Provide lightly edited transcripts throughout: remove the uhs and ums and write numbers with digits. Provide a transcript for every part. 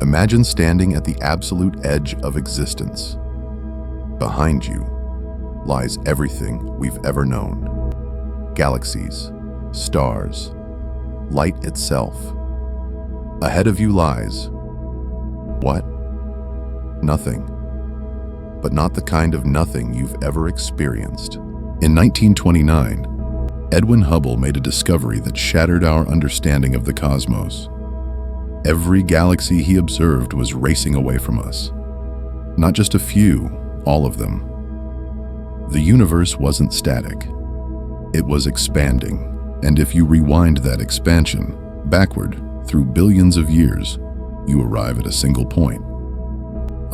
Imagine standing at the absolute edge of existence. Behind you lies everything we've ever known. Galaxies, stars, light itself. Ahead of you lies what? Nothing. But not the kind of nothing you've ever experienced. In 1929, Edwin Hubble made a discovery that shattered our understanding of the cosmos. Every galaxy he observed was racing away from us. Not just a few, all of them. The universe wasn't static. It was expanding, and if you rewind that expansion backward through billions of years, you arrive at a single point.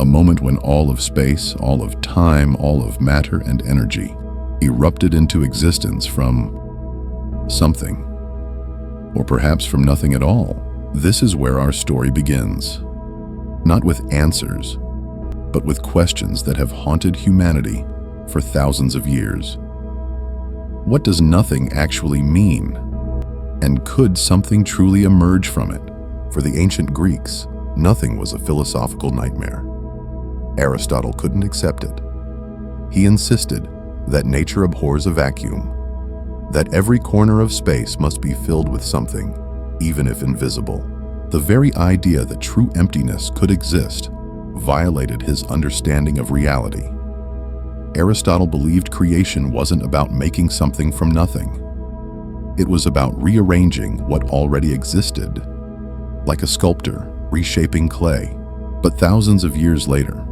A moment when all of space, all of time, all of matter and energy erupted into existence from something, or perhaps from nothing at all. This is where our story begins, not with answers, but with questions that have haunted humanity for thousands of years. What does nothing actually mean? And could something truly emerge from it? For the ancient Greeks, nothing was a philosophical nightmare. Aristotle couldn't accept it. He insisted that nature abhors a vacuum, that every corner of space must be filled with something, even if invisible. The very idea that true emptiness could exist violated his understanding of reality. Aristotle believed creation wasn't about making something from nothing. It was about rearranging what already existed, like a sculptor reshaping clay. But thousands of years later,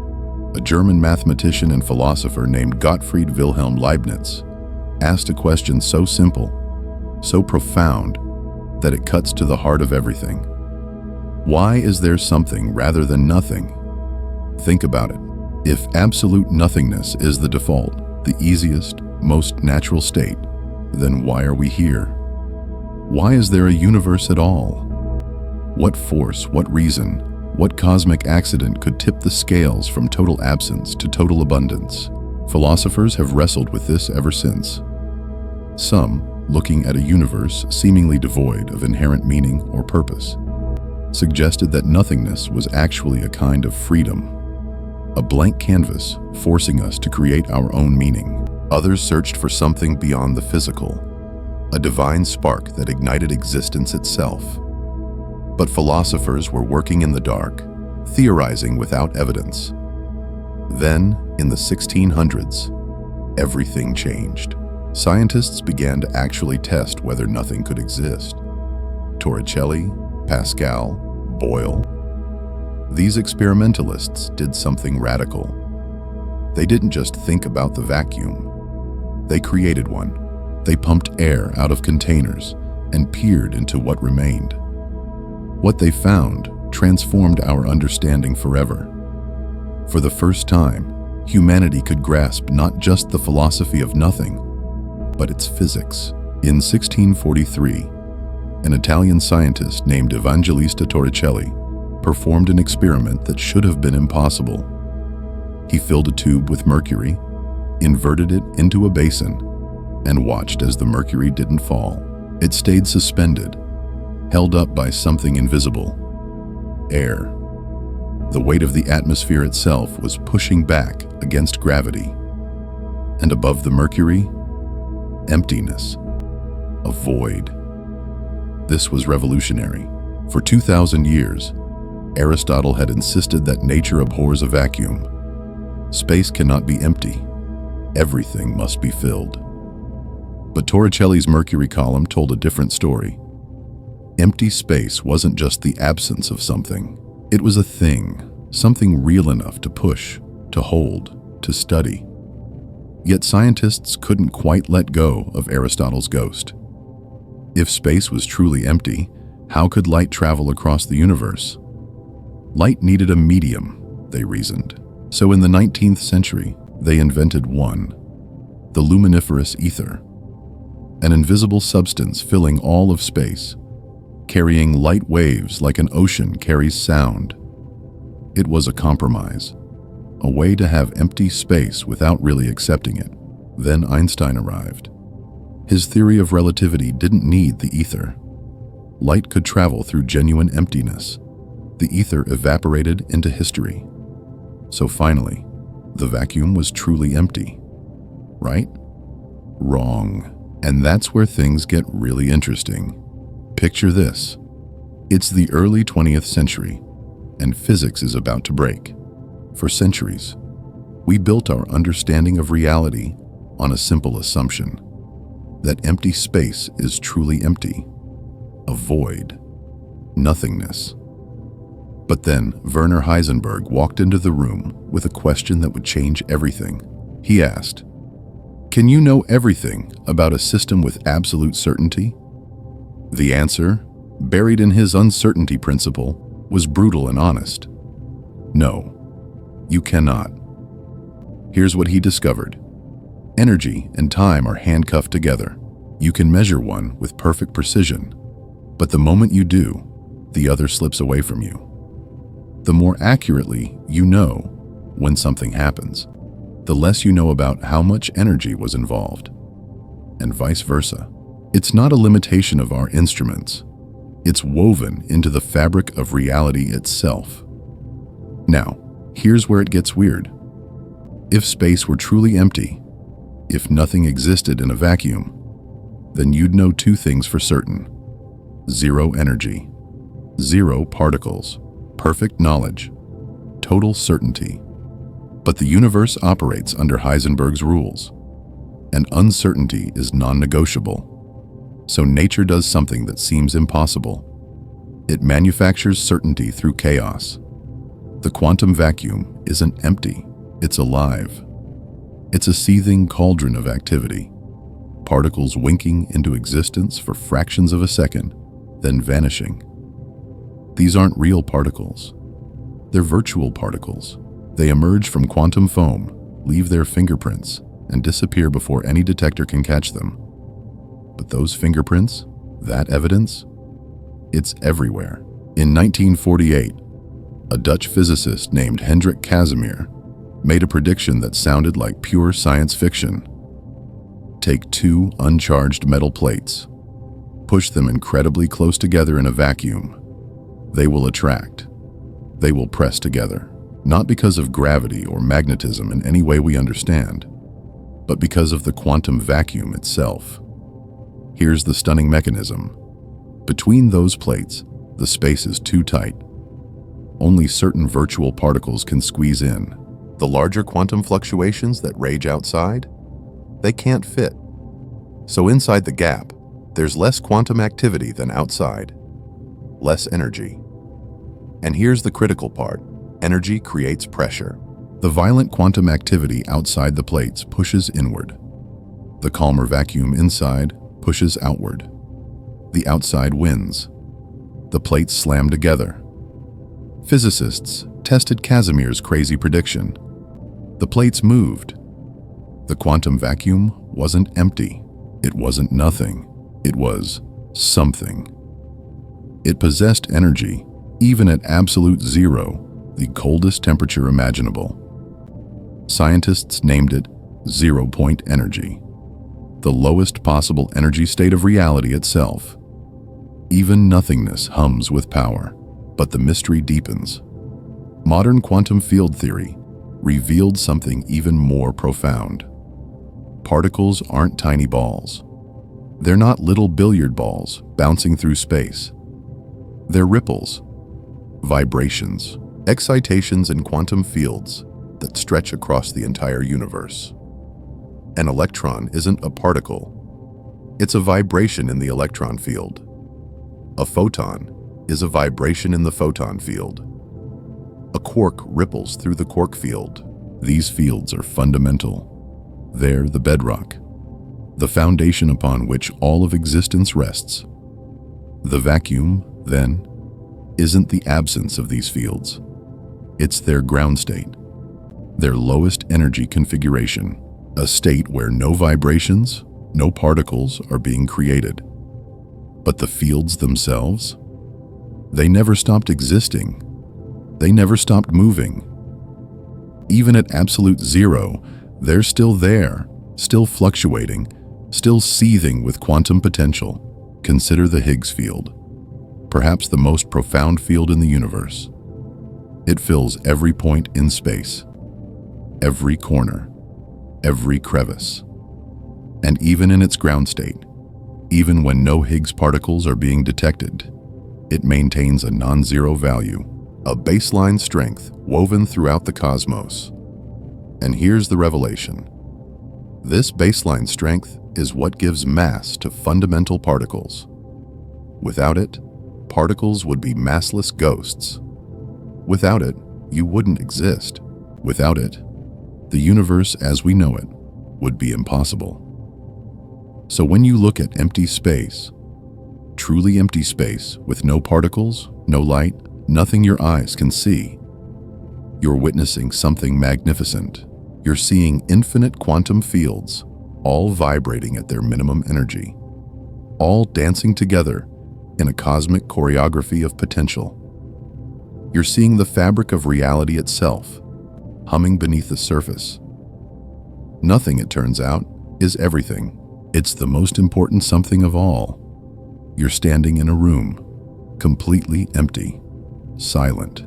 a German mathematician and philosopher named Gottfried Wilhelm Leibniz asked a question so simple, so profound, that it cuts to the heart of everything. Why is there something rather than nothing? Think about it. If absolute nothingness is the default, the easiest, most natural state, then why are we here? Why is there a universe at all? What force, what reason, what cosmic accident could tip the scales from total absence to total abundance? Philosophers have wrestled with this ever since. Some, looking at a universe seemingly devoid of inherent meaning or purpose, suggested that nothingness was actually a kind of freedom, a blank canvas forcing us to create our own meaning. Others searched for something beyond the physical, a divine spark that ignited existence itself. But philosophers were working in the dark, theorizing without evidence. Then, in the 1600s, everything changed. Scientists began to actually test whether nothing could exist. Torricelli, Pascal, Boyle. These experimentalists did something radical. They didn't just think about the vacuum. They created one. They pumped air out of containers and peered into what remained. What they found transformed our understanding forever. For the first time, humanity could grasp not just the philosophy of nothing, but its physics. In 1643, an Italian scientist named Evangelista Torricelli performed an experiment that should have been impossible. He filled a tube with mercury, inverted it into a basin, and watched as the mercury didn't fall. It stayed suspended, held up by something invisible: air. The weight of the atmosphere itself was pushing back against gravity. And above the mercury, emptiness, a void. This was revolutionary. For 2,000 years, Aristotle had insisted that nature abhors a vacuum. Space cannot be empty. Everything must be filled. But Torricelli's mercury column told a different story. Empty space wasn't just the absence of something. It was a thing, something real enough to push, to hold, to study. Yet scientists couldn't quite let go of Aristotle's ghost. If space was truly empty, how could light travel across the universe? Light needed a medium, they reasoned. So in the 19th century, they invented one: the luminiferous ether, an invisible substance filling all of space, carrying light waves like an ocean carries sound. It was a compromise, a way to have empty space without really accepting it. Then Einstein arrived. His theory of relativity didn't need the ether. Light could travel through genuine emptiness, The ether evaporated into history. So finally, the vacuum was truly empty. Right? Wrong. And that's where things get really interesting. Picture this. It's the early 20th century, and physics is about to break. For centuries, we built our understanding of reality on a simple assumption that empty space is truly empty, a void, nothingness. But then Werner Heisenberg walked into the room with a question that would change everything. He asked, "Can you know everything about a system with absolute certainty?" The answer, buried in his uncertainty principle, was brutal and honest. No, you cannot. Here's what he discovered. Energy and time are handcuffed together. You can measure one with perfect precision, but the moment you do, the other slips away from you. The more accurately you know when something happens, the less you know about how much energy was involved, and vice versa. It's not a limitation of our instruments. It's woven into the fabric of reality itself. Now, here's where it gets weird. If space were truly empty, if nothing existed in a vacuum, then you'd know two things for certain. Zero energy, zero particles, perfect knowledge, total certainty. But the universe operates under Heisenberg's rules, and uncertainty is non-negotiable. So nature does something that seems impossible. It manufactures certainty through chaos. The quantum vacuum isn't empty, it's alive. It's a seething cauldron of activity, particles winking into existence for fractions of a second, then vanishing. These aren't real particles. They're virtual particles. They emerge from quantum foam, leave their fingerprints, and disappear before any detector can catch them. But those fingerprints, that evidence, it's everywhere. In 1948, a Dutch physicist named Hendrik Casimir made a prediction that sounded like pure science fiction. Take two uncharged metal plates, push them incredibly close together in a vacuum. They will attract. They will press together, not because of gravity or magnetism in any way we understand, but because of the quantum vacuum itself. Here's the stunning mechanism. Between those plates, the space is too tight. Only certain virtual particles can squeeze in. The larger quantum fluctuations that rage outside, they can't fit. So inside the gap, there's less quantum activity than outside, less energy. And here's the critical part. Energy creates pressure. The violent quantum activity outside the plates pushes inward. The calmer vacuum inside pushes outward. The outside wins. The plates slam together. Physicists tested Casimir's crazy prediction. The plates moved. The quantum vacuum wasn't empty. It wasn't nothing. It was something. It possessed energy, even at absolute zero, the coldest temperature imaginable. Scientists named it zero-point energy, the lowest possible energy state of reality itself. Even nothingness hums with power, but the mystery deepens. Modern quantum field theory revealed something even more profound. Particles aren't tiny balls. They're not little billiard balls bouncing through space. They're ripples, vibrations, excitations in quantum fields that stretch across the entire universe. An electron isn't a particle. It's a vibration in the electron field. A photon is a vibration in the photon field. A quark ripples through the quark field. These fields are fundamental. They're the bedrock, the foundation upon which all of existence rests. The vacuum, then, isn't the absence of these fields. It's their ground state, their lowest energy configuration, a state where no vibrations, no particles are being created. But the fields themselves, they never stopped existing. They never stopped moving. Even at absolute zero, they're still there, still fluctuating, still seething with quantum potential. Consider the Higgs field. perhaps the most profound field in the universe. It fills every point in space, every corner, every crevice. And even in its ground state, even when no Higgs particles are being detected, it maintains a non-zero value, a baseline strength woven throughout the cosmos. And here's the revelation. This baseline strength is what gives mass to fundamental particles. Without it, particles would be massless ghosts. Without it, you wouldn't exist. Without it, the universe as we know it would be impossible. So when you look at empty space, truly empty space with no particles, no light, nothing your eyes can see, you're witnessing something magnificent. You're seeing infinite quantum fields, all vibrating at their minimum energy, all dancing together in a cosmic choreography of potential. You're seeing the fabric of reality itself, humming beneath the surface. Nothing, it turns out, is everything. It's the most important something of all. You're standing in a room, completely empty, silent,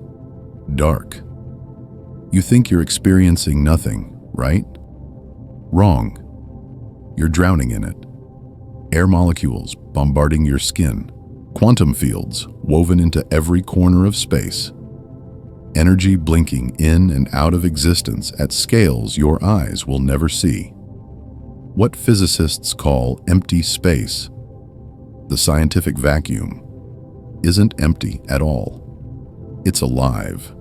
dark. You think you're experiencing nothing, right? Wrong. You're drowning in it. Air molecules bombarding your skin, quantum fields woven into every corner of space, energy blinking in and out of existence at scales your eyes will never see. What physicists call empty space, the scientific vacuum, isn't empty at all. It's alive.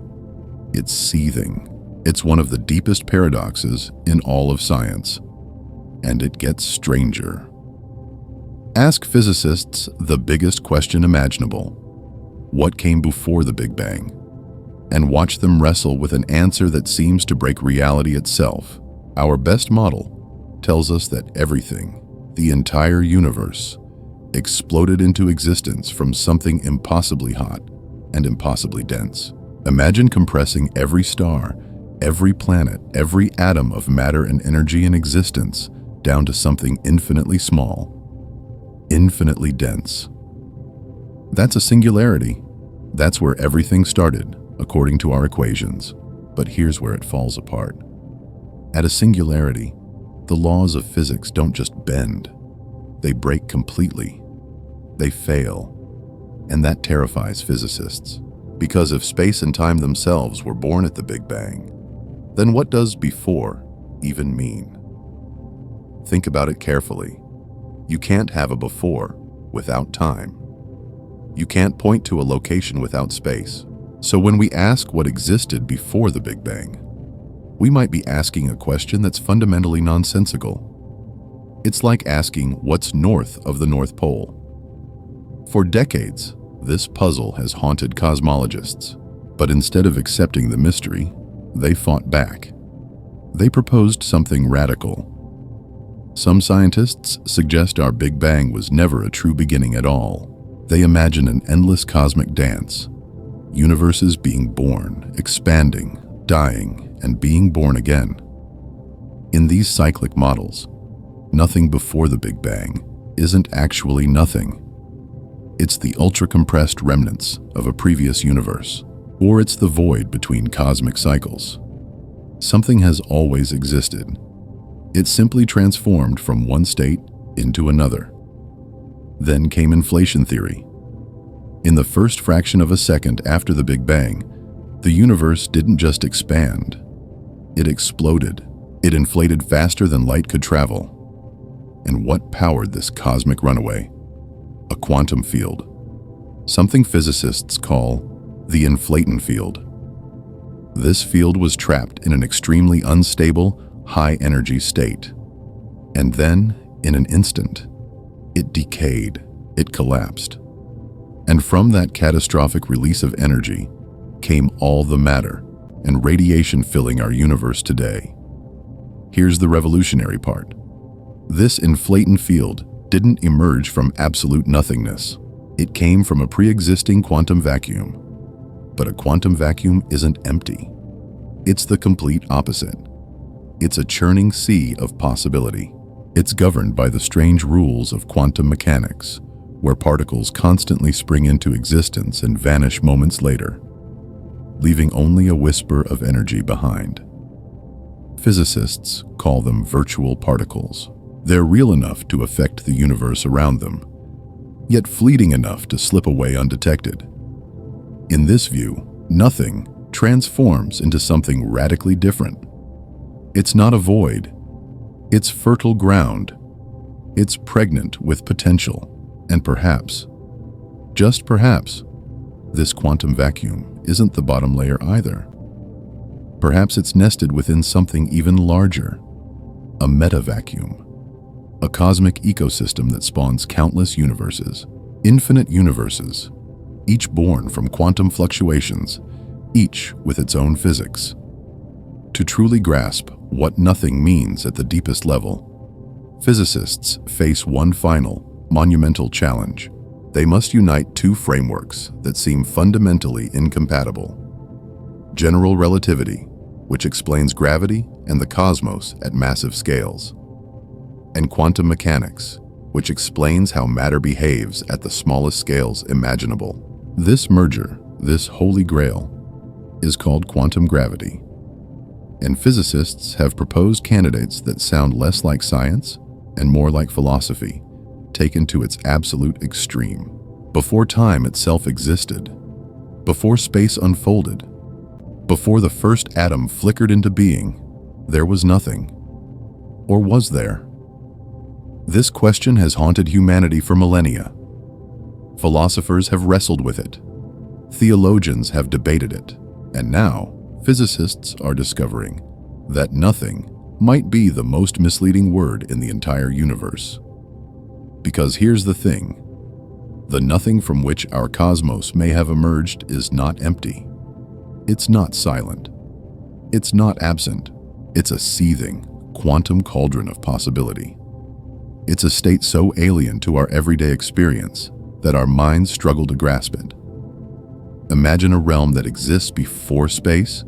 It's seething. It's one of the deepest paradoxes in all of science. And it gets stranger. Ask physicists the biggest question imaginable. What came before the Big Bang? And watch them wrestle with an answer that seems to break reality itself. Our best model tells us that everything, the entire universe, exploded into existence from something impossibly hot and impossibly dense. Imagine compressing every star, every planet, every atom of matter and energy in existence down to something infinitely small, infinitely dense. That's a singularity. That's where everything started, according to our equations. But here's where it falls apart. At a singularity, the laws of physics don't just bend. They break completely. They fail. And that terrifies physicists. Because if space and time themselves were born at the Big Bang, then what does before even mean? Think about it carefully. You can't have a before without time. You can't point to a location without space. So when we ask what existed before the Big Bang, we might be asking a question that's fundamentally nonsensical. It's like asking what's north of the North Pole. For decades, this puzzle has haunted cosmologists, but instead of accepting the mystery, they fought back. They proposed something radical. Some scientists suggest our Big Bang was never a true beginning at all. They imagine an endless cosmic dance, universes being born, expanding, dying, and being born again. In these cyclic models, nothing before the Big Bang isn't actually nothing. It's the ultra-compressed remnants of a previous universe, or it's the void between cosmic cycles. Something has always existed. It simply transformed from one state into another. Then came inflation theory. In the first fraction of a second after the Big Bang, the universe didn't just expand. It exploded. It inflated faster than light could travel. And what powered this cosmic runaway? A quantum field. Something physicists call the inflaton field. This field was trapped in an extremely unstable, high-energy state. And then, in an instant, it decayed. It collapsed. And from that catastrophic release of energy came all the matter and radiation filling our universe today. Here's the revolutionary part. This inflaton field didn't emerge from absolute nothingness. It came from a pre-existing quantum vacuum. But a quantum vacuum isn't empty. It's the complete opposite. It's a churning sea of possibility. It's governed by the strange rules of quantum mechanics, where particles constantly spring into existence and vanish moments later, leaving only a whisper of energy behind. Physicists call them virtual particles. They're real enough to affect the universe around them, yet fleeting enough to slip away undetected. In this view, nothing transforms into something radically different. It's not a void. It's fertile ground. It's pregnant with potential. And perhaps, just perhaps, this quantum vacuum isn't the bottom layer either. Perhaps it's nested within something even larger, a meta-vacuum, a cosmic ecosystem that spawns countless universes, infinite universes, each born from quantum fluctuations, each with its own physics. To truly grasp what nothing means at the deepest level, physicists face one final, monumental challenge. They must unite two frameworks that seem fundamentally incompatible. General relativity, which explains gravity and the cosmos at massive scales, and quantum mechanics, which explains how matter behaves at the smallest scales imaginable. This merger, this holy grail, is called quantum gravity. And physicists have proposed candidates that sound less like science and more like philosophy, taken to its absolute extreme. Before time itself existed, before space unfolded, before the first atom flickered into being, there was nothing. Or was there? This question has haunted humanity for millennia. Philosophers have wrestled with it. Theologians have debated it. And now, physicists are discovering that nothing might be the most misleading word in the entire universe. Because here's the thing. The nothing from which our cosmos may have emerged is not empty. It's not silent. It's not absent. It's a seething, quantum cauldron of possibility. It's a state so alien to our everyday experience that our minds struggle to grasp it. Imagine a realm that exists before space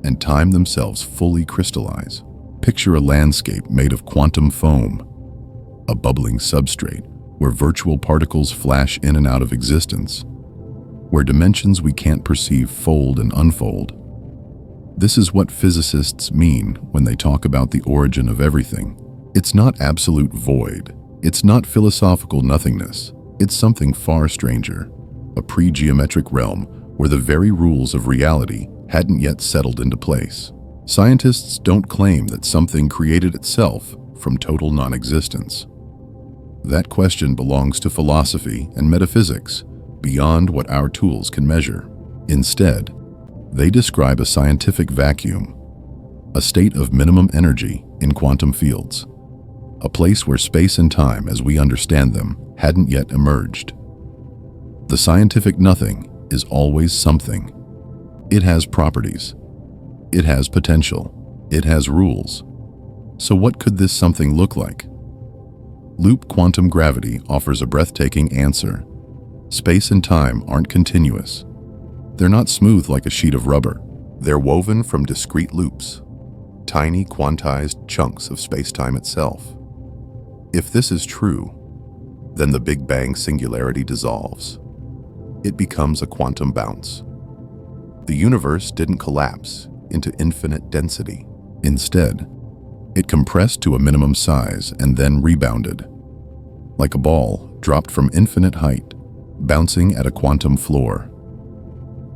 and time themselves fully crystallize. Picture a landscape made of quantum foam, a bubbling substrate where virtual particles flash in and out of existence, where dimensions we can't perceive fold and unfold. This is what physicists mean when they talk about the origin of everything. It's not absolute void. It's not philosophical nothingness. It's something far stranger, a pre-geometric realm where the very rules of reality hadn't yet settled into place. Scientists don't claim that something created itself from total non-existence. That question belongs to philosophy and metaphysics, beyond what our tools can measure. Instead, they describe a scientific vacuum, a state of minimum energy in quantum fields, a place where space and time as we understand them hadn't yet emerged. The scientific nothing is always something. It has properties. It has potential. It has rules. So what could this something look like? Loop quantum gravity offers a breathtaking answer. Space and time aren't continuous. They're not smooth like a sheet of rubber. They're woven from discrete loops, tiny quantized chunks of space-time itself. If this is true, then the Big Bang singularity dissolves. It becomes a quantum bounce. The universe didn't collapse into infinite density. Instead, it compressed to a minimum size and then rebounded, like a ball dropped from infinite height, bouncing at a quantum floor.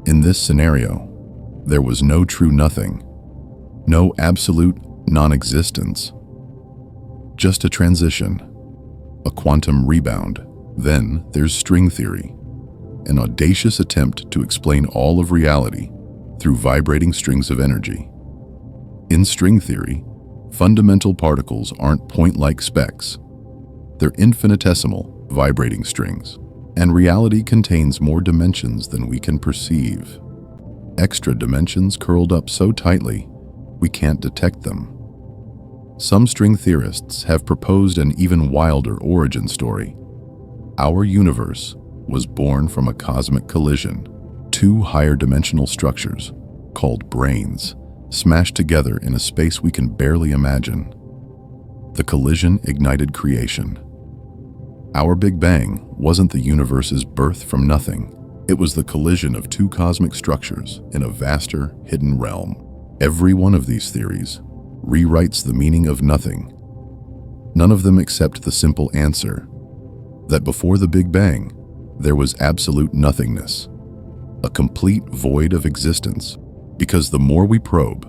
In this scenario, there was no true nothing, no absolute non-existence, just a transition, a quantum rebound. Then there's string theory, an audacious attempt to explain all of reality through vibrating strings of energy. In string theory, fundamental particles aren't point-like specks. They're infinitesimal, vibrating strings. And reality contains more dimensions than we can perceive. Extra dimensions curled up so tightly, we can't detect them. Some string theorists have proposed an even wilder origin story. Our universe was born from a cosmic collision. Two higher dimensional structures, called brains, smashed together in a space we can barely imagine. The collision ignited creation. Our Big Bang wasn't the universe's birth from nothing. It was the collision of two cosmic structures in a vaster, hidden realm. Every one of these theories rewrites the meaning of nothing. None of them accept the simple answer that before the Big Bang, there was absolute nothingness, a complete void of existence. Because the more we probe,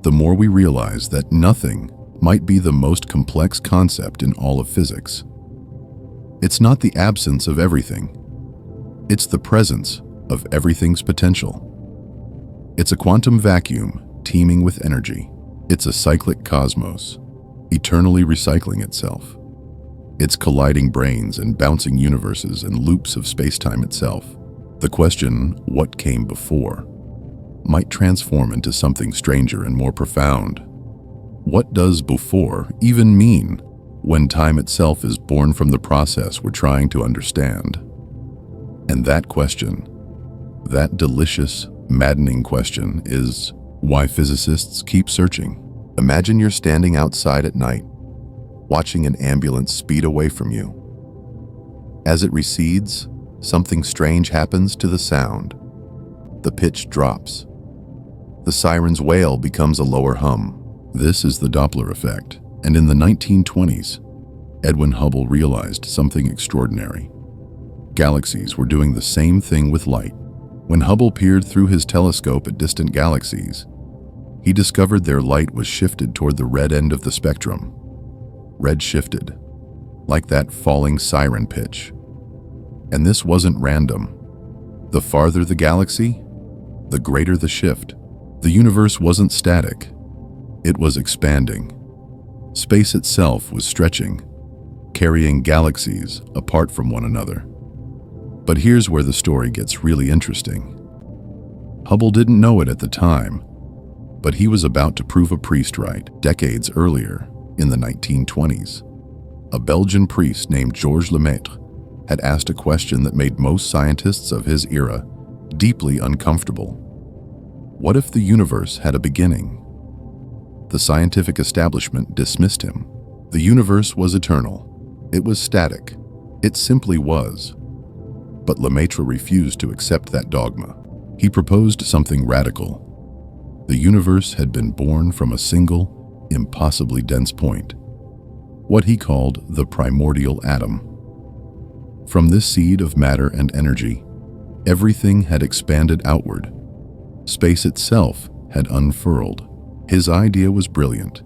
the more we realize that nothing might be the most complex concept in all of physics. It's not the absence of everything. It's the presence of everything's potential. It's a quantum vacuum teeming with energy. It's a cyclic cosmos, eternally recycling itself. It's colliding brains and bouncing universes and loops of space-time itself. The question, what came before, might transform into something stranger and more profound. What does before even mean when time itself is born from the process we're trying to understand? And that question, that delicious, maddening question, is why physicists keep searching. Imagine you're standing outside at night, watching an ambulance speed away from you. As it recedes, something strange happens to the sound. The pitch drops. The siren's wail becomes a lower hum. This is the Doppler effect, and in the 1920s, Edwin Hubble realized something extraordinary. Galaxies were doing the same thing with light. When Hubble peered through his telescope at distant galaxies, he discovered their light was shifted toward the red end of the spectrum. Red shifted, like that falling siren pitch. And this wasn't random. The farther the galaxy, the greater the shift. The universe wasn't static. It was expanding. Space itself was stretching, carrying galaxies apart from one another. But here's where the story gets really interesting. Hubble didn't know it at the time, but he was about to prove a priest right. Decades earlier, in the 1920s, a Belgian priest named Georges Lemaitre had asked a question that made most scientists of his era deeply uncomfortable. What if the universe had a beginning? The scientific establishment dismissed him. The universe was eternal. It was static. It simply was. But Lemaitre refused to accept that dogma. He proposed something radical. The universe had been born from a single, impossibly dense point, what he called the primordial atom. From this seed of matter and energy, everything had expanded outward. Space itself had unfurled. His idea was brilliant.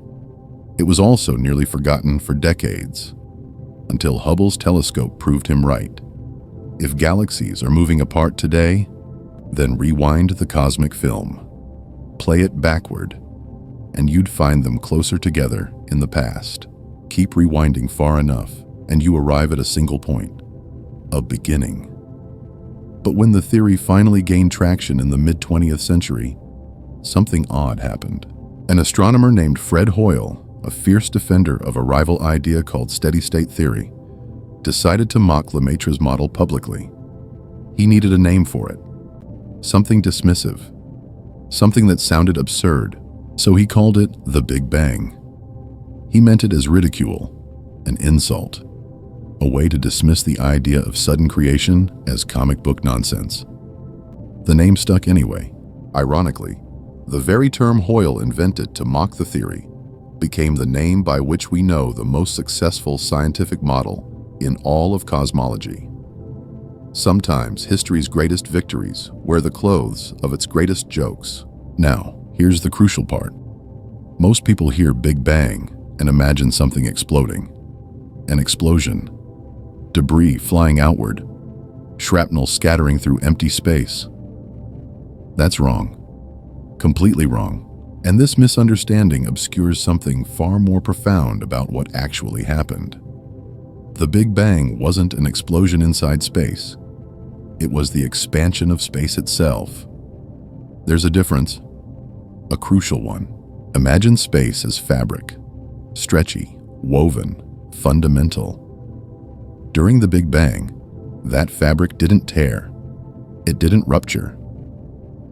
It was also nearly forgotten for decades, until Hubble's telescope proved him right. If galaxies are moving apart today, then rewind the cosmic film. Play it backward, and you'd find them closer together in the past. Keep rewinding far enough, and you arrive at a single point, a beginning. But when the theory finally gained traction in the mid-20th century, something odd happened. An astronomer named Fred Hoyle, a fierce defender of a rival idea called steady-state theory, decided to mock Lemaitre's model publicly. He needed a name for it, something dismissive, something that sounded absurd, so he called it the Big Bang. He meant it as ridicule, an insult, a way to dismiss the idea of sudden creation as comic book nonsense. The name stuck anyway. Ironically, the very term Hoyle invented to mock the theory became the name by which we know the most successful scientific model in all of cosmology. Sometimes history's greatest victories wear the clothes of its greatest jokes. Now, here's the crucial part. Most people hear Big Bang and imagine something exploding. An explosion. Debris flying outward. Shrapnel scattering through empty space. That's wrong. Completely wrong. And this misunderstanding obscures something far more profound about what actually happened. The Big Bang wasn't an explosion inside space. It was the expansion of space itself. There's a difference, a crucial one. Imagine space as fabric, stretchy, woven, fundamental. During the Big Bang, that fabric didn't tear. It didn't rupture.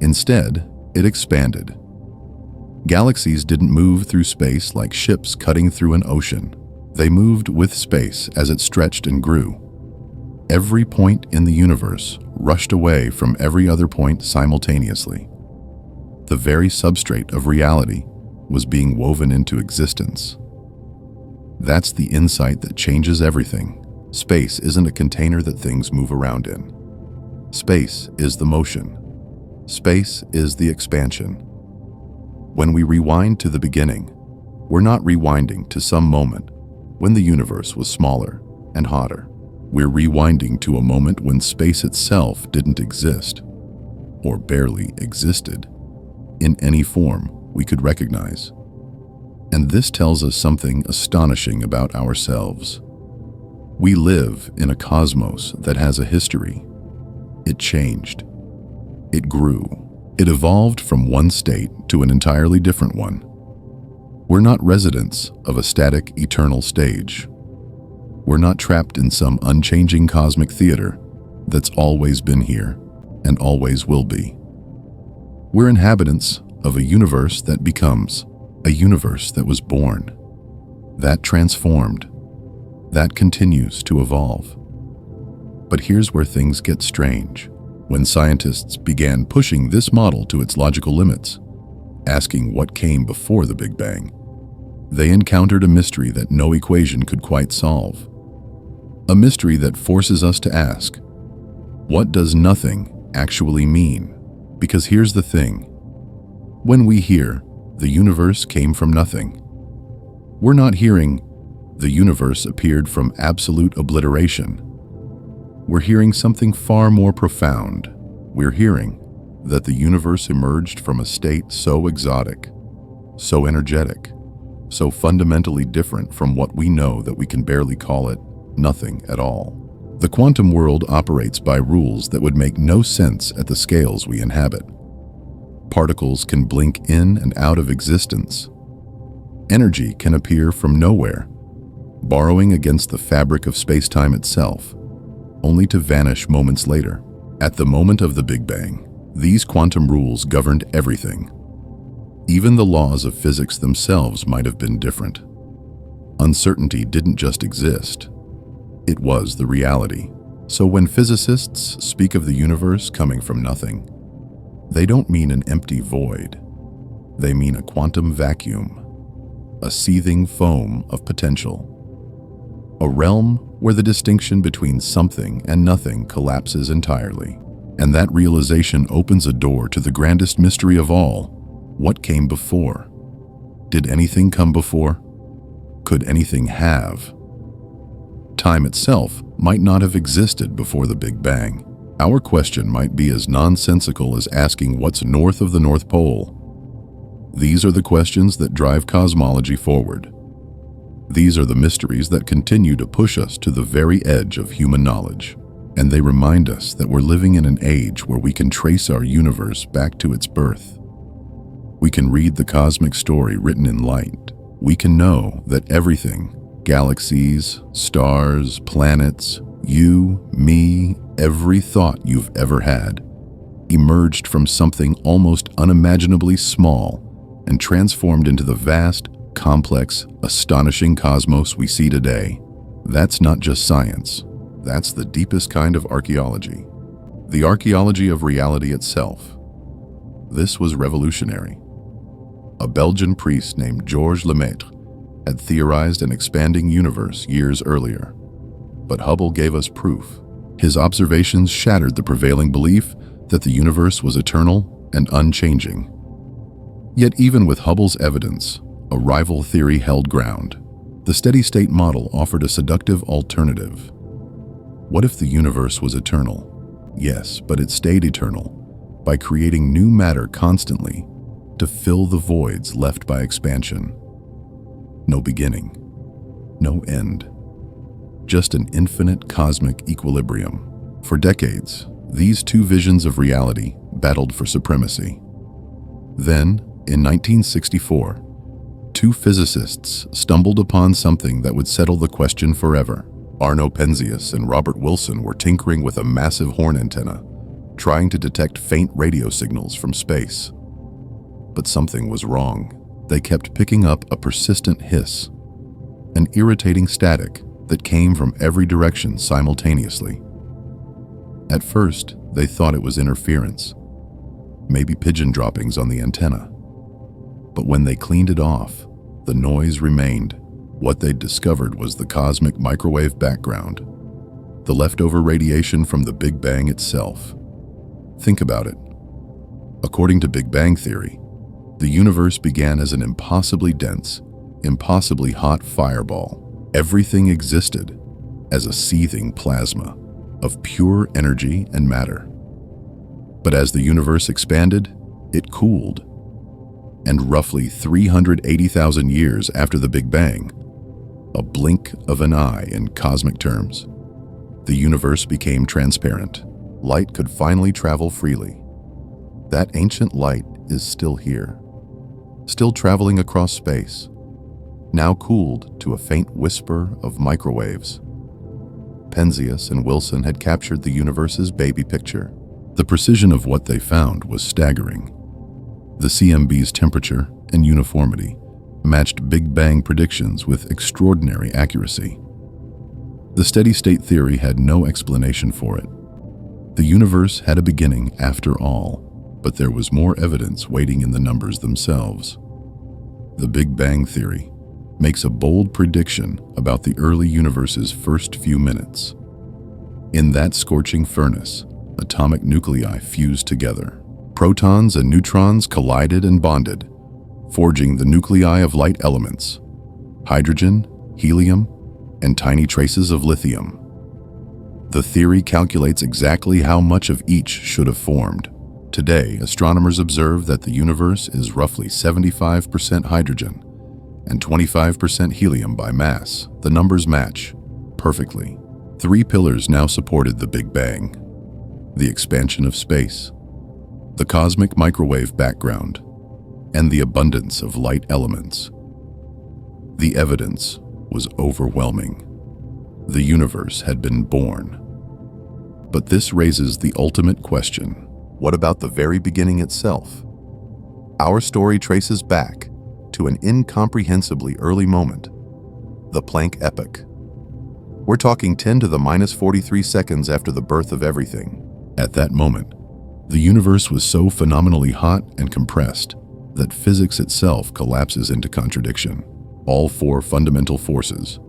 Instead, it expanded. Galaxies didn't move through space like ships cutting through an ocean. They moved with space as it stretched and grew. Every point in the universe rushed away from every other point simultaneously. The very substrate of reality was being woven into existence. That's the insight that changes everything. Space isn't a container that things move around in. Space is the motion. Space is the expansion. When we rewind to the beginning, we're not rewinding to some moment when the universe was smaller and hotter. We're rewinding to a moment when space itself didn't exist, or barely existed, in any form we could recognize. And this tells us something astonishing about ourselves. We live in a cosmos that has a history. It changed. It grew. It evolved from one state to an entirely different one. We're not residents of a static, eternal stage. We're not trapped in some unchanging cosmic theater that's always been here and always will be. We're inhabitants of a universe that becomes, a universe that was born, that transformed, that continues to evolve. But here's where things get strange. When scientists began pushing this model to its logical limits, asking what came before the Big Bang, they encountered a mystery that no equation could quite solve. A mystery that forces us to ask, what does nothing actually mean? Because here's the thing. When we hear, the universe came from nothing, we're not hearing, the universe appeared from absolute obliteration. We're hearing something far more profound. We're hearing that the universe emerged from a state so exotic, so energetic, so fundamentally different from what we know that we can barely call it nothing at all. The quantum world operates by rules that would make no sense at the scales we inhabit. Particles can blink in and out of existence. Energy can appear from nowhere, borrowing against the fabric of space-time itself, only to vanish moments later. At the moment of the Big Bang, these quantum rules governed everything. Even the laws of physics themselves might have been different. Uncertainty didn't just exist. It was the reality. So when physicists speak of the universe coming from nothing, they don't mean an empty void. They mean a quantum vacuum, a seething foam of potential. A realm where the distinction between something and nothing collapses entirely. And that realization opens a door to the grandest mystery of all. What came before? Did anything come before? Could anything have? Time itself might not have existed before the Big Bang. Our question might be as nonsensical as asking what's north of the North Pole. These are the questions that drive cosmology forward. These are the mysteries that continue to push us to the very edge of human knowledge. And they remind us that we're living in an age where we can trace our universe back to its birth. We can read the cosmic story written in light. We can know that everything, galaxies, stars, planets, you, me, every thought you've ever had, emerged from something almost unimaginably small and transformed into the vast, complex, astonishing cosmos we see today. That's not just science. That's the deepest kind of archaeology. The archaeology of reality itself. This was revolutionary. A Belgian priest named Georges Lemaitre had theorized an expanding universe years earlier. But Hubble gave us proof. His observations shattered the prevailing belief that the universe was eternal and unchanging. Yet even with Hubble's evidence, a rival theory held ground. The steady-state model offered a seductive alternative. What if the universe was eternal? Yes, but it stayed eternal by creating new matter constantly to fill the voids left by expansion. No beginning, no end. Just an infinite cosmic equilibrium. For decades, these two visions of reality battled for supremacy. Then, in 1964, two physicists stumbled upon something that would settle the question forever. Arno Penzias and Robert Wilson were tinkering with a massive horn antenna, trying to detect faint radio signals from space. But something was wrong. They kept picking up a persistent hiss, an irritating static that came from every direction simultaneously. At first, they thought it was interference, maybe pigeon droppings on the antenna. But when they cleaned it off, the noise remained. What they'd discovered was the cosmic microwave background, the leftover radiation from the Big Bang itself. Think about it. According to Big Bang theory, the universe began as an impossibly dense, impossibly hot fireball. Everything existed as a seething plasma of pure energy and matter. But as the universe expanded, it cooled. And roughly 380,000 years after the Big Bang, a blink of an eye in cosmic terms, the universe became transparent. Light could finally travel freely. That ancient light is still here, still traveling across space, now cooled to a faint whisper of microwaves. Penzias and Wilson had captured the universe's baby picture. The precision of what they found was staggering. The CMB's temperature and uniformity matched Big Bang predictions with extraordinary accuracy. The steady-state theory had no explanation for it. The universe had a beginning after all, but there was more evidence waiting in the numbers themselves. The Big Bang theory makes a bold prediction about the early universe's first few minutes. In that scorching furnace, atomic nuclei fused together. Protons and neutrons collided and bonded, forging the nuclei of light elements: hydrogen, helium, and tiny traces of lithium. The theory calculates exactly how much of each should have formed. Today, astronomers observe that the universe is roughly 75% hydrogen and 25% helium by mass. The numbers match perfectly. Three pillars now supported the Big Bang: the expansion of space, the cosmic microwave background, and the abundance of light elements. The evidence was overwhelming. The universe had been born. But this raises the ultimate question: what about the very beginning itself? Our story traces back to an incomprehensibly early moment, the Planck epoch. We're talking 10 to the minus 43 seconds after the birth of everything. At that moment, the universe was so phenomenally hot and compressed that physics itself collapses into contradiction. All four fundamental forces,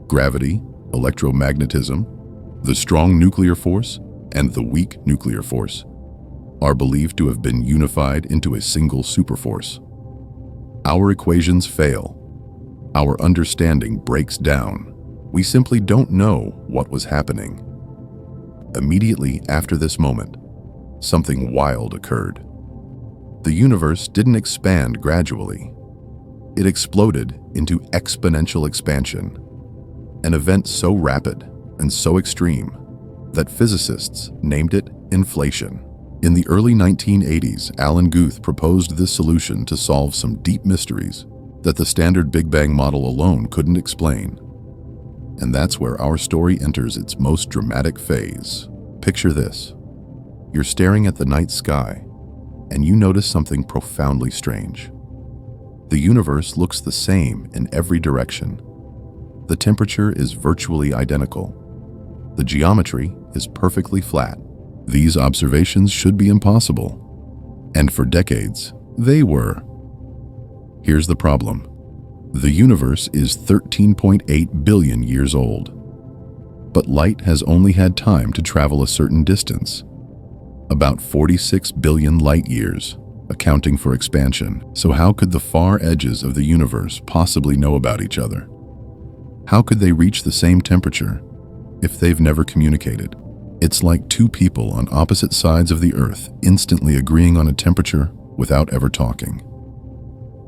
gravity, electromagnetism, the strong nuclear force, and the weak nuclear force, are believed to have been unified into a single superforce. Our equations fail. Our understanding breaks down. We simply don't know what was happening. Immediately after this moment, something wild occurred. The universe didn't expand gradually. It exploded into exponential expansion, an event so rapid and so extreme that physicists named it inflation. In the early 1980s, Alan Guth proposed this solution to solve some deep mysteries that the standard Big Bang model alone couldn't explain. And that's where our story enters its most dramatic phase. Picture this. You're staring at the night sky, and you notice something profoundly strange. The universe looks the same in every direction. The temperature is virtually identical. The geometry is perfectly flat. These observations should be impossible. And for decades, they were. Here's the problem. The universe is 13.8 billion years old. But light has only had time to travel a certain distance, about 46 billion light years, accounting for expansion. So how could the far edges of the universe possibly know about each other? How could they reach the same temperature if they've never communicated? It's like two people on opposite sides of the Earth instantly agreeing on a temperature without ever talking.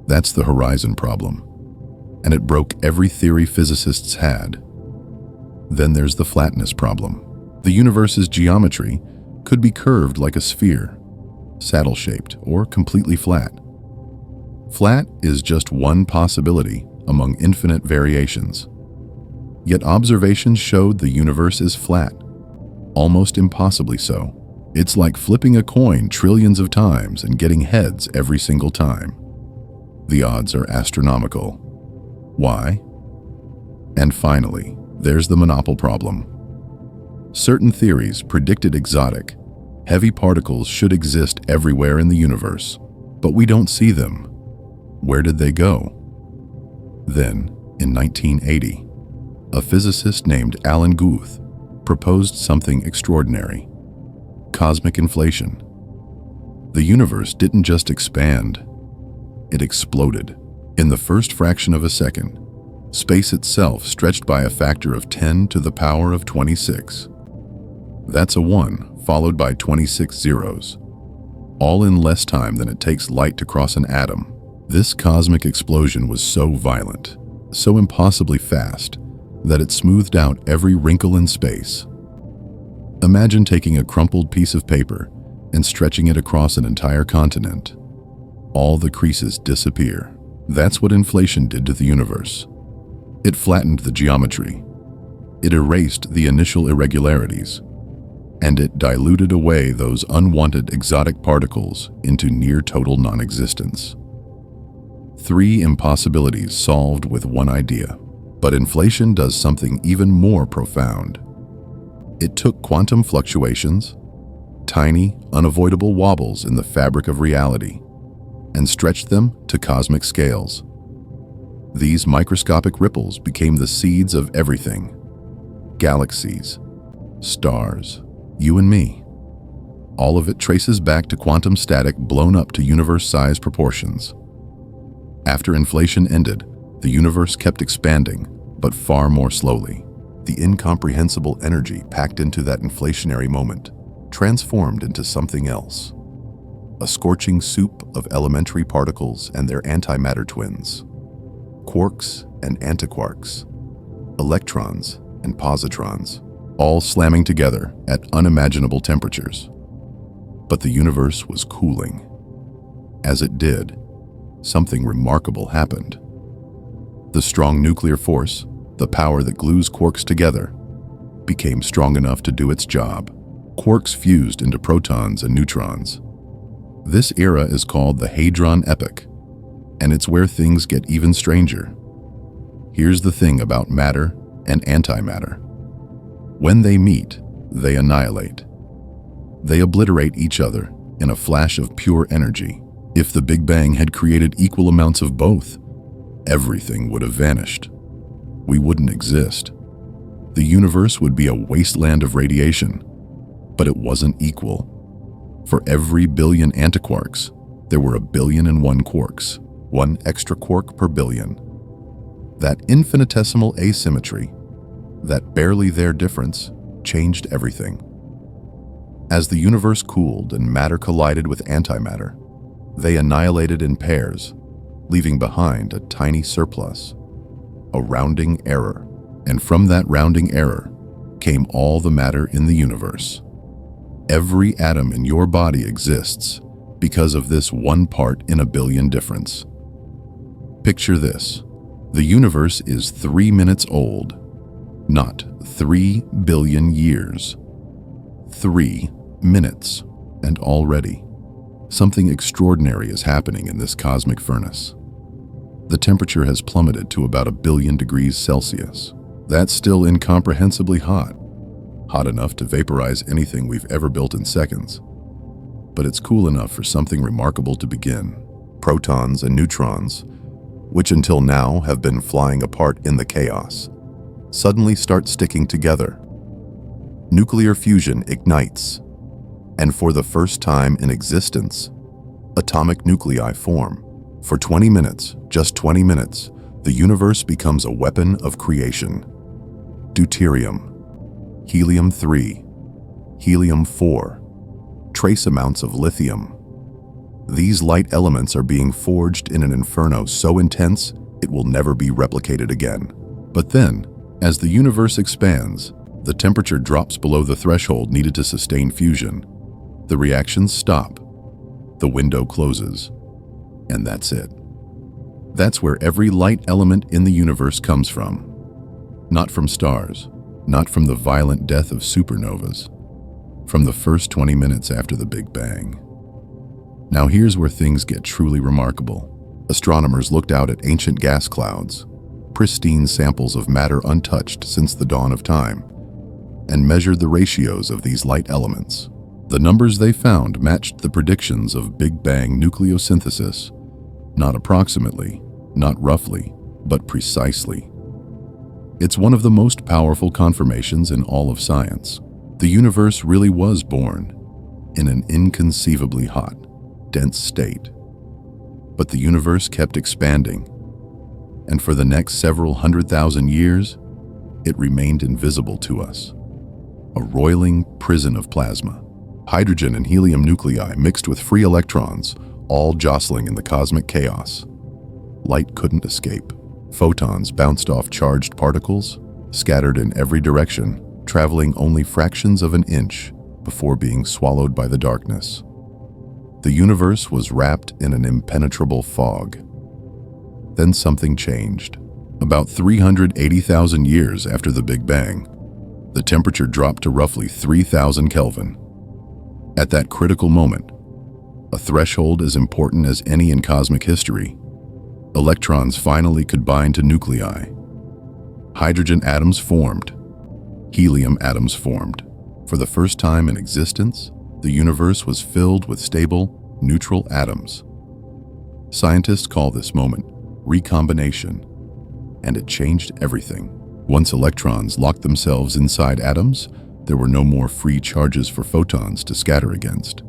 That's the horizon problem, and it broke every theory physicists had. Then there's the flatness problem. The universe's geometry could be curved like a sphere, saddle-shaped, or completely flat. Flat is just one possibility among infinite variations. Yet observations showed the universe is flat, almost impossibly so. It's like flipping a coin trillions of times and getting heads every single time. The odds are astronomical. Why? And finally, there's the monopole problem. Certain theories predicted exotic, heavy particles should exist everywhere in the universe, but we don't see them. Where did they go? Then, in 1980, a physicist named Alan Guth proposed something extraordinary: cosmic inflation. The universe didn't just expand, it exploded. In the first fraction of a second, space itself stretched by a factor of 10 to the power of 26. That's a 1 followed by 26 zeros, all in less time than it takes light to cross an atom. This cosmic explosion was so violent, so impossibly fast, that it smoothed out every wrinkle in space. Imagine taking a crumpled piece of paper and stretching it across an entire continent. All the creases disappear. That's what inflation did to the universe. It flattened the geometry. It erased the initial irregularities. And it diluted away those unwanted exotic particles into near total non-existence. 3 impossibilities solved with one idea. But inflation does something even more profound. It took quantum fluctuations, tiny, unavoidable wobbles in the fabric of reality, and stretched them to cosmic scales. These microscopic ripples became the seeds of everything: galaxies, stars, you and me. All of it traces back to quantum static blown up to universe-sized proportions. After inflation ended, the universe kept expanding, but far more slowly. The incomprehensible energy packed into that inflationary moment transformed into something else. A scorching soup of elementary particles and their antimatter twins. Quarks and antiquarks. Electrons and positrons, all slamming together at unimaginable temperatures. But the universe was cooling. As it did, something remarkable happened. The strong nuclear force, the power that glues quarks together, became strong enough to do its job. Quarks fused into protons and neutrons. This era is called the Hadron Epoch, and it's where things get even stranger. Here's the thing about matter and antimatter. When they meet, they annihilate. They obliterate each other in a flash of pure energy. If the Big Bang had created equal amounts of both, everything would have vanished. We wouldn't exist. The universe would be a wasteland of radiation, but it wasn't equal. For every billion antiquarks, there were 1,000,000,001 quarks, 1 extra quark per billion. That infinitesimal asymmetry, that barely there difference, changed everything. As the universe cooled and matter collided with antimatter, they annihilated in pairs, leaving behind a tiny surplus, a rounding error. And from that rounding error came all the matter in the universe. Every atom in your body exists because of this 1 part in a billion difference. Picture this. The universe is 3 minutes old, not 3 billion years. 3 minutes, and already something extraordinary is happening in this cosmic furnace. The temperature has plummeted to about 1 billion degrees Celsius. That's still incomprehensibly hot. Hot enough to vaporize anything we've ever built in seconds. But it's cool enough for something remarkable to begin. Protons and neutrons, which until now have been flying apart in the chaos, suddenly start sticking together. Nuclear fusion ignites, and for the first time in existence, atomic nuclei form. For 20 minutes, just 20 minutes, the universe becomes a weapon of creation. Deuterium, helium-3, helium-4, trace amounts of lithium. These light elements are being forged in an inferno so intense it will never be replicated again. But then, as the universe expands, the temperature drops below the threshold needed to sustain fusion. The reactions stop. The window closes. And that's it. That's where every light element in the universe comes from. Not from stars, not from the violent death of supernovas, from the first 20 minutes after the Big Bang. Now here's where things get truly remarkable. Astronomers looked out at ancient gas clouds, pristine samples of matter untouched since the dawn of time, and measured the ratios of these light elements. The numbers they found matched the predictions of Big Bang nucleosynthesis, not approximately, not roughly, but precisely. It's one of the most powerful confirmations in all of science. The universe really was born in an inconceivably hot, dense state. But the universe kept expanding, and for the next several 100,000 years, it remained invisible to us. A roiling prison of plasma. Hydrogen and helium nuclei mixed with free electrons, all jostling in the cosmic chaos. Light couldn't escape. Photons bounced off charged particles, scattered in every direction, traveling only fractions of an inch before being swallowed by the darkness. The universe was wrapped in an impenetrable fog. Then something changed. About 380,000 years after the Big Bang, the temperature dropped to roughly 3,000 Kelvin. At that critical moment, a threshold as important as any in cosmic history, electrons finally could bind to nuclei. Hydrogen atoms formed. Helium atoms formed. For the first time in existence, the universe was filled with stable, neutral atoms. Scientists call this moment recombination, and it changed everything. Once electrons locked themselves inside atoms, there were no more free charges for photons to scatter against.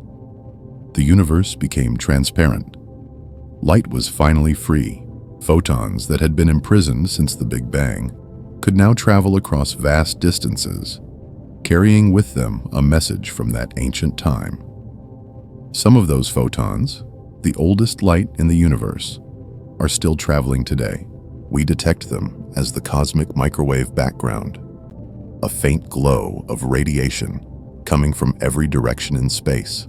The universe became transparent. Light was finally free. Photons that had been imprisoned since the Big Bang could now travel across vast distances, carrying with them a message from that ancient time. Some of those photons, the oldest light in the universe, are still traveling today. We detect them as the cosmic microwave background, a faint glow of radiation coming from every direction in space.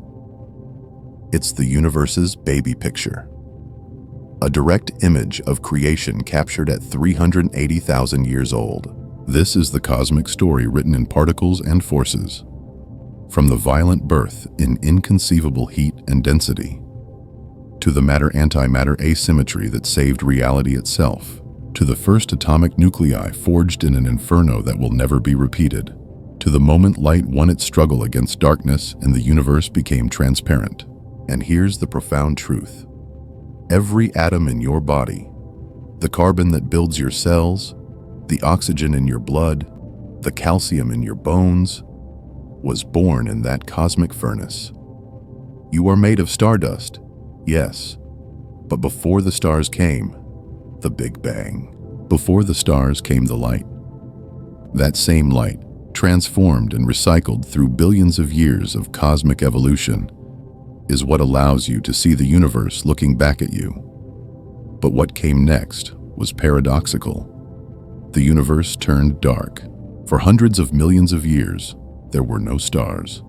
It's the universe's baby picture, a direct image of creation captured at 380,000 years old. This is the cosmic story written in particles and forces, from the violent birth in inconceivable heat and density, to the matter-antimatter asymmetry that saved reality itself, to the first atomic nuclei forged in an inferno that will never be repeated, to the moment light won its struggle against darkness and the universe became transparent. And here's the profound truth. Every atom in your body, the carbon that builds your cells, the oxygen in your blood, the calcium in your bones, was born in that cosmic furnace. You are made of stardust, yes, but before the stars came, the Big Bang. Before the stars came the light. That same light, transformed and recycled through billions of years of cosmic evolution, is what allows you to see the universe looking back at you. But what came next was paradoxical. The universe turned dark. For hundreds of millions of years, there were no stars,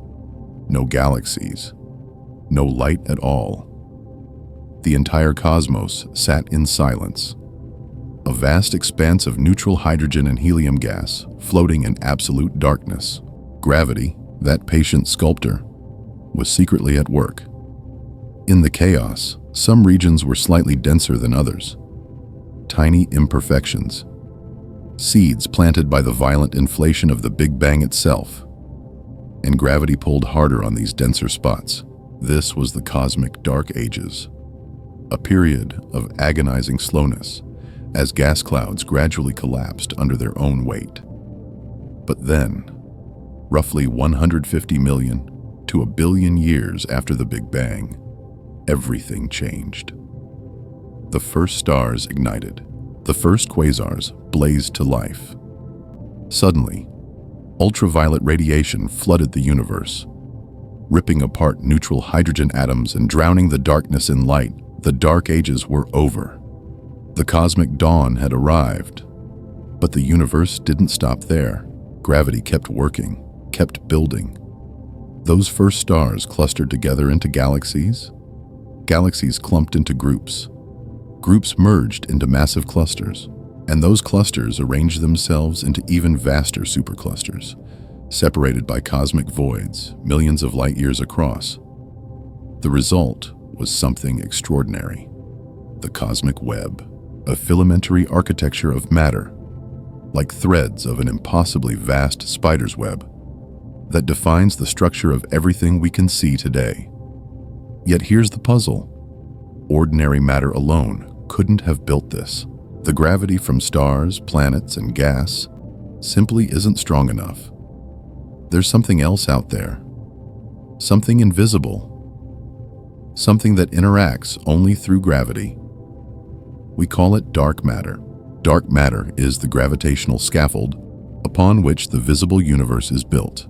no galaxies, no light at all. The entire cosmos sat in silence. A vast expanse of neutral hydrogen and helium gas floating in absolute darkness. Gravity, that patient sculptor, was secretly at work. In the chaos, some regions were slightly denser than others. Tiny imperfections. Seeds planted by the violent inflation of the Big Bang itself. And gravity pulled harder on these denser spots. This was the cosmic dark ages. A period of agonizing slowness as gas clouds gradually collapsed under their own weight. But then, roughly 150 million to 1 billion years after the Big Bang, everything changed. The first stars ignited. The first quasars blazed to life. Suddenly, ultraviolet radiation flooded the universe, ripping apart neutral hydrogen atoms and drowning the darkness in light. The dark ages were over. The cosmic dawn had arrived. But the universe didn't stop there. Gravity kept working, kept building. Those first stars clustered together into galaxies. Galaxies clumped into groups. Groups merged into massive clusters. And those clusters arranged themselves into even vaster superclusters, separated by cosmic voids, millions of light years across. The result was something extraordinary. The cosmic web, a filamentary architecture of matter, like threads of an impossibly vast spider's web that defines the structure of everything we can see today. Yet here's the puzzle. Ordinary matter alone couldn't have built this. The gravity from stars, planets, and gas simply isn't strong enough. There's something else out there. Something invisible. Something that interacts only through gravity. We call it dark matter. Dark matter is the gravitational scaffold upon which the visible universe is built.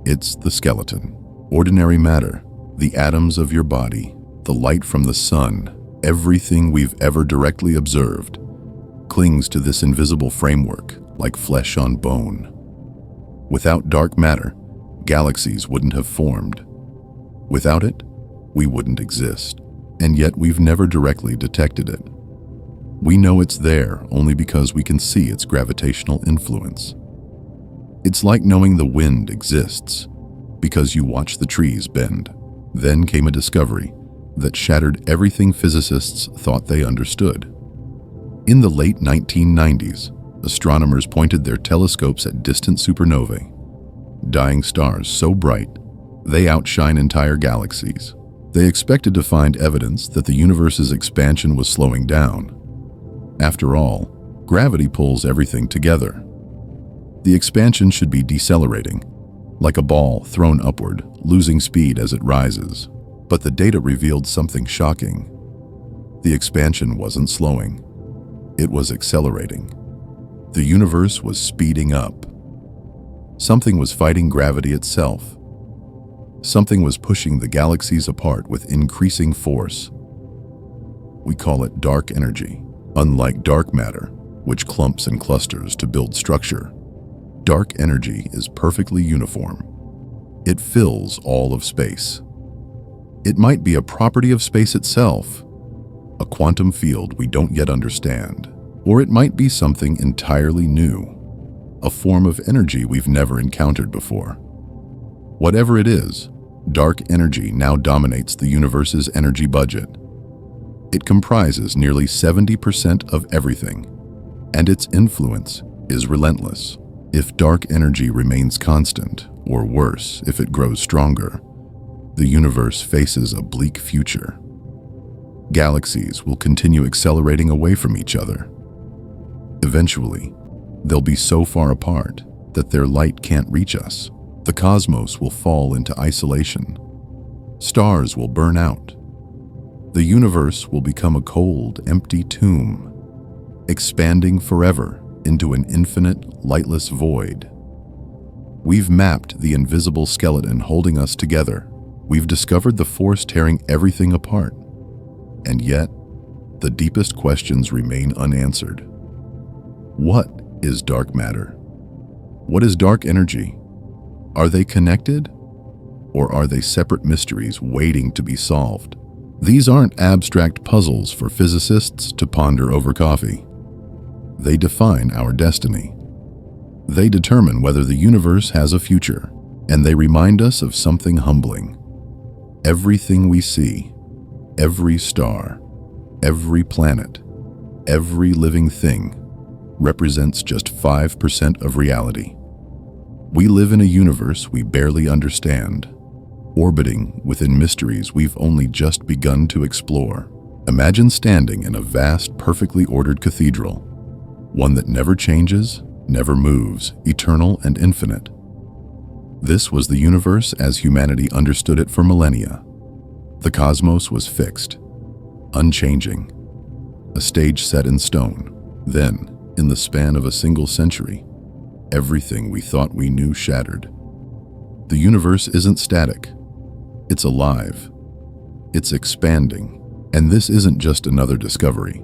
It's the skeleton. Ordinary matter, the atoms of your body, the light from the sun, everything we've ever directly observed, clings to this invisible framework like flesh on bone. Without dark matter, galaxies wouldn't have formed. Without it, we wouldn't exist, and yet we've never directly detected it. We know it's there only because we can see its gravitational influence. It's like knowing the wind exists because you watch the trees bend. Then came a discovery that shattered everything physicists thought they understood. In the late 1990s, astronomers pointed their telescopes at distant supernovae, dying stars so bright they outshine entire galaxies. They expected to find evidence that the universe's expansion was slowing down. After all, gravity pulls everything together. The expansion should be decelerating, like a ball thrown upward, losing speed as it rises. But the data revealed something shocking. The expansion wasn't slowing. It was accelerating. The universe was speeding up. Something was fighting gravity itself. Something was pushing the galaxies apart with increasing force. We call it dark energy. Unlike dark matter, which clumps and clusters to build structure, dark energy is perfectly uniform. It fills all of space. It might be a property of space itself, a quantum field we don't yet understand, or it might be something entirely new, a form of energy we've never encountered before. Whatever it is, dark energy now dominates the universe's energy budget. It comprises nearly 70% of everything, and its influence is relentless. If dark energy remains constant, or worse, if it grows stronger, the universe faces a bleak future. Galaxies will continue accelerating away from each other. Eventually, they'll be so far apart that their light can't reach us. The cosmos will fall into isolation. Stars will burn out. The universe will become a cold, empty tomb, expanding forever into an infinite, lightless void. We've mapped the invisible skeleton holding us together. We've discovered the force tearing everything apart. And yet, the deepest questions remain unanswered. What is dark matter? What is dark energy? Are they connected? Or are they separate mysteries waiting to be solved? These aren't abstract puzzles for physicists to ponder over coffee. They define our destiny. They determine whether the universe has a future, and they remind us of something humbling. Everything we see, every star, every planet, every living thing, represents just 5% of reality. We live in a universe we barely understand, orbiting within mysteries we've only just begun to explore. Imagine standing in a vast, perfectly ordered cathedral, one that never changes, never moves, eternal and infinite. This was the universe as humanity understood it for millennia. The cosmos was fixed, unchanging, a stage set in stone. Then, in the span of a single century, everything we thought we knew shattered. The universe isn't static. It's alive. It's expanding. And this isn't just another discovery.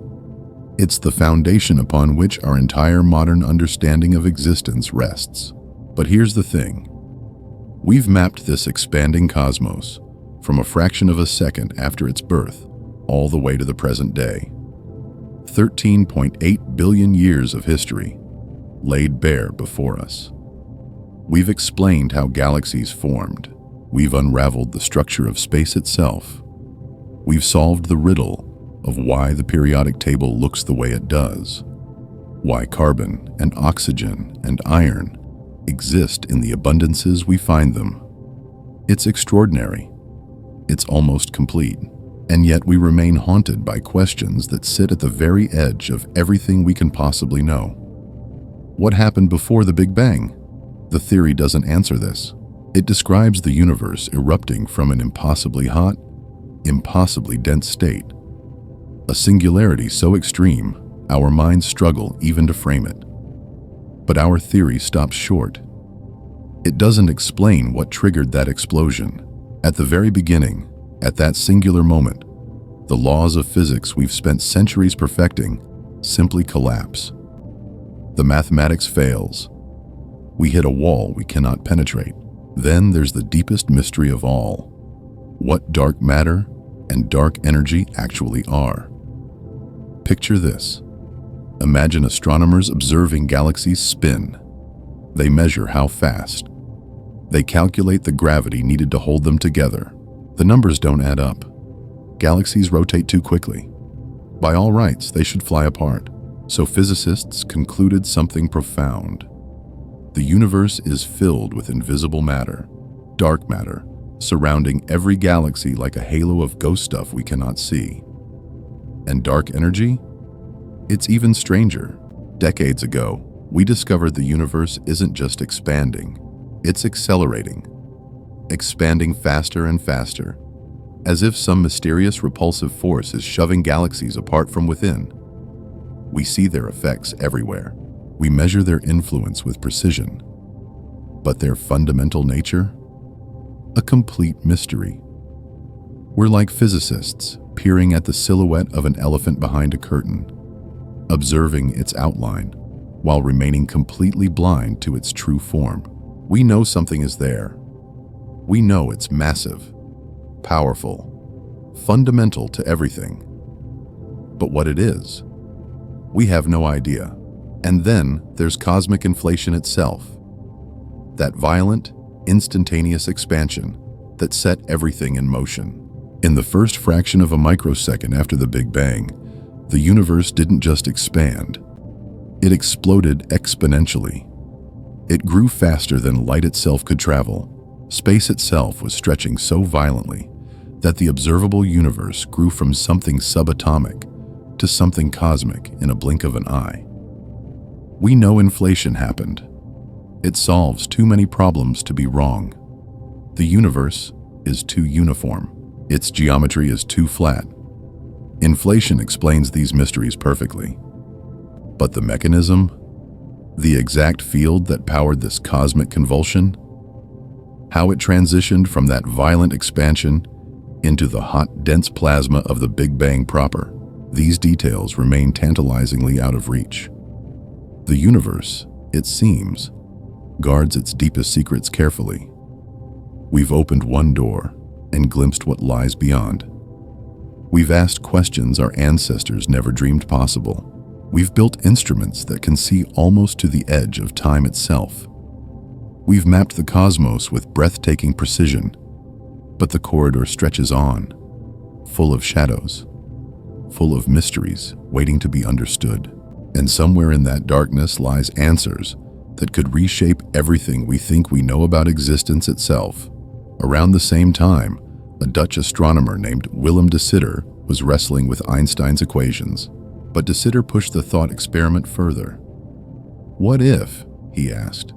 It's the foundation upon which our entire modern understanding of existence rests. But here's the thing. We've mapped this expanding cosmos from a fraction of a second after its birth all the way to the present day. 13.8 billion years of history laid bare before us. We've explained how galaxies formed. We've unraveled the structure of space itself. We've solved the riddle of why the periodic table looks the way it does. why carbon and oxygen and iron exist in the abundances we find them. It's extraordinary. It's almost complete. And yet we remain haunted by questions that sit at the very edge of everything we can possibly know. What happened before the Big Bang? The theory doesn't answer this. It describes the universe erupting from an impossibly hot, impossibly dense state. A singularity so extreme, our minds struggle even to frame it. But our theory stops short. It doesn't explain what triggered that explosion. At the very beginning, at that singular moment, the laws of physics we've spent centuries perfecting simply collapse. The mathematics fails. We hit a wall we cannot penetrate. Then there's the deepest mystery of all: what dark matter and dark energy actually are. Picture this. Imagine astronomers observing galaxies spin. They measure how fast. They calculate the gravity needed to hold them together. The numbers don't add up. Galaxies rotate too quickly. By all rights, they should fly apart. So physicists concluded something profound. The universe is filled with invisible matter, dark matter, surrounding every galaxy like a halo of ghost stuff we cannot see. And dark energy? It's even stranger. Decades ago, we discovered the universe isn't just expanding, it's accelerating. Expanding faster and faster, as if some mysterious repulsive force is shoving galaxies apart from within. We see their effects everywhere. We measure their influence with precision. But their fundamental nature? A complete mystery. We're like physicists peering at the silhouette of an elephant behind a curtain, observing its outline while remaining completely blind to its true form. We know something is there. We know it's massive, powerful, fundamental to everything. But what it is, we have no idea. And then there's cosmic inflation itself, that violent, instantaneous expansion that set everything in motion. In the first fraction of a microsecond after the Big Bang, the universe didn't just expand, it exploded exponentially. It grew faster than light itself could travel. Space itself was stretching so violently that the observable universe grew from something subatomic to something cosmic in a blink of an eye. We know inflation happened. It solves too many problems to be wrong. The universe is too uniform. Its geometry is too flat. Inflation explains these mysteries perfectly. But the mechanism, the exact field that powered this cosmic convulsion, how it transitioned from that violent expansion into the hot, dense plasma of the Big Bang proper, these details remain tantalizingly out of reach. The universe, it seems, guards its deepest secrets carefully. We've opened one door and glimpsed what lies beyond. We've asked questions our ancestors never dreamed possible. We've built instruments that can see almost to the edge of time itself. We've mapped the cosmos with breathtaking precision, but the corridor stretches on, full of shadows, full of mysteries waiting to be understood. And somewhere in that darkness lies answers that could reshape everything we think we know about existence itself. Around the same time, a Dutch astronomer named Willem de Sitter was wrestling with Einstein's equations. But de Sitter pushed the thought experiment further. What if, he asked,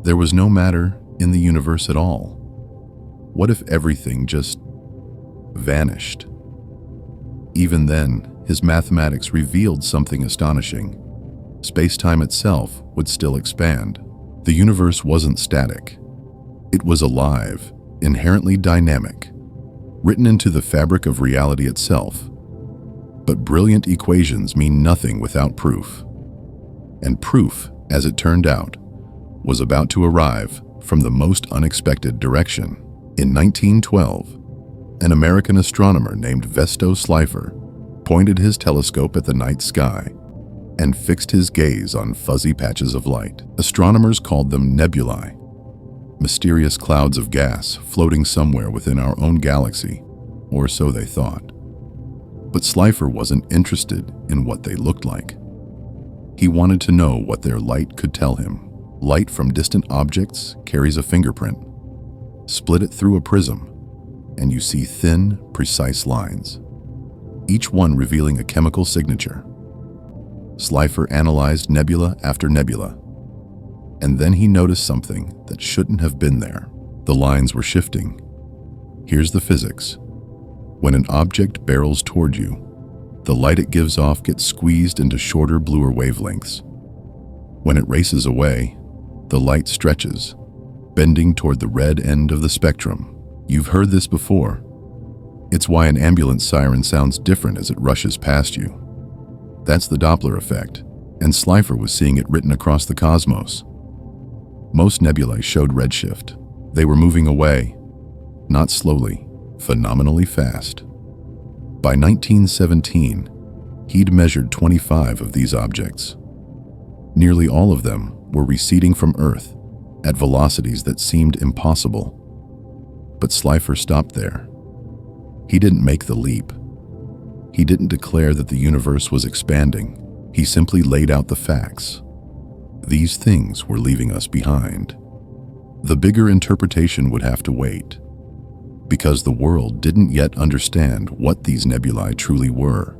there was no matter in the universe at all? What if everything just vanished? Even then, his mathematics revealed something astonishing. Space-time itself would still expand. The universe wasn't static. It was alive, inherently dynamic, written into the fabric of reality itself. But brilliant equations mean nothing without proof. And proof, as it turned out, was about to arrive from the most unexpected direction. In 1912, an American astronomer named Vesto Slipher pointed his telescope at the night sky and fixed his gaze on fuzzy patches of light. Astronomers called them nebulae, mysterious clouds of gas floating somewhere within our own galaxy, or so they thought. But Slipher wasn't interested in what they looked like. He wanted to know what their light could tell him. Light from distant objects carries a fingerprint. Split it through a prism, and you see thin, precise lines, each one revealing a chemical signature. Slipher analyzed nebula after nebula, and then he noticed something that shouldn't have been there. The lines were shifting. Here's the physics. When an object barrels toward you, the light it gives off gets squeezed into shorter, bluer wavelengths. When it races away, the light stretches, bending toward the red end of the spectrum. You've heard this before. It's why an ambulance siren sounds different as it rushes past you. That's the Doppler effect, and Slipher was seeing it written across the cosmos. Most nebulae showed redshift. They were moving away, not slowly, phenomenally fast. By 1917, he'd measured 25 of these objects. Nearly all of them were receding from Earth at velocities that seemed impossible. But Slipher stopped there. He didn't make the leap. He didn't declare that the universe was expanding. He simply laid out the facts. These things were leaving us behind. The bigger interpretation would have to wait, because the world didn't yet understand what these nebulae truly were.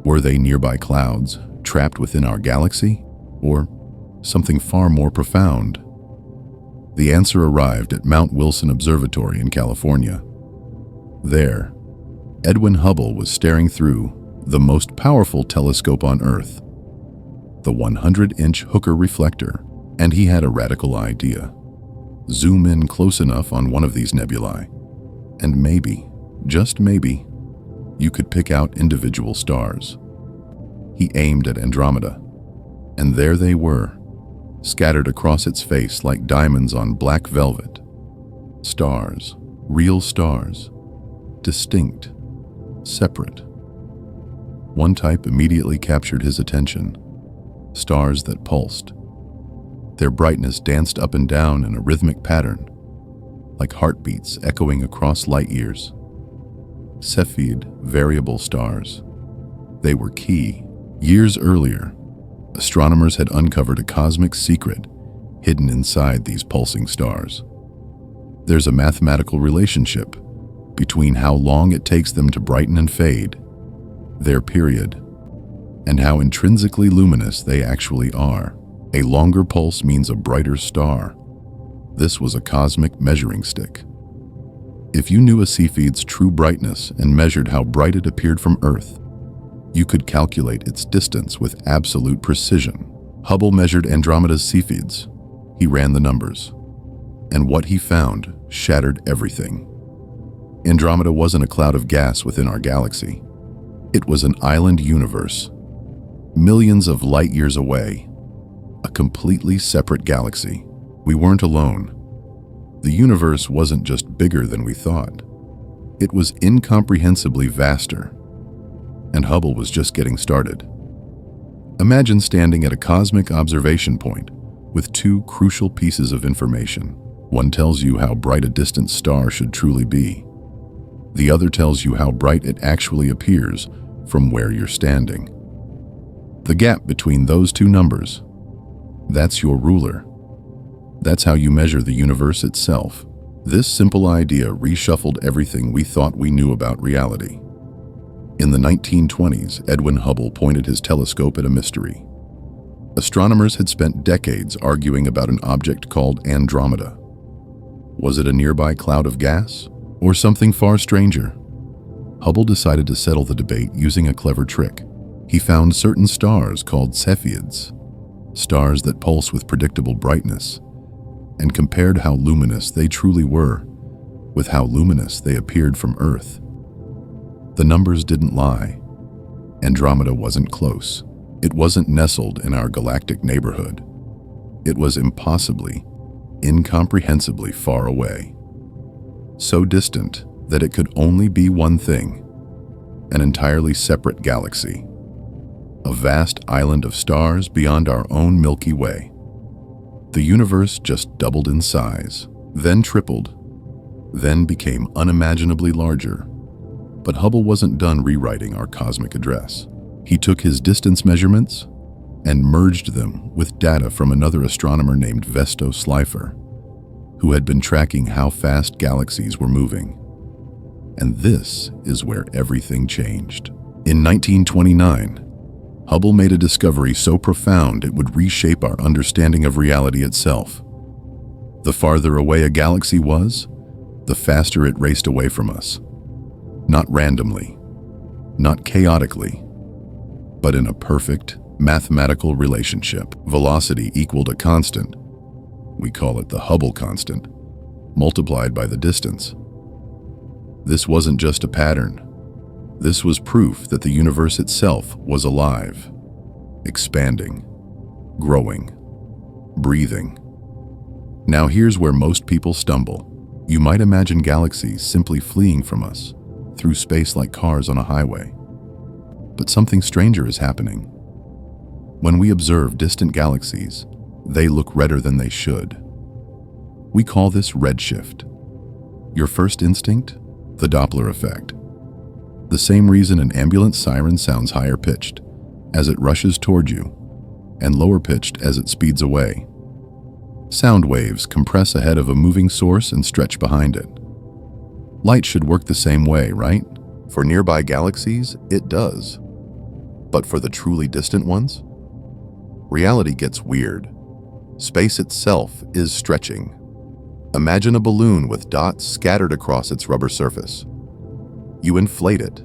Were they nearby clouds, trapped within our galaxy, or something far more profound? The answer arrived at Mount Wilson Observatory in California. There, Edwin Hubble was staring through the most powerful telescope on Earth, the 100-inch Hooker reflector, and he had a radical idea. Zoom in close enough on one of these nebulae, and maybe, just maybe, you could pick out individual stars. He aimed at Andromeda, and there they were, scattered across its face like diamonds on black velvet. Stars, real stars, distinct, separate. One type immediately captured his attention: stars that pulsed. Their brightness danced up and down in a rhythmic pattern, like heartbeats echoing across light years. Cepheid variable stars. They were key. Years earlier, astronomers had uncovered a cosmic secret hidden inside these pulsing stars. There's a mathematical relationship between how long it takes them to brighten and fade, their period, and how intrinsically luminous they actually are. A longer pulse means a brighter star. This was a cosmic measuring stick. If you knew a Cepheid's true brightness and measured how bright it appeared from Earth, you could calculate its distance with absolute precision. Hubble measured Andromeda's Cepheids. He ran the numbers, and what he found shattered everything. Andromeda wasn't a cloud of gas within our galaxy. It was an island universe, millions of light years away, a completely separate galaxy. We weren't alone. The universe wasn't just bigger than we thought. It was incomprehensibly vaster, and Hubble was just getting started. Imagine standing at a cosmic observation point with two crucial pieces of information. One tells you how bright a distant star should truly be. The other tells you how bright it actually appears from where you're standing. The gap between those two numbers, that's your ruler. That's how you measure the universe itself. This simple idea reshuffled everything we thought we knew about reality. In the 1920s, Edwin Hubble pointed his telescope at a mystery. Astronomers had spent decades arguing about an object called Andromeda. Was it a nearby cloud of gas, or something far stranger? Hubble decided to settle the debate using a clever trick. He found certain stars called Cepheids, stars that pulse with predictable brightness, and compared how luminous they truly were with how luminous they appeared from Earth. The numbers didn't lie. Andromeda wasn't close. It wasn't nestled in our galactic neighborhood. It was impossibly, incomprehensibly far away. So distant that it could only be one thing: an entirely separate galaxy. A vast island of stars beyond our own Milky Way. The universe just doubled in size, then tripled, then became unimaginably larger. But Hubble wasn't done rewriting our cosmic address. He took his distance measurements and merged them with data from another astronomer named Vesto Slipher, who had been tracking how fast galaxies were moving. And this is where everything changed. In 1929, Hubble made a discovery so profound it would reshape our understanding of reality itself. The farther away a galaxy was, the faster it raced away from us. Not randomly, not chaotically, but in a perfect mathematical relationship. Velocity equaled a constant, we call it the Hubble constant, multiplied by the distance. This wasn't just a pattern. This was proof that the universe itself was alive, expanding, growing, breathing. Now here's where most people stumble. You might imagine galaxies simply fleeing from us through space like cars on a highway. But something stranger is happening. When we observe distant galaxies, they look redder than they should. We call this redshift. Your first instinct? The Doppler effect. The same reason an ambulance siren sounds higher pitched as it rushes toward you and lower pitched as it speeds away. Sound waves compress ahead of a moving source and stretch behind it. Light should work the same way, right? For nearby galaxies, it does. But for the truly distant ones, reality gets weird. Space itself is stretching. Imagine a balloon with dots scattered across its rubber surface. You inflate it.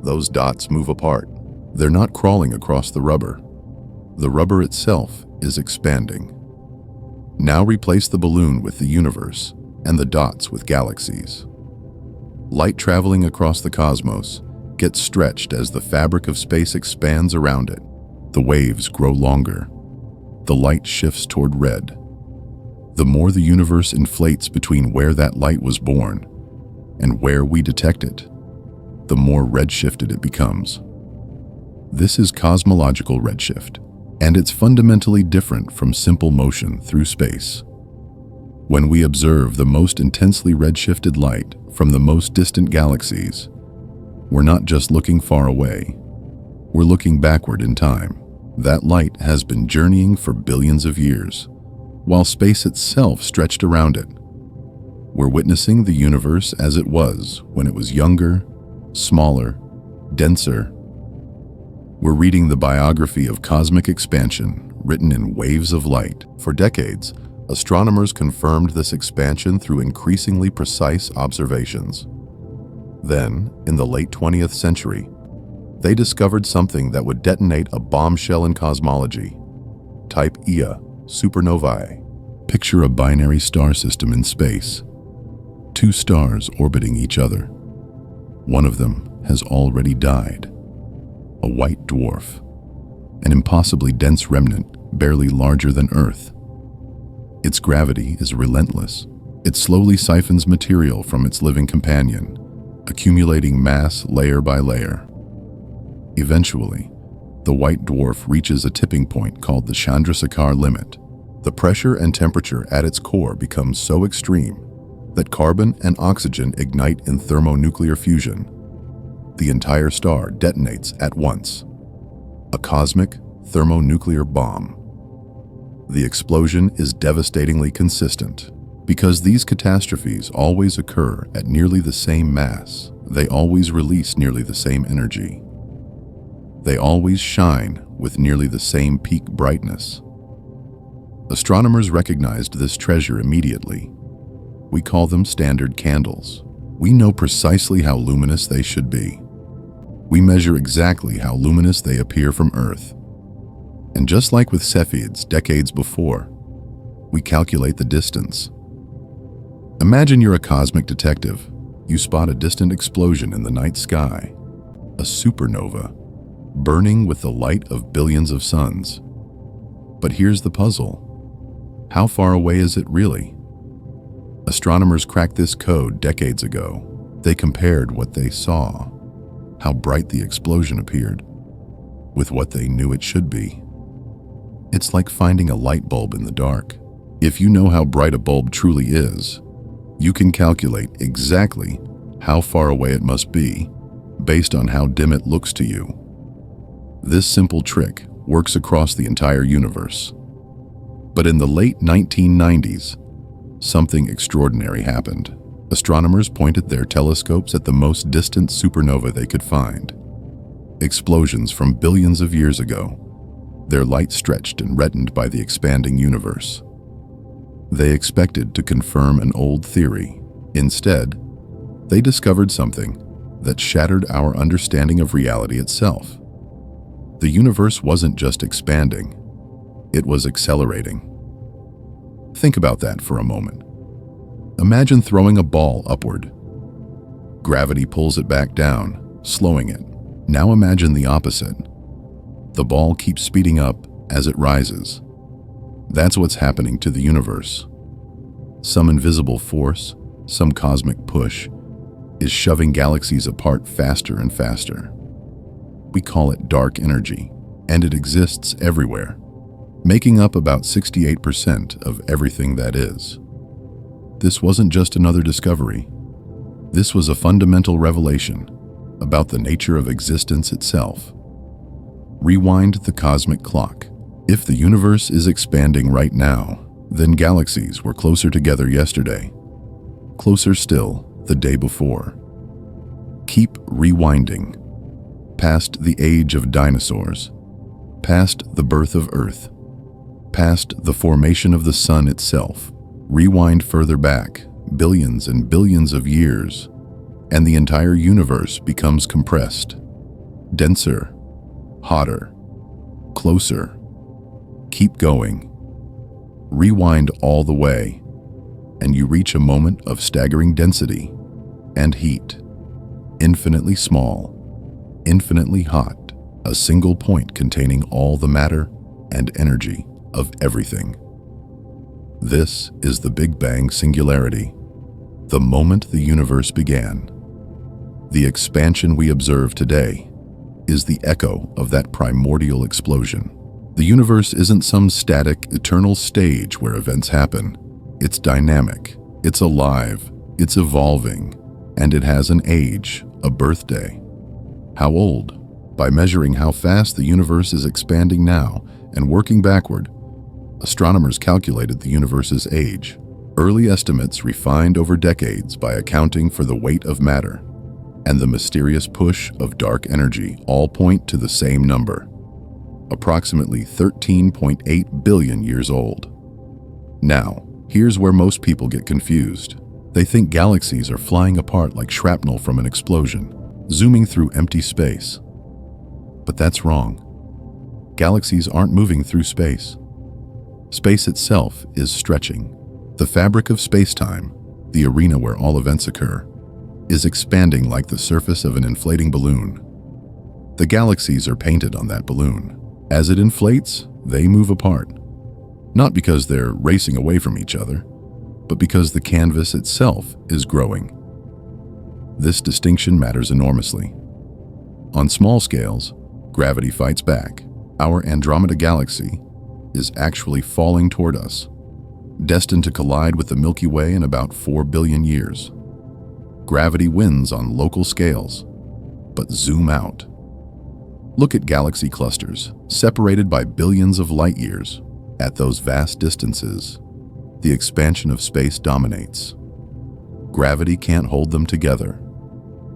Those dots move apart. They're not crawling across the rubber. The rubber itself is expanding. Now replace the balloon with the universe and the dots with galaxies. Light traveling across the cosmos gets stretched as the fabric of space expands around it. The waves grow longer. The light shifts toward red. The more the universe inflates between where that light was born and where we detect it, the more redshifted it becomes. This is cosmological redshift, and it's fundamentally different from simple motion through space. When we observe the most intensely redshifted light from the most distant galaxies, we're not just looking far away, we're looking backward in time. That light has been journeying for billions of years, while space itself stretched around it. We're witnessing the universe as it was when it was younger, smaller, denser. We're reading the biography of cosmic expansion written in waves of light. For decades, astronomers confirmed this expansion through increasingly precise observations. Then, in the late 20th century, they discovered something that would detonate a bombshell in cosmology. Type Ia, supernovae. Picture a binary star system in space. Two stars orbiting each other. One of them has already died. A white dwarf. An impossibly dense remnant, barely larger than Earth. Its gravity is relentless. It slowly siphons material from its living companion, accumulating mass layer by layer. Eventually, the white dwarf reaches a tipping point called the Chandrasekhar limit. The pressure and temperature at its core becomes so extreme that carbon and oxygen ignite in thermonuclear fusion. The entire star detonates at once. A cosmic thermonuclear bomb. The explosion is devastatingly consistent. Because these catastrophes always occur at nearly the same mass, they always release nearly the same energy. They always shine with nearly the same peak brightness. Astronomers recognized this treasure immediately. We call them standard candles. We know precisely how luminous they should be. We measure exactly how luminous they appear from Earth. And just like with Cepheids decades before, we calculate the distance. Imagine you're a cosmic detective. You spot a distant explosion in the night sky, a supernova, burning with the light of billions of suns. But here's the puzzle. How far away is it really? Astronomers cracked this code decades ago. They compared what they saw, how bright the explosion appeared, with what they knew it should be. It's like finding a light bulb in the dark. If you know how bright a bulb truly is, you can calculate exactly how far away it must be based on how dim it looks to you. This simple trick works across the entire universe. But in the late 1990s, something extraordinary happened. Astronomers pointed their telescopes at the most distant supernova they could find. Explosions from billions of years ago, their light stretched and reddened by the expanding universe. They expected to confirm an old theory. Instead, they discovered something that shattered our understanding of reality itself. The universe wasn't just expanding, it was accelerating. Think about that for a moment. Imagine throwing a ball upward. Gravity pulls it back down, slowing it. Now imagine the opposite. The ball keeps speeding up as it rises. That's what's happening to the universe. Some invisible force, some cosmic push, is shoving galaxies apart faster and faster. We call it dark energy, and it exists everywhere, making up about 68% of everything that is. This wasn't just another discovery. This was a fundamental revelation about the nature of existence itself. Rewind the cosmic clock. If the universe is expanding right now, then galaxies were closer together yesterday, closer still the day before. Keep rewinding, past the age of dinosaurs, past the birth of Earth, past the formation of the sun itself. Rewind further back, billions and billions of years, and the entire universe becomes compressed, denser, hotter, closer. Keep going. Rewind all the way, and you reach a moment of staggering density and heat. Infinitely small, infinitely hot, a single point containing all the matter and energy of everything. This is the Big Bang singularity, the moment the universe began. The expansion we observe today is the echo of that primordial explosion. The universe isn't some static, eternal stage where events happen. It's dynamic, it's alive, it's evolving, and it has an age, a birthday. How old? By measuring how fast the universe is expanding now and working backward, astronomers calculated the universe's age. Early estimates refined over decades by accounting for the weight of matter and the mysterious push of dark energy all point to the same number, approximately 13.8 billion years old. Now, here's where most people get confused. They think galaxies are flying apart like shrapnel from an explosion, zooming through empty space. But that's wrong. Galaxies aren't moving through space. Space itself is stretching. The fabric of space-time, the arena where all events occur, is expanding like the surface of an inflating balloon. The galaxies are painted on that balloon. As it inflates, they move apart. Not because they're racing away from each other, but because the canvas itself is growing. This distinction matters enormously. On small scales, gravity fights back. Our Andromeda galaxy is actually falling toward us, destined to collide with the Milky Way in about 4 billion years. Gravity wins on local scales, but zoom out. Look at galaxy clusters, separated by billions of light years. At those vast distances, the expansion of space dominates. Gravity can't hold them together.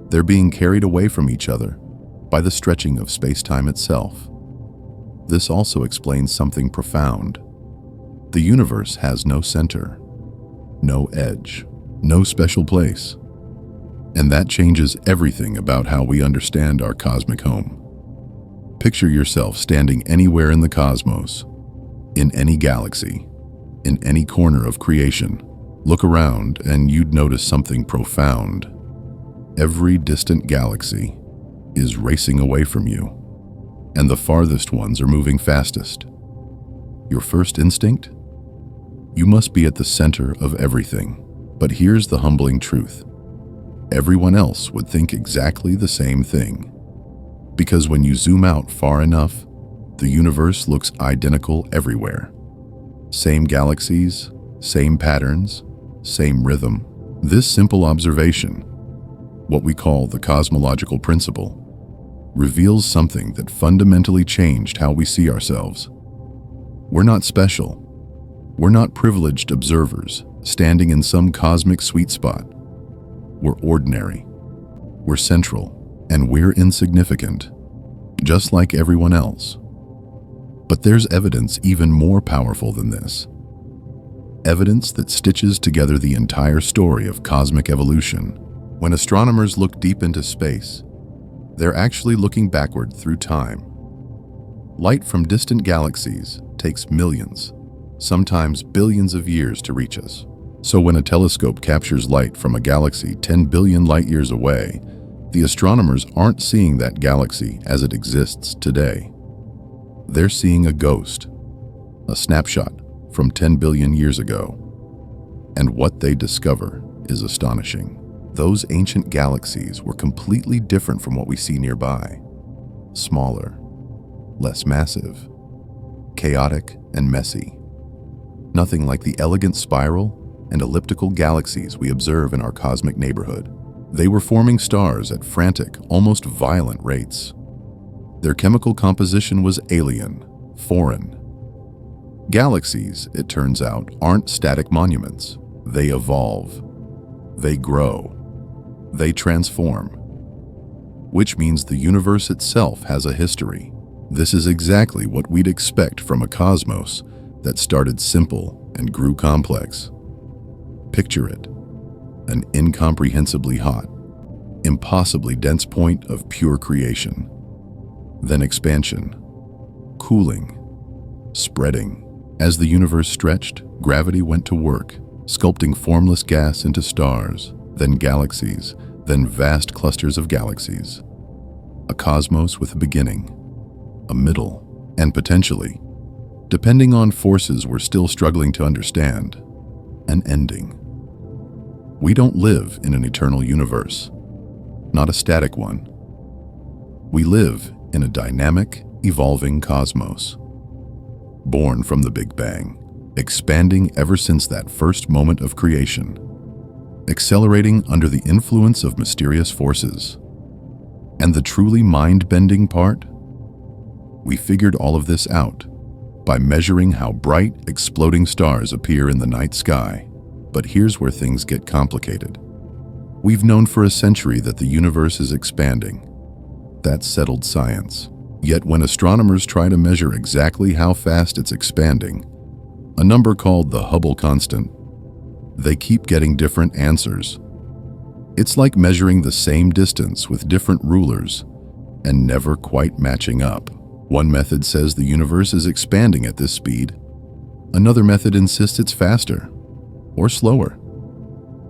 They're being carried away from each other by the stretching of space-time itself. This also explains something profound. The universe has no center, no edge, no special place. And that changes everything about how we understand our cosmic home. Picture yourself standing anywhere in the cosmos, in any galaxy, in any corner of creation. Look around and you'd notice something profound. Every distant galaxy is racing away from you, and the farthest ones are moving fastest. Your first instinct? You must be at the center of everything. But here's the humbling truth. Everyone else would think exactly the same thing. Because when you zoom out far enough, the universe looks identical everywhere. Same galaxies, same patterns, same rhythm. This simple observation, what we call the cosmological principle, reveals something that fundamentally changed how we see ourselves. We're not special. We're not privileged observers standing in some cosmic sweet spot. We're ordinary. We're central, and we're insignificant, just like everyone else. But there's evidence even more powerful than this. Evidence that stitches together the entire story of cosmic evolution. When astronomers look deep into space, they're actually looking backward through time. Light from distant galaxies takes millions, sometimes billions of years to reach us. So when a telescope captures light from a galaxy 10 billion light years away, the astronomers aren't seeing that galaxy as it exists today. They're seeing a ghost, a snapshot from 10 billion years ago. And what they discover is astonishing. Those ancient galaxies were completely different from what we see nearby. Smaller, less massive, chaotic and messy. Nothing like the elegant spiral and elliptical galaxies we observe in our cosmic neighborhood. They were forming stars at frantic, almost violent rates. Their chemical composition was alien, foreign. Galaxies, it turns out, aren't static monuments. They evolve. They grow. They transform. Which means the universe itself has a history. This is exactly what we'd expect from a cosmos that started simple and grew complex. Picture it. An incomprehensibly hot, impossibly dense point of pure creation. Then expansion, cooling, spreading. As the universe stretched, gravity went to work, sculpting formless gas into stars, then galaxies, then vast clusters of galaxies. A cosmos with a beginning, a middle, and potentially, depending on forces we're still struggling to understand, an ending. We don't live in an eternal universe, not a static one. We live in a dynamic, evolving cosmos, born from the Big Bang, expanding ever since that first moment of creation, accelerating under the influence of mysterious forces. And the truly mind-bending part? We figured all of this out by measuring how bright, exploding stars appear in the night sky. But here's where things get complicated. We've known for a century that the universe is expanding. That's settled science. Yet when astronomers try to measure exactly how fast it's expanding, a number called the Hubble constant, they keep getting different answers. It's like measuring the same distance with different rulers and never quite matching up. One method says the universe is expanding at this speed. Another method insists it's faster or slower.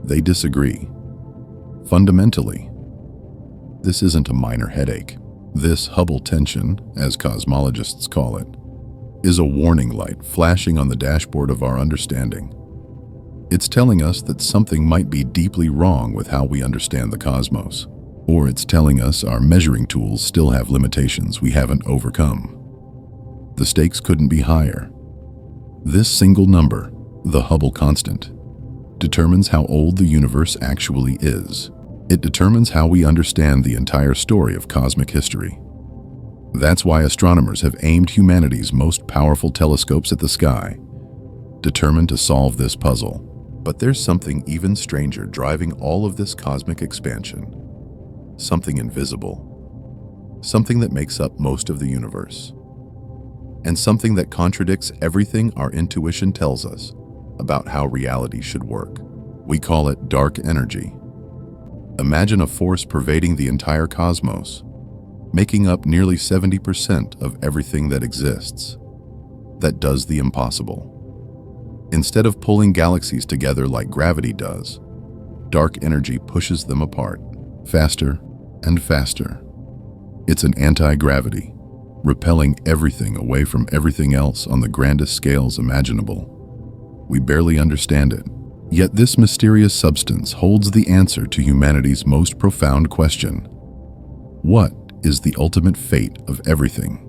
They disagree. Fundamentally, this isn't a minor headache. This Hubble tension, as cosmologists call it, is a warning light flashing on the dashboard of our understanding. It's telling us that something might be deeply wrong with how we understand the cosmos, or it's telling us our measuring tools still have limitations we haven't overcome. The stakes couldn't be higher. This single number, the Hubble constant, determines how old the universe actually is. It determines how we understand the entire story of cosmic history. That's why astronomers have aimed humanity's most powerful telescopes at the sky, determined to solve this puzzle. But there's something even stranger driving all of this cosmic expansion. Something invisible. Something that makes up most of the universe. And something that contradicts everything our intuition tells us about how reality should work. We call it dark energy. Imagine a force pervading the entire cosmos, making up nearly 70% of everything that exists, that does the impossible. Instead of pulling galaxies together like gravity does, dark energy pushes them apart, faster and faster. It's an anti-gravity, repelling everything away from everything else on the grandest scales imaginable. We barely understand it. Yet this mysterious substance holds the answer to humanity's most profound question. What is the ultimate fate of everything?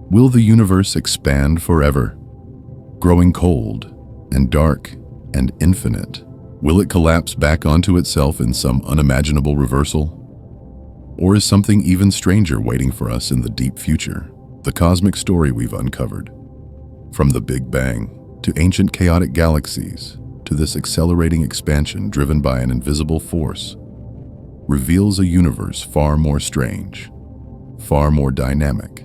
Will the universe expand forever, growing cold and dark and infinite? Will it collapse back onto itself in some unimaginable reversal? Or is something even stranger waiting for us in the deep future? The cosmic story we've uncovered, from the Big Bang to ancient chaotic galaxies to this accelerating expansion driven by an invisible force, reveals a universe far more strange, far more dynamic,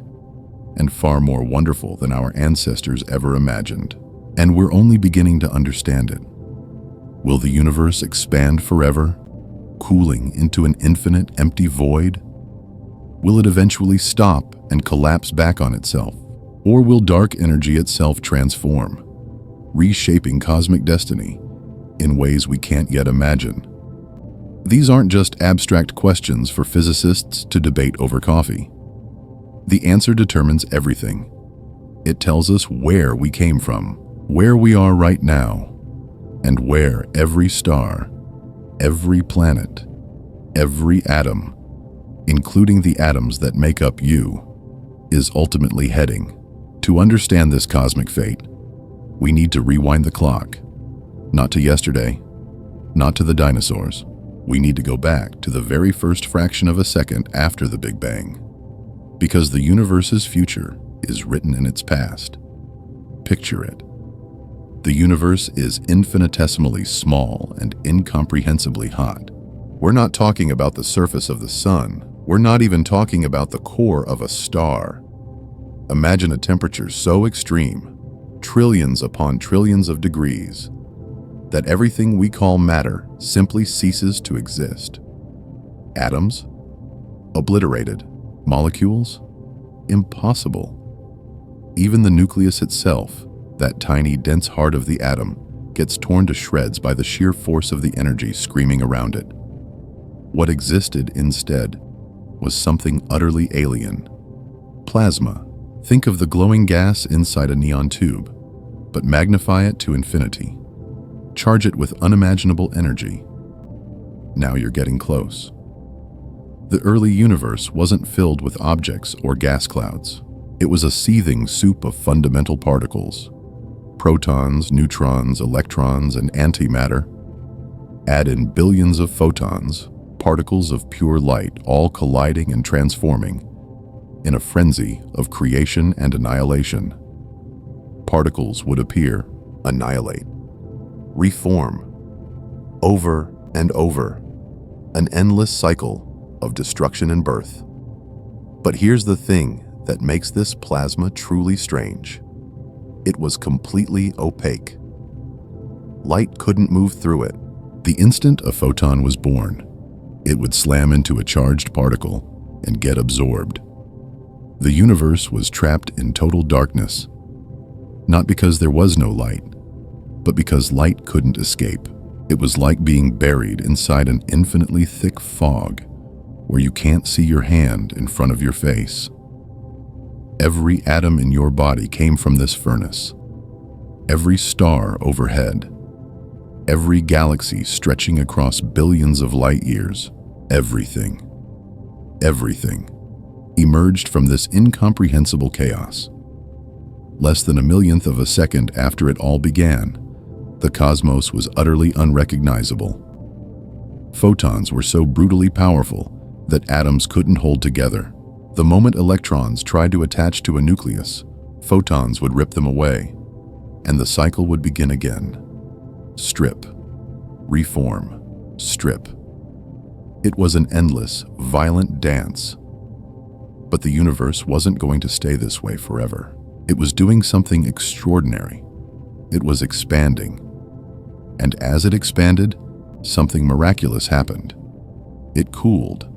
and far more wonderful than our ancestors ever imagined. And we're only beginning to understand it. Will the universe expand forever, cooling into an infinite empty void? Will it eventually stop and collapse back on itself? Or will dark energy itself transform, reshaping cosmic destiny in ways we can't yet imagine? These aren't just abstract questions for physicists to debate over coffee. The answer determines everything. It tells us where we came from, where we are right now, and where every star, every planet, every atom, including the atoms that make up you, is ultimately heading. To understand this cosmic fate, we need to rewind the clock, not to yesterday, not to the dinosaurs. We need to go back to the very first fraction of a second after the Big Bang, because the universe's future is written in its past. Picture it. The universe is infinitesimally small and incomprehensibly hot. We're not talking about the surface of the sun. We're not even talking about the core of a star. Imagine a temperature so extreme, trillions upon trillions of degrees, that everything we call matter simply ceases to exist. Atoms? Obliterated. Molecules? Impossible. Even the nucleus itself, that tiny, dense heart of the atom, gets torn to shreds by the sheer force of the energy screaming around it. What existed instead was something utterly alien. Plasma. Think of the glowing gas inside a neon tube, but magnify it to infinity. Charge it with unimaginable energy. Now you're getting close. The early universe wasn't filled with objects or gas clouds. It was a seething soup of fundamental particles. Protons, neutrons, electrons, and antimatter. Add in billions of photons, particles of pure light, all colliding and transforming in a frenzy of creation and annihilation. Particles would appear, annihilate, reform, over and over, an endless cycle of destruction and birth. But here's the thing that makes this plasma truly strange. It was completely opaque. Light couldn't move through it. The instant a photon was born, it would slam into a charged particle and get absorbed. The universe was trapped in total darkness, not because there was no light, but because light couldn't escape. It was like being buried inside an infinitely thick fog where you can't see your hand in front of your face. Every atom in your body came from this furnace. Every star overhead, every galaxy stretching across billions of light years, everything emerged from this incomprehensible chaos. Less than a millionth of a second after it all began, the cosmos was utterly unrecognizable. Photons were so brutally powerful that atoms couldn't hold together. The moment electrons tried to attach to a nucleus, photons would rip them away, and the cycle would begin again. Strip, reform, strip. It was an endless, violent dance. But the universe wasn't going to stay this way forever. It was doing something extraordinary. It was expanding. And as it expanded, something miraculous happened. It cooled.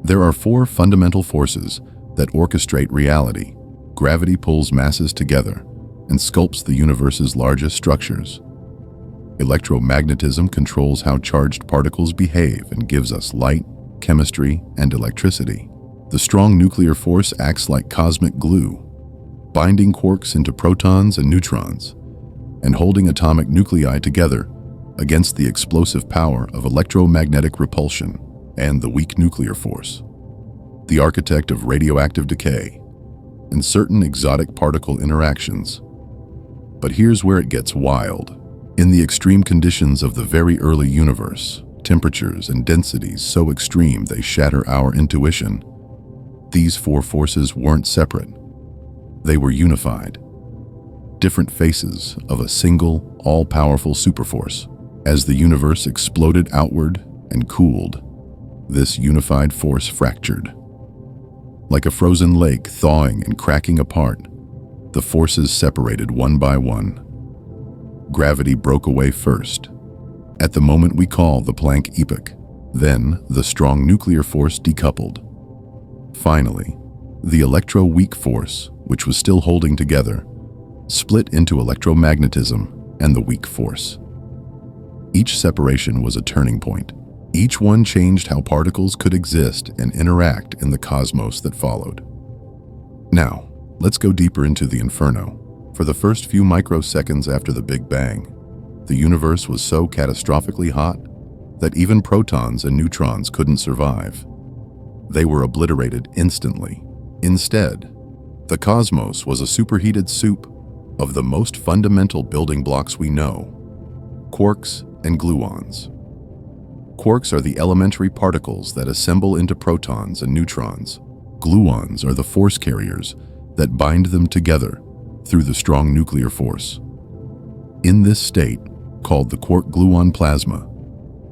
There are 4 fundamental forces that orchestrate reality. Gravity pulls masses together and sculpts the universe's largest structures. Electromagnetism controls how charged particles behave and gives us light, chemistry, and electricity. The strong nuclear force acts like cosmic glue, binding quarks into protons and neutrons, and holding atomic nuclei together against the explosive power of electromagnetic repulsion and the weak nuclear force, the architect of radioactive decay, and certain exotic particle interactions. But here's where it gets wild. In the extreme conditions of the very early universe, temperatures and densities so extreme they shatter our intuition. These four forces weren't separate. They were unified. Different faces of a single, all-powerful superforce. As the universe exploded outward and cooled, this unified force fractured. Like a frozen lake thawing and cracking apart, the forces separated one by one. Gravity broke away first, at the moment we call the Planck epoch. Then, the strong nuclear force decoupled. Finally, the electro-weak force, which was still holding together, split into electromagnetism and the weak force. Each separation was a turning point. Each one changed how particles could exist and interact in the cosmos that followed. Now, let's go deeper into the inferno. For the first few microseconds after the Big Bang, the universe was so catastrophically hot that even protons and neutrons couldn't survive. They were obliterated instantly. Instead, the cosmos was a superheated soup of the most fundamental building blocks we know: quarks and gluons. Quarks are the elementary particles that assemble into protons and neutrons. Gluons are the force carriers that bind them together through the strong nuclear force. In this state, called the quark-gluon plasma,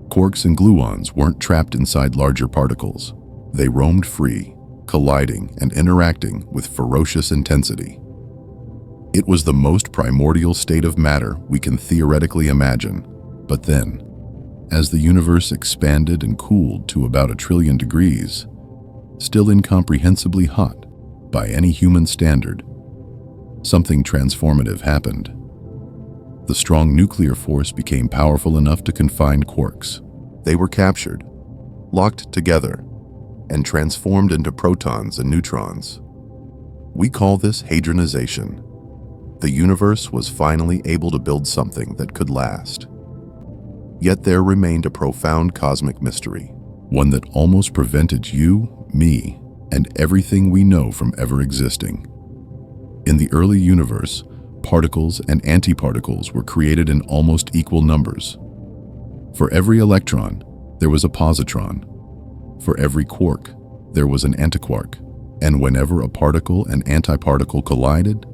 quarks and gluons weren't trapped inside larger particles. They roamed free, colliding and interacting with ferocious intensity. It was the most primordial state of matter we can theoretically imagine. But then, as the universe expanded and cooled to about 1 trillion degrees, still incomprehensibly hot by any human standard, something transformative happened. The strong nuclear force became powerful enough to confine quarks. They were captured, locked together, and transformed into protons and neutrons. We call this hadronization. The universe was finally able to build something that could last. Yet there remained a profound cosmic mystery, one that almost prevented you, me, and everything we know from ever existing. In the early universe, particles and antiparticles were created in almost equal numbers. For every electron, there was a positron. For every quark, there was an antiquark. And whenever a particle and antiparticle collided,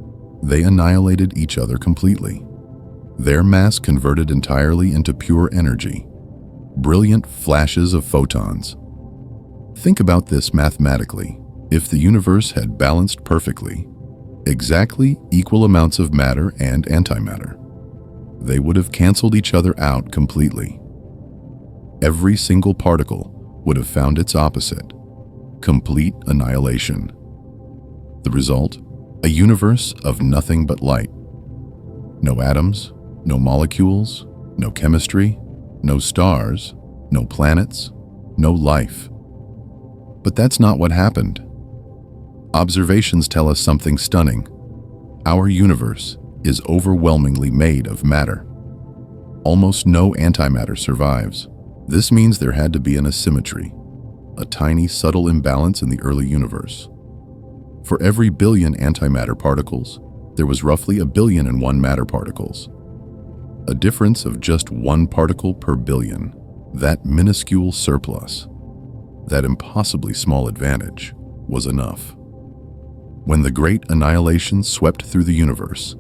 they annihilated each other completely. Their mass converted entirely into pure energy, brilliant flashes of photons. Think about this mathematically. If the universe had balanced perfectly, exactly equal amounts of matter and antimatter, they would have canceled each other out completely. Every single particle would have found its opposite, complete annihilation. The result? A universe of nothing but light. No atoms, no molecules, no chemistry, no stars, no planets, no life. But that's not what happened. Observations tell us something stunning. Our universe is overwhelmingly made of matter. Almost no antimatter survives. This means there had to be an asymmetry, a tiny, subtle imbalance in the early universe. For every billion antimatter particles, there was roughly 1,000,000,001 matter particles. A difference of just 1 particle per billion. That minuscule surplus, that impossibly small advantage, was enough. When the great annihilation swept through the universe,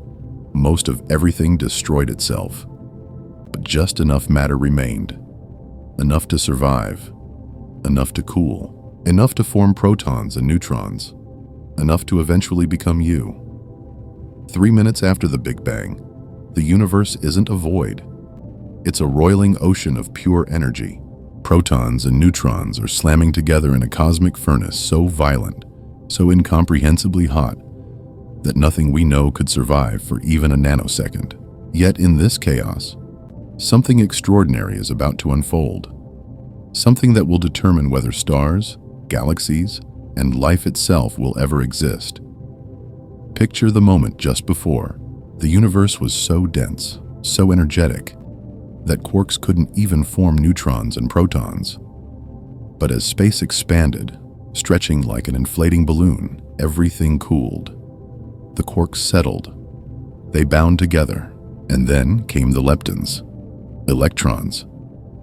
most of everything destroyed itself. But just enough matter remained. Enough to survive. Enough to cool. Enough to form protons and neutrons. Enough to eventually become you. 3 minutes after the Big Bang, the universe isn't a void. It's a roiling ocean of pure energy. Protons and neutrons are slamming together in a cosmic furnace so violent, so incomprehensibly hot, that nothing we know could survive for even a nanosecond. Yet in this chaos, something extraordinary is about to unfold. Something that will determine whether stars, galaxies, and life itself will ever exist. Picture the moment just before. The universe was so dense, so energetic, that quarks couldn't even form neutrons and protons. But as space expanded, stretching like an inflating balloon, everything cooled. The quarks settled. They bound together, and then came the leptons, electrons,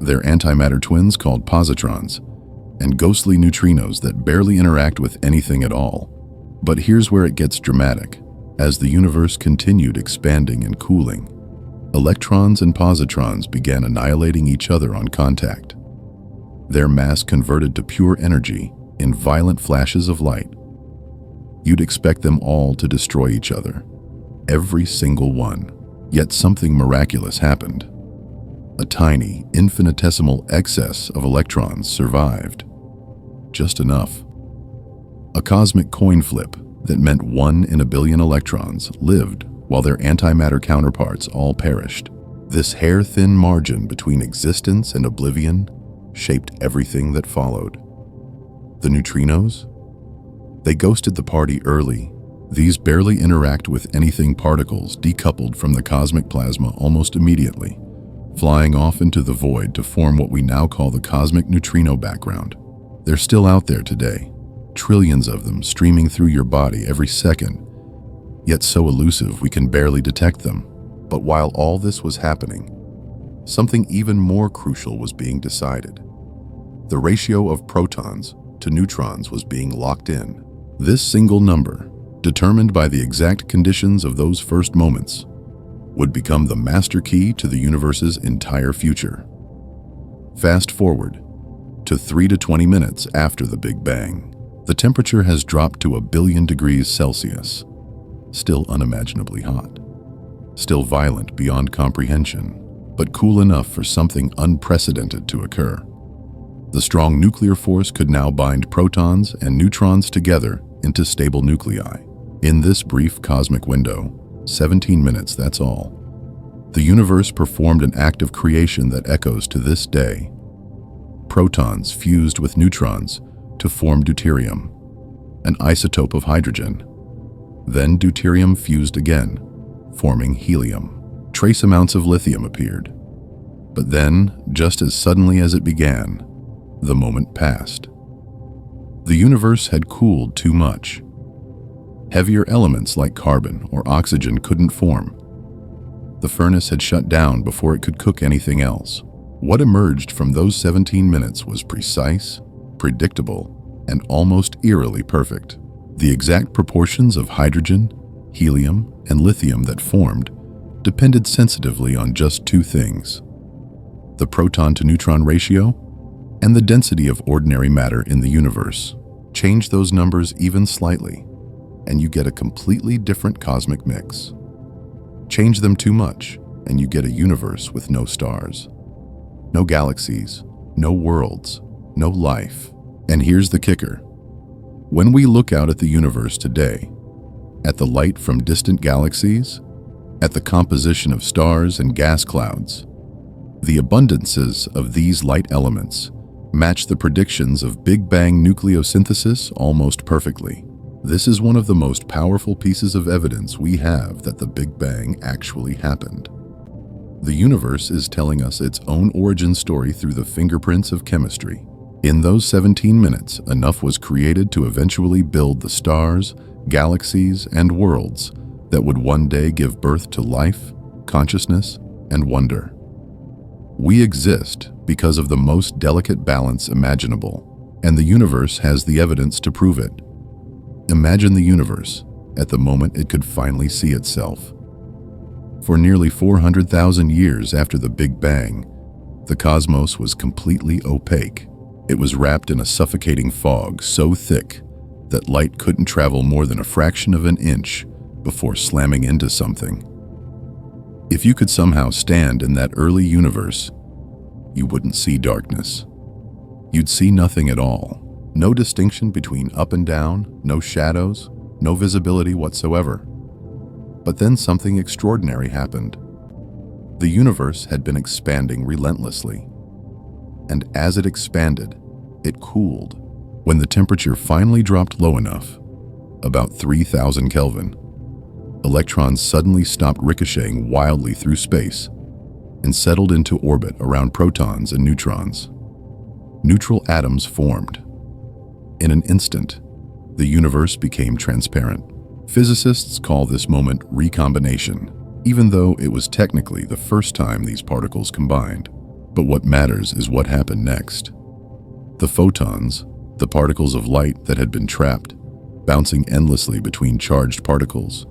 They're antimatter twins called positrons, and ghostly neutrinos that barely interact with anything at all. But here's where it gets dramatic. As the universe continued expanding and cooling, electrons and positrons began annihilating each other on contact. Their mass converted to pure energy in violent flashes of light. You'd expect them all to destroy each other, every single one. Yet something miraculous happened. A tiny, infinitesimal excess of electrons survived. Just enough. A cosmic coin flip that meant 1 in a billion electrons lived while their antimatter counterparts all perished. This hair-thin margin between existence and oblivion shaped everything that followed. The neutrinos? They ghosted the party early. These barely interact with anything particles decoupled from the cosmic plasma almost immediately, flying off into the void to form what we now call the cosmic neutrino background. They're still out there today, trillions of them streaming through your body every second, yet so elusive we can barely detect them. But while all this was happening, something even more crucial was being decided. The ratio of protons to neutrons was being locked in. This single number, determined by the exact conditions of those first moments, would become the master key to the universe's entire future. Fast forward to 3 to 20 minutes after the Big Bang. The temperature has dropped to 1 billion degrees Celsius. Still unimaginably hot. Still violent beyond comprehension, but cool enough for something unprecedented to occur. The strong nuclear force could now bind protons and neutrons together into stable nuclei. In this brief cosmic window, 17 minutes, that's all, the universe performed an act of creation that echoes to this day. Protons fused with neutrons to form deuterium, an isotope of hydrogen. Then deuterium fused again, forming helium. Trace amounts of lithium appeared. But then, just as suddenly as it began, the moment passed. The universe had cooled too much. Heavier elements like carbon or oxygen couldn't form. The furnace had shut down before it could cook anything else. What emerged from those 17 minutes was precise, predictable, and almost eerily perfect. The exact proportions of hydrogen, helium, and lithium that formed depended sensitively on just 2 things: the proton-to-neutron ratio and the density of ordinary matter in the universe. Change those numbers even slightly, and you get a completely different cosmic mix. Change them too much, and you get a universe with no stars, no galaxies, no worlds, no life. And here's the kicker. When we look out at the universe today, at the light from distant galaxies, at the composition of stars and gas clouds, the abundances of these light elements match the predictions of Big Bang nucleosynthesis almost perfectly. This is one of the most powerful pieces of evidence we have that the Big Bang actually happened. The universe is telling us its own origin story through the fingerprints of chemistry. In those 17 minutes, enough was created to eventually build the stars, galaxies, and worlds that would one day give birth to life, consciousness, and wonder. We exist because of the most delicate balance imaginable, and the universe has the evidence to prove it. Imagine the universe at the moment it could finally see itself. For nearly 400,000 years after the Big Bang, the cosmos was completely opaque. It was wrapped in a suffocating fog so thick that light couldn't travel more than a fraction of an inch before slamming into something. If you could somehow stand in that early universe, you wouldn't see darkness. You'd see nothing at all. No distinction between up and down, no shadows, no visibility whatsoever. But then something extraordinary happened. The universe had been expanding relentlessly. And as it expanded, it cooled. When the temperature finally dropped low enough, about 3,000 Kelvin, electrons suddenly stopped ricocheting wildly through space and settled into orbit around protons and neutrons. Neutral atoms formed. In an instant, the universe became transparent. Physicists call this moment recombination, even though it was technically the first time these particles combined. But what matters is what happened next. The photons, the particles of light that had been trapped, bouncing endlessly between charged particles,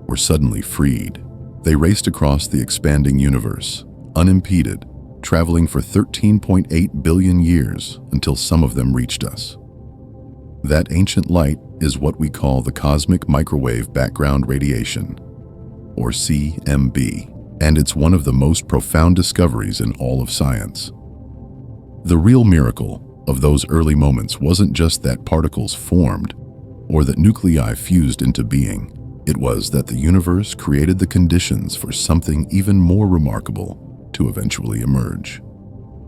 were suddenly freed. They raced across the expanding universe, unimpeded, traveling for 13.8 billion years until some of them reached us. That ancient light is what we call the cosmic microwave background radiation, or CMB, and it's one of the most profound discoveries in all of science. The real miracle of those early moments wasn't just that particles formed or that nuclei fused into being. It was that the universe created the conditions for something even more remarkable to eventually emerge.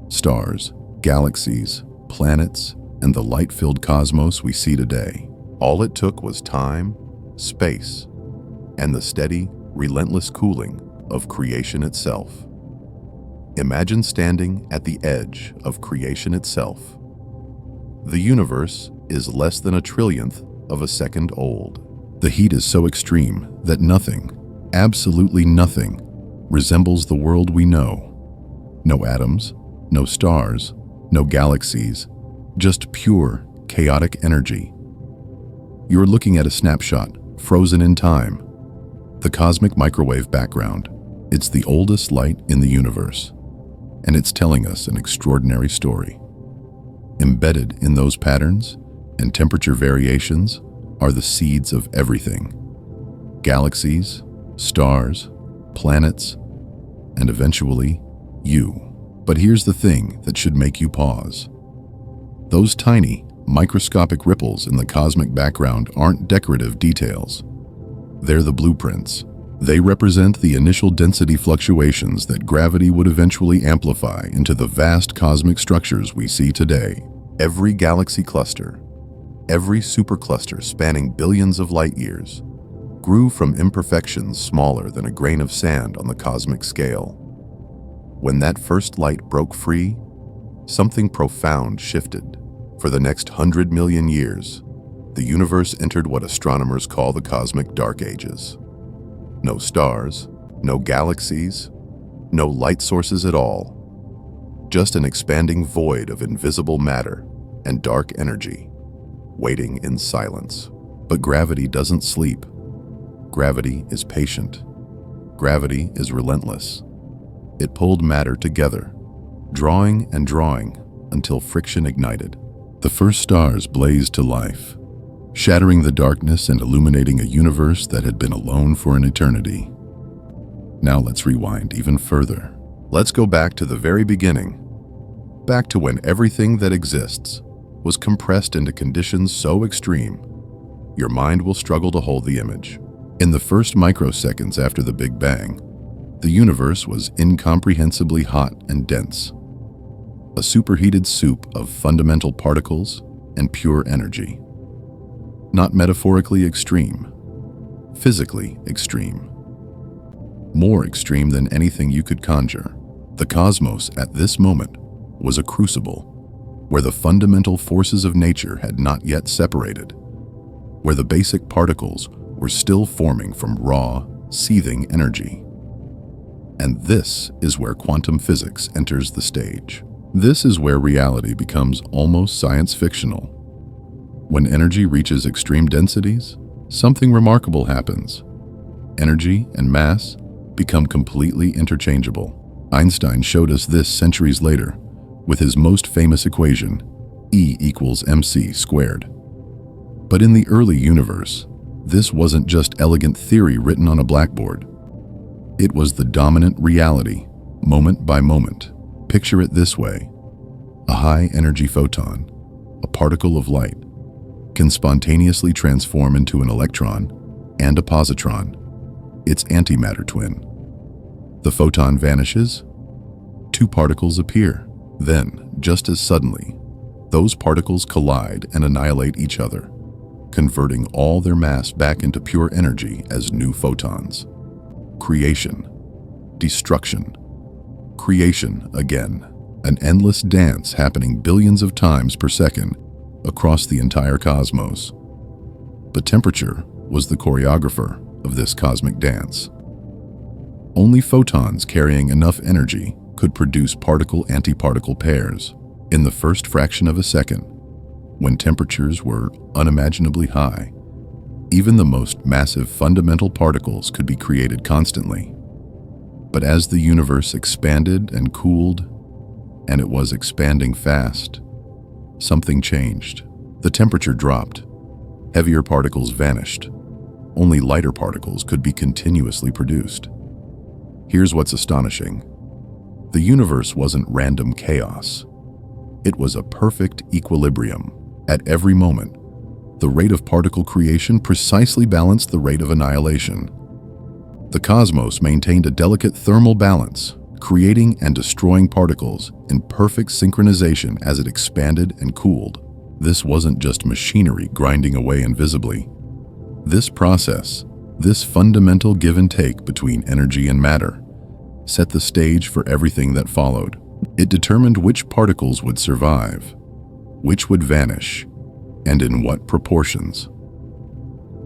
Stars, galaxies, planets, and the light-filled cosmos we see today. All it took was time, space, and the steady, relentless cooling of creation itself. Imagine standing at the edge of creation itself. The universe is less than a trillionth of a second old. The heat is so extreme that nothing, absolutely nothing, resembles the world we know. No atoms, no stars, no galaxies, just pure, chaotic energy. You're looking at a snapshot, frozen in time. The cosmic microwave background. It's the oldest light in the universe, and it's telling us an extraordinary story. Embedded in those patterns and temperature variations are the seeds of everything. Galaxies, stars, planets, and eventually, you. But here's the thing that should make you pause. Those tiny, microscopic ripples in the cosmic background aren't decorative details. They're the blueprints. They represent the initial density fluctuations that gravity would eventually amplify into the vast cosmic structures we see today. Every galaxy cluster, every supercluster spanning billions of light years, grew from imperfections smaller than a grain of sand on the cosmic scale. When that first light broke free, something profound shifted. For the next 100 million years, the universe entered what astronomers call the cosmic dark ages. No stars, no galaxies, no light sources at all. Just an expanding void of invisible matter and dark energy, waiting in silence. But gravity doesn't sleep. Gravity is patient. Gravity is relentless. It pulled matter together, drawing and drawing until friction ignited. The first stars blazed to life, shattering the darkness and illuminating a universe that had been alone for an eternity. Now let's rewind even further. Let's go back to the very beginning, back to when everything that exists was compressed into conditions so extreme, your mind will struggle to hold the image. In the first microseconds after the Big Bang, the universe was incomprehensibly hot and dense, a superheated soup of fundamental particles and pure energy. Not metaphorically extreme, physically extreme. More extreme than anything you could conjure. The cosmos at this moment was a crucible, where the fundamental forces of nature had not yet separated, where the basic particles were still forming from raw, seething energy. And this is where quantum physics enters the stage. This is where reality becomes almost science fictional. When energy reaches extreme densities, something remarkable happens. Energy and mass become completely interchangeable. Einstein showed us this centuries later with his most famous equation, E equals mc squared. But in the early universe, this wasn't just elegant theory written on a blackboard. It was the dominant reality, moment by moment. Picture it this way. A high-energy photon, a particle of light, can spontaneously transform into an electron and a positron, its antimatter twin. The photon vanishes, two particles appear. Then, just as suddenly, those particles collide and annihilate each other, converting all their mass back into pure energy as new photons. Creation, destruction, creation again, an endless dance happening billions of times per second across the entire cosmos. But temperature was the choreographer of this cosmic dance. Only photons carrying enough energy could produce particle-antiparticle pairs in the first fraction of a second, when temperatures were unimaginably high. Even the most massive fundamental particles could be created constantly. But as the universe expanded and cooled, and it was expanding fast, something changed. The temperature dropped. Heavier particles vanished. Only lighter particles could be continuously produced. Here's what's astonishing. The universe wasn't random chaos. It was a perfect equilibrium. At every moment, the rate of particle creation precisely balanced the rate of annihilation. The cosmos maintained a delicate thermal balance, creating and destroying particles in perfect synchronization as it expanded and cooled. This wasn't just machinery grinding away invisibly. This process, this fundamental give and take between energy and matter, set the stage for everything that followed. It determined which particles would survive, which would vanish, and in what proportions.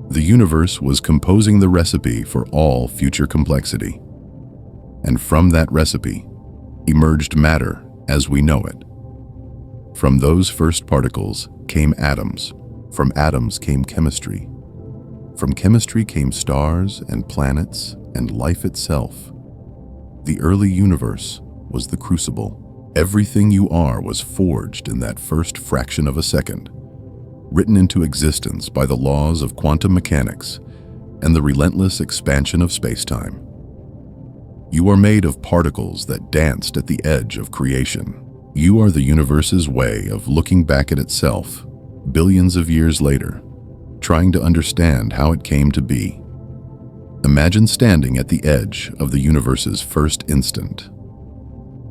The universe was composing the recipe for all future complexity. And from that recipe emerged matter as we know it. From those first particles came atoms. From atoms came chemistry. From chemistry came stars and planets and life itself. The early universe was the crucible. Everything you are was forged in that first fraction of a second, written into existence by the laws of quantum mechanics and the relentless expansion of space-time. You are made of particles that danced at the edge of creation. You are the universe's way of looking back at itself, billions of years later, trying to understand how it came to be. Imagine standing at the edge of the universe's first instant.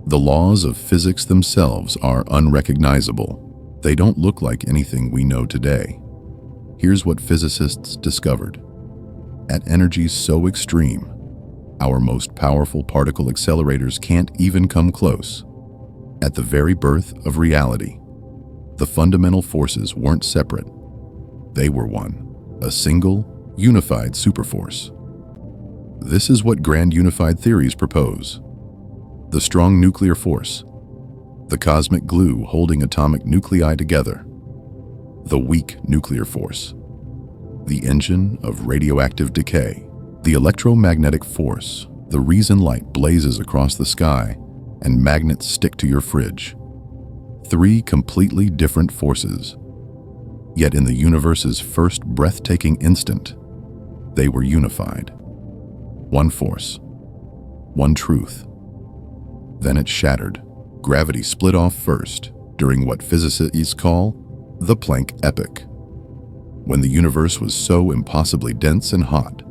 The laws of physics themselves are unrecognizable. They don't look like anything we know today. Here's what physicists discovered. At energies so extreme, our most powerful particle accelerators can't even come close. At the very birth of reality, the fundamental forces weren't separate. They were one, a single, unified superforce. This is what grand unified theories propose. The strong nuclear force, the cosmic glue holding atomic nuclei together. The weak nuclear force, the engine of radioactive decay. The electromagnetic force, the reason light blazes across the sky and magnets stick to your fridge. Three completely different forces. Yet in the universe's first breathtaking instant, they were unified. One force, one truth. Then it shattered. Gravity split off first during what physicists call the Planck epoch, when the universe was so impossibly dense and hot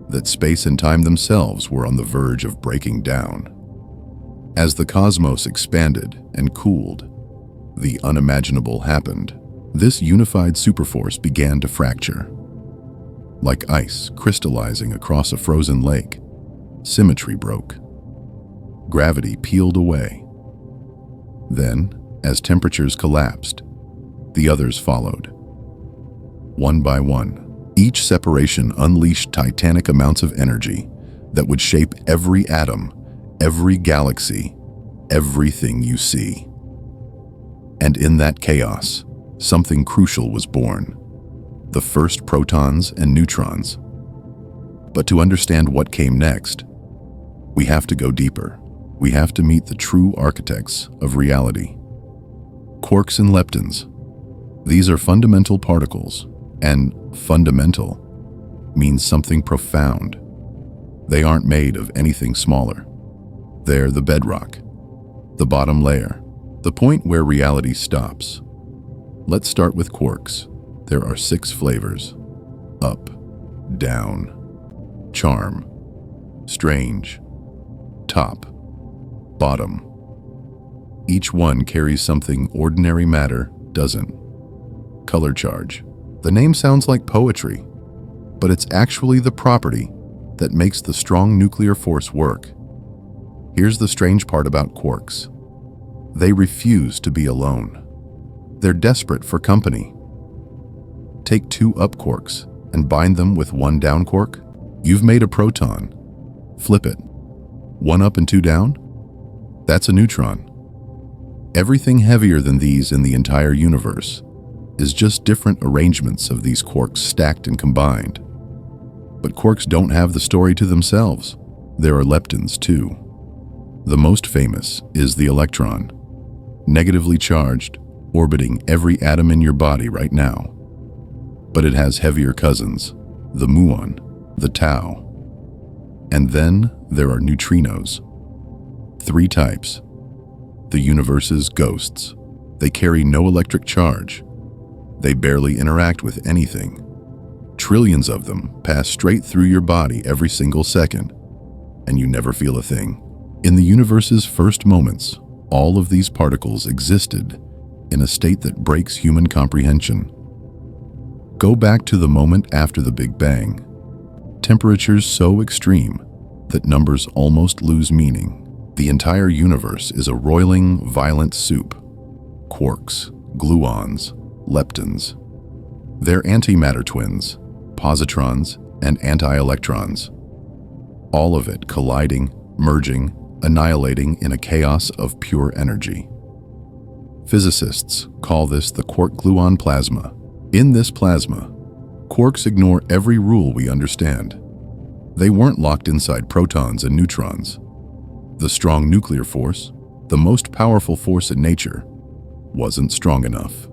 that space and time themselves were on the verge of breaking down. As the cosmos expanded and cooled, the unimaginable happened. This unified superforce began to fracture. Like ice crystallizing across a frozen lake, symmetry broke. Gravity peeled away. Then, as temperatures collapsed, the others followed. One by one, each separation unleashed titanic amounts of energy that would shape every atom, every galaxy, everything you see. And in that chaos, something crucial was born. The first protons and neutrons. But to understand what came next, we have to go deeper. We have to meet the true architects of reality. Quarks and leptons. These are fundamental particles, and fundamental means something profound. They aren't made of anything smaller. They're the bedrock, the bottom layer, the point where reality stops. Let's start with quarks. There are 6 flavors: up, down, charm, strange, top, bottom. Each one carries something ordinary matter doesn't. Color charge. The name sounds like poetry, but it's actually the property that makes the strong nuclear force work. Here's the strange part about quarks. They refuse to be alone. They're desperate for company. Take 2 up quarks and bind them with 1 down quark. You've made a proton. Flip it. 1 up and 2 down? That's a neutron. Everything heavier than these in the entire universe is just different arrangements of these quarks stacked and combined. But quarks don't have the story to themselves. There are leptons too. The most famous is the electron, negatively charged, orbiting every atom in your body right now. But it has heavier cousins, the muon, the tau. And then there are neutrinos. 3 types. The universe's ghosts. They carry no electric charge. They barely interact with anything. Trillions of them pass straight through your body every single second, and you never feel a thing. In the universe's first moments, all of these particles existed in a state that breaks human comprehension. Go back to the moment after the Big Bang. Temperatures so extreme that numbers almost lose meaning. The entire universe is a roiling, violent soup. Quarks, gluons, leptons. They're antimatter twins, positrons, and anti-electrons. All of it colliding, merging, annihilating in a chaos of pure energy. Physicists call this the quark-gluon plasma. In this plasma, quarks ignore every rule we understand. They weren't locked inside protons and neutrons. The strong nuclear force, the most powerful force in nature, wasn't strong enough.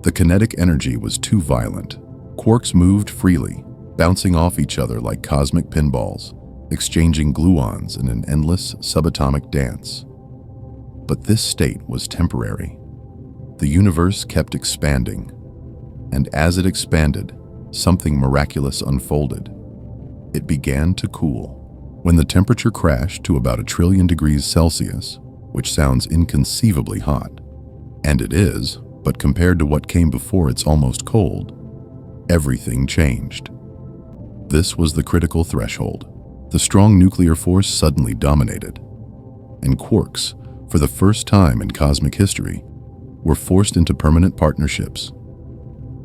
The kinetic energy was too violent. Quarks moved freely, bouncing off each other like cosmic pinballs, exchanging gluons in an endless subatomic dance. But this state was temporary. The universe kept expanding, and as it expanded, something miraculous unfolded. It began to cool. When the temperature crashed to about 1 trillion degrees Celsius, which sounds inconceivably hot, and it is, but compared to what came before, it's almost cold, everything changed. This was the critical threshold. The strong nuclear force suddenly dominated, and quarks, for the first time in cosmic history, were forced into permanent partnerships.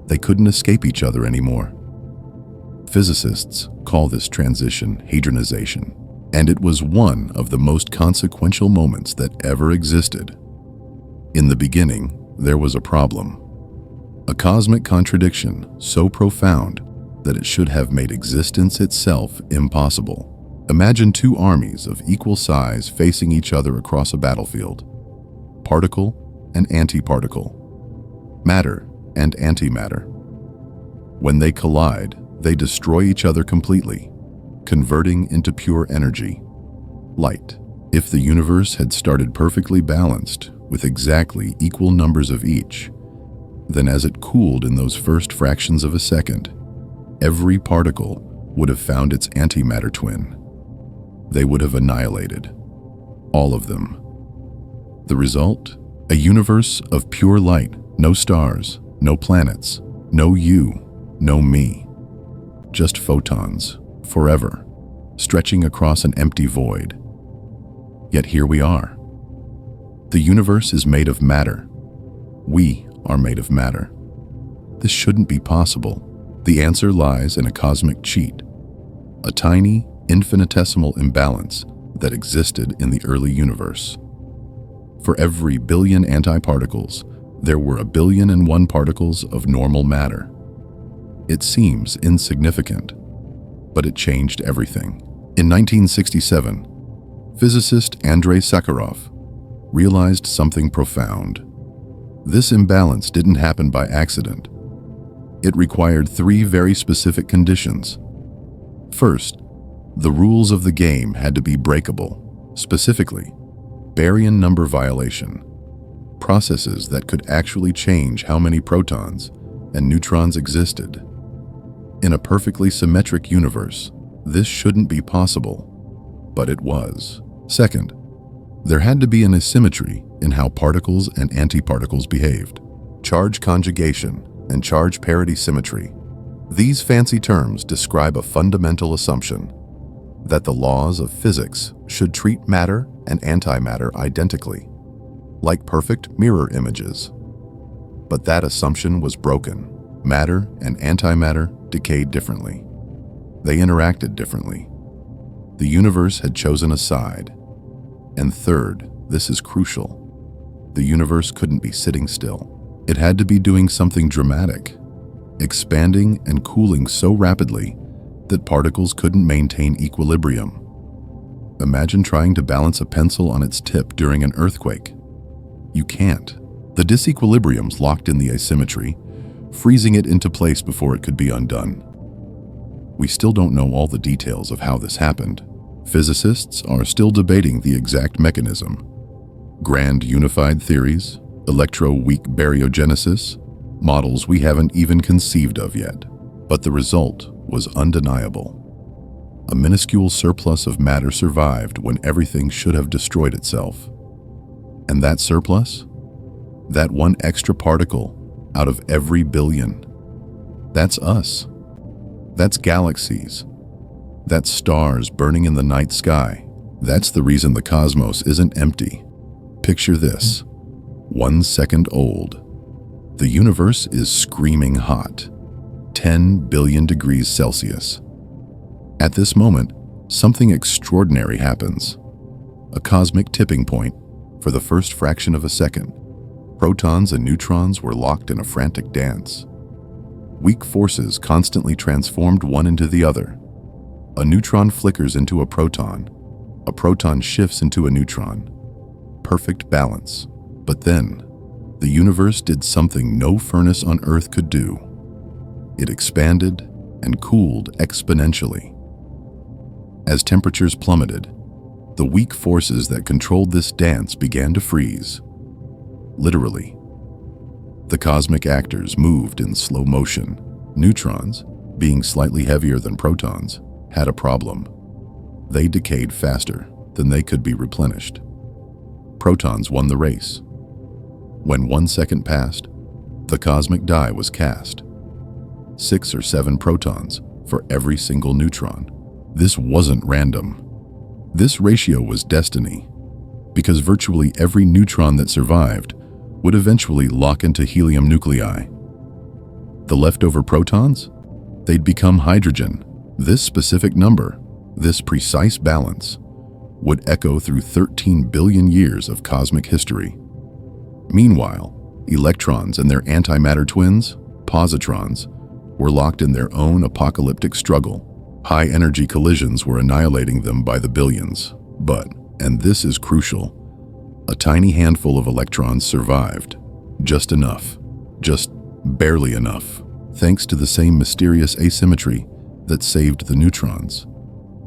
They couldn't escape each other anymore. Physicists call this transition hadronization, and it was one of the most consequential moments that ever existed. In the beginning, there was a problem. A cosmic contradiction so profound that it should have made existence itself impossible. Imagine 2 armies of equal size facing each other across a battlefield. Particle and antiparticle. Matter and antimatter. When they collide, they destroy each other completely, converting into pure energy, light. If the universe had started perfectly balanced, with exactly equal numbers of each, then as it cooled in those first fractions of a second, every particle would have found its antimatter twin. They would have annihilated. All of them. The result? A universe of pure light, no stars, no planets, no you, no me. Just photons, forever, stretching across an empty void. Yet here we are. The universe is made of matter. We are made of matter. This shouldn't be possible. The answer lies in a cosmic cheat, a tiny, infinitesimal imbalance that existed in the early universe. For every billion antiparticles, there were 1,000,000,001 particles of normal matter. It seems insignificant, but it changed everything. In 1967, physicist Andrei Sakharov realized something profound. This imbalance didn't happen by accident. It required 3 very specific conditions. First, the rules of the game had to be breakable, specifically, baryon number violation, processes that could actually change how many protons and neutrons existed. In a perfectly symmetric universe, this shouldn't be possible, but it was. Second, there had to be an asymmetry in how particles and antiparticles behaved. Charge conjugation and charge parity symmetry. These fancy terms describe a fundamental assumption that the laws of physics should treat matter and antimatter identically, like perfect mirror images. But that assumption was broken. Matter and antimatter decayed differently. They interacted differently. The universe had chosen a side. And third, this is crucial, the universe couldn't be sitting still. It had to be doing something dramatic, expanding and cooling so rapidly that particles couldn't maintain equilibrium. Imagine trying to balance a pencil on its tip during an earthquake. You can't. The disequilibriums locked in the asymmetry, freezing it into place before it could be undone. We still don't know all the details of how this happened. Physicists are still debating the exact mechanism. Grand unified theories, electro-weak baryogenesis, models we haven't even conceived of yet. But the result was undeniable. A minuscule surplus of matter survived when everything should have destroyed itself. And that surplus? That one extra particle out of every billion. That's us. That's galaxies. That's stars burning in the night sky. That's the reason the cosmos isn't empty. Picture this. 1 second old. The universe is screaming hot. 10 billion degrees Celsius. At this moment, something extraordinary happens. A cosmic tipping point. For the first fraction of a second, protons and neutrons were locked in a frantic dance. Weak forces constantly transformed one into the other. A neutron flickers into a proton shifts into a neutron. Perfect balance. But then, the universe did something no furnace on Earth could do. It expanded and cooled exponentially. As temperatures plummeted, the weak forces that controlled this dance began to freeze. Literally. The cosmic actors moved in slow motion. Neutrons, being slightly heavier than protons, had a problem. They decayed faster than they could be replenished. Protons won the race. When 1 second passed, the cosmic die was cast. 6 or 7 protons for every single neutron. This wasn't random. This ratio was destiny, because virtually every neutron that survived would eventually lock into helium nuclei. The leftover protons? They'd become hydrogen. This specific number, this precise balance, would echo through 13 billion years of cosmic history. Meanwhile, electrons and their antimatter twins, positrons, were locked in their own apocalyptic struggle. High-energy collisions were annihilating them by the billions. But, and this is crucial, a tiny handful of electrons survived. Just enough. Just barely enough. Thanks to the same mysterious asymmetry that saved the neutrons.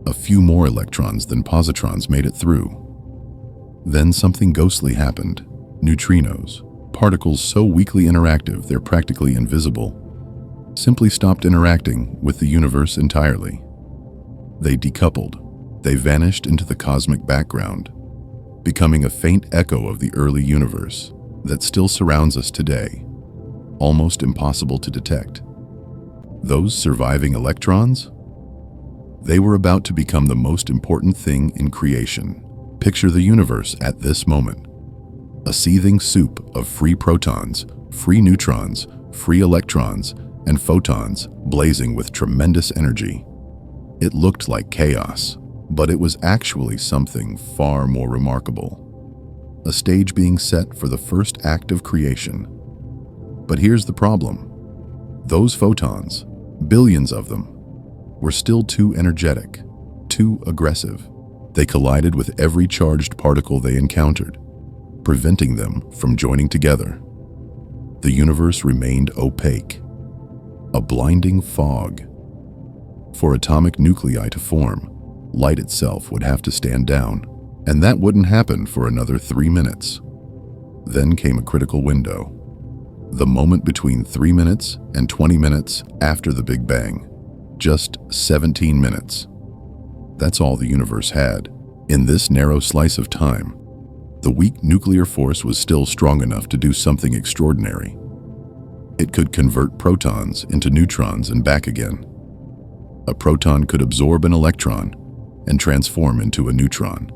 A few more electrons than positrons made it through. Then something ghostly happened. Neutrinos, particles so weakly interactive they're practically invisible, simply stopped interacting with the universe entirely. They decoupled. They vanished into the cosmic background, becoming a faint echo of the early universe that still surrounds us today, almost impossible to detect. Those surviving electrons? They were about to become the most important thing in creation. Picture the universe at this moment. A seething soup of free protons, free neutrons, free electrons, and photons blazing with tremendous energy. It looked like chaos, but it was actually something far more remarkable. A stage being set for the first act of creation. But here's the problem. Those photons, billions of them, were still too energetic, too aggressive. They collided with every charged particle they encountered, preventing them from joining together. The universe remained opaque, a blinding fog. For atomic nuclei to form, light itself would have to stand down, and that wouldn't happen for another 3 minutes. Then came a critical window. The moment between 3 minutes and 20 minutes after the Big Bang. Just 17 minutes. That's all the universe had. In this narrow slice of time, the weak nuclear force was still strong enough to do something extraordinary. It could convert protons into neutrons and back again. A proton could absorb an electron and transform into a neutron,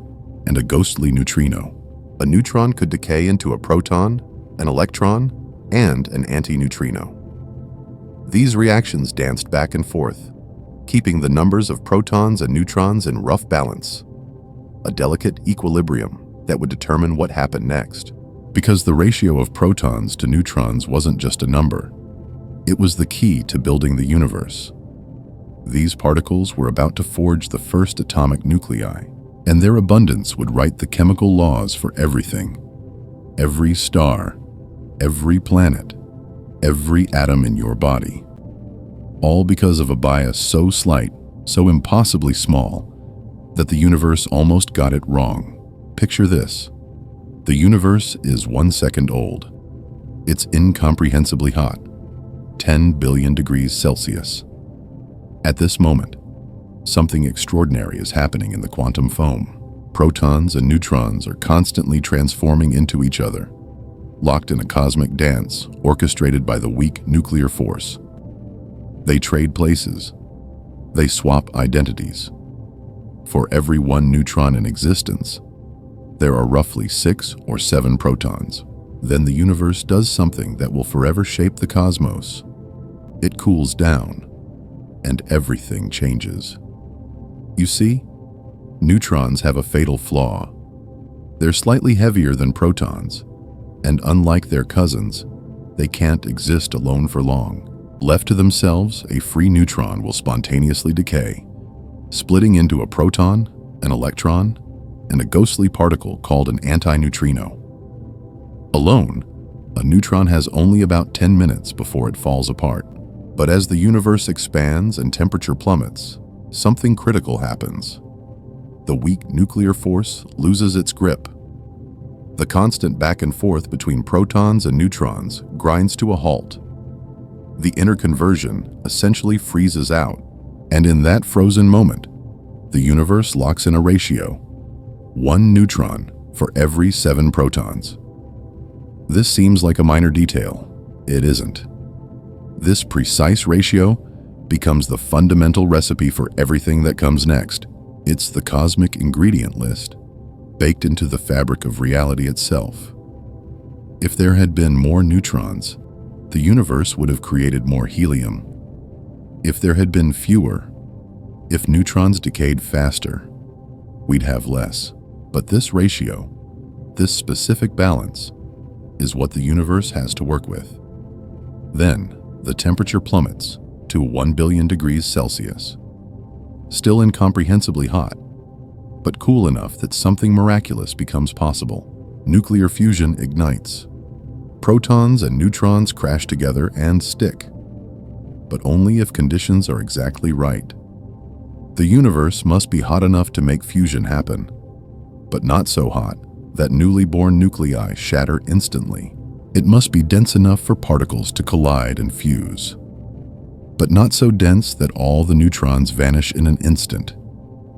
and a ghostly neutrino. A neutron could decay into a proton, an electron, and an antineutrino. These reactions danced back and forth, keeping the numbers of protons and neutrons in rough balance. a delicate equilibrium that would determine what happened next. Because the ratio of protons to neutrons wasn't just a number, it was the key to building the universe. These particles were about to forge the first atomic nuclei, and their abundance would write the chemical laws for everything. Every star, every planet, every atom in your body. All because of a bias so slight, so impossibly small, that the universe almost got it wrong. Picture this. The universe is 1 second old. It's incomprehensibly hot, 10 billion degrees Celsius. At this moment, something extraordinary is happening in the quantum foam. Protons and neutrons are constantly transforming into each other, locked in a cosmic dance orchestrated by the weak nuclear force. They trade places. They swap identities. For every 1 neutron in existence, there are roughly 6 or 7 protons. Then the universe does something that will forever shape the cosmos. It cools down, and everything changes. You see, neutrons have a fatal flaw. They're slightly heavier than protons, and unlike their cousins, they can't exist alone for long. Left to themselves, a free neutron will spontaneously decay, splitting into a proton, an electron, and a ghostly particle called an antineutrino. Alone, a neutron has only about 10 minutes before it falls apart. But as the universe expands and temperature plummets, something critical happens. The weak nuclear force loses its grip. The constant back and forth between protons and neutrons grinds to a halt. The interconversion essentially freezes out, and in that frozen moment, the universe locks in a ratio: 1 neutron for every 7 protons. This seems like a minor detail. It isn't. This precise ratio becomes the fundamental recipe for everything that comes next. It's the cosmic ingredient list, baked into the fabric of reality itself. If there had been more neutrons, the universe would have created more helium. If there had been fewer, if neutrons decayed faster, we'd have less. But this ratio, this specific balance, is what the universe has to work with. Then, the temperature plummets to 1 billion degrees Celsius. Still incomprehensibly hot, but cool enough that something miraculous becomes possible. Nuclear fusion ignites. Protons and neutrons crash together and stick, but only if conditions are exactly right. The universe must be hot enough to make fusion happen, but not so hot that newly born nuclei shatter instantly. It must be dense enough for particles to collide and fuse, but not so dense that all the neutrons vanish in an instant,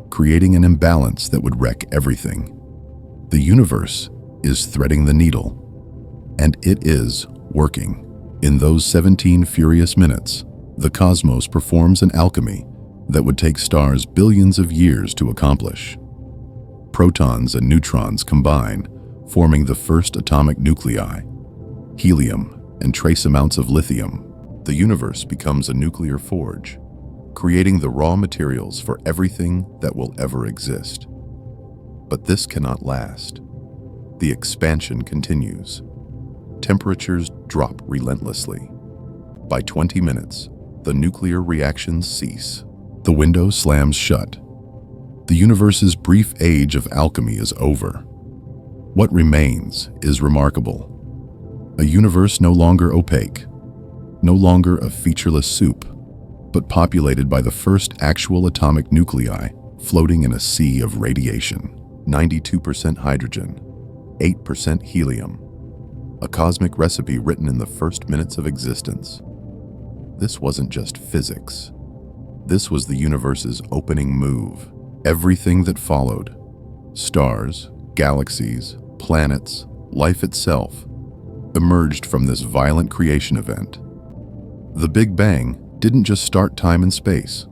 creating an imbalance that would wreck everything. The universe is threading the needle, and it is working. In those 17 furious minutes, the cosmos performs an alchemy that would take stars billions of years to accomplish. Protons and neutrons combine, forming the first atomic nuclei, helium and trace amounts of lithium. The universe becomes a nuclear forge, creating the raw materials for everything that will ever exist. But this cannot last. The expansion continues. Temperatures drop relentlessly. By 20 minutes, the nuclear reactions cease. The window slams shut. The universe's brief age of alchemy is over. What remains is remarkable. A universe no longer opaque, no longer a featureless soup, but populated by the first actual atomic nuclei floating in a sea of radiation. 92% hydrogen, 8% helium. A cosmic recipe written in the first minutes of existence. This wasn't just physics. This was the universe's opening move. Everything that followed, stars, galaxies, planets, life itself, emerged from this violent creation event. The Big Bang didn't just start time and space.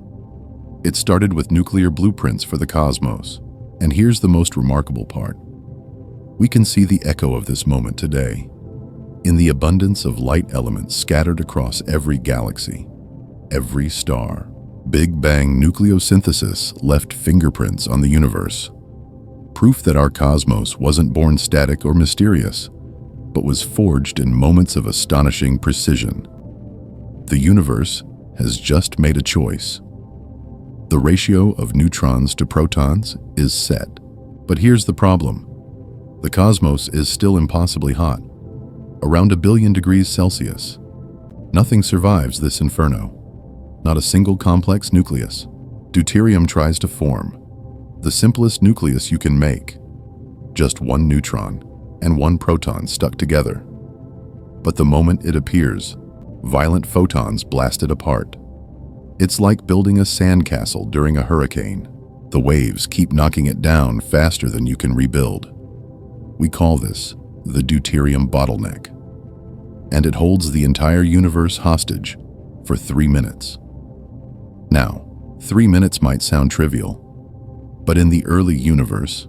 It started with nuclear blueprints for the cosmos. And here's the most remarkable part. We can see the echo of this moment today, in the abundance of light elements scattered across every galaxy, every star. Big Bang nucleosynthesis left fingerprints on the universe, proof that our cosmos wasn't born static or mysterious, but was forged in moments of astonishing precision. The universe has just made a choice. The ratio of neutrons to protons is set. But here's the problem. The cosmos is still impossibly hot, around 1 billion degrees Celsius. Nothing survives this inferno. Not a single complex nucleus. Deuterium tries to form. The simplest nucleus you can make. Just one neutron and one proton stuck together. But the moment it appears, violent photons blast it apart. It's like building a sandcastle during a hurricane. The waves keep knocking it down faster than you can rebuild. We call this the deuterium bottleneck. And it holds the entire universe hostage for 3 minutes. Now, 3 minutes might sound trivial, but in the early universe,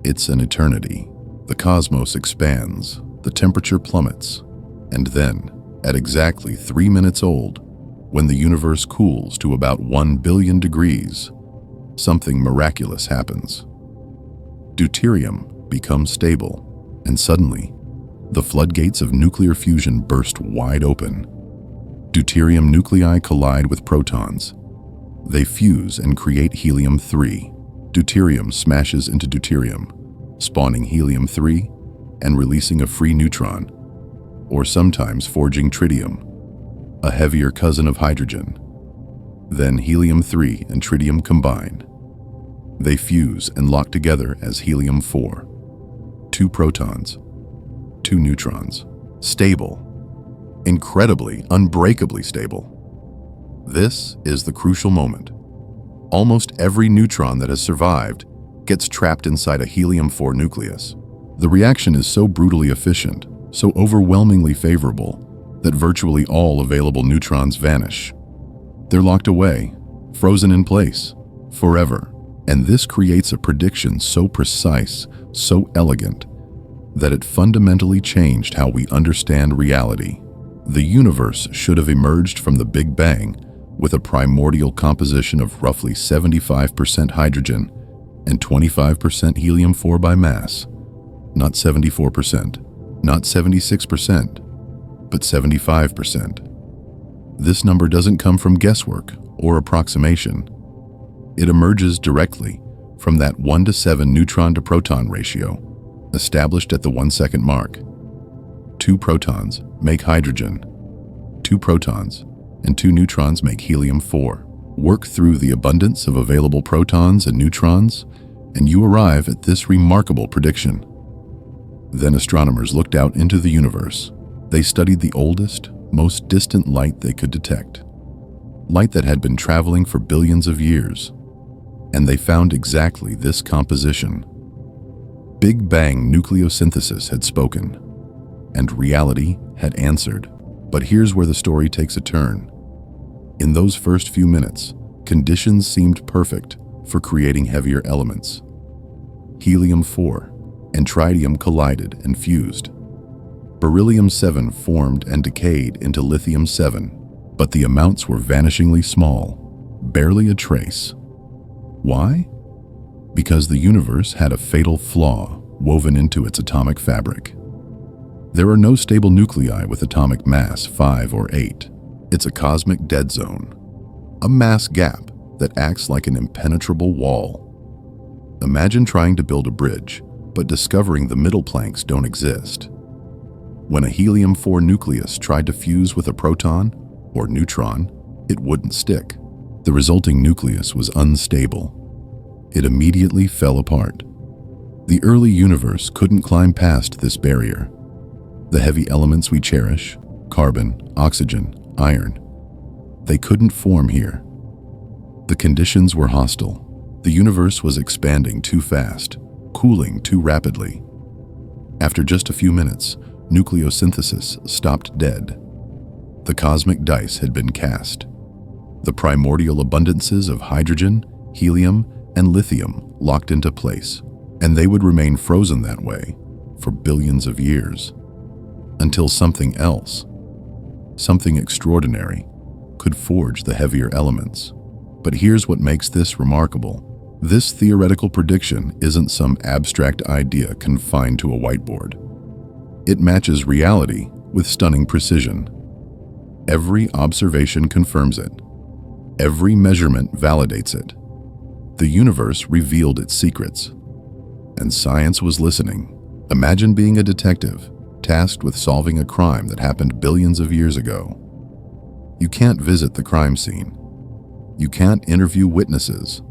it's an eternity. The cosmos expands, the temperature plummets, and then, at exactly 3 minutes old, when the universe cools to about 1 billion degrees, something miraculous happens. Deuterium becomes stable, and suddenly, the floodgates of nuclear fusion burst wide open. Deuterium nuclei collide with protons. They fuse and create helium-3. Deuterium smashes into deuterium, spawning helium-3 and releasing a free neutron, or sometimes forging tritium, a heavier cousin of hydrogen. Then helium-3 and tritium combine. They fuse and lock together as helium-4. 2 protons, 2 neutrons. Stable. Incredibly, unbreakably stable. This is the crucial moment. Almost every neutron that has survived gets trapped inside a helium-4 nucleus. The reaction is so brutally efficient, so overwhelmingly favorable, that virtually all available neutrons vanish. They're locked away, frozen in place, forever. And this creates a prediction so precise, so elegant, that it fundamentally changed how we understand reality. The universe should have emerged from the Big Bang with a primordial composition of roughly 75% hydrogen and 25% helium-4 by mass. Not 74%, not 76%, but 75%. This number doesn't come from guesswork or approximation. It emerges directly from that 1:7 neutron to proton ratio established at the 1 second mark. 2 protons make hydrogen. 2 protons and 2 neutrons make helium-4. Work through the abundance of available protons and neutrons, and you arrive at this remarkable prediction. Then astronomers looked out into the universe. They studied the oldest, most distant light they could detect. Light that had been traveling for billions of years. And they found exactly this composition. Big Bang nucleosynthesis had spoken, and reality had answered. But here's where the story takes a turn. In those first few minutes, conditions seemed perfect for creating heavier elements. Helium-4 and tritium collided and fused. Beryllium-7 formed and decayed into lithium-7, but the amounts were vanishingly small, barely a trace. Why? Because the universe had a fatal flaw woven into its atomic fabric. There are no stable nuclei with atomic mass 5 or 8. It's a cosmic dead zone, a mass gap that acts like an impenetrable wall. Imagine trying to build a bridge, but discovering the middle planks don't exist. When a helium-4 nucleus tried to fuse with a proton or neutron, it wouldn't stick. The resulting nucleus was unstable. It immediately fell apart. The early universe couldn't climb past this barrier. The heavy elements we cherish, carbon, oxygen, iron, they couldn't form here. The conditions were hostile. The universe was expanding too fast, cooling too rapidly. After just a few minutes, nucleosynthesis stopped dead. The cosmic dice had been cast. The primordial abundances of hydrogen, helium, and lithium locked into place, and they would remain frozen that way for billions of years, until something else, something extraordinary, could forge the heavier elements. But here's what makes this remarkable. This theoretical prediction isn't some abstract idea confined to a whiteboard. It matches reality with stunning precision. Every observation confirms it. Every measurement validates it. The universe revealed its secrets, and science was listening. Imagine being a detective, tasked with solving a crime that happened billions of years ago. You can't visit the crime scene. You can't interview witnesses,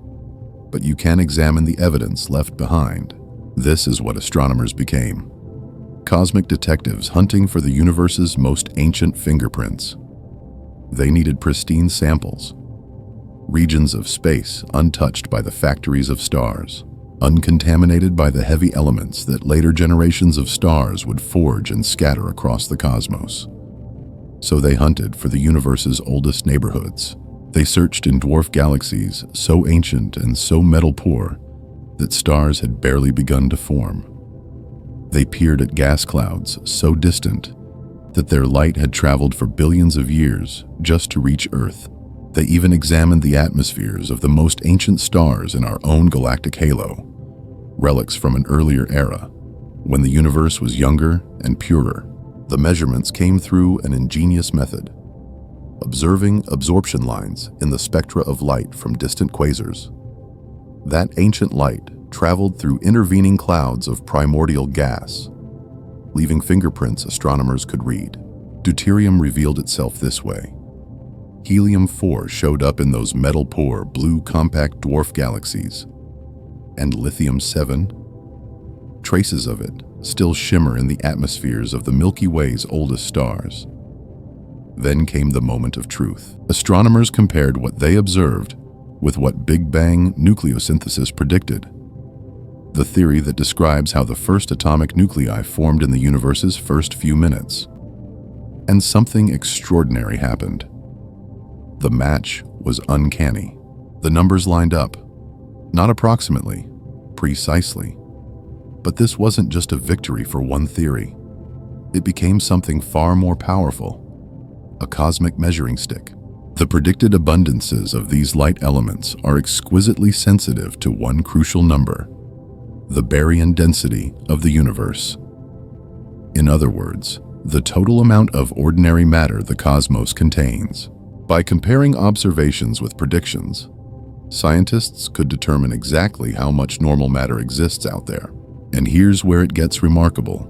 but you can examine the evidence left behind. This is what astronomers became. Cosmic detectives hunting for the universe's most ancient fingerprints. They needed pristine samples, regions of space untouched by the factories of stars, uncontaminated by the heavy elements that later generations of stars would forge and scatter across the cosmos. So they hunted for the universe's oldest neighborhoods. They searched in dwarf galaxies so ancient and so metal-poor that stars had barely begun to form. They peered at gas clouds so distant that their light had traveled for billions of years just to reach Earth. They even examined the atmospheres of the most ancient stars in our own galactic halo, relics from an earlier era, when the universe was younger and purer. The measurements came through an ingenious method, observing absorption lines in the spectra of light from distant quasars. That ancient light traveled through intervening clouds of primordial gas, leaving fingerprints astronomers could read. Deuterium revealed itself this way. Helium-4 showed up in those metal-poor, blue compact dwarf galaxies. And lithium-7? Traces of it still shimmer in the atmospheres of the Milky Way's oldest stars. Then came the moment of truth. Astronomers compared what they observed with what Big Bang nucleosynthesis predicted, the theory that describes how the first atomic nuclei formed in the universe's first few minutes. And something extraordinary happened. The match was uncanny. The numbers lined up, not approximately, precisely. But this wasn't just a victory for one theory. It became something far more powerful. A cosmic measuring stick. The predicted abundances of these light elements are exquisitely sensitive to one crucial number: the baryon density of the universe. In other words, the total amount of ordinary matter the cosmos contains. By comparing observations with predictions, scientists could determine exactly how much normal matter exists out there. And here's where it gets remarkable.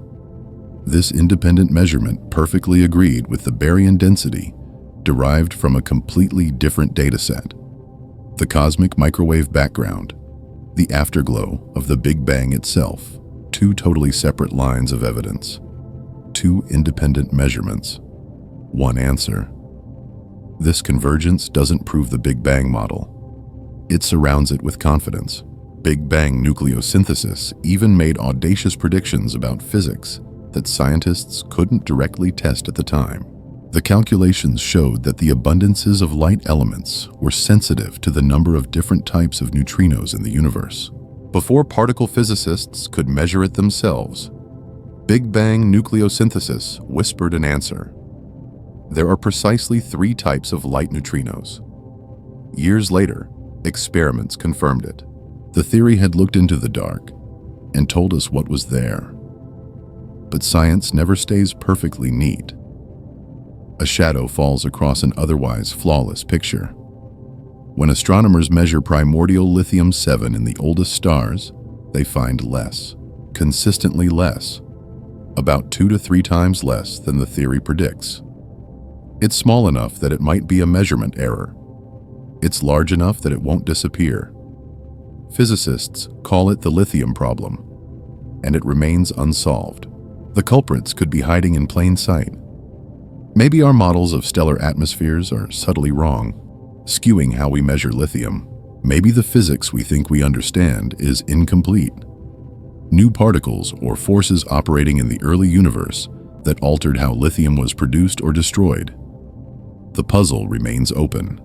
This independent measurement perfectly agreed with the baryon density derived from a completely different dataset: the cosmic microwave background, the afterglow of the Big Bang itself. Two totally separate lines of evidence, two independent measurements, one answer. This convergence doesn't prove the Big Bang model. It surrounds it with confidence. Big Bang nucleosynthesis even made audacious predictions about physics that scientists couldn't directly test at the time. The calculations showed that the abundances of light elements were sensitive to the number of different types of neutrinos in the universe. Before particle physicists could measure it themselves, Big Bang nucleosynthesis whispered an answer. There are precisely 3 types of light neutrinos. Years later, experiments confirmed it. The theory had looked into the dark and told us what was there. But science never stays perfectly neat. A shadow falls across an otherwise flawless picture. When astronomers measure primordial lithium-7 in the oldest stars, they find less, consistently less, about 2 to 3 times less than the theory predicts. It's small enough that it might be a measurement error. It's large enough that it won't disappear. Physicists call it the lithium problem, and it remains unsolved. The culprits could be hiding in plain sight. Maybe our models of stellar atmospheres are subtly wrong, skewing how we measure lithium. Maybe the physics we think we understand is incomplete. New particles or forces operating in the early universe that altered how lithium was produced or destroyed. The puzzle remains open.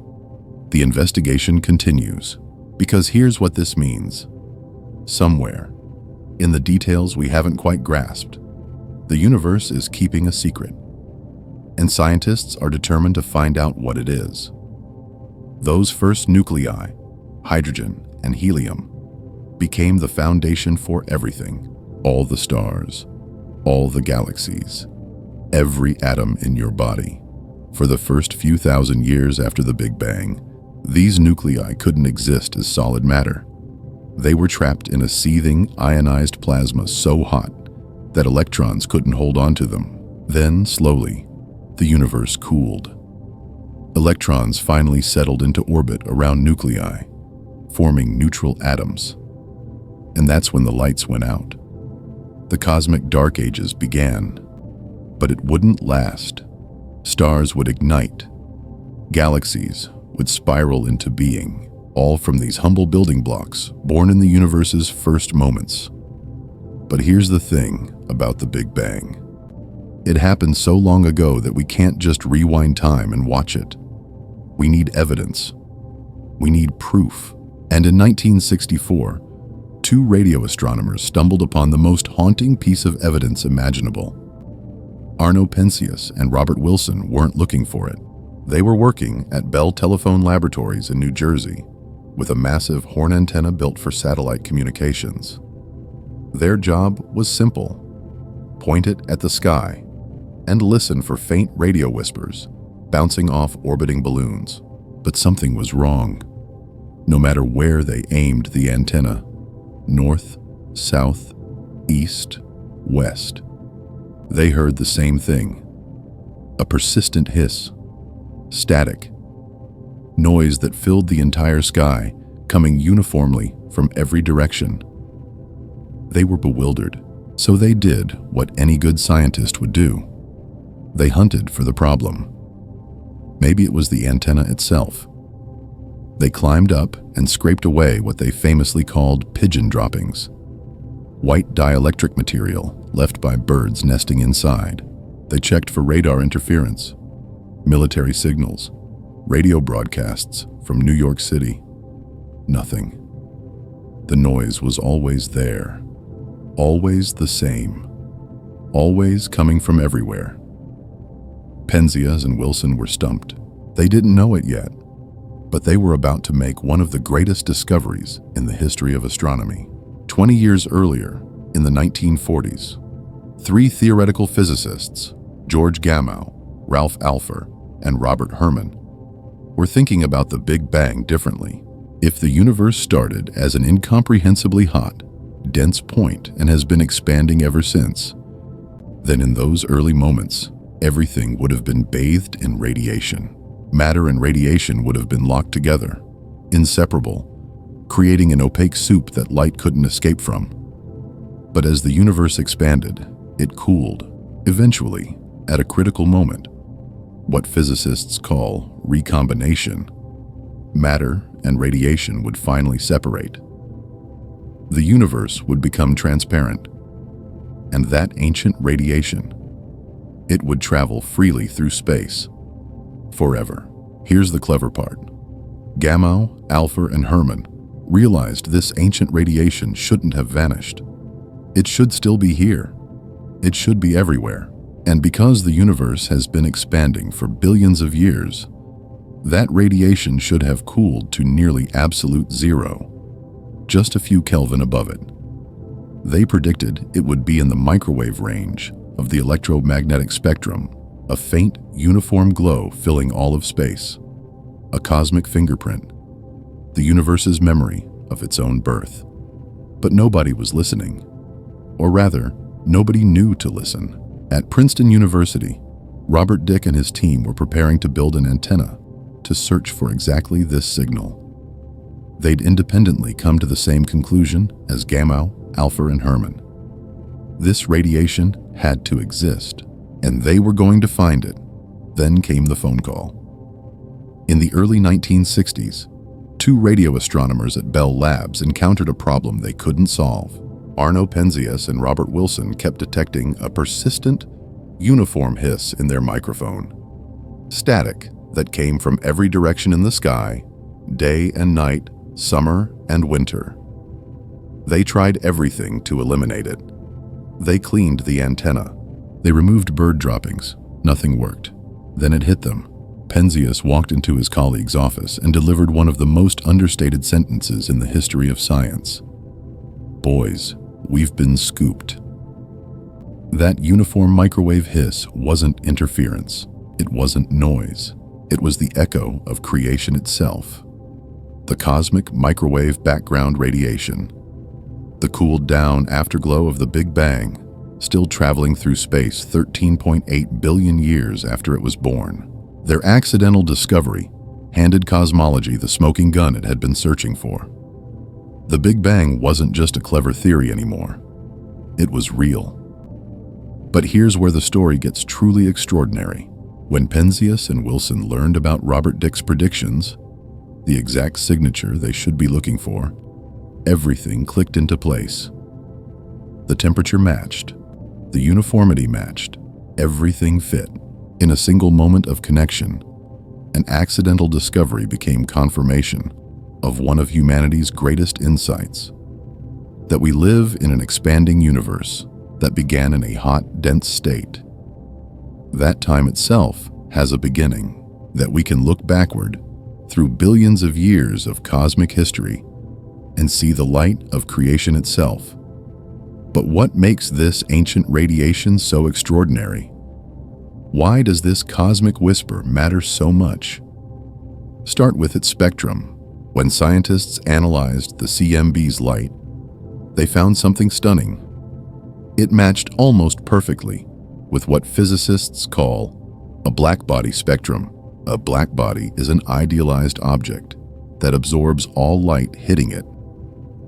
The investigation continues. Because here's what this means. Somewhere, in the details we haven't quite grasped, the universe is keeping a secret, and scientists are determined to find out what it is. Those first nuclei, hydrogen and helium became the foundation for everything. All the stars, all the galaxies, every atom in your body. For the first few thousand years after the Big Bang, these nuclei couldn't exist as solid matter. They were trapped in a seething, ionized plasma so hot that electrons couldn't hold on to them. Then, slowly, the universe cooled. Electrons finally settled into orbit around nuclei, forming neutral atoms. And that's when the lights went out. The cosmic dark ages began, but it wouldn't last. Stars would ignite. Galaxies would spiral into being, all from these humble building blocks born in the universe's first moments. But here's the thing about the Big Bang. It happened so long ago that we can't just rewind time and watch it. We need evidence. We need proof. And in 1964, two radio astronomers stumbled upon the most haunting piece of evidence imaginable. Arno Penzias and Robert Wilson weren't looking for it. They were working at Bell Telephone Laboratories in New Jersey with a massive horn antenna built for satellite communications. Their job was simple: point it at the sky and listen for faint radio whispers bouncing off orbiting balloons. But something was wrong. No matter where they aimed the antenna, north, south, east, west, they heard the same thing: a persistent hiss, static, noise that filled the entire sky, coming uniformly from every direction. They were bewildered, so they did what any good scientist would do. They hunted for the problem. Maybe it was the antenna itself. They climbed up and scraped away what they famously called pigeon droppings, white dielectric material left by birds nesting inside. They checked for radar interference, military signals, radio broadcasts from New York City. Nothing. The noise was always there, always the same, always coming from everywhere. Penzias and Wilson were stumped. They didn't know it yet, but they were about to make one of the greatest discoveries in the history of astronomy. 20 years earlier, in the 1940s, three theoretical physicists, George Gamow, Ralph Alpher, and Robert Herman, were thinking about the Big Bang differently. If the universe started as an incomprehensibly hot, dense point and has been expanding ever since, then in those early moments, everything would have been bathed in radiation. Matter and radiation would have been locked together, inseparable, creating an opaque soup that light couldn't escape from. But as the universe expanded, it cooled, eventually, at a critical moment, what physicists call recombination. Matter and radiation would finally separate. The universe would become transparent, and that ancient radiation, it would travel freely through space, forever. Here's the clever part. Gamow, Alpher, and Herman realized this ancient radiation shouldn't have vanished. It should still be here. It should be everywhere. And because the universe has been expanding for billions of years, that radiation should have cooled to nearly absolute zero, just a few Kelvin above it. They predicted it would be in the microwave range of the electromagnetic spectrum, a faint, uniform glow filling all of space, a cosmic fingerprint, the universe's memory of its own birth. But nobody was listening, or rather, nobody knew to listen. At Princeton University, Robert Dick and his team were preparing to build an antenna to search for exactly this signal. They'd independently come to the same conclusion as Gamow, Alpher, and Herman. This radiation had to exist, and they were going to find it. Then came the phone call. In the early 1960s, two radio astronomers at Bell Labs encountered a problem they couldn't solve. Arno Penzias and Robert Wilson kept detecting a persistent, uniform hiss in their microphone. Static that came from every direction in the sky, day and night, summer and winter. They tried everything to eliminate it. They cleaned the antenna. They removed bird droppings. Nothing worked. Then it hit them. Penzias walked into his colleague's office and delivered one of the most understated sentences in the history of science. "Boys, we've been scooped." That uniform microwave hiss wasn't interference. It wasn't noise. It was the echo of creation itself. The cosmic microwave background radiation. The cooled-down afterglow of the Big Bang, still traveling through space 13.8 billion years after it was born. Their accidental discovery handed cosmology the smoking gun it had been searching for. The Big Bang wasn't just a clever theory anymore. It was real. But here's where the story gets truly extraordinary. When Penzias and Wilson learned about Robert Dicke's predictions, the exact signature they should be looking for, everything clicked into place. The temperature matched. The uniformity matched. Everything fit. In a single moment of connection, an accidental discovery became confirmation of one of humanity's greatest insights: that we live in an expanding universe that began in a hot, dense state. That time itself has a beginning, that we can look backward through billions of years of cosmic history and see the light of creation itself. But what makes this ancient radiation so extraordinary? Why does this cosmic whisper matter so much? Start with its spectrum. When scientists analyzed the CMB's light, they found something stunning. It matched almost perfectly with what physicists call a blackbody spectrum. A blackbody is an idealized object that absorbs all light hitting it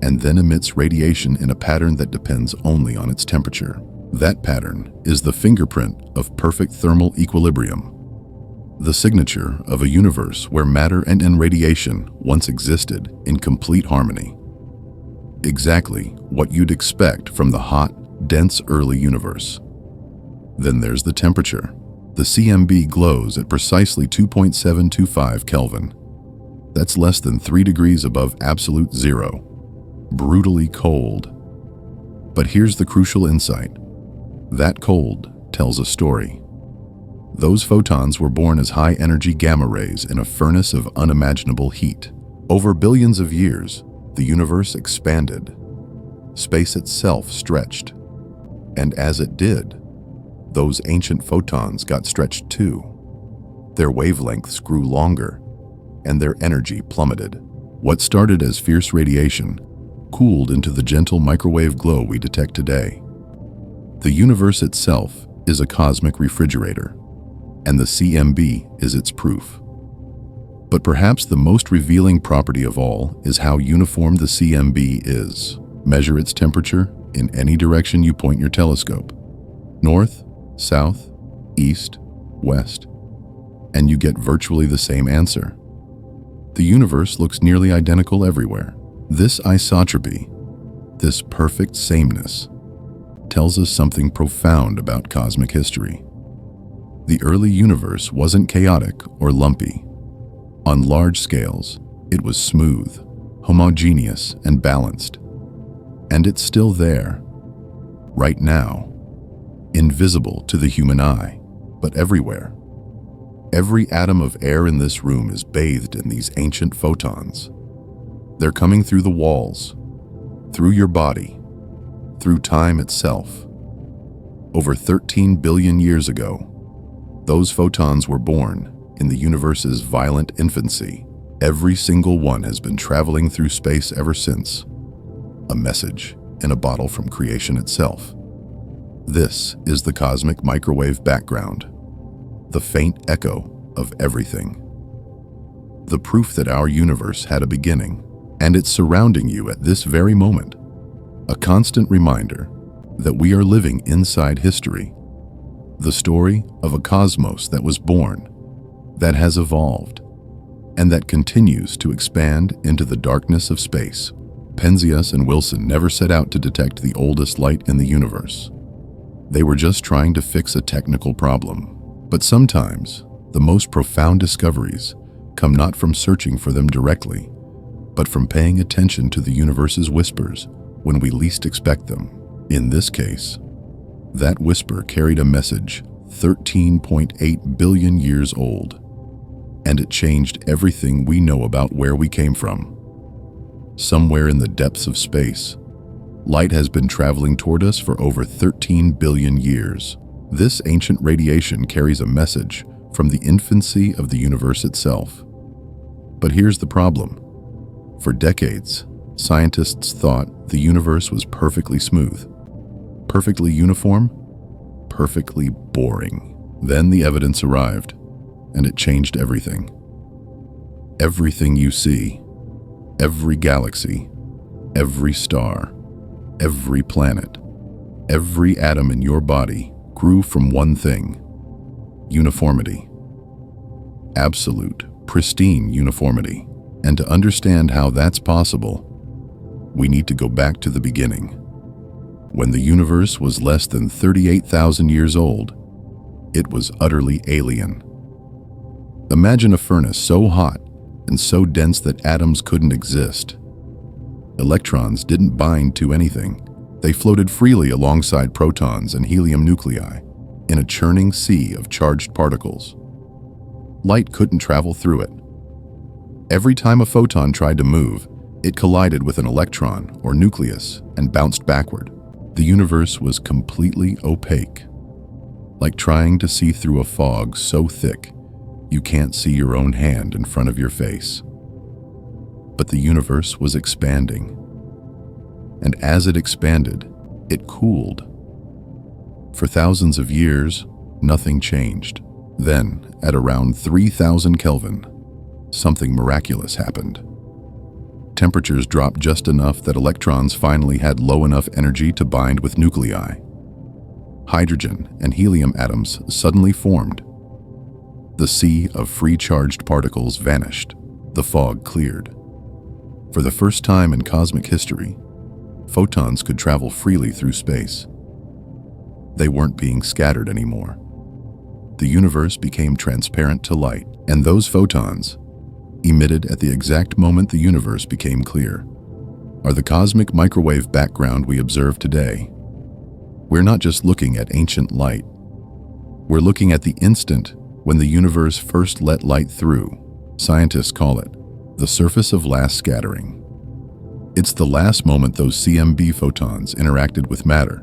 and then emits radiation in a pattern that depends only on its temperature. That pattern is the fingerprint of perfect thermal equilibrium, the signature of a universe where matter and radiation once existed in complete harmony. Exactly what you'd expect from the hot, dense early universe. Then there's the temperature. The CMB glows at precisely 2.725 Kelvin. That's less than 3 degrees above absolute zero. Brutally cold. But here's the crucial insight. That cold tells a story. Those photons were born as high-energy gamma rays in a furnace of unimaginable heat. Over billions of years, the universe expanded. Space itself stretched. And as it did, those ancient photons got stretched too. Their wavelengths grew longer, and their energy plummeted. What started as fierce radiation cooled into the gentle microwave glow we detect today. The universe itself is a cosmic refrigerator, and the CMB is its proof. But perhaps the most revealing property of all is how uniform the CMB is. Measure its temperature in any direction you point your telescope. North, south, east, west, and you get virtually the same answer. The universe looks nearly identical everywhere. This isotropy, this perfect sameness, tells us something profound about cosmic history. The early universe wasn't chaotic or lumpy. On large scales, it was smooth, homogeneous, and balanced. And it's still there, right now, invisible to the human eye, but everywhere. Every atom of air in this room is bathed in these ancient photons. They're coming through the walls, through your body, through time itself. Over 13 billion years ago, those photons were born in the universe's violent infancy. Every single one has been traveling through space ever since. A message in a bottle from creation itself. This is the cosmic microwave background, the faint echo of everything. The proof that our universe had a beginning, and it's surrounding you at this very moment. A constant reminder that we are living inside history. The story of a cosmos that was born, that has evolved, and that continues to expand into the darkness of space. Penzias and Wilson never set out to detect the oldest light in the universe. They were just trying to fix a technical problem. But sometimes, the most profound discoveries come not from searching for them directly, but from paying attention to the universe's whispers when we least expect them. In this case, that whisper carried a message 13.8 billion years old. and it changed everything we know about where we came from. Somewhere in the depths of space, light has been traveling toward us for over 13 billion years. This ancient radiation carries a message from the infancy of the universe itself. But here's the problem. For decades, scientists thought the universe was perfectly smooth, perfectly uniform, perfectly boring. Then the evidence arrived, and it changed everything. Everything you see, every galaxy, every star, every planet, every atom in your body grew from one thing: uniformity. Absolute, pristine uniformity. And to understand how that's possible, we need to go back to the beginning. When the universe was less than 38,000 years old, it was utterly alien. Imagine a furnace so hot and so dense that atoms couldn't exist. Electrons didn't bind to anything. They floated freely alongside protons and helium nuclei in a churning sea of charged particles. Light couldn't travel through it. Every time a photon tried to move, it collided with an electron or nucleus and bounced backward. The universe was completely opaque, like trying to see through a fog so thick you can't see your own hand in front of your face. But the universe was expanding. And as it expanded, it cooled. For thousands of years, nothing changed. Then, at around 3,000 Kelvin, something miraculous happened. Temperatures dropped just enough that electrons finally had low enough energy to bind with nuclei. Hydrogen and helium atoms suddenly formed. The sea of free charged particles vanished. The fog cleared. For the first time in cosmic history, photons could travel freely through space. They weren't being scattered anymore. The universe became transparent to light, and those photons, emitted at the exact moment the universe became clear, are the cosmic microwave background we observe today. We're not just looking at ancient light. We're looking at the instant when the universe first let light through. Scientists call it the surface of last scattering. It's the last moment those CMB photons interacted with matter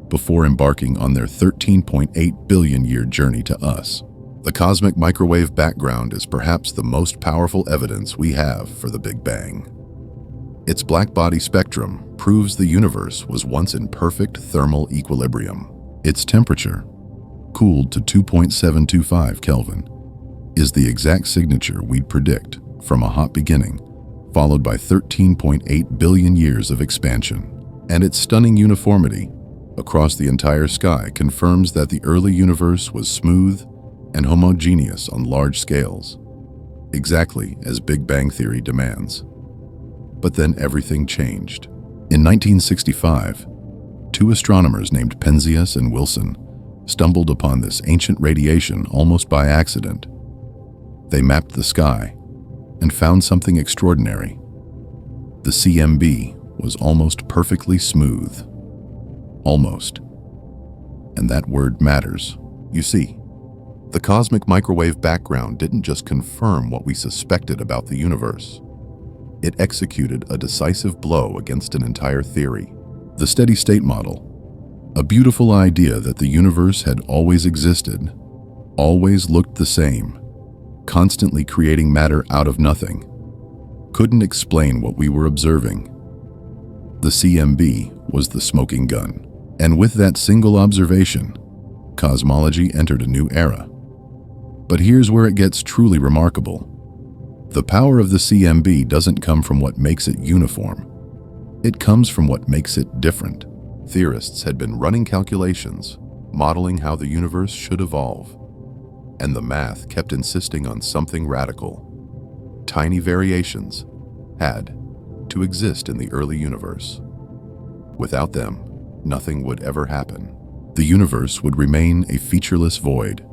before embarking on their 13.8 billion year journey to us. The cosmic microwave background is perhaps the most powerful evidence we have for the Big Bang. Its black-body spectrum proves the universe was once in perfect thermal equilibrium. Its temperature, cooled to 2.725 Kelvin, is the exact signature we'd predict from a hot beginning, followed by 13.8 billion years of expansion. And its stunning uniformity across the entire sky confirms that the early universe was smooth and homogeneous on large scales, exactly as Big Bang Theory demands. But then everything changed. In 1965, two astronomers named Penzias and Wilson stumbled upon this ancient radiation almost by accident. They mapped the sky and found something extraordinary. The CMB was almost perfectly smooth. Almost. And that word matters. You see, the cosmic microwave background didn't just confirm what we suspected about the universe. It executed a decisive blow against an entire theory. The steady-state model, a beautiful idea that the universe had always existed, always looked the same, constantly creating matter out of nothing, couldn't explain what we were observing. The CMB was the smoking gun. And with that single observation, cosmology entered a new era. But here's where it gets truly remarkable. The power of the CMB doesn't come from what makes it uniform. It comes from what makes it different. Theorists had been running calculations, modeling how the universe should evolve. And the math kept insisting on something radical. Tiny variations had to exist in the early universe. Without them, nothing would ever happen. The universe would remain a featureless void.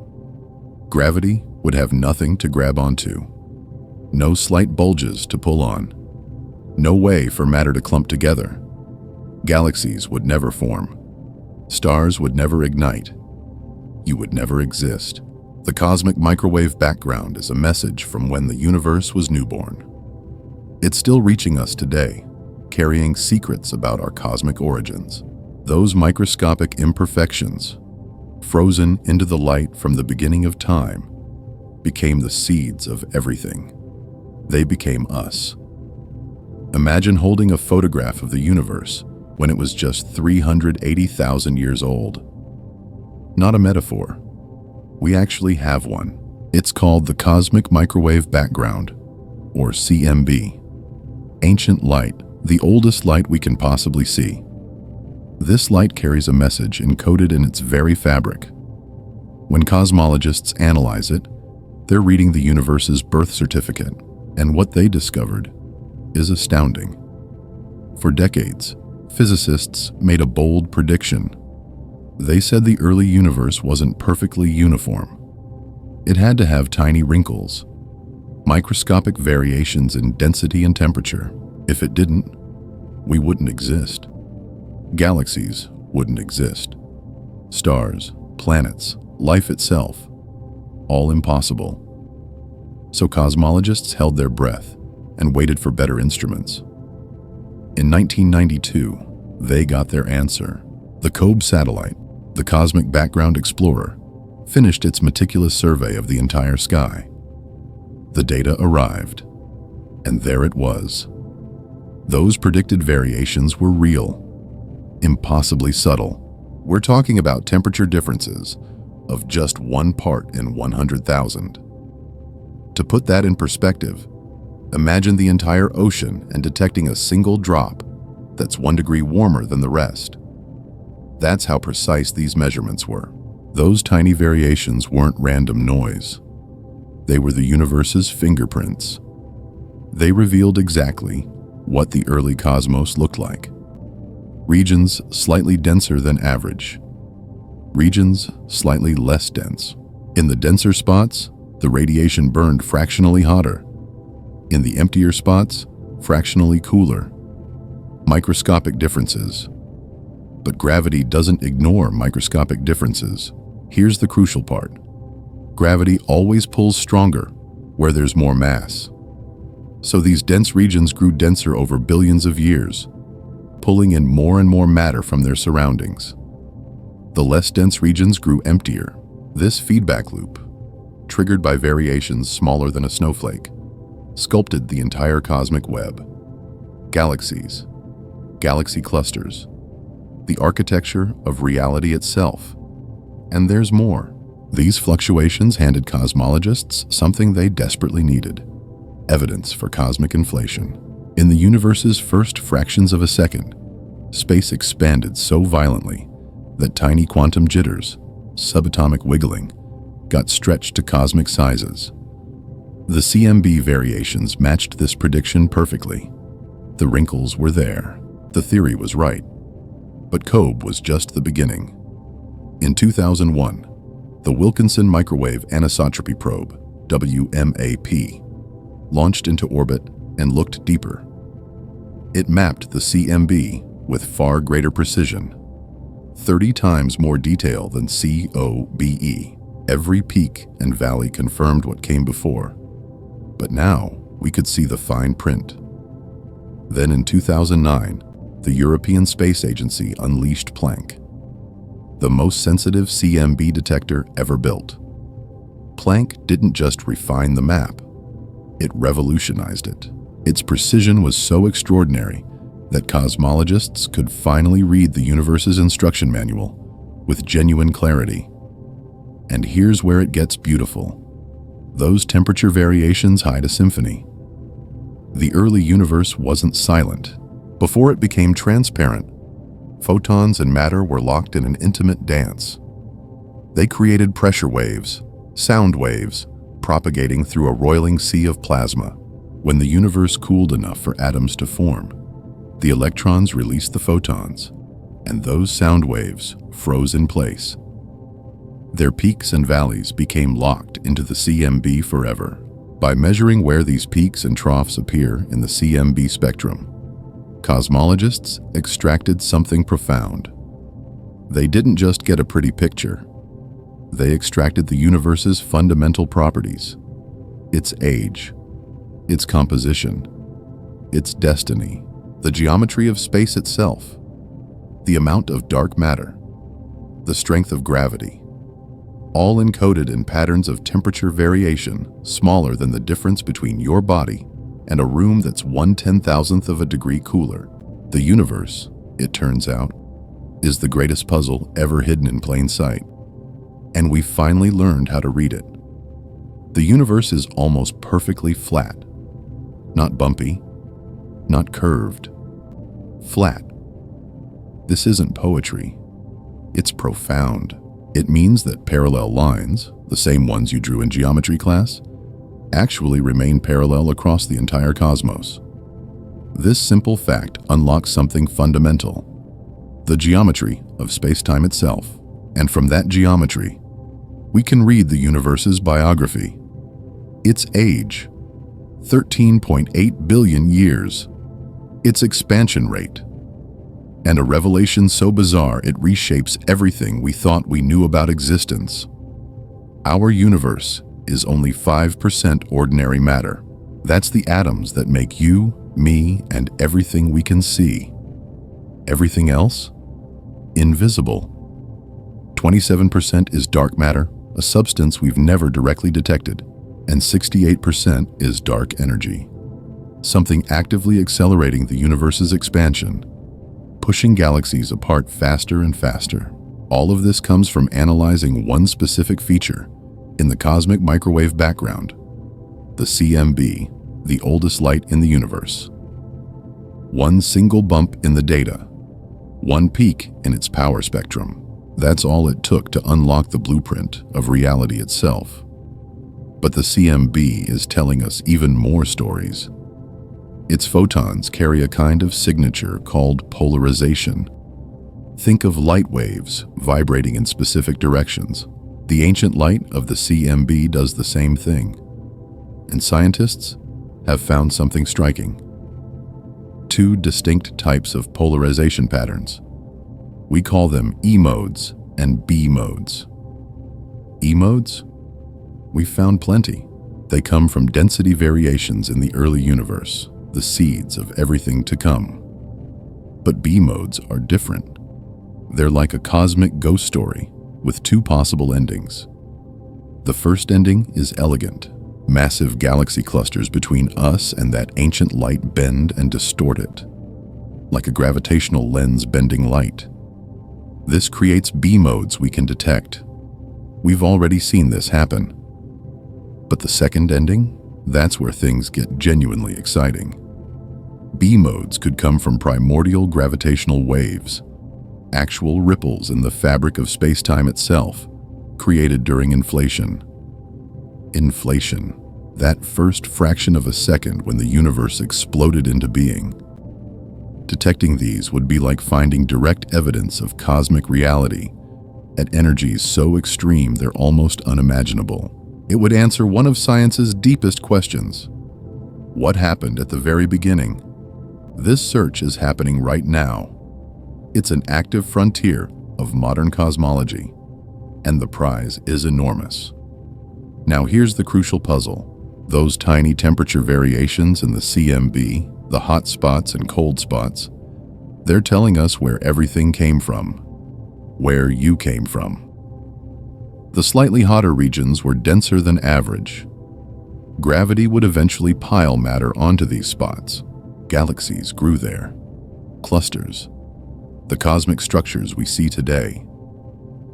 Gravity would have nothing to grab onto. No slight bulges to pull on. No way for matter to clump together. Galaxies would never form. Stars would never ignite. You would never exist. The cosmic microwave background is a message from when the universe was newborn. It's still reaching us today, carrying secrets about our cosmic origins. Those microscopic imperfections, frozen into the light from the beginning of time, became the seeds of everything. They became us. Imagine holding a photograph of the universe when it was just 380,000 years old. Not a metaphor. We actually have one. It's called the cosmic microwave background, or CMB. Ancient light, the oldest light we can possibly see. This light carries a message encoded in its very fabric. When cosmologists analyze it, they're reading the universe's birth certificate, and what they discovered is astounding. For decades, physicists made a bold prediction. They said the early universe wasn't perfectly uniform. It had to have tiny wrinkles, microscopic variations in density and temperature. If it didn't, we wouldn't exist. Galaxies wouldn't exist. Stars, planets, life itself, all impossible. So cosmologists held their breath and waited for better instruments. In 1992, they got their answer. The COBE satellite, the Cosmic Background Explorer, finished its meticulous survey of the entire sky. The data arrived, and there it was. Those predicted variations were real, impossibly subtle. We're talking about temperature differences of just 1 part in 100,000. To put that in perspective, imagine the entire ocean and detecting a single drop that's 1 degree warmer than the rest. That's how precise these measurements were. Those tiny variations weren't random noise. They were the universe's fingerprints. They revealed exactly what the early cosmos looked like. Regions slightly denser than average. Regions slightly less dense. In the denser spots, the radiation burned fractionally hotter. In the emptier spots, fractionally cooler. Microscopic differences. But gravity doesn't ignore microscopic differences. Here's the crucial part. Gravity always pulls stronger where there's more mass. So these dense regions grew denser over billions of years, pulling in more and more matter from their surroundings. The less dense regions grew emptier. This feedback loop, triggered by variations smaller than a snowflake, sculpted the entire cosmic web. Galaxies, galaxy clusters, the architecture of reality itself. And there's more. These fluctuations handed cosmologists something they desperately needed: evidence for cosmic inflation. In the universe's first fractions of a second, space expanded so violently that tiny quantum jitters, subatomic wiggling, got stretched to cosmic sizes. The CMB variations matched this prediction perfectly. The wrinkles were there. The theory was right. But COBE was just the beginning. In 2001, the Wilkinson Microwave Anisotropy Probe, WMAP, launched into orbit and looked deeper. It mapped the CMB with far greater precision, 30 times more detail than COBE. Every peak and valley confirmed what came before. But now we could see the fine print. Then in 2009, the European Space Agency unleashed Planck, the most sensitive CMB detector ever built. Planck didn't just refine the map, it revolutionized it. Its precision was so extraordinary that cosmologists could finally read the universe's instruction manual with genuine clarity. And here's where it gets beautiful. Those temperature variations hide a symphony. The early universe wasn't silent. Before it became transparent, photons and matter were locked in an intimate dance. They created pressure waves, sound waves, propagating through a roiling sea of plasma. When the universe cooled enough for atoms to form, the electrons released the photons, and those sound waves froze in place. Their peaks and valleys became locked into the CMB forever. By measuring where these peaks and troughs appear in the CMB spectrum, cosmologists extracted something profound. They didn't just get a pretty picture. They extracted the universe's fundamental properties: its age, its composition, its destiny, the geometry of space itself, the amount of dark matter, the strength of gravity, all encoded in patterns of temperature variation smaller than the difference between your body and a room that's 1/10,000th of a degree cooler. The universe, it turns out, is the greatest puzzle ever hidden in plain sight, and we've finally learned how to read it. The universe is almost perfectly flat, not bumpy, not curved, flat. This isn't poetry, it's profound. It means that parallel lines, the same ones you drew in geometry class, actually remain parallel across the entire cosmos. This simple fact unlocks something fundamental: the geometry of space-time itself. And from that geometry, we can read the universe's biography. Its age, 13.8 billion years. Its expansion rate, and a revelation so bizarre it reshapes everything we thought we knew about existence. Our universe is only 5% ordinary matter. That's the atoms that make you, me, and everything we can see. Everything else? Invisible. 27% is dark matter, a substance we've never directly detected, and 68% is dark energy, something actively accelerating the universe's expansion, pushing galaxies apart faster and faster. All of this comes from analyzing one specific feature in the cosmic microwave background, the CMB, the oldest light in the universe. One single bump in the data, one peak in its power spectrum. That's all it took to unlock the blueprint of reality itself. But the CMB is telling us even more stories. Its photons carry a kind of signature called polarization. Think of light waves vibrating in specific directions. The ancient light of the CMB does the same thing. And scientists have found something striking: two distinct types of polarization patterns. We call them E modes and B modes. E modes? We've found plenty. They come from density variations in the early universe, the seeds of everything to come. But B modes are different. They're like a cosmic ghost story with two possible endings. The first ending is elegant. Massive galaxy clusters between us and that ancient light bend and distort it, like a gravitational lens bending light. This creates B modes we can detect. We've already seen this happen. But the second ending? That's where things get genuinely exciting. B modes could come from primordial gravitational waves, actual ripples in the fabric of space-time itself, created during inflation. Inflation, that first fraction of a second when the universe exploded into being. Detecting these would be like finding direct evidence of cosmic reality at energies so extreme they're almost unimaginable. It would answer one of science's deepest questions: what happened at the very beginning? This search is happening right now. It's an active frontier of modern cosmology, and the prize is enormous. Now here's the crucial puzzle. Those tiny temperature variations in the CMB, the hot spots and cold spots, they're telling us where everything came from, where you came from. The slightly hotter regions were denser than average. Gravity would eventually pile matter onto these spots. Galaxies grew there. Clusters. The cosmic structures we see today.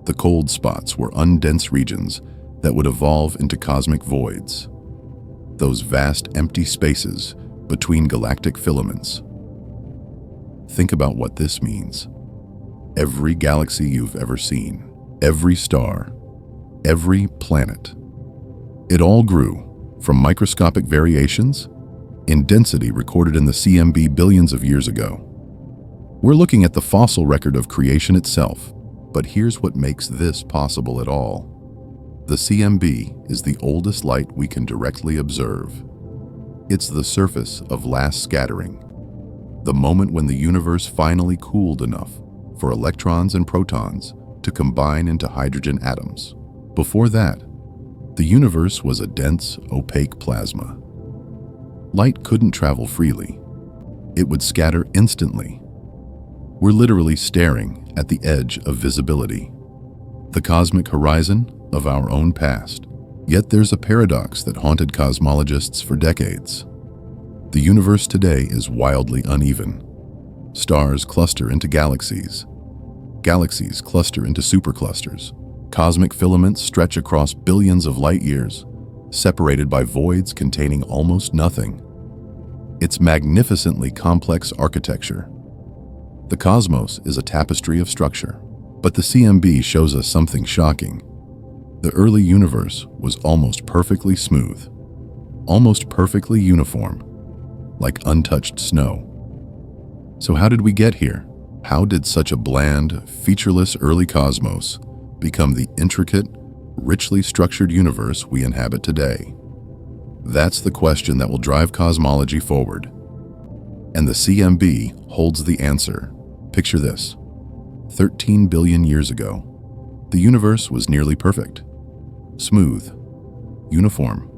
The cold spots were undense regions that would evolve into cosmic voids. Those vast empty spaces between galactic filaments. Think about what this means. Every galaxy you've ever seen, every star, every planet, it all grew from microscopic variations in density recorded in the CMB billions of years ago. We're looking at the fossil record of creation itself, but here's what makes this possible at all. The CMB is the oldest light we can directly observe. It's the surface of last scattering, the moment when the universe finally cooled enough for electrons and protons to combine into hydrogen atoms. Before that, the universe was a dense, opaque plasma. Light couldn't travel freely. It would scatter instantly. We're literally staring at the edge of visibility, the cosmic horizon of our own past. Yet there's a paradox that haunted cosmologists for decades. The universe today is wildly uneven. Stars cluster into galaxies. Galaxies cluster into superclusters. Cosmic filaments stretch across billions of light years, separated by voids containing almost nothing. It's magnificently complex architecture. The cosmos is a tapestry of structure, but the CMB shows us something shocking. The early universe was almost perfectly smooth, almost perfectly uniform, like untouched snow. So how did we get here? How did such a bland, featureless early cosmos become the intricate, richly structured universe we inhabit today? That's the question that will drive cosmology forward. And the CMB holds the answer. Picture this. 13 billion years ago, the universe was nearly perfect. Smooth, uniform,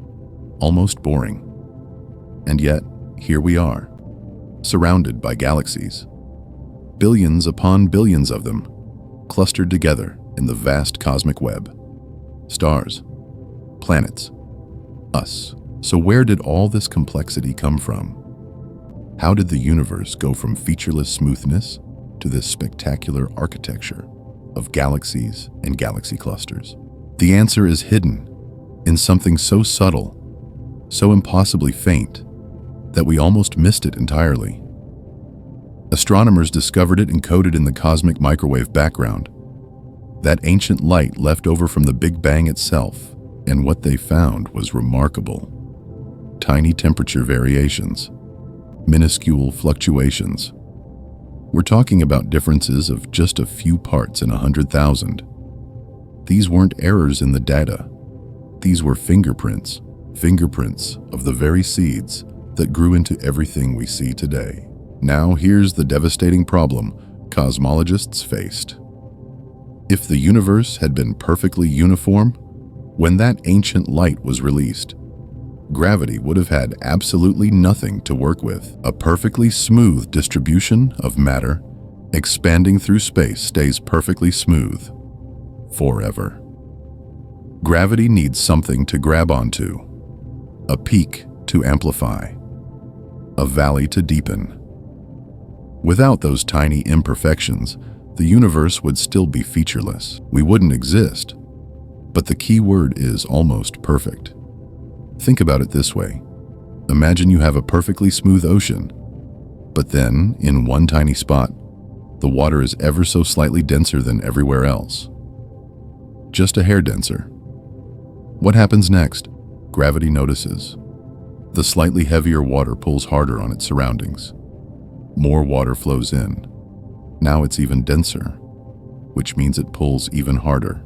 almost boring. And yet, here we are, surrounded by galaxies. Billions upon billions of them, clustered together in the vast cosmic web. Stars, planets, us. So where did all this complexity come from? How did the universe go from featureless smoothness to this spectacular architecture of galaxies and galaxy clusters? The answer is hidden in something so subtle, so impossibly faint, that we almost missed it entirely. Astronomers discovered it encoded in the cosmic microwave background, that ancient light left over from the Big Bang itself, and what they found was remarkable. Tiny temperature variations, minuscule fluctuations. We're talking about differences of just a few parts in 100,000. These weren't errors in the data. These were fingerprints of the very seeds that grew into everything we see today. Now here's the devastating problem cosmologists faced. If the universe had been perfectly uniform, when that ancient light was released, gravity would have had absolutely nothing to work with. A perfectly smooth distribution of matter expanding through space stays perfectly smooth forever. Gravity needs something to grab onto, a peak to amplify, a valley to deepen. Without those tiny imperfections, the universe would still be featureless. We wouldn't exist. But the key word is almost perfect. Think about it this way. Imagine you have a perfectly smooth ocean, but then, in one tiny spot, the water is ever so slightly denser than everywhere else. Just a hair denser. What happens next? Gravity notices. The slightly heavier water pulls harder on its surroundings. More water flows in. Now it's even denser, which means it pulls even harder.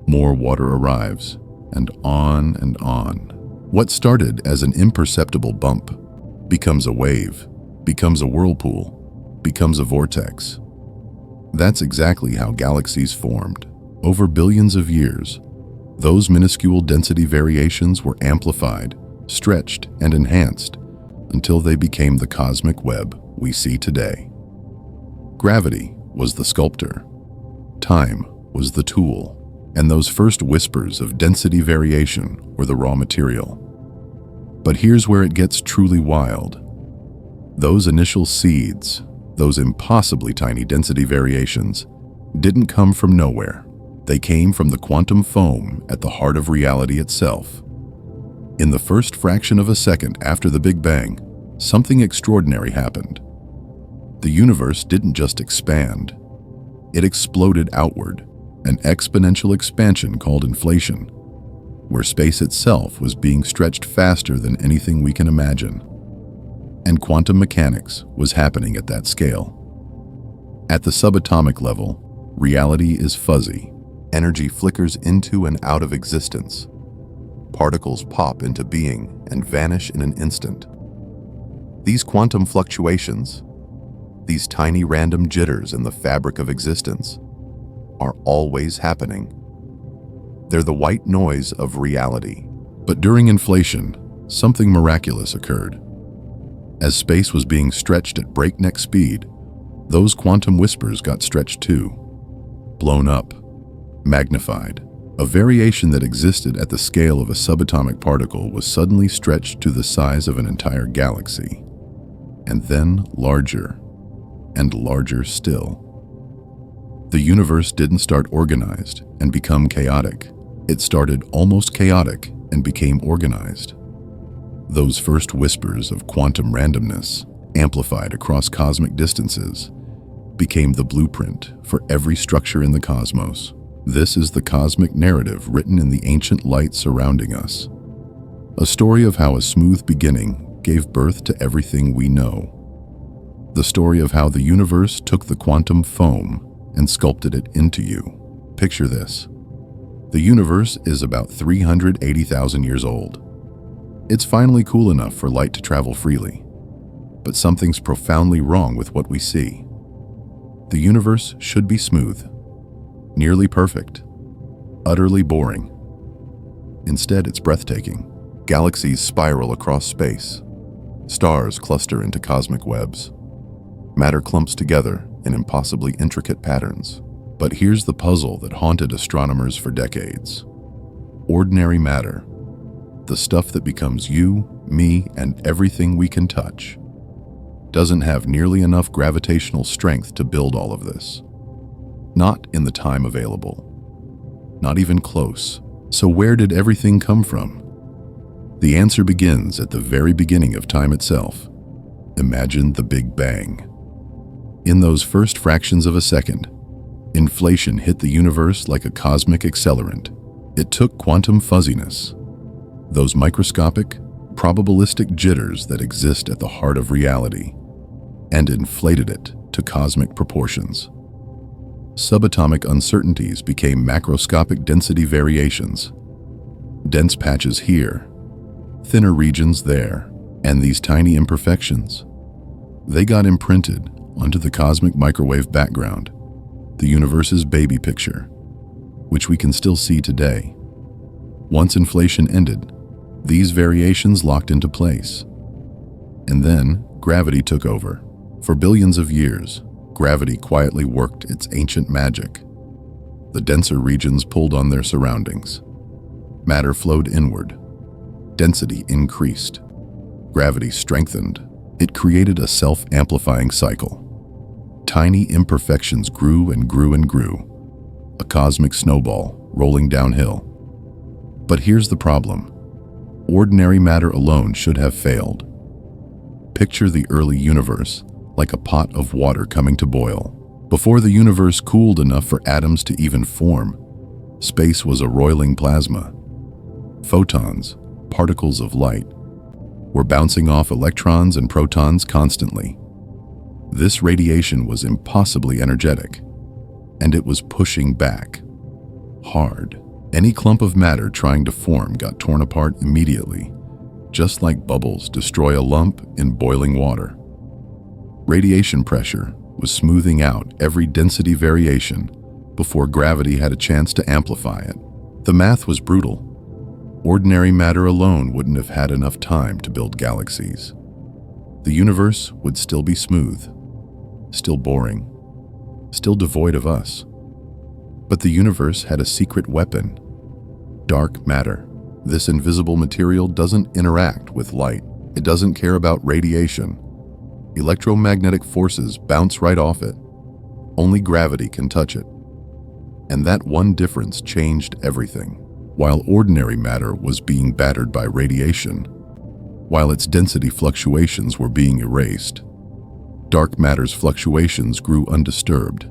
More water arrives, and on and on. What started as an imperceptible bump becomes a wave, becomes a whirlpool, becomes a vortex. That's exactly how galaxies formed. Over billions of years, those minuscule density variations were amplified, stretched, and enhanced until they became the cosmic web we see today. Gravity was the sculptor. Time was the tool. And those first whispers of density variation were the raw material. But here's where it gets truly wild. Those initial seeds, those impossibly tiny density variations, didn't come from nowhere. They came from the quantum foam at the heart of reality itself. In the first fraction of a second after the Big Bang, something extraordinary happened. The universe didn't just expand. It exploded outward. An exponential expansion called inflation, where space itself was being stretched faster than anything we can imagine. And quantum mechanics was happening at that scale. At the subatomic level, reality is fuzzy. Energy flickers into and out of existence. Particles pop into being and vanish in an instant. These quantum fluctuations, these tiny random jitters in the fabric of existence, are always happening. They're the white noise of reality. But during inflation, something miraculous occurred. As space was being stretched at breakneck speed, those quantum whispers got stretched too. Blown up, magnified. A variation that existed at the scale of a subatomic particle was suddenly stretched to the size of an entire galaxy. And then larger, and larger still. The universe didn't start organized and become chaotic. It started almost chaotic and became organized. Those first whispers of quantum randomness, amplified across cosmic distances, became the blueprint for every structure in the cosmos. This is the cosmic narrative written in the ancient light surrounding us. A story of how a smooth beginning gave birth to everything we know. The story of how the universe took the quantum foam and sculpted it into you. Picture this. The universe is about 380,000 years old. It's finally cool enough for light to travel freely. But something's profoundly wrong with what we see. The universe should be smooth, nearly perfect, utterly boring. Instead, it's breathtaking. Galaxies spiral across space. Stars cluster into cosmic webs. Matter clumps together in impossibly intricate patterns. But here's the puzzle that haunted astronomers for decades. Ordinary matter, the stuff that becomes you, me, and everything we can touch, doesn't have nearly enough gravitational strength to build all of this. Not in the time available. Not even close. So where did everything come from? The answer begins at the very beginning of time itself. Imagine the Big Bang. In those first fractions of a second, inflation hit the universe like a cosmic accelerant. It took quantum fuzziness, those microscopic, probabilistic jitters that exist at the heart of reality, and inflated it to cosmic proportions. Subatomic uncertainties became macroscopic density variations. Dense patches here, thinner regions there, and these tiny imperfections. They got imprinted onto the cosmic microwave background, the universe's baby picture, which we can still see today. Once inflation ended, these variations locked into place. And then gravity took over. For billions of years, gravity quietly worked its ancient magic. The denser regions pulled on their surroundings. Matter flowed inward. Density increased. Gravity strengthened. It created a self-amplifying cycle. Tiny imperfections grew and grew and grew, a cosmic snowball rolling downhill. But here's the problem. Ordinary matter alone should have failed. Picture the early universe like a pot of water coming to boil. Before the universe cooled enough for atoms to even form, space was a roiling plasma. Photons, particles of light, were bouncing off electrons and protons constantly. This radiation was impossibly energetic, and it was pushing back, hard. Any clump of matter trying to form got torn apart immediately, just like bubbles destroy a lump in boiling water. Radiation pressure was smoothing out every density variation before gravity had a chance to amplify it. The math was brutal. Ordinary matter alone wouldn't have had enough time to build galaxies. The universe would still be smooth, still boring, still devoid of us. But the universe had a secret weapon: dark matter. This invisible material doesn't interact with light. It doesn't care about radiation. Electromagnetic forces bounce right off it. Only gravity can touch it. And that one difference changed everything. While ordinary matter was being battered by radiation, while its density fluctuations were being erased, dark matter's fluctuations grew undisturbed.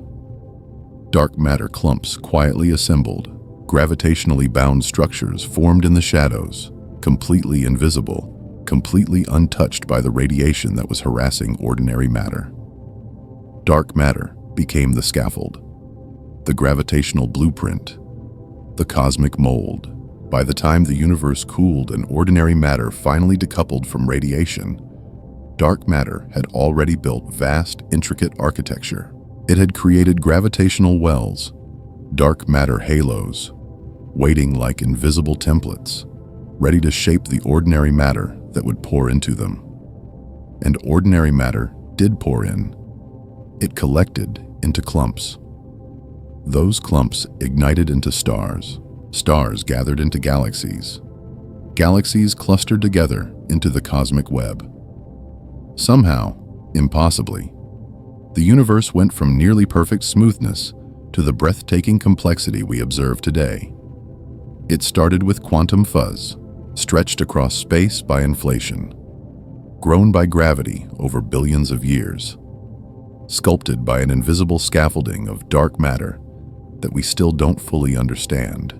Dark matter clumps quietly assembled, gravitationally bound structures formed in the shadows, completely invisible, completely untouched by the radiation that was harassing ordinary matter. Dark matter became the scaffold, the gravitational blueprint, the cosmic mold. By the time the universe cooled and ordinary matter finally decoupled from radiation, dark matter had already built vast, intricate architecture. It had created gravitational wells, dark matter halos, waiting like invisible templates, ready to shape the ordinary matter that would pour into them. And ordinary matter did pour in. It collected into clumps. Those clumps ignited into stars. Stars gathered into galaxies. Galaxies clustered together into the cosmic web. Somehow, impossibly, the universe went from nearly perfect smoothness to the breathtaking complexity we observe today. It started with quantum fuzz, stretched across space by inflation, grown by gravity over billions of years, sculpted by an invisible scaffolding of dark matter that we still don't fully understand.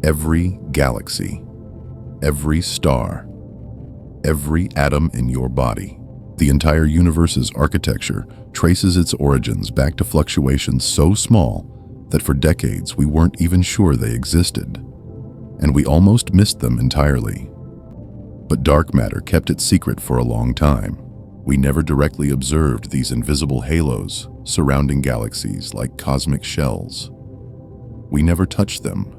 Every galaxy, every star, every atom in your body, the entire universe's architecture traces its origins back to fluctuations so small that for decades we weren't even sure they existed, and we almost missed them entirely. But dark matter kept it secret for a long time. We never directly observed these invisible halos surrounding galaxies like cosmic shells. We never touched them.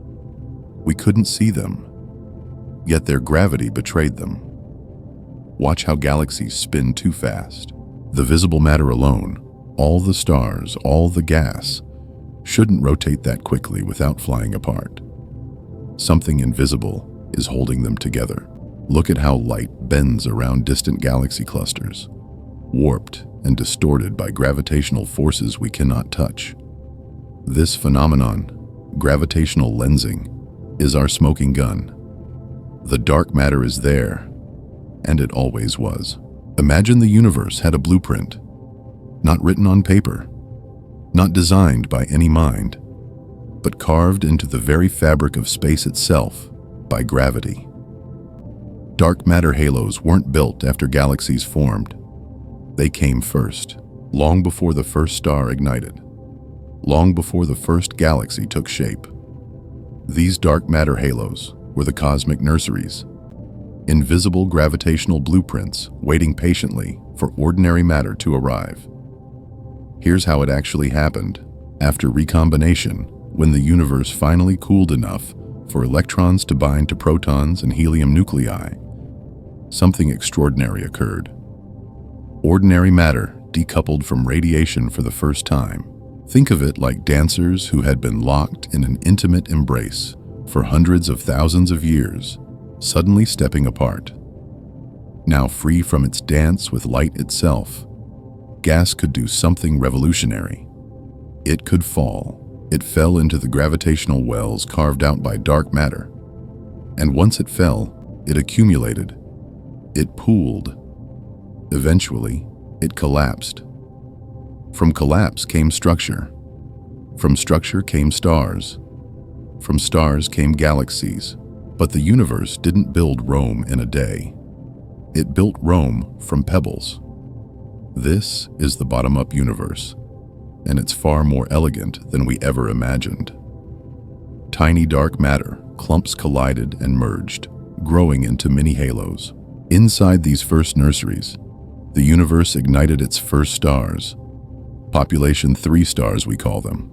We couldn't see them, yet their gravity betrayed them. Watch how galaxies spin too fast. The visible matter alone, all the stars, all the gas, shouldn't rotate that quickly without flying apart. Something invisible is holding them together. Look at how light bends around distant galaxy clusters, warped and distorted by gravitational forces we cannot touch. This phenomenon, gravitational lensing, is our smoking gun. The dark matter is there, and it always was. Imagine the universe had a blueprint, not written on paper, not designed by any mind, but carved into the very fabric of space itself by gravity. Dark matter halos weren't built after galaxies formed. They came first, long before the first star ignited, long before the first galaxy took shape. These dark matter halos were the cosmic nurseries, invisible gravitational blueprints waiting patiently for ordinary matter to arrive. Here's how it actually happened. After recombination, when the universe finally cooled enough for electrons to bind to protons and helium nuclei, something extraordinary occurred. Ordinary matter decoupled from radiation for the first time. Think of it like dancers who had been locked in an intimate embrace for hundreds of thousands of years, suddenly stepping apart. Now free from its dance with light itself, gas could do something revolutionary. It could fall. It fell into the gravitational wells carved out by dark matter. And once it fell, it accumulated. It pooled. Eventually, it collapsed. From collapse came structure. From structure came stars. From stars came galaxies. But the universe didn't build Rome in a day. It built Rome from pebbles. This is the bottom-up universe, and it's far more elegant than we ever imagined. Tiny dark matter clumps collided and merged, growing into mini halos. Inside these first nurseries, the universe ignited its first stars. Population 3 stars, we call them.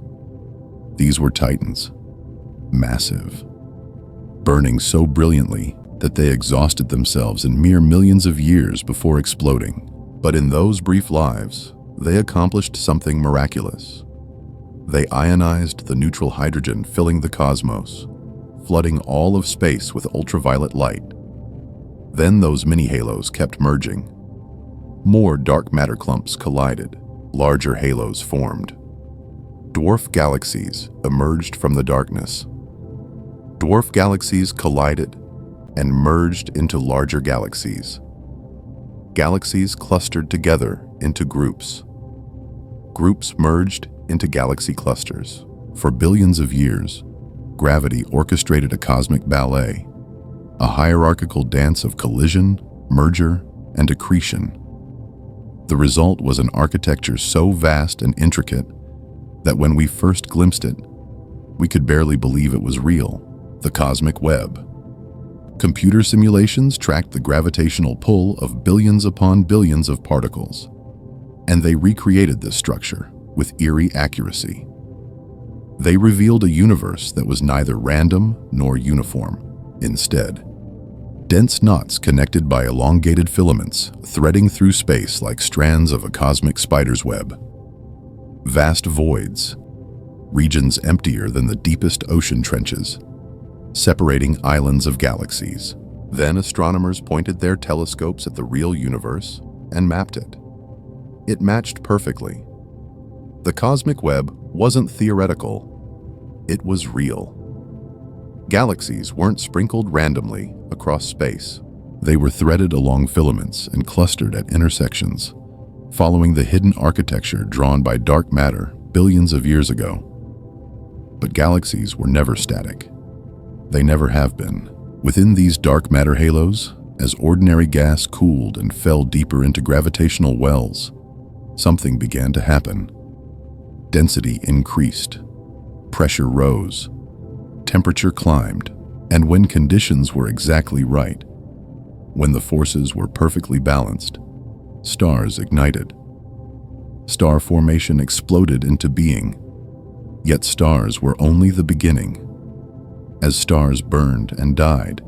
These were titans, massive, burning so brilliantly that they exhausted themselves in mere millions of years before exploding. But in those brief lives, they accomplished something miraculous. They ionized the neutral hydrogen filling the cosmos, flooding all of space with ultraviolet light. Then those mini-halos kept merging. More dark matter clumps collided, larger halos formed. Dwarf galaxies emerged from the darkness. Dwarf galaxies collided and merged into larger galaxies. Galaxies clustered together into groups. Groups merged into galaxy clusters. For billions of years, gravity orchestrated a cosmic ballet, a hierarchical dance of collision, merger, and accretion. The result was an architecture so vast and intricate that when we first glimpsed it, we could barely believe it was real. The cosmic web. Computer simulations tracked the gravitational pull of billions upon billions of particles, and they recreated this structure with eerie accuracy. They revealed a universe that was neither random nor uniform. Instead, dense knots connected by elongated filaments threading through space like strands of a cosmic spider's web. Vast voids, regions emptier than the deepest ocean trenches, separating islands of galaxies. Then astronomers pointed their telescopes at the real universe and mapped it. It matched perfectly. The cosmic web wasn't theoretical, it was real. Galaxies weren't sprinkled randomly across space. They were threaded along filaments and clustered at intersections, following the hidden architecture drawn by dark matter billions of years ago. But galaxies were never static. They never have been. Within these dark matter halos, as ordinary gas cooled and fell deeper into gravitational wells, something began to happen. Density increased, pressure rose, temperature climbed, and when conditions were exactly right, when the forces were perfectly balanced, stars ignited. Star formation exploded into being, yet stars were only the beginning. As stars burned and died,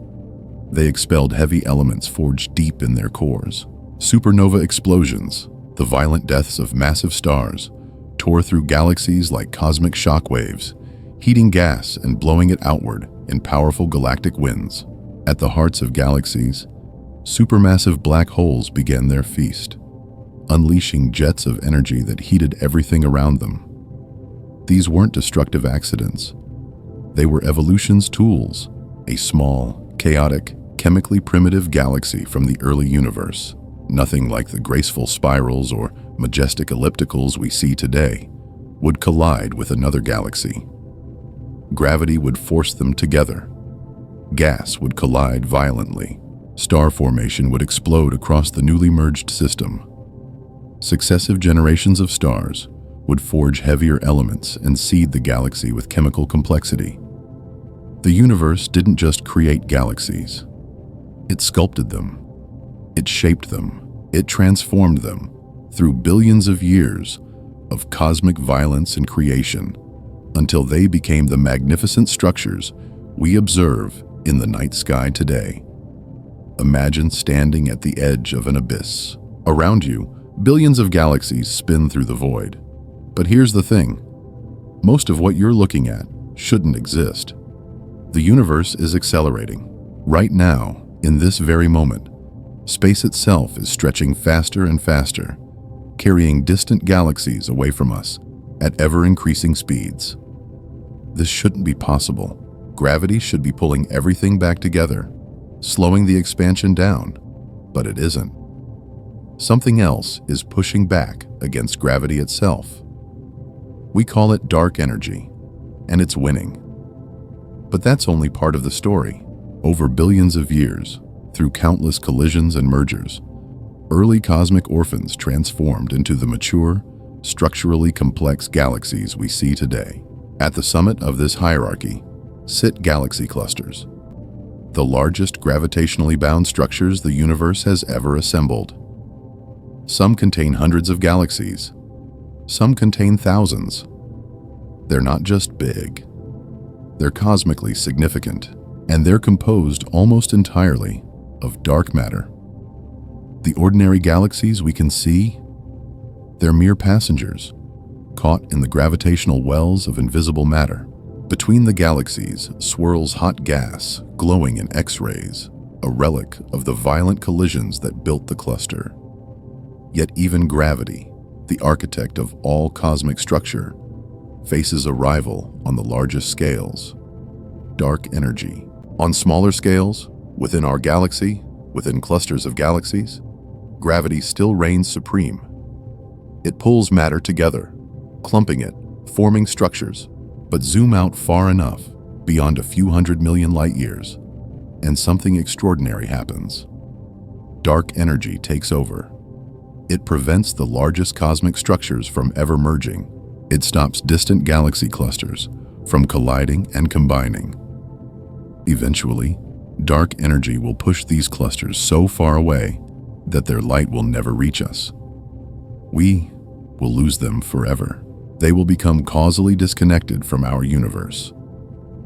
they expelled heavy elements forged deep in their cores. Supernova explosions, the violent deaths of massive stars, tore through galaxies like cosmic shock waves, heating gas and blowing it outward in powerful galactic winds. At the hearts of galaxies, supermassive black holes began their feast, unleashing jets of energy that heated everything around them. These weren't destructive accidents. They were evolution's tools, a small, chaotic, chemically primitive galaxy from the early universe. Nothing like the graceful spirals or majestic ellipticals we see today would collide with another galaxy. Gravity would force them together. Gas would collide violently. Star formation would explode across the newly merged system. Successive generations of stars would forge heavier elements and seed the galaxy with chemical complexity. The universe didn't just create galaxies. It sculpted them. It shaped them. It transformed them through billions of years of cosmic violence and creation until they became the magnificent structures we observe in the night sky today. Imagine standing at the edge of an abyss. Around you, billions of galaxies spin through the void. But here's the thing. Most of what you're looking at shouldn't exist. The universe is accelerating. Right now, in this very moment, space itself is stretching faster and faster, carrying distant galaxies away from us at ever-increasing speeds. This shouldn't be possible. Gravity should be pulling everything back together, slowing the expansion down, but it isn't. Something else is pushing back against gravity itself. We call it dark energy, and it's winning. But that's only part of the story. Over billions of years, through countless collisions and mergers, early cosmic orphans transformed into the mature, structurally complex galaxies we see today. At the summit of this hierarchy sit galaxy clusters, the largest gravitationally bound structures the universe has ever assembled. Some contain hundreds of galaxies. Some contain thousands. They're not just big. They're cosmically significant, and they're composed almost entirely of dark matter. The ordinary galaxies we can see, they're mere passengers, caught in the gravitational wells of invisible matter. Between the galaxies swirls hot gas, glowing in X-rays, a relic of the violent collisions that built the cluster. Yet even gravity, the architect of all cosmic structure, faces a rival on the largest scales: dark energy. On smaller scales, within our galaxy, within clusters of galaxies, gravity still reigns supreme. It pulls matter together, clumping it, forming structures. But zoom out far enough, beyond a few 100 million light years, and something extraordinary happens. Dark energy takes over. It prevents the largest cosmic structures from ever merging. It stops distant galaxy clusters from colliding and combining. Eventually, dark energy will push these clusters so far away that their light will never reach us. We will lose them forever. They will become causally disconnected from our universe,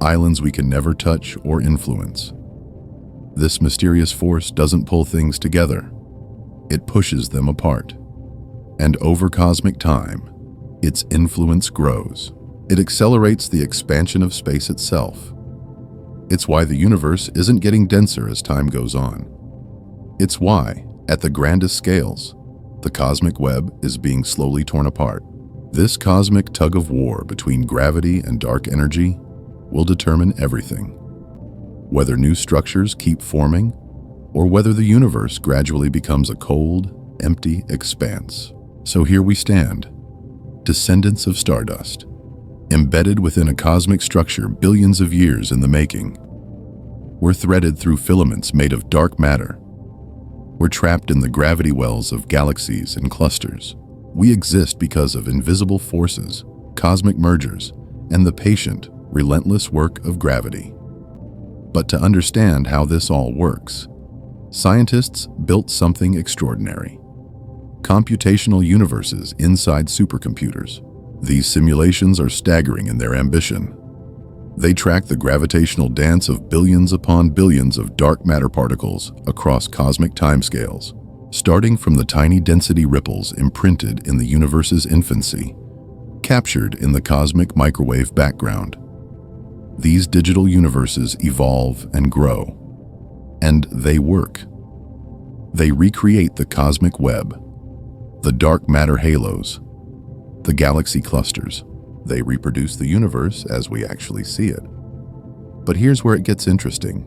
islands we can never touch or influence. This mysterious force doesn't pull things together, it pushes them apart. And over cosmic time, its influence grows. It accelerates the expansion of space itself. It's why the universe isn't getting denser as time goes on. It's why, at the grandest scales, the cosmic web is being slowly torn apart. This cosmic tug-of-war between gravity and dark energy will determine everything. Whether new structures keep forming, or whether the universe gradually becomes a cold, empty expanse. So here we stand, descendants of stardust, embedded within a cosmic structure billions of years in the making. We're threaded through filaments made of dark matter. We're trapped in the gravity wells of galaxies and clusters. We exist because of invisible forces, cosmic mergers, and the patient, relentless work of gravity. But to understand how this all works, scientists built something extraordinary: computational universes inside supercomputers. These simulations are staggering in their ambition. They track the gravitational dance of billions upon billions of dark matter particles across cosmic timescales, starting from the tiny density ripples imprinted in the universe's infancy, captured in the cosmic microwave background. These digital universes evolve and grow, and they work. They recreate the cosmic web, the dark matter halos, the galaxy clusters. They reproduce the universe as we actually see it. But here's where it gets interesting.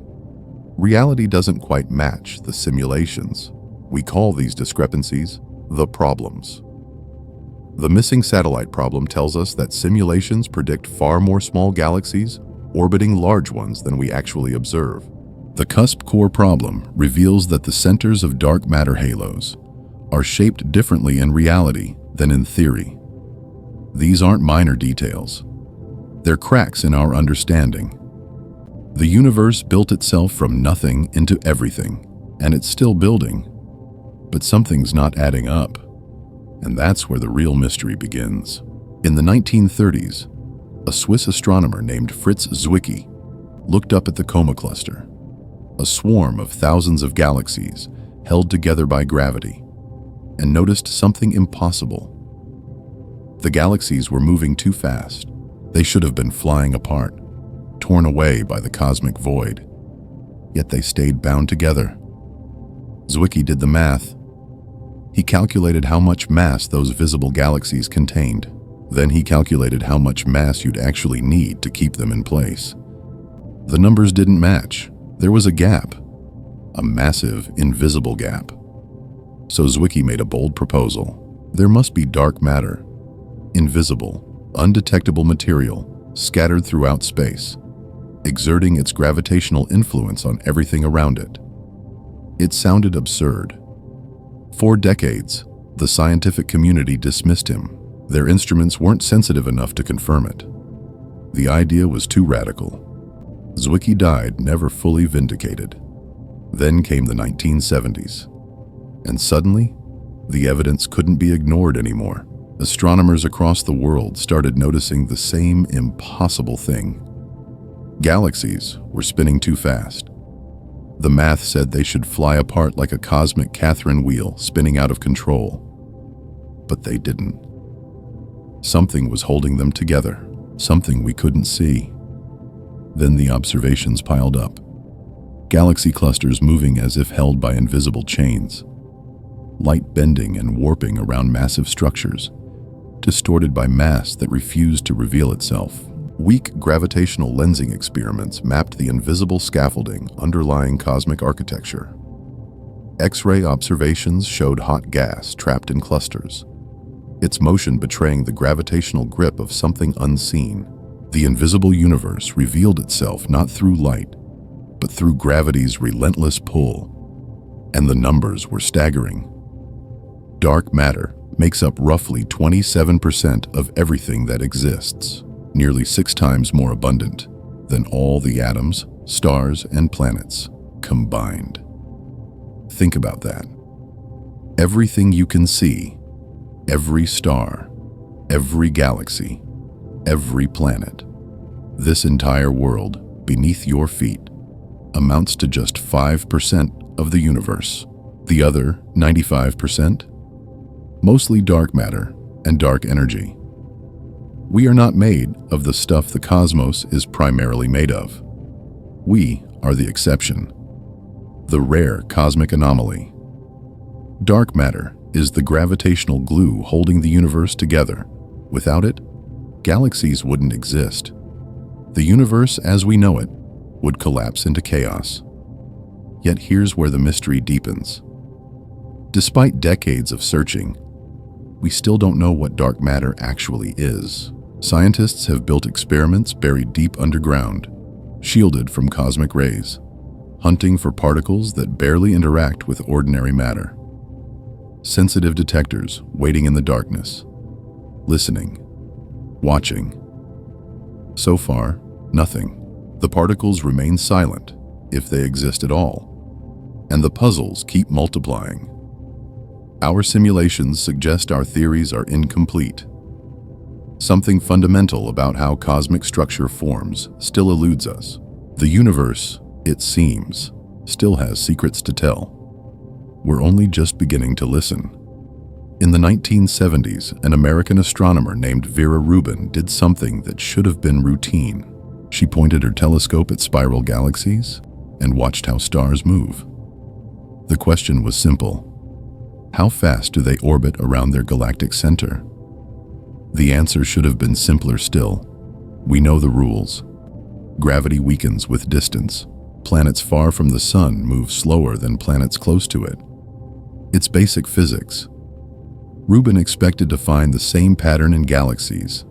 Reality doesn't quite match the simulations. We call these discrepancies the problems. The missing satellite problem tells us that simulations predict far more small galaxies orbiting large ones than we actually observe. The cusp core problem reveals that the centers of dark matter halos are shaped differently in reality than in theory. These aren't minor details. They're cracks in our understanding. The universe built itself from nothing into everything, and it's still building. But something's not adding up, and that's where the real mystery begins. In the 1930s, a Swiss astronomer named Fritz Zwicky looked up at the Coma Cluster, a swarm of thousands of galaxies held together by gravity, and noticed something impossible. The galaxies were moving too fast. They should have been flying apart, torn away by the cosmic void. Yet they stayed bound together. Zwicky did the math. He calculated how much mass those visible galaxies contained. Then he calculated how much mass you'd actually need to keep them in place. The numbers didn't match. There was a gap, a massive, invisible gap. So Zwicky made a bold proposal. There must be dark matter, invisible, undetectable material scattered throughout space, exerting its gravitational influence on everything around it. It sounded absurd. For decades, the scientific community dismissed him. Their instruments weren't sensitive enough to confirm it. The idea was too radical. Zwicky died never fully vindicated. Then came the 1970s. And suddenly, the evidence couldn't be ignored anymore. Astronomers across the world started noticing the same impossible thing. Galaxies were spinning too fast. The math said they should fly apart like a cosmic Catherine wheel spinning out of control. But they didn't. Something was holding them together, something we couldn't see. Then the observations piled up. Galaxy clusters moving as if held by invisible chains. Light bending and warping around massive structures, distorted by mass that refused to reveal itself. Weak gravitational lensing experiments mapped the invisible scaffolding underlying cosmic architecture. X-ray observations showed hot gas trapped in clusters, its motion betraying the gravitational grip of something unseen. The invisible universe revealed itself not through light, but through gravity's relentless pull. And the numbers were staggering. Dark matter makes up roughly 27% of everything that exists, nearly 6 times more abundant than all the atoms, stars, and planets combined. Think about that. Everything you can see, every star, every galaxy, every planet. This entire world, beneath your feet, amounts to just 5% of the universe. The other 95%? Mostly dark matter and dark energy. We are not made of the stuff the cosmos is primarily made of. We are the exception, the rare cosmic anomaly. Dark matter is the gravitational glue holding the universe together. Without it, galaxies wouldn't exist. The universe as we know it would collapse into chaos. Yet here's where the mystery deepens. Despite decades of searching, we still don't know what dark matter actually is. Scientists have built experiments buried deep underground, shielded from cosmic rays, hunting for particles that barely interact with ordinary matter. Sensitive detectors waiting in the darkness, listening, watching. So far, nothing. The particles remain silent, if they exist at all, and the puzzles keep multiplying. Our simulations suggest our theories are incomplete. Something fundamental about how cosmic structure forms still eludes us. The universe, it seems, still has secrets to tell. We're only just beginning to listen. In the 1970s, an American astronomer named Vera Rubin did something that should have been routine. She pointed her telescope at spiral galaxies and watched how stars move. The question was simple. How fast do they orbit around their galactic center? The answer should have been simpler still. We know the rules. Gravity weakens with distance. Planets far from the sun move slower than planets close to it. It's basic physics. Rubin expected to find the same pattern in galaxies.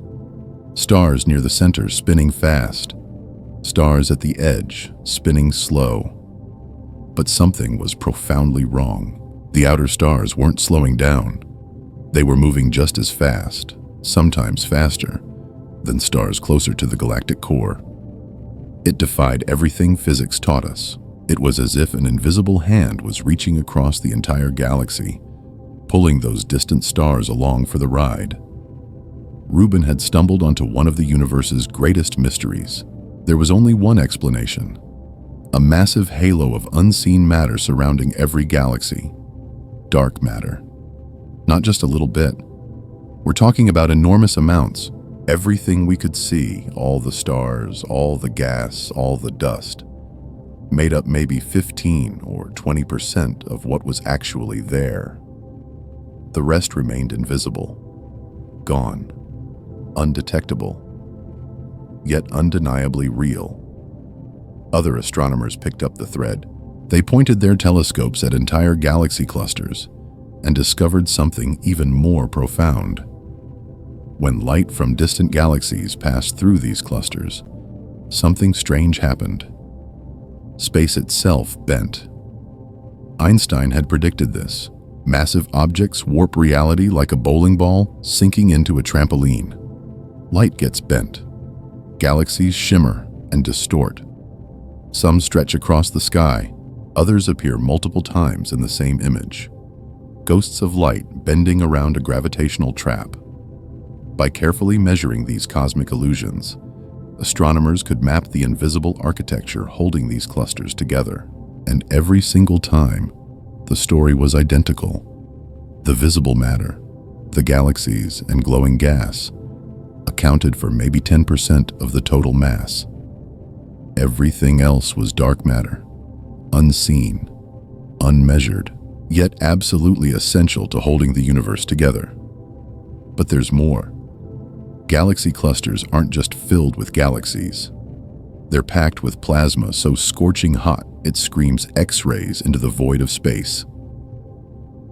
Stars near the center spinning fast. Stars at the edge spinning slow. But something was profoundly wrong. The outer stars weren't slowing down. They were moving just as fast, sometimes faster, than stars closer to the galactic core. It defied everything physics taught us. It was as if an invisible hand was reaching across the entire galaxy, pulling those distant stars along for the ride. Rubin had stumbled onto one of the universe's greatest mysteries. There was only one explanation: a massive halo of unseen matter surrounding every galaxy. Dark matter. Not just a little bit. We're talking about enormous amounts. Everything we could see, all the stars, all the gas, all the dust, made up maybe 15 or 20% of what was actually there. The rest remained invisible, gone, undetectable, yet undeniably real. Other astronomers picked up the thread. They pointed their telescopes at entire galaxy clusters and discovered something even more profound. When light from distant galaxies passed through these clusters, something strange happened. Space itself bent. Einstein had predicted this. Massive objects warp reality like a bowling ball sinking into a trampoline. Light gets bent. Galaxies shimmer and distort. Some stretch across the sky. Others appear multiple times in the same image. Ghosts of light bending around a gravitational trap. By carefully measuring these cosmic illusions, astronomers could map the invisible architecture holding these clusters together. And every single time, the story was identical. The visible matter, the galaxies and glowing gas, accounted for maybe 10% of the total mass. Everything else was dark matter, unseen, unmeasured, yet absolutely essential to holding the universe together. But there's more. Galaxy clusters aren't just filled with galaxies. They're packed with plasma so scorching hot it screams X-rays into the void of space.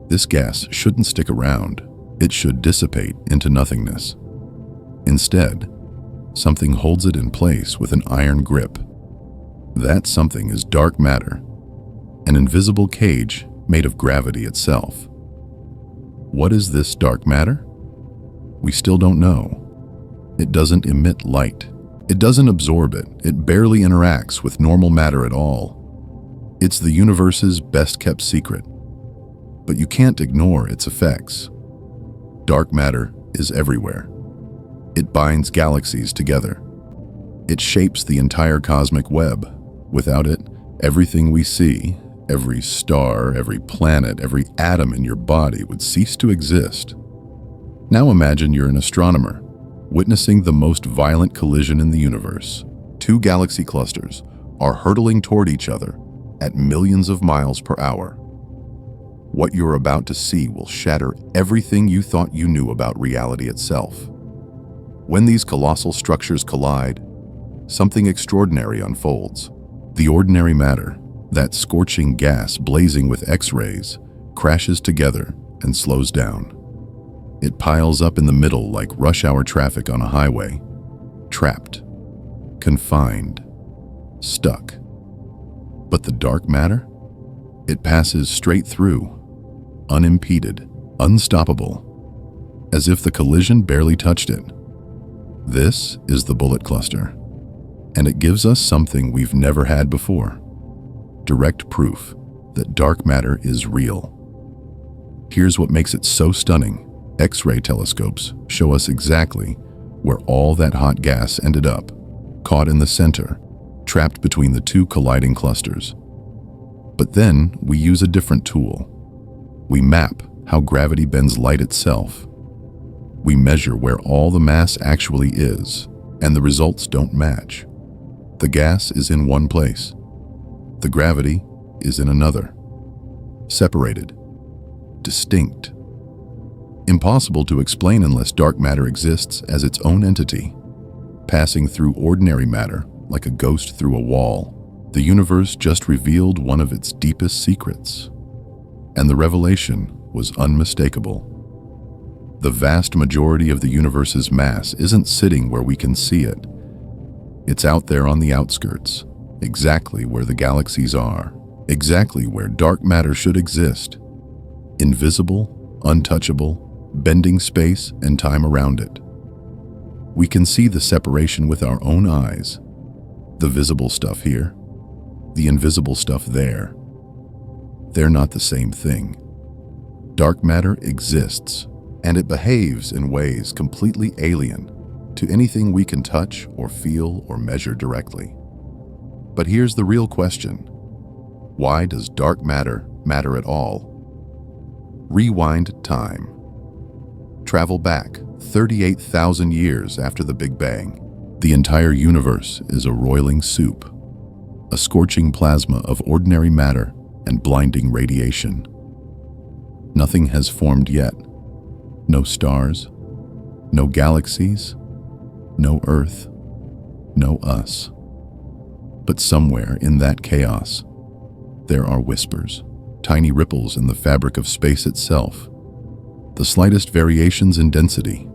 This gas shouldn't stick around. It should dissipate into nothingness. Instead, something holds it in place with an iron grip. That something is dark matter, an invisible cage made of gravity itself. What is this dark matter? We still don't know. It doesn't emit light. It doesn't absorb it. It barely interacts with normal matter at all. It's the universe's best-kept secret. But you can't ignore its effects. Dark matter is everywhere. It binds galaxies together. It shapes the entire cosmic web. Without it, everything we see, every star, every planet, every atom in your body would cease to exist. Now imagine you're an astronomer, witnessing the most violent collision in the universe. Two galaxy clusters are hurtling toward each other at millions of miles per hour. What you're about to see will shatter everything you thought you knew about reality itself. When these colossal structures collide, something extraordinary unfolds. The ordinary matter, that scorching gas blazing with X-rays, crashes together and slows down. It piles up in the middle like rush hour traffic on a highway, trapped, confined, stuck. But the dark matter? It passes straight through, unimpeded, unstoppable, as if the collision barely touched it. This is the bullet cluster, and it gives us something we've never had before: direct proof that dark matter is real. Here's what makes it so stunning. X-ray telescopes show us exactly where all that hot gas ended up, caught in the center, trapped between the two colliding clusters. But then we use a different tool. We map how gravity bends light itself. We measure where all the mass actually is, and the results don't match. The gas is in one place. The gravity is in another. Separated. Distinct. Impossible to explain unless dark matter exists as its own entity, passing through ordinary matter like a ghost through a wall. The universe just revealed one of its deepest secrets, and the revelation was unmistakable. The vast majority of the universe's mass isn't sitting where we can see it. It's out there on the outskirts, exactly where the galaxies are, exactly where dark matter should exist. Invisible, untouchable, bending space and time around it. We can see the separation with our own eyes. The visible stuff here, the invisible stuff there. They're not the same thing. Dark matter exists, and it behaves in ways completely alien to anything we can touch or feel or measure directly. But here's the real question. Why does dark matter matter at all? Rewind time. Travel back 38,000 years after the Big Bang. The entire universe is a roiling soup, a scorching plasma of ordinary matter and blinding radiation. Nothing has formed yet. No stars, no galaxies, no Earth, no us. But somewhere in that chaos, there are whispers, tiny ripples in the fabric of space itself, the slightest variations in density,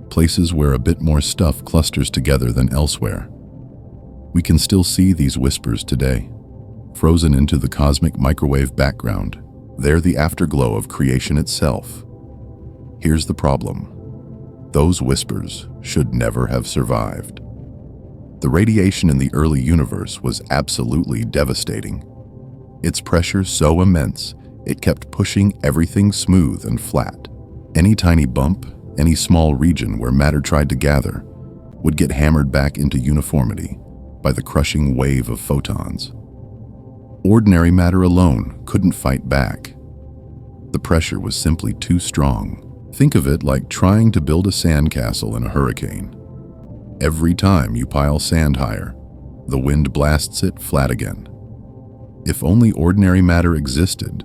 places where a bit more stuff clusters together than elsewhere. We can still see these whispers today, frozen into the cosmic microwave background. They're the afterglow of creation itself. Here's the problem. Those whispers should never have survived. The radiation in the early universe was absolutely devastating. Its pressure so immense, it kept pushing everything smooth and flat. Any tiny bump, any small region where matter tried to gather, would get hammered back into uniformity by the crushing wave of photons. Ordinary matter alone couldn't fight back. The pressure was simply too strong. Think of it like trying to build a sandcastle in a hurricane. Every time you pile sand higher, the wind blasts it flat again. If only ordinary matter existed,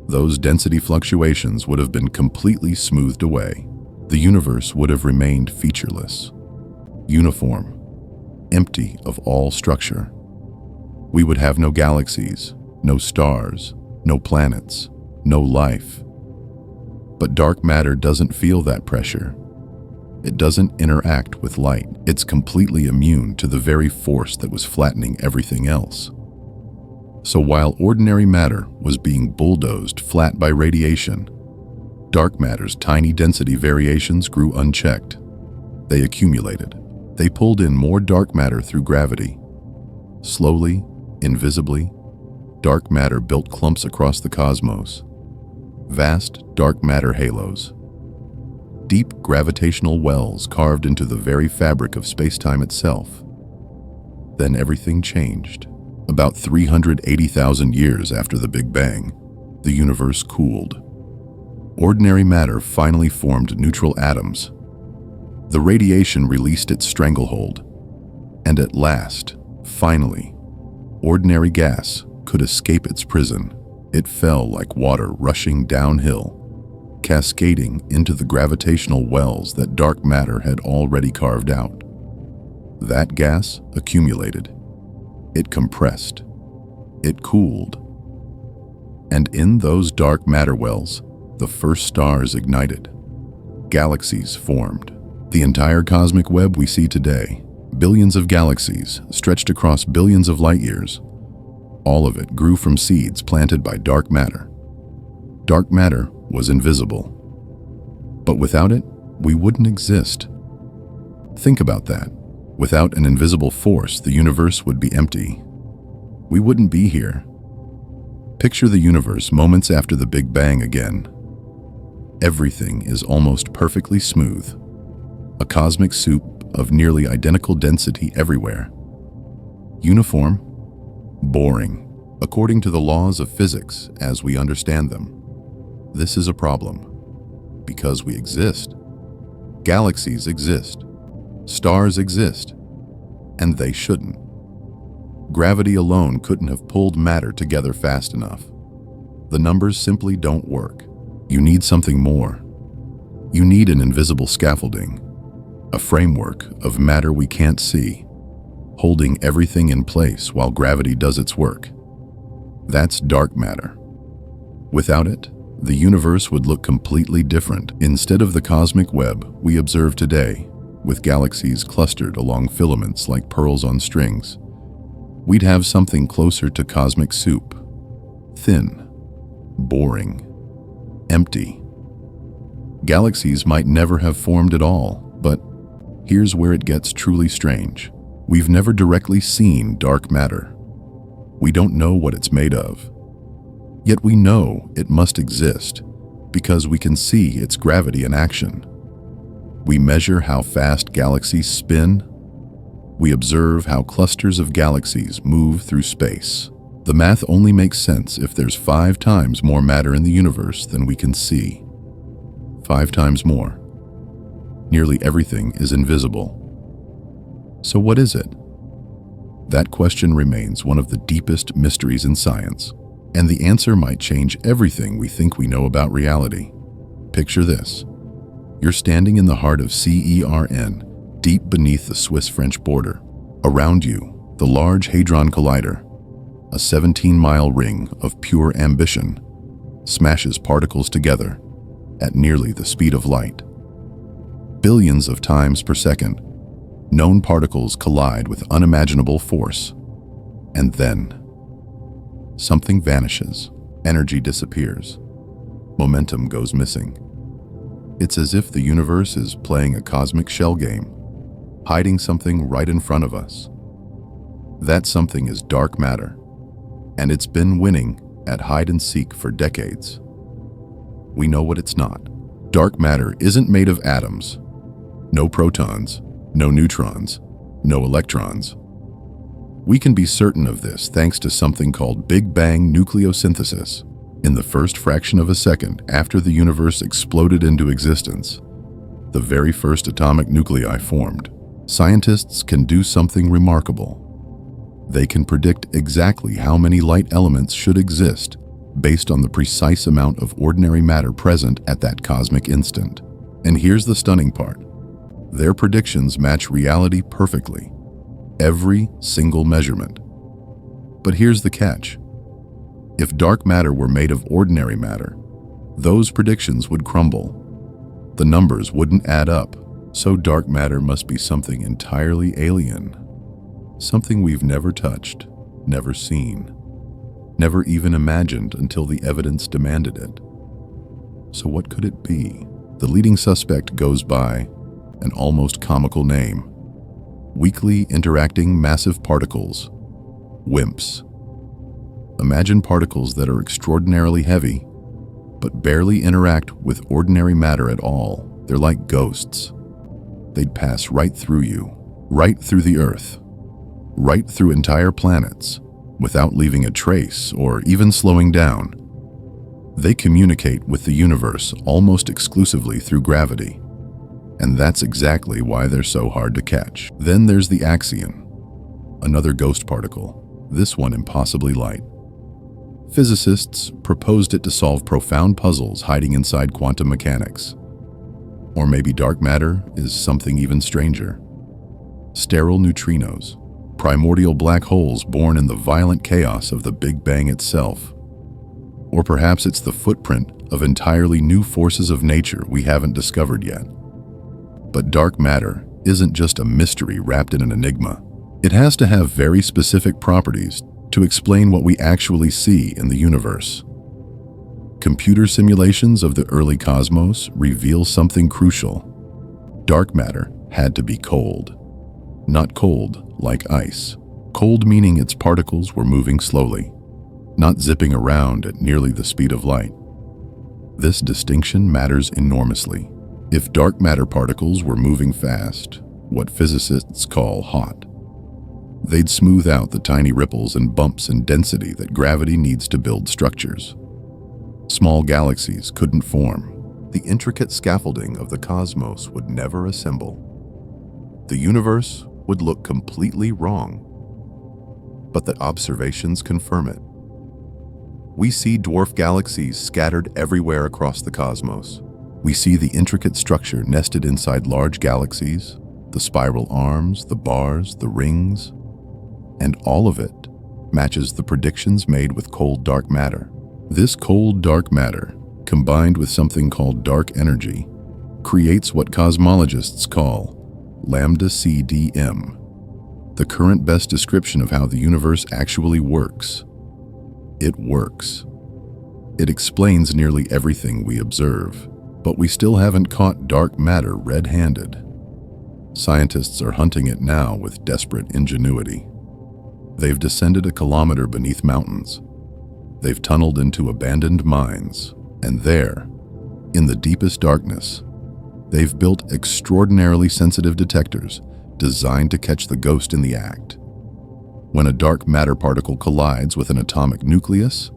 those density fluctuations would have been completely smoothed away. The universe would have remained featureless, uniform, empty of all structure. We would have no galaxies, no stars, no planets, no life. But dark matter doesn't feel that pressure. It doesn't interact with light. It's completely immune to the very force that was flattening everything else. So while ordinary matter was being bulldozed flat by radiation, dark matter's tiny density variations grew unchecked. They accumulated. They pulled in more dark matter through gravity. Slowly, invisibly, dark matter built clumps across the cosmos. Vast dark matter halos. deep gravitational wells carved into the very fabric of space-time itself. Then everything changed. About 380,000 years after the Big Bang, the universe cooled. Ordinary matter finally formed neutral atoms. The radiation released its stranglehold, and at last, finally, ordinary gas could escape its prison. It fell like water rushing downhill, cascading into the gravitational wells that dark matter had already carved out. That gas accumulated. It compressed. It cooled. And in those dark matter wells, the first stars ignited. Galaxies formed. The entire cosmic web we see today, billions of galaxies stretched across billions of light years, all of it grew from seeds planted by dark matter. Dark matter was invisible. But without it, we wouldn't exist. Think about that. Without an invisible force, the universe would be empty. We wouldn't be here. Picture the universe moments after the Big Bang again. Everything is almost perfectly smooth. A cosmic soup of nearly identical density everywhere. Uniform, boring, according to the laws of physics as we understand them. This is a problem, because we exist. Galaxies exist. Stars exist, and they shouldn't. Gravity alone couldn't have pulled matter together fast enough. The numbers simply don't work. You need something more. You need an invisible scaffolding, a framework of matter we can't see, holding everything in place while gravity does its work. That's dark matter. Without it, the universe would look completely different. Instead of the cosmic web we observe today, with galaxies clustered along filaments like pearls on strings, we'd have something closer to cosmic soup. Thin, boring, empty. Galaxies might never have formed at all, but here's where it gets truly strange. We've never directly seen dark matter. We don't know what it's made of. Yet we know it must exist because we can see its gravity in action. We measure how fast galaxies spin. We observe how clusters of galaxies move through space. The math only makes sense if there's 5 times more matter in the universe than we can see. 5 times more. Nearly everything is invisible. So what is it? That question remains one of the deepest mysteries in science, and the answer might change everything we think we know about reality. Picture this. You're standing in the heart of CERN, deep beneath the Swiss-French border. Around you, the Large Hadron Collider, a 17-mile ring of pure ambition, smashes particles together at nearly the speed of light. Billions of times per second, known particles collide with unimaginable force. And then, something vanishes. Energy disappears. Momentum goes missing. It's as if the universe is playing a cosmic shell game, hiding something right in front of us. That something is dark matter, and it's been winning at hide and seek for decades. We know what it's not. Dark matter isn't made of atoms. No protons, no neutrons, no electrons. We can be certain of this thanks to something called Big Bang nucleosynthesis. In the first fraction of a second after the universe exploded into existence, the very first atomic nuclei formed. Scientists can do something remarkable. They can predict exactly how many light elements should exist based on the precise amount of ordinary matter present at that cosmic instant. And here's the stunning part. Their predictions match reality perfectly. Every single measurement. But here's the catch. If dark matter were made of ordinary matter, those predictions would crumble. The numbers wouldn't add up, so dark matter must be something entirely alien. Something we've never touched, never seen, never even imagined until the evidence demanded it. So what could it be? The leading suspect goes by an almost comical name: weakly interacting massive particles, WIMPs. Imagine particles that are extraordinarily heavy, but barely interact with ordinary matter at all. They're like ghosts. They'd pass right through you, right through the Earth, right through entire planets, without leaving a trace or even slowing down. They communicate with the universe almost exclusively through gravity, and that's exactly why they're so hard to catch. Then there's the axion, another ghost particle, this one impossibly light. Physicists proposed it to solve profound puzzles hiding inside quantum mechanics. Or maybe dark matter is something even stranger. Sterile neutrinos, primordial black holes born in the violent chaos of the Big Bang itself. Or perhaps it's the footprint of entirely new forces of nature we haven't discovered yet. But dark matter isn't just a mystery wrapped in an enigma. It has to have very specific properties to explain what we actually see in the universe. Computer simulations of the early cosmos reveal something crucial. Dark matter had to be cold. Not cold like ice. Cold meaning its particles were moving slowly, not zipping around at nearly the speed of light. This distinction matters enormously. If dark matter particles were moving fast, what physicists call hot, they'd smooth out the tiny ripples and bumps in density that gravity needs to build structures. Small galaxies couldn't form. The intricate scaffolding of the cosmos would never assemble. The universe would look completely wrong. But the observations confirm it. We see dwarf galaxies scattered everywhere across the cosmos. We see the intricate structure nested inside large galaxies, the spiral arms, the bars, the rings, and all of it matches the predictions made with cold dark matter. This cold dark matter, combined with something called dark energy, creates what cosmologists call lambda CDM, the current best description of how the universe actually works. It works. It explains nearly everything we observe, but we still haven't caught dark matter red-handed. Scientists are hunting it now with desperate ingenuity. They've descended a kilometer beneath mountains. They've tunneled into abandoned mines, and there, in the deepest darkness, they've built extraordinarily sensitive detectors designed to catch the ghost in the act. When a dark matter particle collides with an atomic nucleus,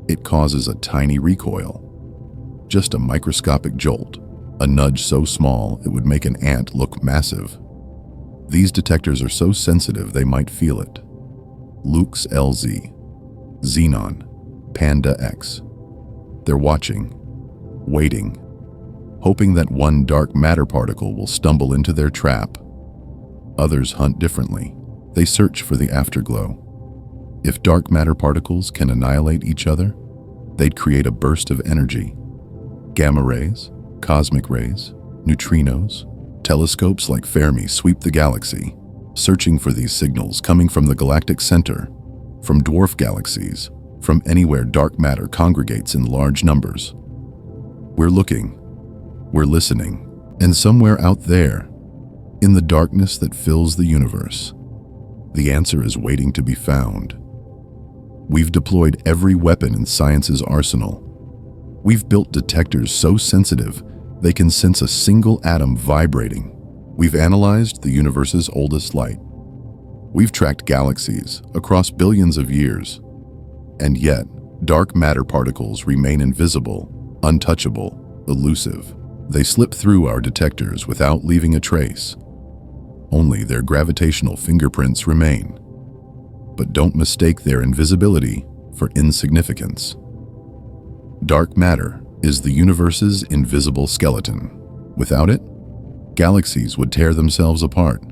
it causes a tiny recoil, just a microscopic jolt, a nudge so small it would make an ant look massive. These detectors are so sensitive they might feel it. Lux LZ, Xenon, Panda X. They're watching, waiting, hoping that one dark matter particle will stumble into their trap. Others hunt differently. They search for the afterglow. If dark matter particles can annihilate each other, they'd create a burst of energy. Gamma rays, cosmic rays, neutrinos, telescopes like Fermi sweep the galaxy, searching for these signals coming from the galactic center, from dwarf galaxies, from anywhere dark matter congregates in large numbers. We're looking, we're listening, and somewhere out there, in the darkness that fills the universe, the answer is waiting to be found. We've deployed every weapon in science's arsenal. We've built detectors so sensitive they can sense a single atom vibrating. We've analyzed the universe's oldest light. We've tracked galaxies across billions of years. And yet, dark matter particles remain invisible, untouchable, elusive. They slip through our detectors without leaving a trace. Only their gravitational fingerprints remain. But don't mistake their invisibility for insignificance. Dark matter is the universe's invisible skeleton. Without it, galaxies would tear themselves apart.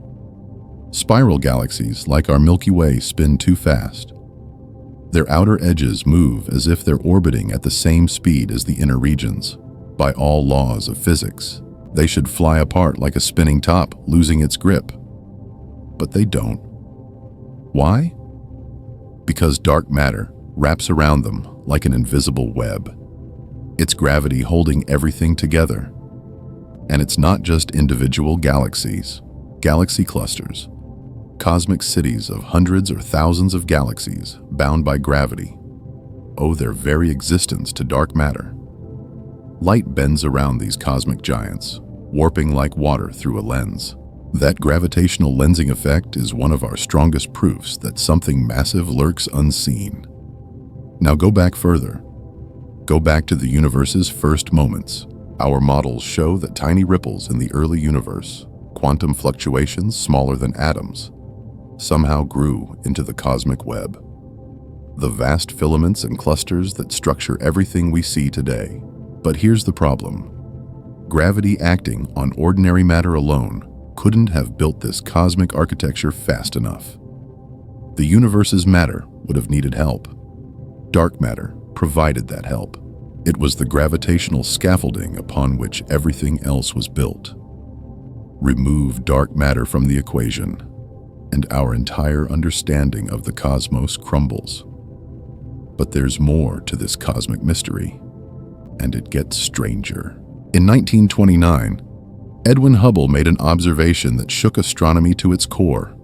Spiral galaxies like our Milky Way spin too fast. Their outer edges move as if they're orbiting at the same speed as the inner regions. By all laws of physics, they should fly apart like a spinning top, losing its grip. But they don't. Why? Because dark matter wraps around them like an invisible web. It's gravity holding everything together. And it's not just individual galaxies, galaxy clusters, cosmic cities of hundreds or thousands of galaxies bound by gravity owe their very existence to dark matter. Light bends around these cosmic giants, warping like water through a lens. That gravitational lensing effect is one of our strongest proofs that something massive lurks unseen. Now go back further. Go back to the universe's first moments. Our models show that tiny ripples in the early universe, quantum fluctuations smaller than atoms, somehow grew into the cosmic web. The vast filaments and clusters that structure everything we see today. But here's the problem. Gravity acting on ordinary matter alone couldn't have built this cosmic architecture fast enough. The universe's matter would have needed help. Dark matter provided that help. It was the gravitational scaffolding upon which everything else was built. Remove dark matter from the equation, and our entire understanding of the cosmos crumbles. But there's more to this cosmic mystery, and it gets stranger. In 1929, Edwin Hubble made an observation that shook astronomy to its core.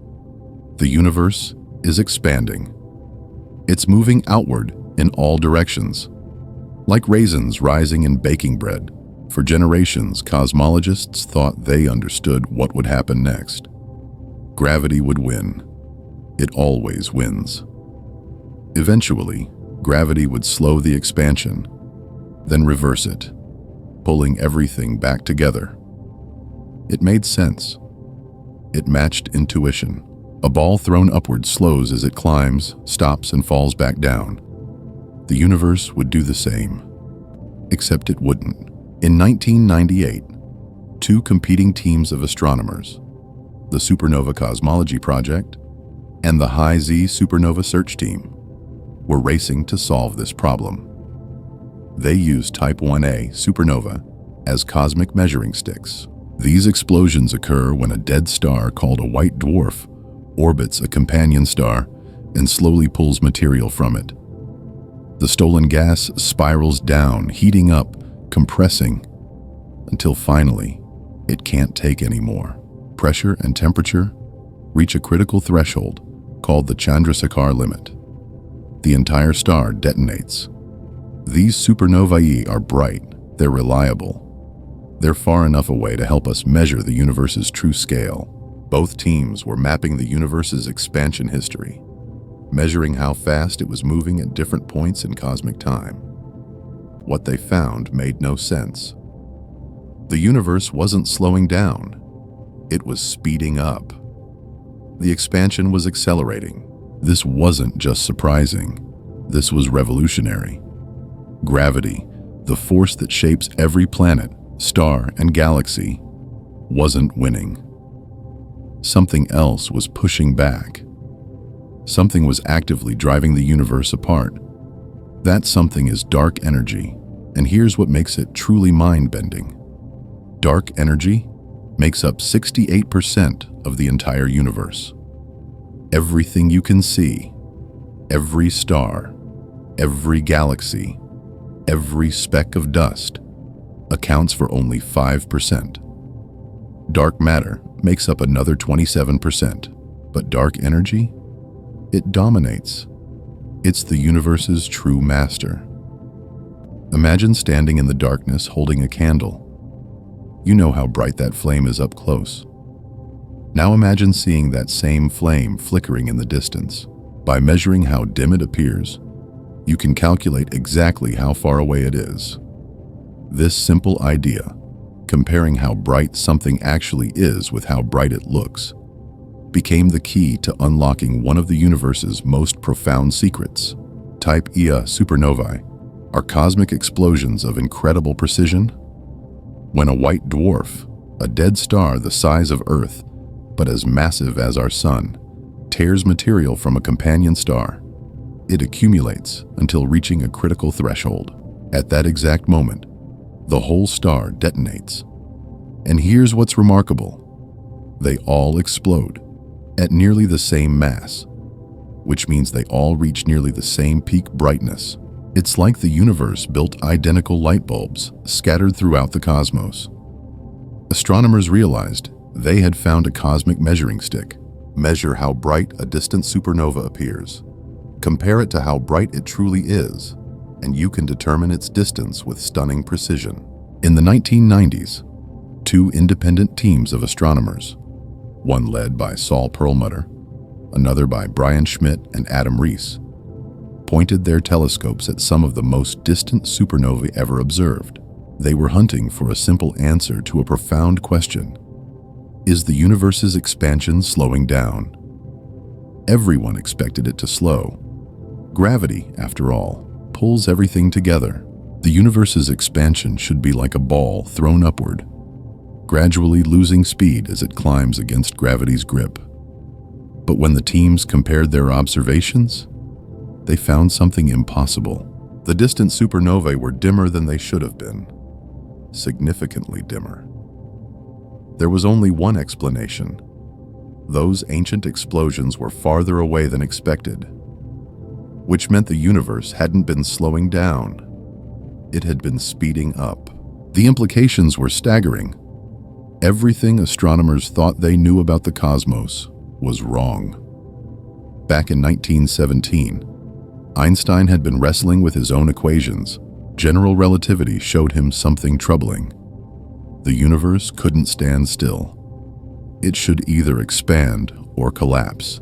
The universe is expanding. It's moving outward in all directions, like raisins rising in baking bread. For generations, cosmologists thought they understood what would happen next. Gravity would win. It always wins. Eventually, gravity would slow the expansion, then reverse it, pulling everything back together. It made sense. It matched intuition. A ball thrown upward slows as it climbs, stops, and falls back down. The universe would do the same. Except it wouldn't. In 1998, two competing teams of astronomers, the Supernova Cosmology Project and the High Z Supernova Search Team, were racing to solve this problem. They used Type 1a supernova as cosmic measuring sticks. These explosions occur when a dead star called a white dwarf orbits a companion star and slowly pulls material from it. The stolen gas spirals down, heating up, compressing, until finally it can't take anymore. Pressure and temperature reach a critical threshold called the Chandrasekhar limit. The entire star detonates. These supernovae are bright, they're reliable. They're far enough away to help us measure the universe's true scale. Both teams were mapping the universe's expansion history, measuring how fast it was moving at different points in cosmic time. What they found made no sense. The universe wasn't slowing down. It was speeding up. The expansion was accelerating. This wasn't just surprising. This was revolutionary. Gravity, the force that shapes every planet, star, and galaxy, wasn't winning. Something else was pushing back. Something was actively driving the universe apart. That something is dark energy, and here's what makes it truly mind-bending. Dark energy makes up 68% of the entire universe. Everything you can see, every star, every galaxy, every speck of dust, accounts for only 5%. Dark matter makes up another 27%, but dark energy? It dominates. It's the universe's true master. Imagine standing in the darkness holding a candle. You know how bright that flame is up close. Now imagine seeing that same flame flickering in the distance. By measuring how dim it appears, you can calculate exactly how far away it is. This simple idea, comparing how bright something actually is with how bright it looks, became the key to unlocking one of the universe's most profound secrets. Type Ia supernovae are cosmic explosions of incredible precision. When a white dwarf, a dead star the size of Earth, but as massive as our sun, tears material from a companion star, it accumulates until reaching a critical threshold. At that exact moment, the whole star detonates. And here's what's remarkable. They all explode at nearly the same mass, which means they all reach nearly the same peak brightness. It's like the universe built identical light bulbs scattered throughout the cosmos. Astronomers realized they had found a cosmic measuring stick. Measure how bright a distant supernova appears. Compare it to how bright it truly is, and you can determine its distance with stunning precision. In the 1990s, Two independent teams of astronomers, one led by Saul Perlmutter, another by Brian Schmidt and Adam Rees, pointed their telescopes at some of the most distant supernovae ever observed. They were hunting for a simple answer to a profound question. Is the universe's expansion slowing down? Everyone expected it to slow. Gravity, after all, pulls everything together. The universe's expansion should be like a ball thrown upward, gradually losing speed as it climbs against gravity's grip. But when the teams compared their observations, they found something impossible. The distant supernovae were dimmer than they should have been, significantly dimmer. There was only one explanation. Those ancient explosions were farther away than expected, which meant the universe hadn't been slowing down. It had been speeding up. The implications were staggering. Everything astronomers thought they knew about the cosmos was wrong. Back in 1917, Einstein had been wrestling with his own equations. General relativity showed him something troubling. The universe couldn't stand still. It should either expand or collapse.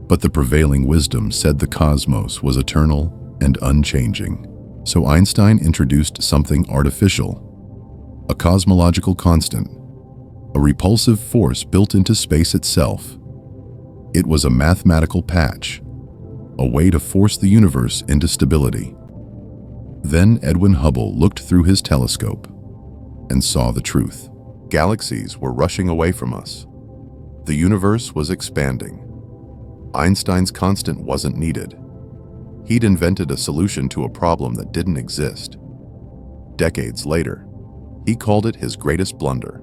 But the prevailing wisdom said the cosmos was eternal and unchanging. So Einstein introduced something artificial, a cosmological constant, a repulsive force built into space itself. It was a mathematical patch, a way to force the universe into stability. Then Edwin Hubble looked through his telescope and saw the truth. Galaxies were rushing away from us. The universe was expanding. Einstein's constant wasn't needed. He'd invented a solution to a problem that didn't exist. Decades later, he called it his greatest blunder.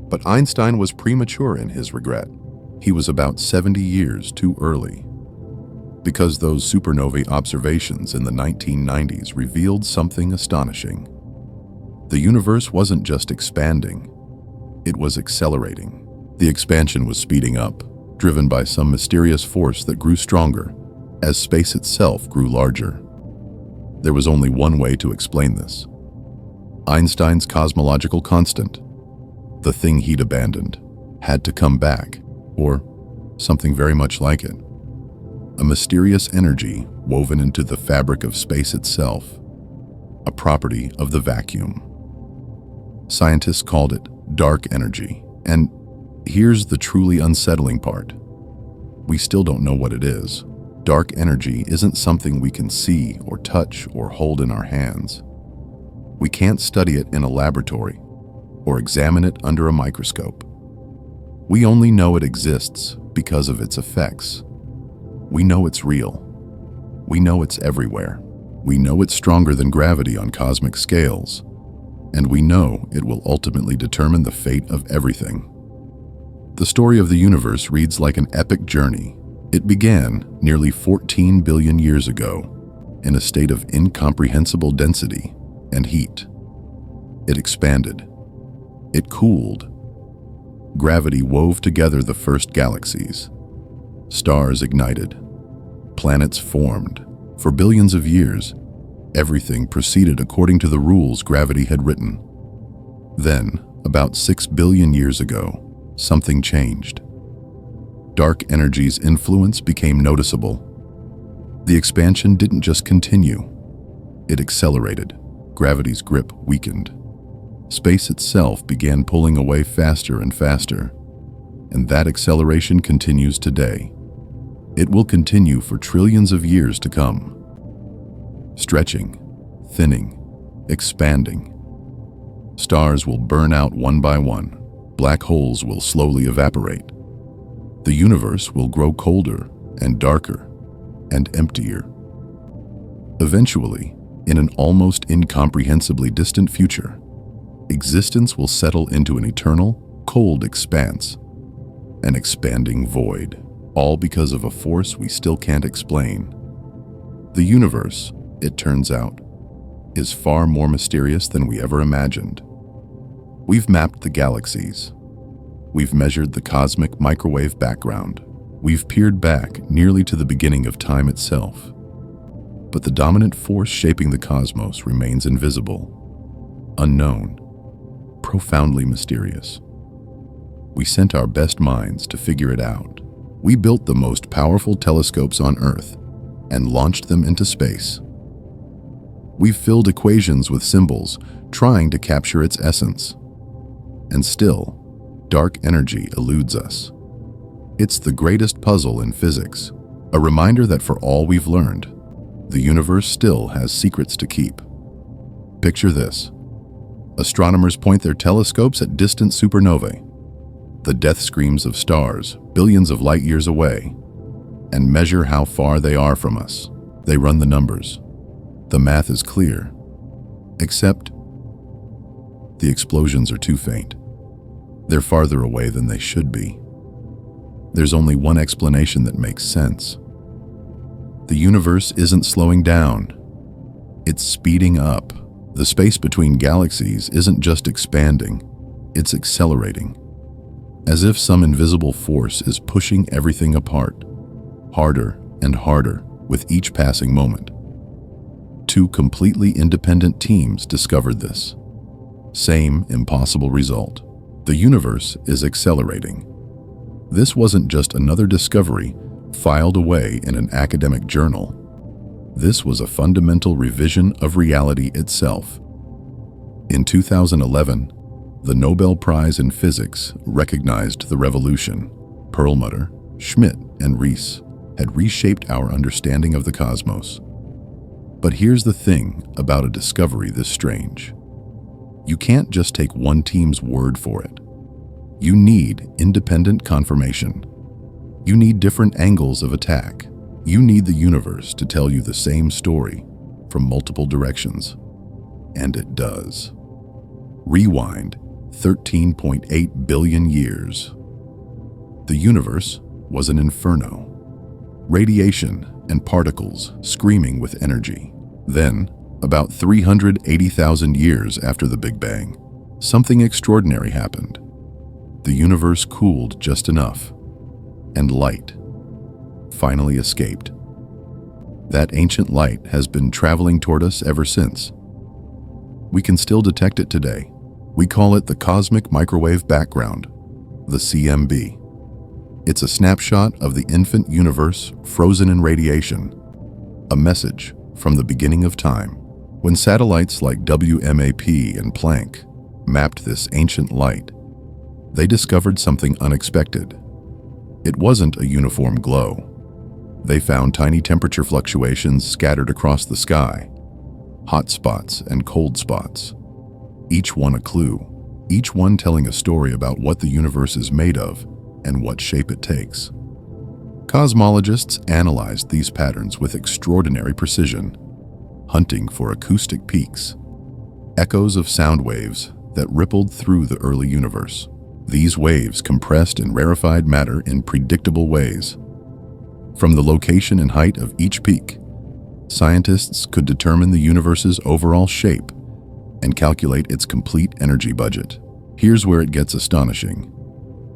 But Einstein was premature in his regret. He was about 70 years too early. Because those supernovae observations in the 1990s revealed something astonishing. The universe wasn't just expanding, it was accelerating. The expansion was speeding up, driven by some mysterious force that grew stronger as space itself grew larger. There was only one way to explain this. Einstein's cosmological constant, the thing he'd abandoned, had to come back, or something very much like it. A mysterious energy woven into the fabric of space itself, a property of the vacuum. Scientists called it dark energy, and here's the truly unsettling part. We still don't know what it is. Dark energy isn't something we can see or touch or hold in our hands. We can't study it in a laboratory or examine it under a microscope. We only know it exists because of its effects. We know it's real. We know it's everywhere. We know it's stronger than gravity on cosmic scales, and we know it will ultimately determine the fate of everything. The story of the universe reads like an epic journey. It began nearly 14 billion years ago in a state of incomprehensible density and heat. It expanded. It cooled. Gravity wove together the first galaxies. Stars ignited. Planets formed. For billions of years, everything proceeded according to the rules gravity had written. Then, about 6 billion years ago, something changed. Dark energy's influence became noticeable. The expansion didn't just continue. It accelerated. Gravity's grip weakened. Space itself began pulling away faster and faster, and that acceleration continues today. It will continue for trillions of years to come. Stretching, thinning, expanding. Stars will burn out one by one. Black holes will slowly evaporate. The universe will grow colder and darker and emptier. Eventually, in an almost incomprehensibly distant future, existence will settle into an eternal, cold expanse, an expanding void, all because of a force we still can't explain. The universe, it turns out, is far more mysterious than we ever imagined. We've mapped the galaxies. We've measured the cosmic microwave background. We've peered back nearly to the beginning of time itself. But the dominant force shaping the cosmos remains invisible, unknown. profoundly mysterious. We sent our best minds to figure it out. We built the most powerful telescopes on Earth and launched them into space. We've filled equations with symbols, trying to capture its essence. And still, dark energy eludes us. It's the greatest puzzle in physics, a reminder that for all we've learned, the universe still has secrets to keep. Picture this. Astronomers point their telescopes at distant supernovae, the death screams of stars billions of light years away, and measure how far they are from us. They run the numbers. The math is clear, except the explosions are too faint. They're farther away than they should be. There's only one explanation that makes sense. The universe isn't slowing down. It's speeding up. The space between galaxies isn't just expanding, it's accelerating. As if some invisible force is pushing everything apart, harder and harder with each passing moment. Two completely independent teams discovered this. Same impossible result. The universe is accelerating. This wasn't just another discovery filed away in an academic journal. This was a fundamental revision of reality itself. In 2011, the Nobel Prize in Physics recognized the revolution. Perlmutter, Schmidt, and Rees had reshaped our understanding of the cosmos. But here's the thing about a discovery this strange. You can't just take one team's word for it. You need independent confirmation. You need different angles of attack. You need the universe to tell you the same story from multiple directions. And it does. Rewind 13.8 billion years. The universe was an inferno. Radiation and particles screaming with energy. Then, about 380,000 years after the Big Bang, something extraordinary happened. The universe cooled just enough, and light finally escaped. That ancient light has been traveling toward us ever since. We can still detect it today. We call it the cosmic microwave background, the CMB. It's a snapshot of the infant universe frozen in radiation, a message from the beginning of time. When satellites like WMAP and Planck mapped this ancient light, they discovered something unexpected. It wasn't a uniform glow. They found tiny temperature fluctuations scattered across the sky, hot spots and cold spots, each one a clue, each one telling a story about what the universe is made of and what shape it takes. Cosmologists analyzed these patterns with extraordinary precision, hunting for acoustic peaks, echoes of sound waves that rippled through the early universe. These waves compressed and rarefied matter in predictable ways. From the location and height of each peak, scientists could determine the universe's overall shape and calculate its complete energy budget. Here's where it gets astonishing.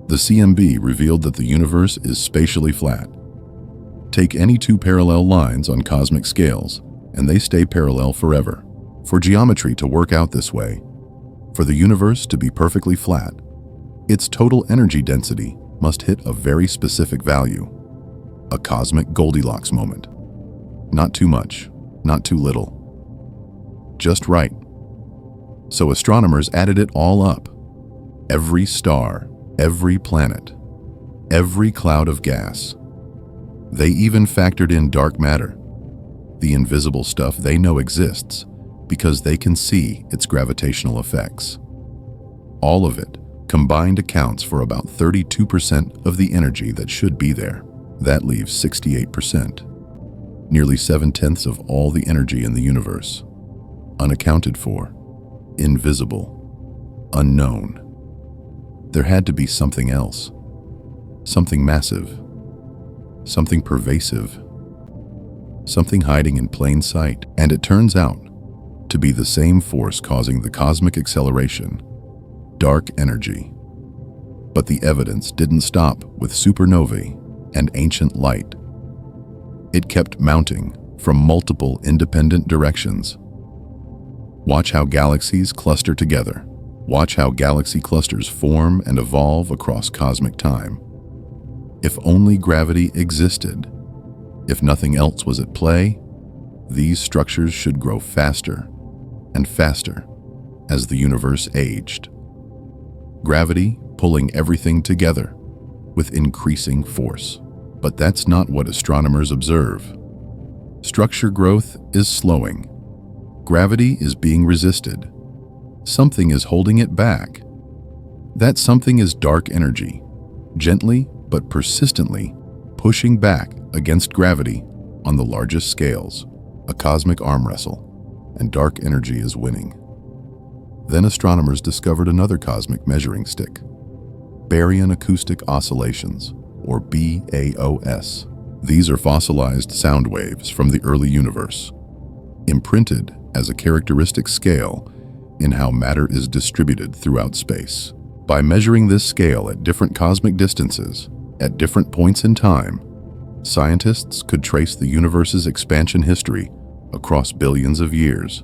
The CMB revealed that the universe is spatially flat. Take any two parallel lines on cosmic scales, and they stay parallel forever. For geometry to work out this way, for the universe to be perfectly flat, its total energy density must hit a very specific value, a cosmic Goldilocks moment. Not too much, not too little. Just right. So astronomers added it all up. Every star, every planet, every cloud of gas. They even factored in dark matter, the invisible stuff they know exists because they can see its gravitational effects. All of it combined accounts for about 32% of the energy that should be there. That leaves 68%, nearly 7/10 of all the energy in the universe, unaccounted for, invisible, unknown. There had to be something else, something massive, something pervasive, something hiding in plain sight, and it turns out to be the same force causing the cosmic acceleration, dark energy. But the evidence didn't stop with supernovae and ancient light. It kept mounting from multiple independent directions. Watch how galaxies cluster together, Watch how galaxy clusters form and evolve across cosmic time. If only gravity existed, if nothing else was at play, these structures should grow faster and faster as the universe aged. Gravity pulling everything together with increasing force. But that's not what astronomers observe. Structure growth is slowing. Gravity is being resisted. Something is holding it back. That something is dark energy, gently but persistently pushing back against gravity on the largest scales, a cosmic arm wrestle, and dark energy is winning. Then astronomers discovered another cosmic measuring stick, baryon acoustic oscillations, or BAOS. These are fossilized sound waves from the early universe, imprinted as a characteristic scale in how matter is distributed throughout space. By measuring this scale at different cosmic distances, at different points in time, scientists could trace the universe's expansion history across billions of years.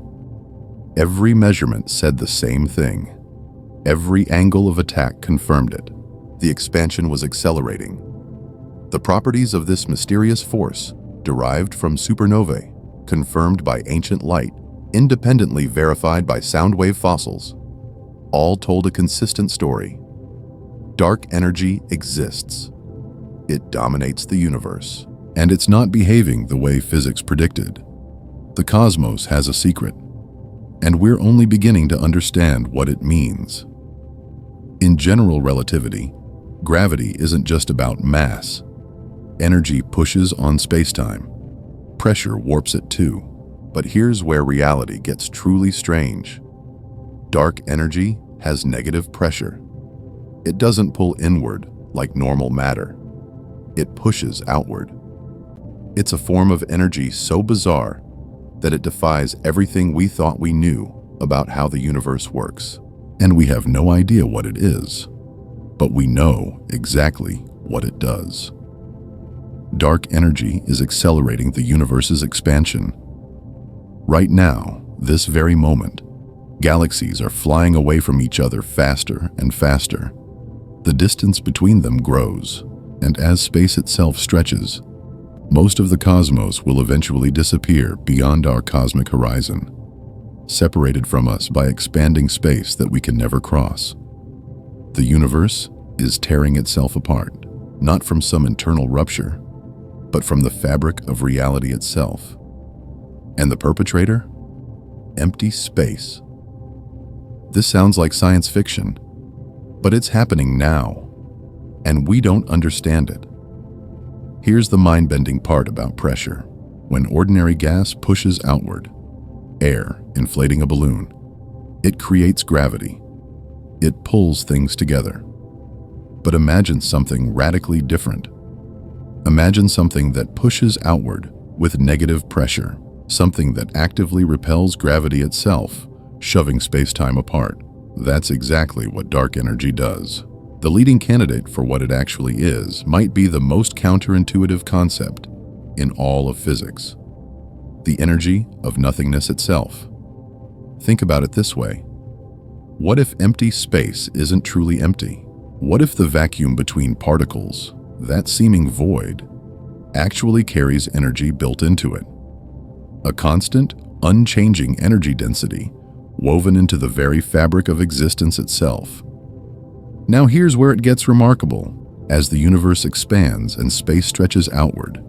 Every measurement said the same thing. Every angle of attack confirmed it. The expansion was accelerating. The properties of this mysterious force, derived from supernovae, confirmed by ancient light, independently verified by sound wave fossils, all told a consistent story. Dark energy exists. It dominates the universe, and it's not behaving the way physics predicted. The cosmos has a secret, and we're only beginning to understand what it means. In general relativity, gravity isn't just about mass. Energy pushes on spacetime. Pressure warps it too. But here's where reality gets truly strange. Dark energy has negative pressure. It doesn't pull inward like normal matter. It pushes outward. It's a form of energy so bizarre that it defies everything we thought we knew about how the universe works. And we have no idea what it is, but we know exactly what it does. Dark energy is accelerating the universe's expansion. Right now, this very moment, galaxies are flying away from each other faster and faster. The distance between them grows, and as space itself stretches, most of the cosmos will eventually disappear beyond our cosmic horizon, separated from us by expanding space that we can never cross. The universe is tearing itself apart, not from some internal rupture, but from the fabric of reality itself. And the perpetrator? Empty space. This sounds like science fiction, but it's happening now, and we don't understand it. Here's the mind-bending part about pressure. When ordinary gas pushes outward, air inflating a balloon, it creates gravity. It pulls things together. But imagine something radically different. Imagine something that pushes outward with negative pressure, something that actively repels gravity itself, shoving space-time apart. That's exactly what dark energy does. The leading candidate for what it actually is might be the most counterintuitive concept in all of physics: the energy of nothingness itself. Think about it this way. What if empty space isn't truly empty? What if the vacuum between particles, that seeming void, actually carries energy built into it? A constant, unchanging energy density woven into the very fabric of existence itself. Now here's where it gets remarkable. As the universe expands and space stretches outward,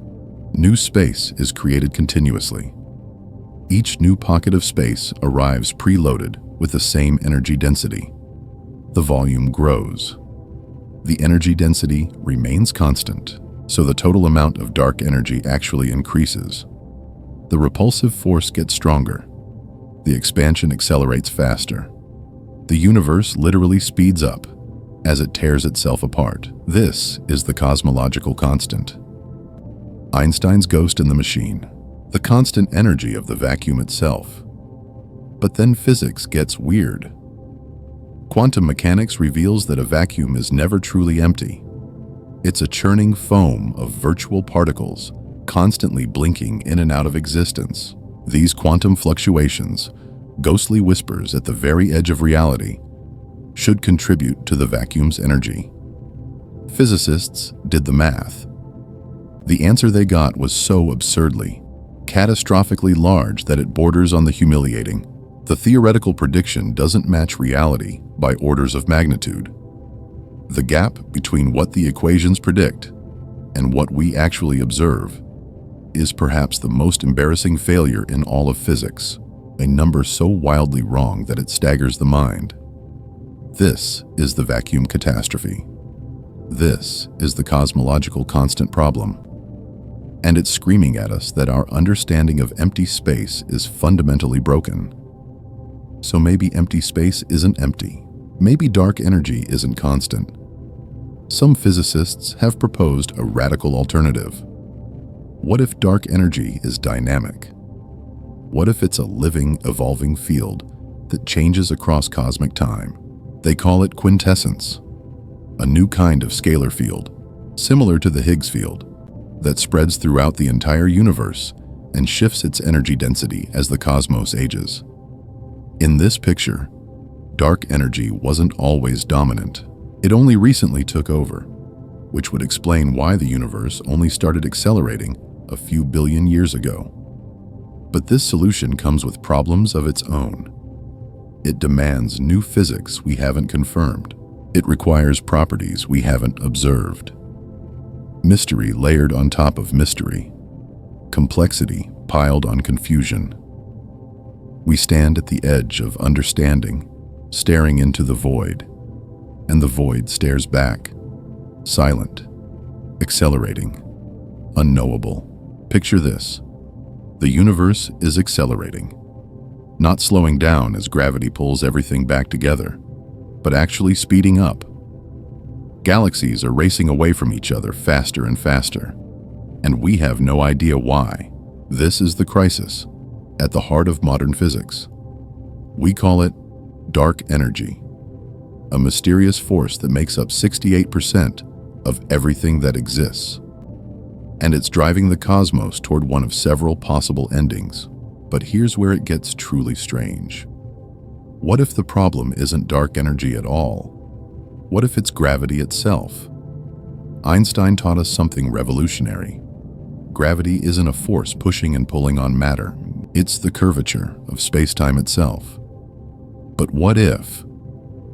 new space is created continuously. Each new pocket of space arrives preloaded with the same energy density. The volume grows. The energy density remains constant, so the total amount of dark energy actually increases. The repulsive force gets stronger. The expansion accelerates faster. The universe literally speeds up as it tears itself apart. This is the cosmological constant. Einstein's ghost in the machine, the constant energy of the vacuum itself. But then physics gets weird. Quantum mechanics reveals that a vacuum is never truly empty. It's a churning foam of virtual particles, constantly blinking in and out of existence. These quantum fluctuations, ghostly whispers at the very edge of reality, should contribute to the vacuum's energy. Physicists did the math. The answer they got was so absurdly, catastrophically large that it borders on the humiliating. The theoretical prediction doesn't match reality by orders of magnitude. The gap between what the equations predict and what we actually observe is perhaps the most embarrassing failure in all of physics, a number so wildly wrong that it staggers the mind. This is the vacuum catastrophe. This is the cosmological constant problem. And it's screaming at us that our understanding of empty space is fundamentally broken. So maybe empty space isn't empty. Maybe dark energy isn't constant. Some physicists have proposed a radical alternative. What if dark energy is dynamic? What if it's a living, evolving field that changes across cosmic time? They call it quintessence, a new kind of scalar field, similar to the Higgs field, that spreads throughout the entire universe and shifts its energy density as the cosmos ages. In this picture, dark energy wasn't always dominant. It only recently took over, which would explain why the universe only started accelerating a few billion years ago. But this solution comes with problems of its own. It demands new physics we haven't confirmed. It requires properties we haven't observed. Mystery layered on top of mystery. Complexity piled on confusion. We stand at the edge of understanding, staring into the void, and the void stares back, silent, accelerating, unknowable. Picture this. The universe is accelerating, not slowing down as gravity pulls everything back together, but actually speeding up. Galaxies are racing away from each other faster and faster, and we have no idea why. This is the crisis at the heart of modern physics. We call it dark energy, a mysterious force that makes up 68% of everything that exists. And it's driving the cosmos toward one of several possible endings. But here's where it gets truly strange. What if the problem isn't dark energy at all? What if it's gravity itself? Einstein taught us something revolutionary. Gravity isn't a force pushing and pulling on matter. It's the curvature of space-time itself. But what if,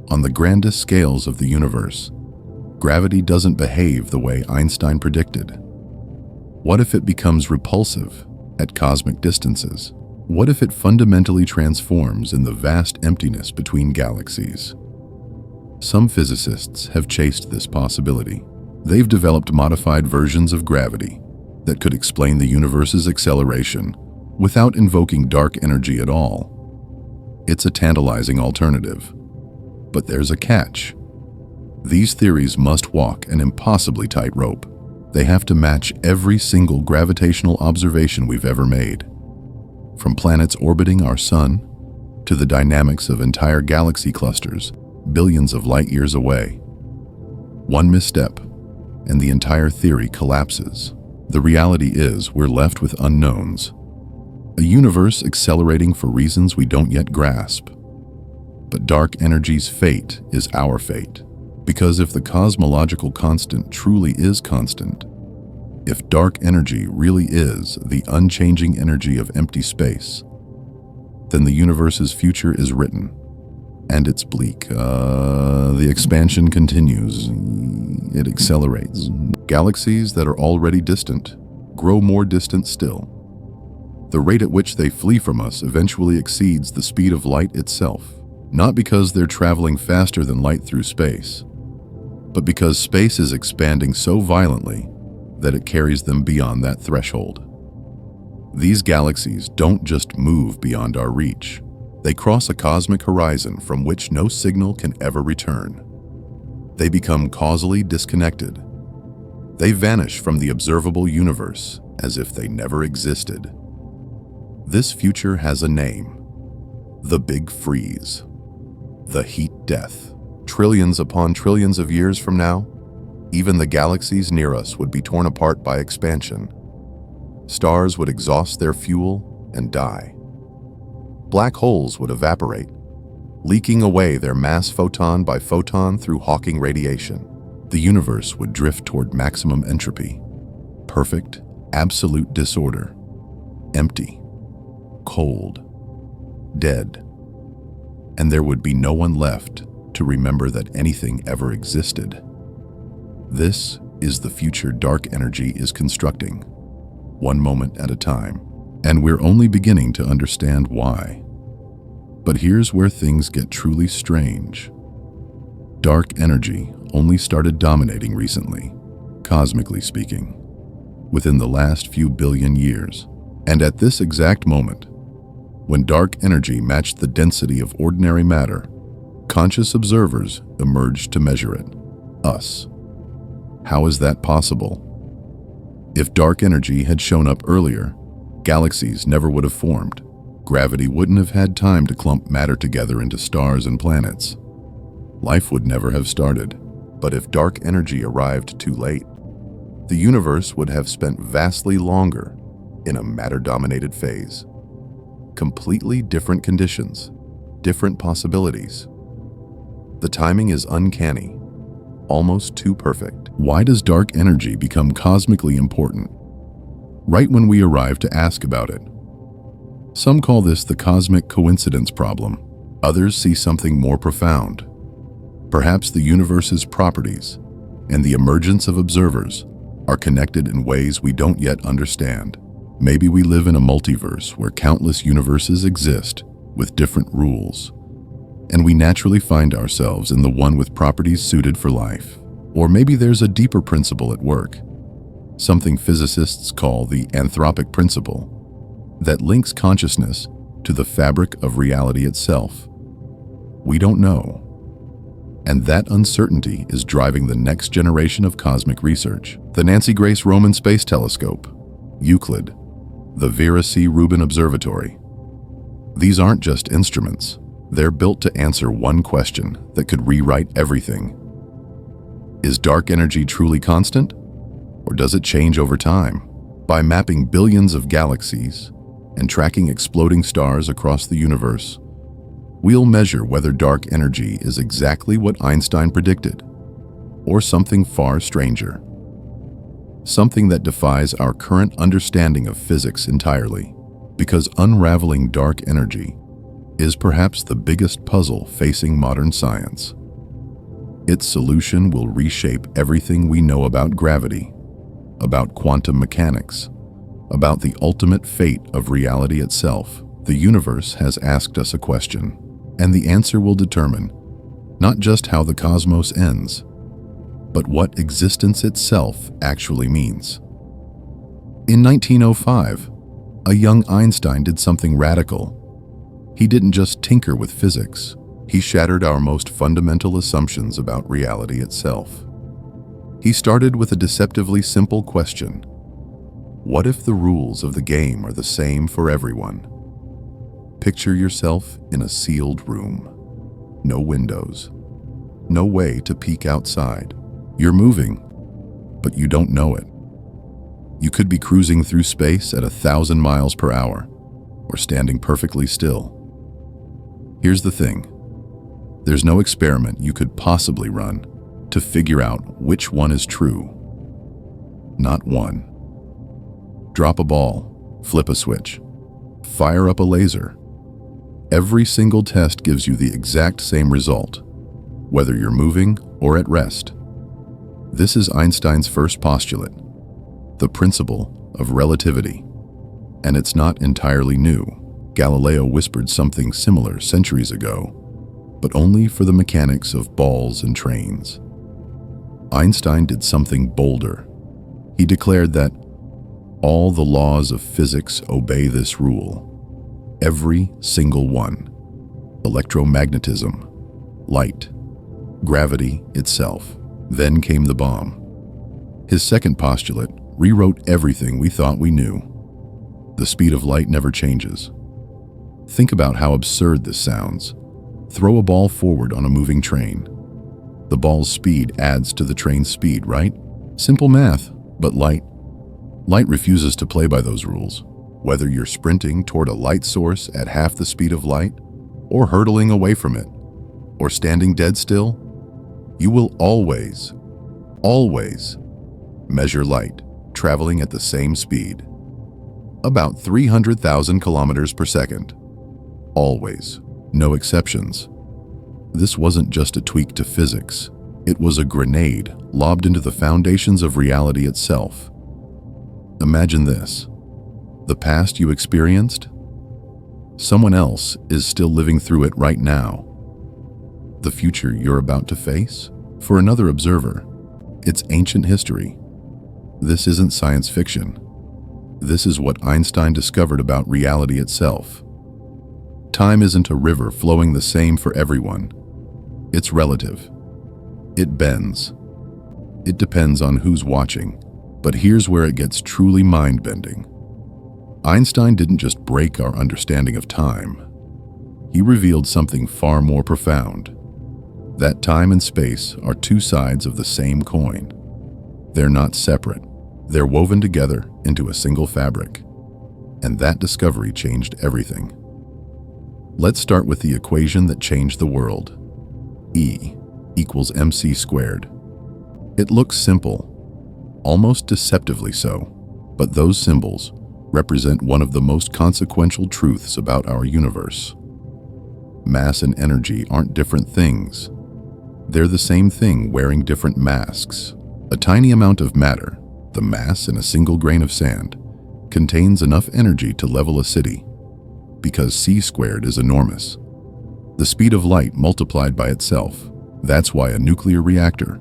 on the grandest scales of the universe, gravity doesn't behave the way Einstein predicted? What if it becomes repulsive at cosmic distances? What if it fundamentally transforms in the vast emptiness between galaxies? Some physicists have chased this possibility. They've developed modified versions of gravity that could explain the universe's acceleration without invoking dark energy at all. It's a tantalizing alternative. But there's a catch. These theories must walk an impossibly tight rope. They have to match every single gravitational observation we've ever made, from planets orbiting our sun to the dynamics of entire galaxy clusters billions of light years away. One misstep, and the entire theory collapses. The reality is we're left with unknowns, a universe accelerating for reasons we don't yet grasp. But dark energy's fate is our fate. Because if the cosmological constant truly is constant, if dark energy really is the unchanging energy of empty space, then the universe's future is written, and it's bleak. The expansion continues. It accelerates. Galaxies that are already distant grow more distant still. The rate at which they flee from us eventually exceeds the speed of light itself, not because they're traveling faster than light through space, but because space is expanding so violently that it carries them beyond that threshold. These galaxies don't just move beyond our reach. They cross a cosmic horizon from which no signal can ever return. They become causally disconnected. They vanish from the observable universe as if they never existed. This future has a name: the Big Freeze, the heat death. Trillions upon trillions of years from now, even the galaxies near us would be torn apart by expansion. Stars would exhaust their fuel and die. Black holes would evaporate, leaking away their mass photon by photon through Hawking radiation. The universe would drift toward maximum entropy. Perfect, absolute disorder. Empty. Cold. Dead. And there would be no one left to remember that anything ever existed. This is the future dark energy is constructing, one moment at a time, and we're only beginning to understand why. But here's where things get truly strange. Dark energy only started dominating recently, cosmically speaking, within the last few billion years. And at this exact moment, when dark energy matched the density of ordinary matter, conscious observers emerged to measure it. Us. How is that possible? If dark energy had shown up earlier, galaxies never would have formed. Gravity wouldn't have had time to clump matter together into stars and planets. Life would never have started. But if dark energy arrived too late, the universe would have spent vastly longer in a matter-dominated phase. Completely different conditions, different possibilities. The timing is uncanny, almost too perfect. Why does dark energy become cosmically important right when we arrive to ask about it? Some call this the cosmic coincidence problem. Others see something more profound. Perhaps the universe's properties and the emergence of observers are connected in ways we don't yet understand. Maybe we live in a multiverse where countless universes exist with different rules, and we naturally find ourselves in the one with properties suited for life. Or maybe there's a deeper principle at work, something physicists call the anthropic principle, that links consciousness to the fabric of reality itself. We don't know. And that uncertainty is driving the next generation of cosmic research. The Nancy Grace Roman Space Telescope, Euclid, the Vera C. Rubin Observatory. These aren't just instruments. They're built to answer one question that could rewrite everything. Is dark energy truly constant? Or does it change over time? By mapping billions of galaxies and tracking exploding stars across the universe, we'll measure whether dark energy is exactly what Einstein predicted, or something far stranger. Something that defies our current understanding of physics entirely, because unraveling dark energy is perhaps the biggest puzzle facing modern science. Its solution will reshape everything we know about gravity, about quantum mechanics, about the ultimate fate of reality itself. The universe has asked us a question, and the answer will determine not just how the cosmos ends, but what existence itself actually means. In 1905, a young Einstein did something radical. He didn't just tinker with physics, he shattered our most fundamental assumptions about reality itself. He started with a deceptively simple question. What if the rules of the game are the same for everyone? Picture yourself in a sealed room. No windows. No way to peek outside. You're moving, but you don't know it. You could be cruising through space at 1,000 miles per hour, or standing perfectly still. Here's the thing. There's no experiment you could possibly run to figure out which one is true. Not one. Drop a ball, flip a switch, fire up a laser. Every single test gives you the exact same result, whether you're moving or at rest. This is Einstein's first postulate, the principle of relativity. And it's not entirely new. Galileo whispered something similar centuries ago, but only for the mechanics of balls and trains. Einstein did something bolder. He declared that all the laws of physics obey this rule. Every single one. Electromagnetism, light, gravity itself. Then came the bomb. His second postulate rewrote everything we thought we knew. The speed of light never changes. Think about how absurd this sounds. Throw a ball forward on a moving train. The ball's speed adds to the train's speed, right? Simple math, but light refuses to play by those rules. Whether you're sprinting toward a light source at half the speed of light or hurtling away from it or standing dead still, you will always measure light traveling at the same speed, about 300,000 kilometers per second. Always, no exceptions. This wasn't just a tweak to physics. It was a grenade lobbed into the foundations of reality itself. Imagine this. The past you experienced, someone else is still living through it right now. The future you're about to face, for another observer, it's ancient history. This isn't science fiction. This is what Einstein discovered about reality itself. Time isn't a river flowing the same for everyone. It's relative. It bends. It depends on who's watching. But here's where it gets truly mind-bending. Einstein didn't just break our understanding of time. He revealed something far more profound. That time and space are two sides of the same coin. They're not separate. They're woven together into a single fabric. And that discovery changed everything. Let's start with the equation that changed the world. E equals mc squared. It looks simple, almost deceptively so, but those symbols represent one of the most consequential truths about our universe. Mass and energy aren't different things. They're the same thing wearing different masks. A tiny amount of matter, the mass in a single grain of sand, contains enough energy to level a city, because c squared is enormous. The speed of light multiplied by itself. That's why a nuclear reactor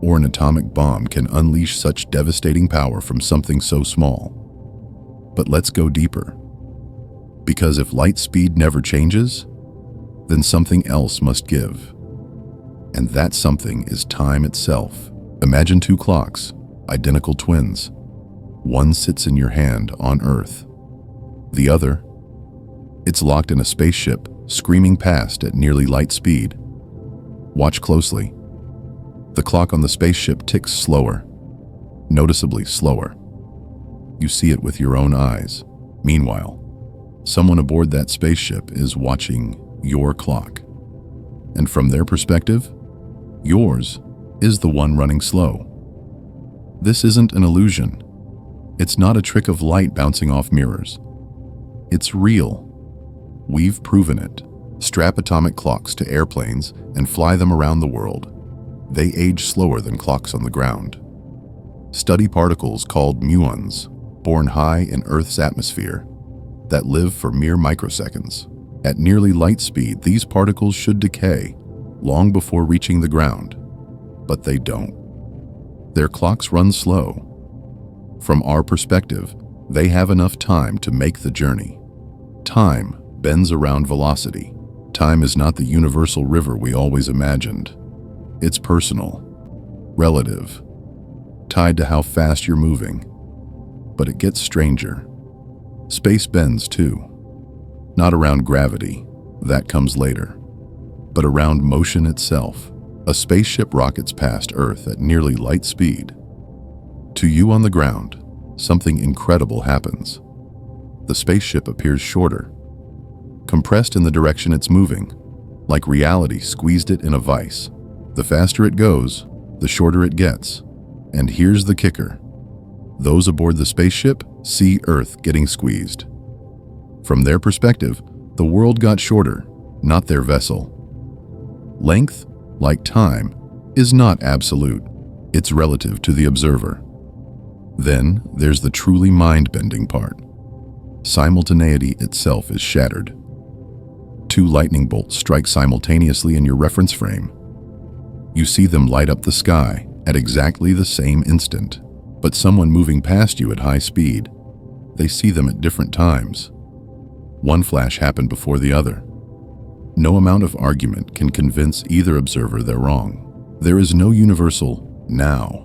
or an atomic bomb can unleash such devastating power from something so small. But let's go deeper. Because if light speed never changes, then something else must give. And that something is time itself. Imagine two clocks, identical twins. One sits in your hand on Earth. The other, it's locked in a spaceship, screaming past at nearly light speed. Watch closely. The clock on the spaceship ticks slower, noticeably slower. You see it with your own eyes. Meanwhile, someone aboard that spaceship is watching your clock. And from their perspective, yours is the one running slow. This isn't an illusion. It's not a trick of light bouncing off mirrors. It's real. We've proven it. Strap atomic clocks to airplanes and fly them around the world. They age slower than clocks on the ground. Study particles called muons, born high in Earth's atmosphere, that live for mere microseconds. At nearly light speed, these particles should decay long before reaching the ground, but they don't. Their clocks run slow. From our perspective, they have enough time to make the journey. Time bends around velocity. Time is not the universal river we always imagined. It's personal, relative, tied to how fast you're moving. But it gets stranger. Space bends too. Not around gravity, that comes later, but around motion itself. A spaceship rockets past Earth at nearly light speed. To you on the ground, something incredible happens. The spaceship appears shorter, compressed in the direction it's moving, like reality squeezed it in a vise. The faster it goes, the shorter it gets. And here's the kicker. Those aboard the spaceship see Earth getting squeezed. From their perspective, the world got shorter, not their vessel. Length, like time, is not absolute. It's relative to the observer. Then there's the truly mind-bending part. Simultaneity itself is shattered. Two lightning bolts strike simultaneously in your reference frame. You see them light up the sky at exactly the same instant, but someone moving past you at high speed, they see them at different times. One flash happened before the other. No amount of argument can convince either observer they're wrong. There is no universal now.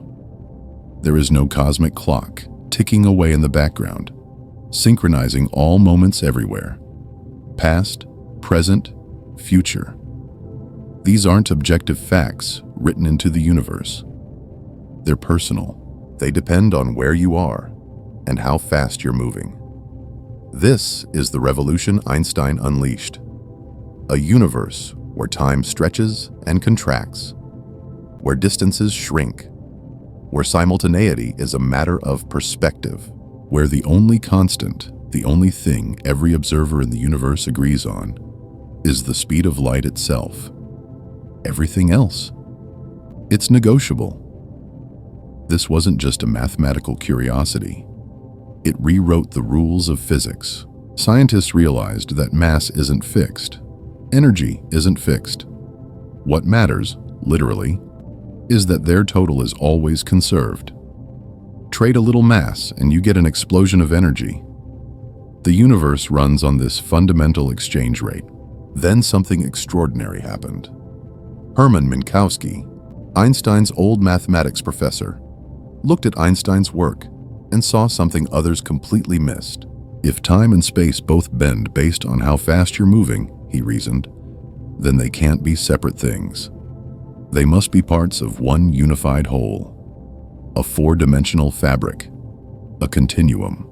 There is no cosmic clock ticking away in the background, synchronizing all moments everywhere. Past, present, future. These aren't objective facts written into the universe. They're personal. They depend on where you are and how fast you're moving. This is the revolution Einstein unleashed. A universe where time stretches and contracts, where distances shrink, where simultaneity is a matter of perspective, where the only constant, the only thing every observer in the universe agrees on, is the speed of light itself. Everything else, it's negotiable. This wasn't just a mathematical curiosity. It rewrote the rules of physics. Scientists realized that mass isn't fixed. Energy isn't fixed. What matters, literally, is that their total is always conserved. Trade a little mass and you get an explosion of energy. The universe runs on this fundamental exchange rate. Then something extraordinary happened. Hermann Minkowski, Einstein's old mathematics professor, looked at Einstein's work and saw something others completely missed. If time and space both bend based on how fast you're moving, he reasoned, then they can't be separate things. They must be parts of one unified whole, a four-dimensional fabric, a continuum.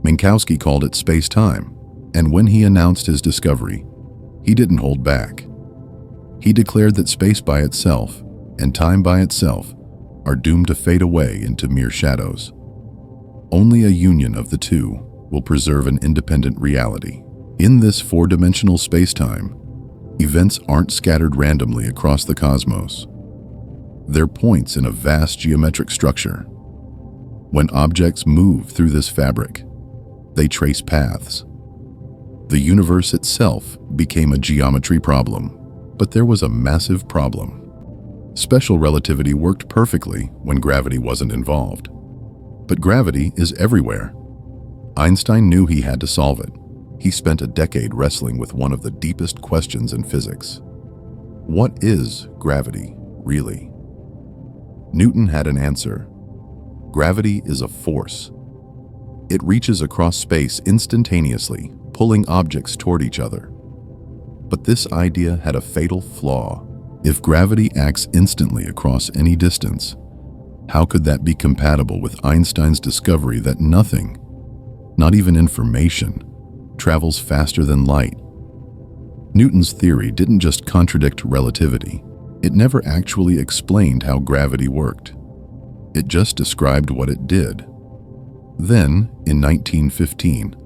Minkowski called it space-time, and when he announced his discovery, he didn't hold back. He declared that space by itself and time by itself are doomed to fade away into mere shadows. Only a union of the two will preserve an independent reality. In this four-dimensional space-time, events aren't scattered randomly across the cosmos. They're points in a vast geometric structure. When objects move through this fabric, they trace paths. The universe itself became a geometry problem, but there was a massive problem. Special relativity worked perfectly when gravity wasn't involved. But gravity is everywhere. Einstein knew he had to solve it. He spent a decade wrestling with one of the deepest questions in physics. What is gravity, really? Newton had an answer. Gravity is a force. It reaches across space instantaneously, pulling objects toward each other. But this idea had a fatal flaw. If gravity acts instantly across any distance, how could that be compatible with Einstein's discovery that nothing, not even information, travels faster than light? Newton's theory didn't just contradict relativity. It never actually explained how gravity worked. It just described what it did. Then, in 1915,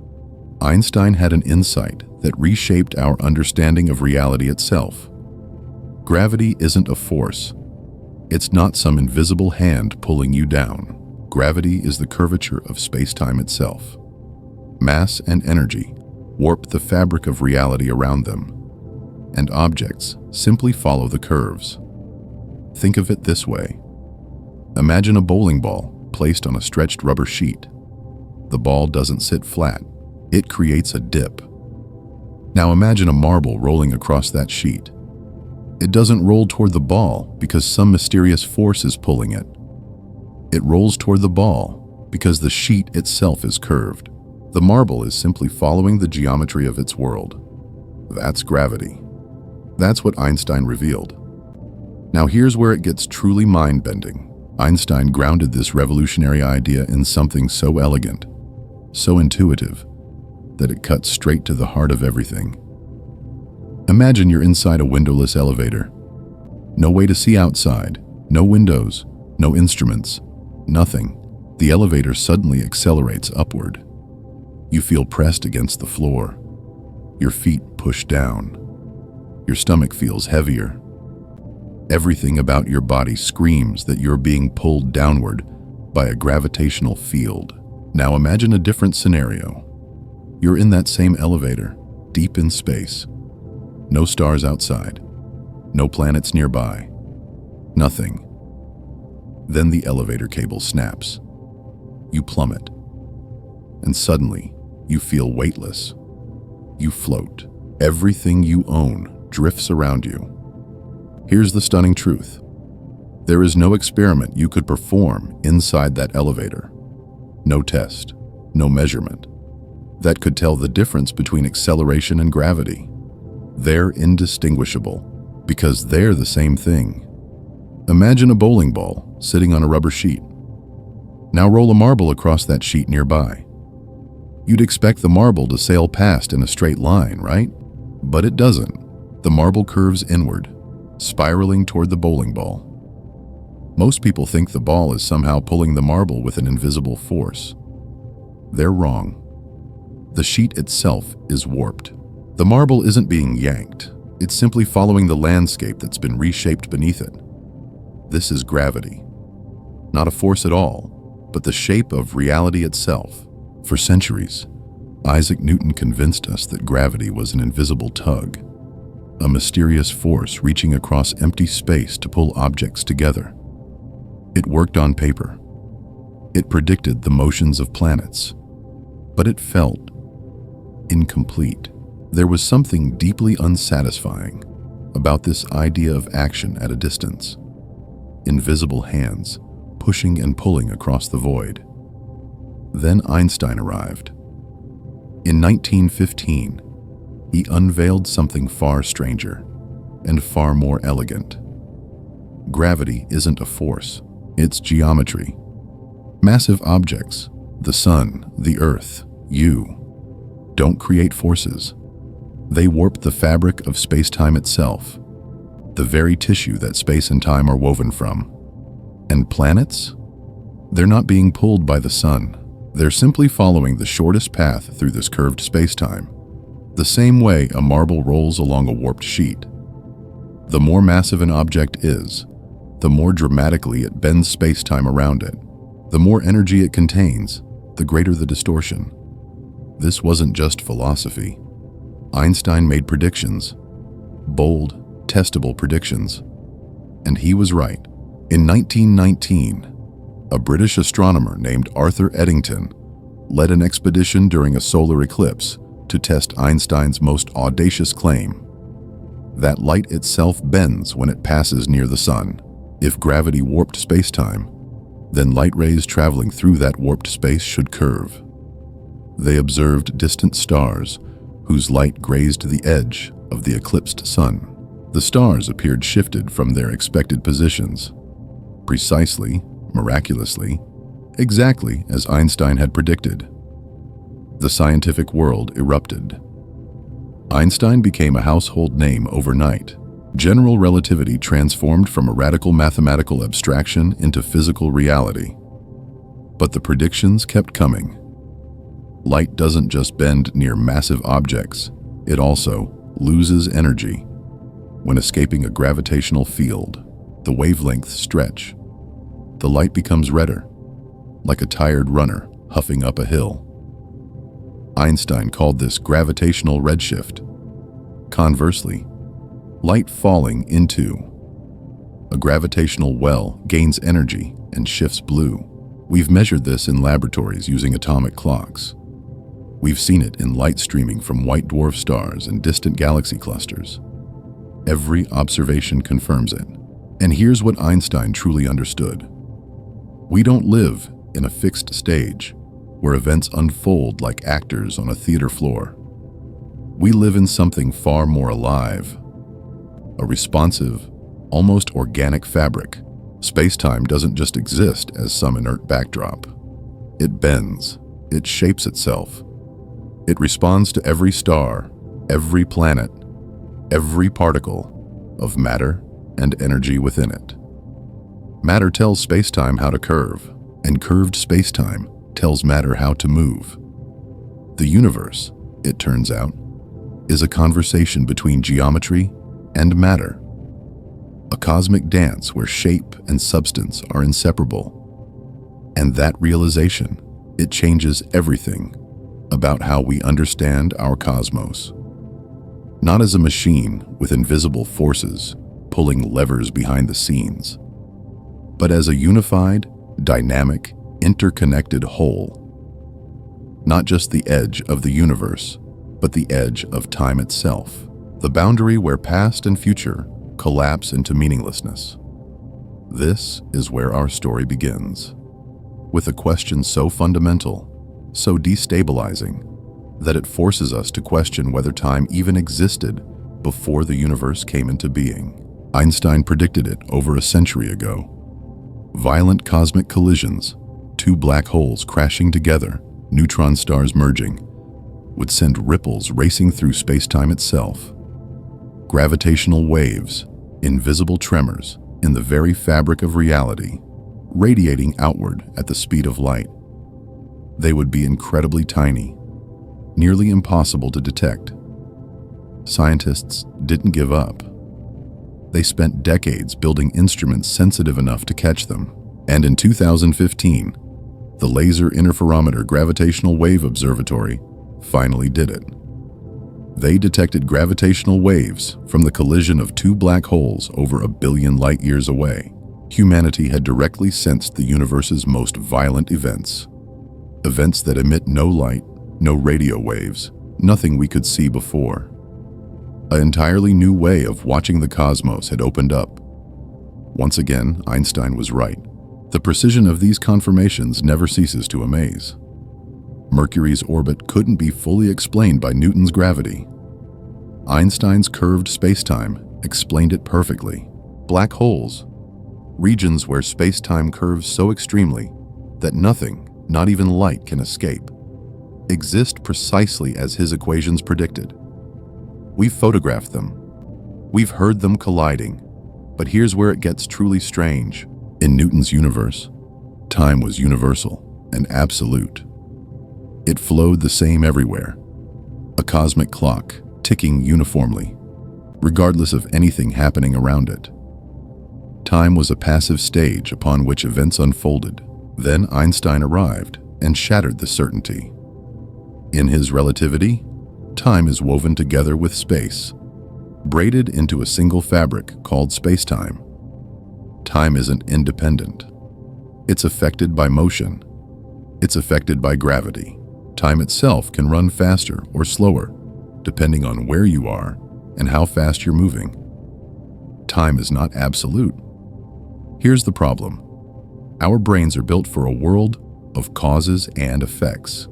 Einstein had an insight that reshaped our understanding of reality itself. Gravity isn't a force. It's not some invisible hand pulling you down. Gravity is the curvature of space-time itself. Mass and energy warp the fabric of reality around them, and objects simply follow the curves. Think of it this way. Imagine a bowling ball placed on a stretched rubber sheet. The ball doesn't sit flat. It creates a dip. Now imagine a marble rolling across that sheet. It doesn't roll toward the ball because some mysterious force is pulling it. It rolls toward the ball because the sheet itself is curved. The marble is simply following the geometry of its world. That's gravity. That's what Einstein revealed. Now here's where it gets truly mind-bending. Einstein grounded this revolutionary idea in something so elegant, so intuitive, that it cuts straight to the heart of everything. Imagine you're inside a windowless elevator. No way to see outside, no windows, no instruments, nothing. The elevator suddenly accelerates upward. You feel pressed against the floor. Your feet push down. Your stomach feels heavier. Everything about your body screams that you're being pulled downward by a gravitational field. Now imagine a different scenario. You're in that same elevator, deep in space. No stars outside. No planets nearby. Nothing. Then the elevator cable snaps. You plummet. And suddenly, you feel weightless. You float. Everything you own drifts around you. Here's the stunning truth. There is no experiment you could perform inside that elevator. No test, no measurement that could tell the difference between acceleration and gravity. They're indistinguishable because they're the same thing. Imagine a bowling ball sitting on a rubber sheet. Now roll a marble across that sheet nearby. You'd expect the marble to sail past in a straight line, right? But it doesn't. The marble curves inward, spiraling toward the bowling ball. Most people think the ball is somehow pulling the marble with an invisible force. They're wrong. The sheet itself is warped. The marble isn't being yanked. It's simply following the landscape that's been reshaped beneath it. This is gravity. Not a force at all, but the shape of reality itself. For centuries, Isaac Newton convinced us that gravity was an invisible tug, a mysterious force reaching across empty space to pull objects together. It worked on paper. It predicted the motions of planets, but it felt incomplete. There was something deeply unsatisfying about this idea of action at a distance. Invisible hands pushing and pulling across the void. Then Einstein arrived. In 1915, he unveiled something far stranger and far more elegant. Gravity isn't a force, it's geometry. Massive objects, the sun, the earth, you, don't create forces. They warp the fabric of space-time itself, the very tissue that space and time are woven from. And planets? They're not being pulled by the sun. They're simply following the shortest path through this curved space-time, the same way a marble rolls along a warped sheet. The more massive an object is, the more dramatically it bends space-time around it. The more energy it contains, the greater the distortion. This wasn't just philosophy. Einstein made predictions, bold, testable predictions. And he was right. In 1919, a British astronomer named Arthur Eddington led an expedition during a solar eclipse to test Einstein's most audacious claim, that light itself bends when it passes near the sun. If gravity warped space-time, then light rays traveling through that warped space should curve. They observed distant stars whose light grazed the edge of the eclipsed sun. The stars appeared shifted from their expected positions, precisely, miraculously, exactly as Einstein had predicted. The scientific world erupted. Einstein became a household name overnight. General relativity transformed from a radical mathematical abstraction into physical reality. But the predictions kept coming. Light doesn't just bend near massive objects, it also loses energy. When escaping a gravitational field, the wavelengths stretch. The light becomes redder, like a tired runner huffing up a hill. Einstein called this gravitational redshift. Conversely, light falling into a gravitational well gains energy and shifts blue. We've measured this in laboratories using atomic clocks. We've seen it in light streaming from white dwarf stars and distant galaxy clusters. Every observation confirms it. And here's what Einstein truly understood. We don't live in a fixed stage where events unfold like actors on a theater floor. We live in something far more alive, a responsive, almost organic fabric. Space-time doesn't just exist as some inert backdrop. It bends, it shapes itself. It responds to every star, every planet, every particle of matter and energy within it. Matter tells space-time how to curve, and curved space-time tells matter how to move. The universe, it turns out, is a conversation between geometry and matter. A cosmic dance where shape and substance are inseparable. And that realization, it changes everything about how we understand our cosmos. Not as a machine with invisible forces pulling levers behind the scenes, but as a unified, dynamic, interconnected whole. Not just the edge of the universe, but the edge of time itself, the boundary where past and future collapse into meaninglessness. This is where our story begins, with a question so fundamental, so destabilizing, that it forces us to question whether time even existed before the universe came into being. Einstein predicted it over a century ago. Violent cosmic collisions, two black holes crashing together, neutron stars merging, would send ripples racing through space-time itself. Gravitational waves, invisible tremors in the very fabric of reality, radiating outward at the speed of light. They would be incredibly tiny, nearly impossible to detect. Scientists didn't give up. They spent decades building instruments sensitive enough to catch them, and in 2015, the Laser Interferometer Gravitational Wave Observatory finally did it. They detected gravitational waves from the collision of two black holes over 1 billion light-years away. Humanity had directly sensed the universe's most violent events. Events that emit no light, no radio waves, nothing we could see before. An entirely new way of watching the cosmos had opened up. Once again, Einstein was right. The precision of these confirmations never ceases to amaze. Mercury's orbit couldn't be fully explained by Newton's gravity. Einstein's curved spacetime explained it perfectly. Black holes, regions where spacetime curves so extremely that nothing, not even light, can escape, exist precisely as his equations predicted. We've photographed them. We've heard them colliding. But here's where it gets truly strange. In Newton's universe, time was universal and absolute. It flowed the same everywhere, a cosmic clock ticking uniformly, regardless of anything happening around it. Time was a passive stage upon which events unfolded. Then Einstein arrived and shattered the certainty. In his relativity, time is woven together with space, braided into a single fabric called spacetime. Time isn't independent. It's affected by motion. It's affected by gravity. Time itself can run faster or slower, depending on where you are and how fast you're moving. Time is not absolute. Here's the problem. Our brains are built for a world of causes and effects,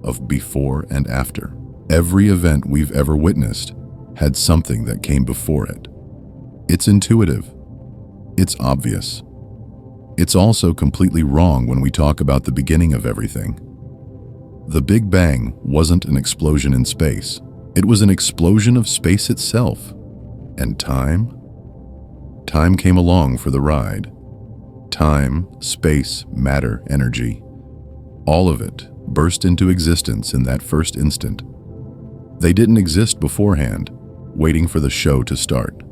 of before and after. Every event we've ever witnessed had something that came before it. It's intuitive. It's obvious. It's also completely wrong when we talk about the beginning of everything. The Big Bang wasn't an explosion in space. It was an explosion of space itself. And time? Time came along for the ride. Time, space, matter, energy, all of it burst into existence in that first instant. They didn't exist beforehand, waiting for the show to start.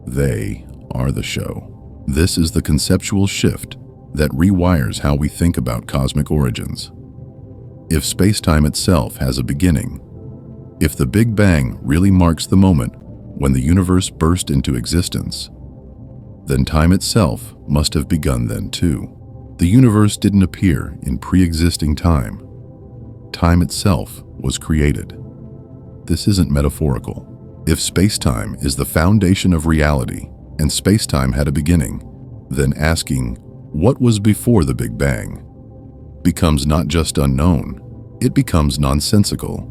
They are the show. This is the conceptual shift that rewires how we think about cosmic origins. If space-time itself has a beginning, if the Big Bang really marks the moment when the universe burst into existence, then time itself must have begun then too. The universe didn't appear in pre-existing time. Time itself was created. This isn't metaphorical. If space-time is the foundation of reality and spacetime had a beginning, then asking, what was before the Big Bang, becomes not just unknown, it becomes nonsensical.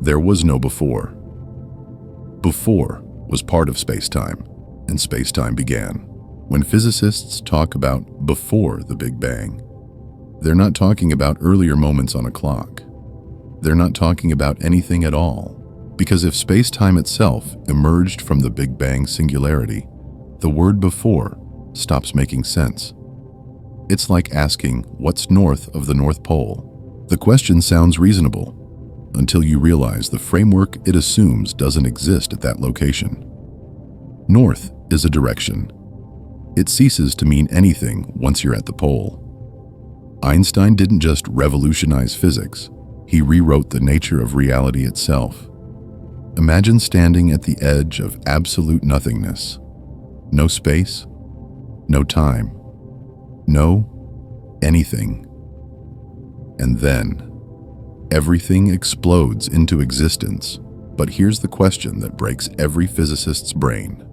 There was no before. Before was part of spacetime, and spacetime began. When physicists talk about before the Big Bang, they're not talking about earlier moments on a clock. They're not talking about anything at all. Because if space-time itself emerged from the Big Bang singularity, the word before stops making sense. It's like asking, what's north of the North Pole? The question sounds reasonable until you realize the framework it assumes doesn't exist at that location. North is a direction. It ceases to mean anything once you're at the pole. Einstein didn't just revolutionize physics, he rewrote the nature of reality itself. Imagine standing at the edge of absolute nothingness. No space, no time, no anything. And then, everything explodes into existence. But here's the question that breaks every physicist's brain.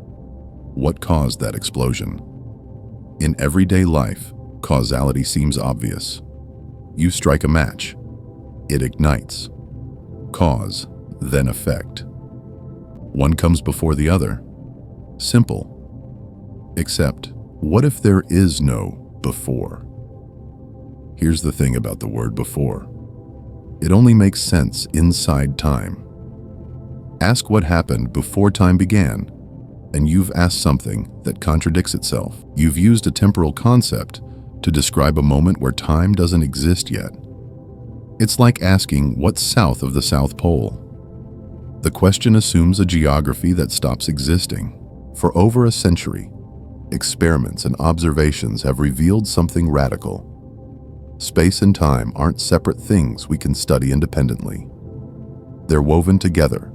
What caused that explosion? In everyday life, causality seems obvious. You strike a match. It ignites. Cause, then effect. One comes before the other. Simple. Except, what if there is no before? Here's the thing about the word before. It only makes sense inside time. Ask what happened before time began, and you've asked something that contradicts itself. You've used a temporal concept to describe a moment where time doesn't exist yet. It's like asking what's south of the South Pole. The question assumes a geography that stops existing. For over a century, experiments and observations have revealed something radical. Space and time aren't separate things we can study independently. They're woven together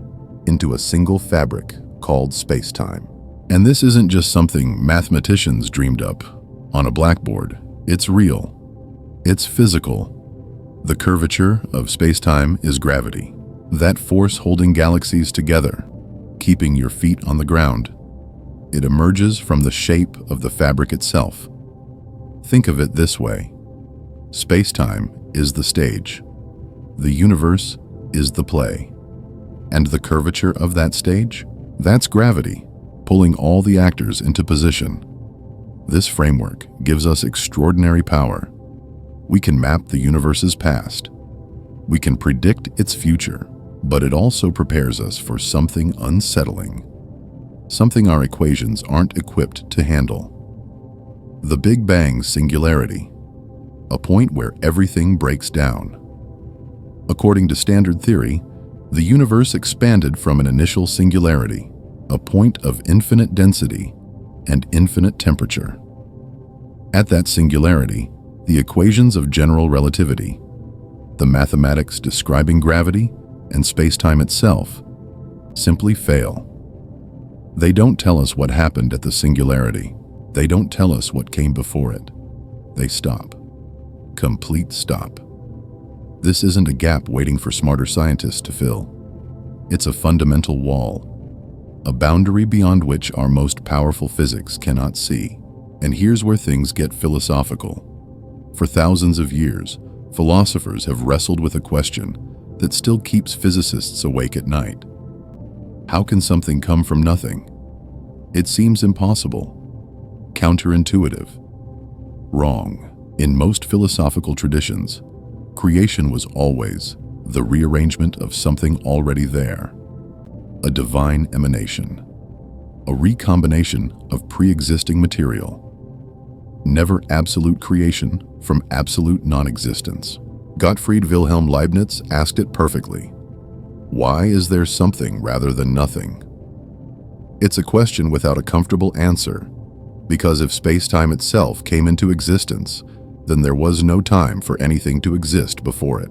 into a single fabric called space-time. And this isn't just something mathematicians dreamed up on a blackboard. It's real. It's physical. The curvature of space-time is gravity, that force holding galaxies together, keeping your feet on the ground. It emerges from the shape of the fabric itself. Think of it this way. Space-time is the stage. The universe is the play. And the curvature of that stage? That's gravity, pulling all the actors into position. This framework gives us extraordinary power. We can map the universe's past. We can predict its future, but it also prepares us for something unsettling, something our equations aren't equipped to handle. The Big Bang's singularity, a point where everything breaks down. According to standard theory, the universe expanded from an initial singularity, a point of infinite density and infinite temperature. At that singularity, the equations of general relativity, the mathematics describing gravity and space-time itself, simply fail. They don't tell us what happened at the singularity. They don't tell us what came before it. They stop. Complete stop. This isn't a gap waiting for smarter scientists to fill. It's a fundamental wall, a boundary beyond which our most powerful physics cannot see. And here's where things get philosophical. For thousands of years, philosophers have wrestled with a question that still keeps physicists awake at night. How can something come from nothing? It seems impossible, counterintuitive, wrong. In most philosophical traditions, creation was always the rearrangement of something already there, a divine emanation, a recombination of pre-existing material. Never absolute creation from absolute non-existence. Gottfried Wilhelm Leibniz asked it perfectly. Why is there something rather than nothing? It's a question without a comfortable answer, because if space-time itself came into existence, then there was no time for anything to exist before it.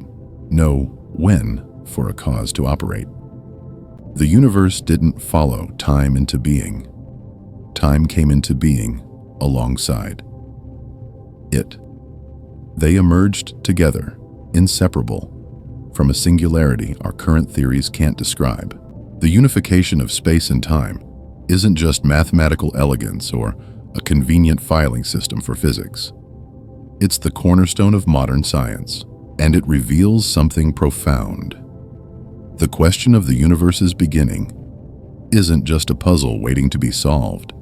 No when for a cause to operate. The universe didn't follow time into being. Time came into being alongside it. They emerged together, inseparable, from a singularity our current theories can't describe. The unification of space and time isn't just mathematical elegance or a convenient filing system for physics. It's the cornerstone of modern science, and it reveals something profound. The question of the universe's beginning isn't just a puzzle waiting to be solved.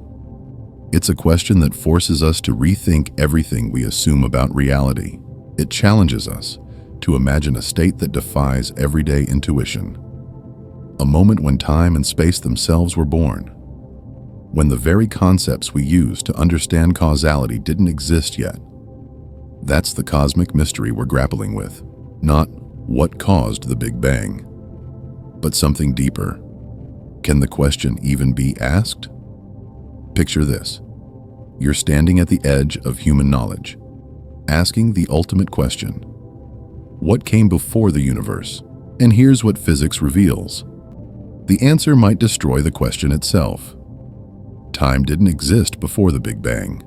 It's a question that forces us to rethink everything we assume about reality. It challenges us to imagine a state that defies everyday intuition. A moment when time and space themselves were born. When the very concepts we use to understand causality didn't exist yet. That's the cosmic mystery we're grappling with. Not what caused the Big Bang, but something deeper. Can the question even be asked? Picture this. You're standing at the edge of human knowledge, asking the ultimate question. What came before the universe? And here's what physics reveals. The answer might destroy the question itself. Time didn't exist before the Big Bang.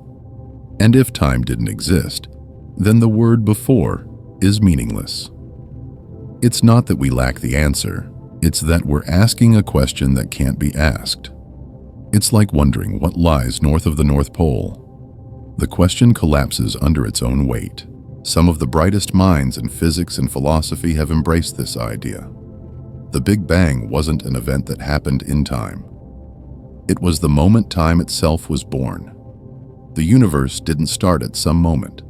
And if time didn't exist, then the word before is meaningless. It's not that we lack the answer, it's that we're asking a question that can't be asked. It's like wondering what lies north of the North Pole. The question collapses under its own weight. Some of the brightest minds in physics and philosophy have embraced this idea. The Big Bang wasn't an event that happened in time. It was the moment time itself was born. The universe didn't start at some moment.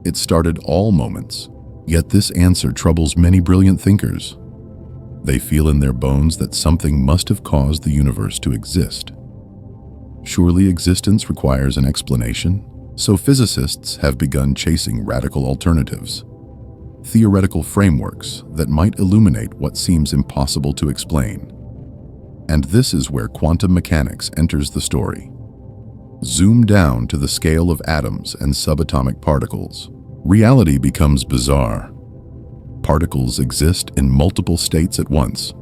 It started all moments. Yet this answer troubles many brilliant thinkers. They feel in their bones that something must have caused the universe to exist. Surely existence requires an explanation, so physicists have begun chasing radical alternatives, theoretical frameworks that might illuminate what seems impossible to explain. And this is where quantum mechanics enters the story. Zoom down to the scale of atoms and subatomic particles. Reality becomes bizarre. Particles exist in multiple states at once.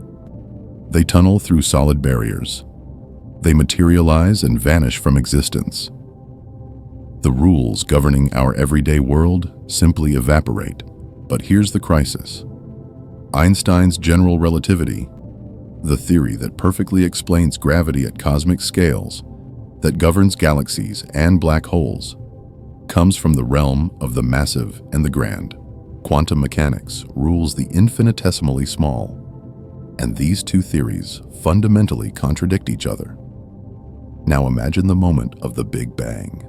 They tunnel through solid barriers. They materialize and vanish from existence. The rules governing our everyday world simply evaporate. But here's the crisis. Einstein's general relativity, the theory that perfectly explains gravity at cosmic scales, that governs galaxies and black holes, comes from the realm of the massive and the grand. Quantum mechanics rules the infinitesimally small, and these two theories fundamentally contradict each other. Now imagine the moment of the Big Bang.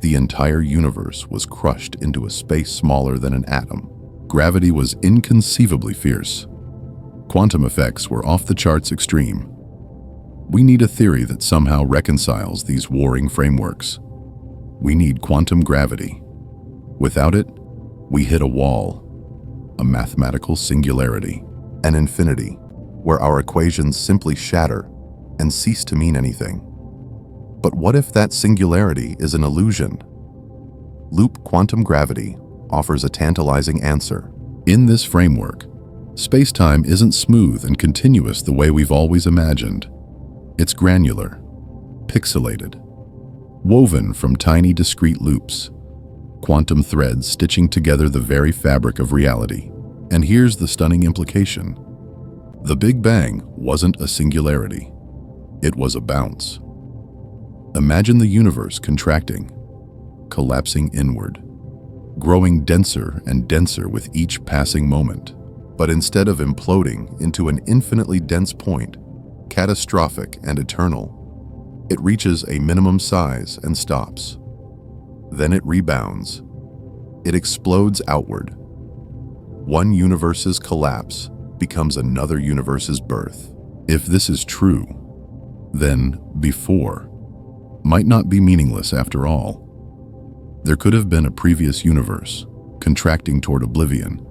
The entire universe was crushed into a space smaller than an atom. Gravity was inconceivably fierce. Quantum effects were off the charts extreme. We need a theory that somehow reconciles these warring frameworks. We need quantum gravity. Without it, we hit a wall, a mathematical singularity, an infinity, where our equations simply shatter and cease to mean anything. But what if that singularity is an illusion? Loop quantum gravity offers a tantalizing answer. In this framework, space-time isn't smooth and continuous the way we've always imagined. It's granular, pixelated, woven from tiny discrete loops, quantum threads stitching together the very fabric of reality. And here's the stunning implication. The Big Bang wasn't a singularity. It was a bounce. Imagine the universe contracting, collapsing inward, growing denser and denser with each passing moment. But instead of imploding into an infinitely dense point, catastrophic and eternal, it reaches a minimum size and stops. Then it rebounds. It explodes outward. One universe's collapse becomes another universe's birth. If this is true, then before might not be meaningless after all. There could have been a previous universe, contracting toward oblivion,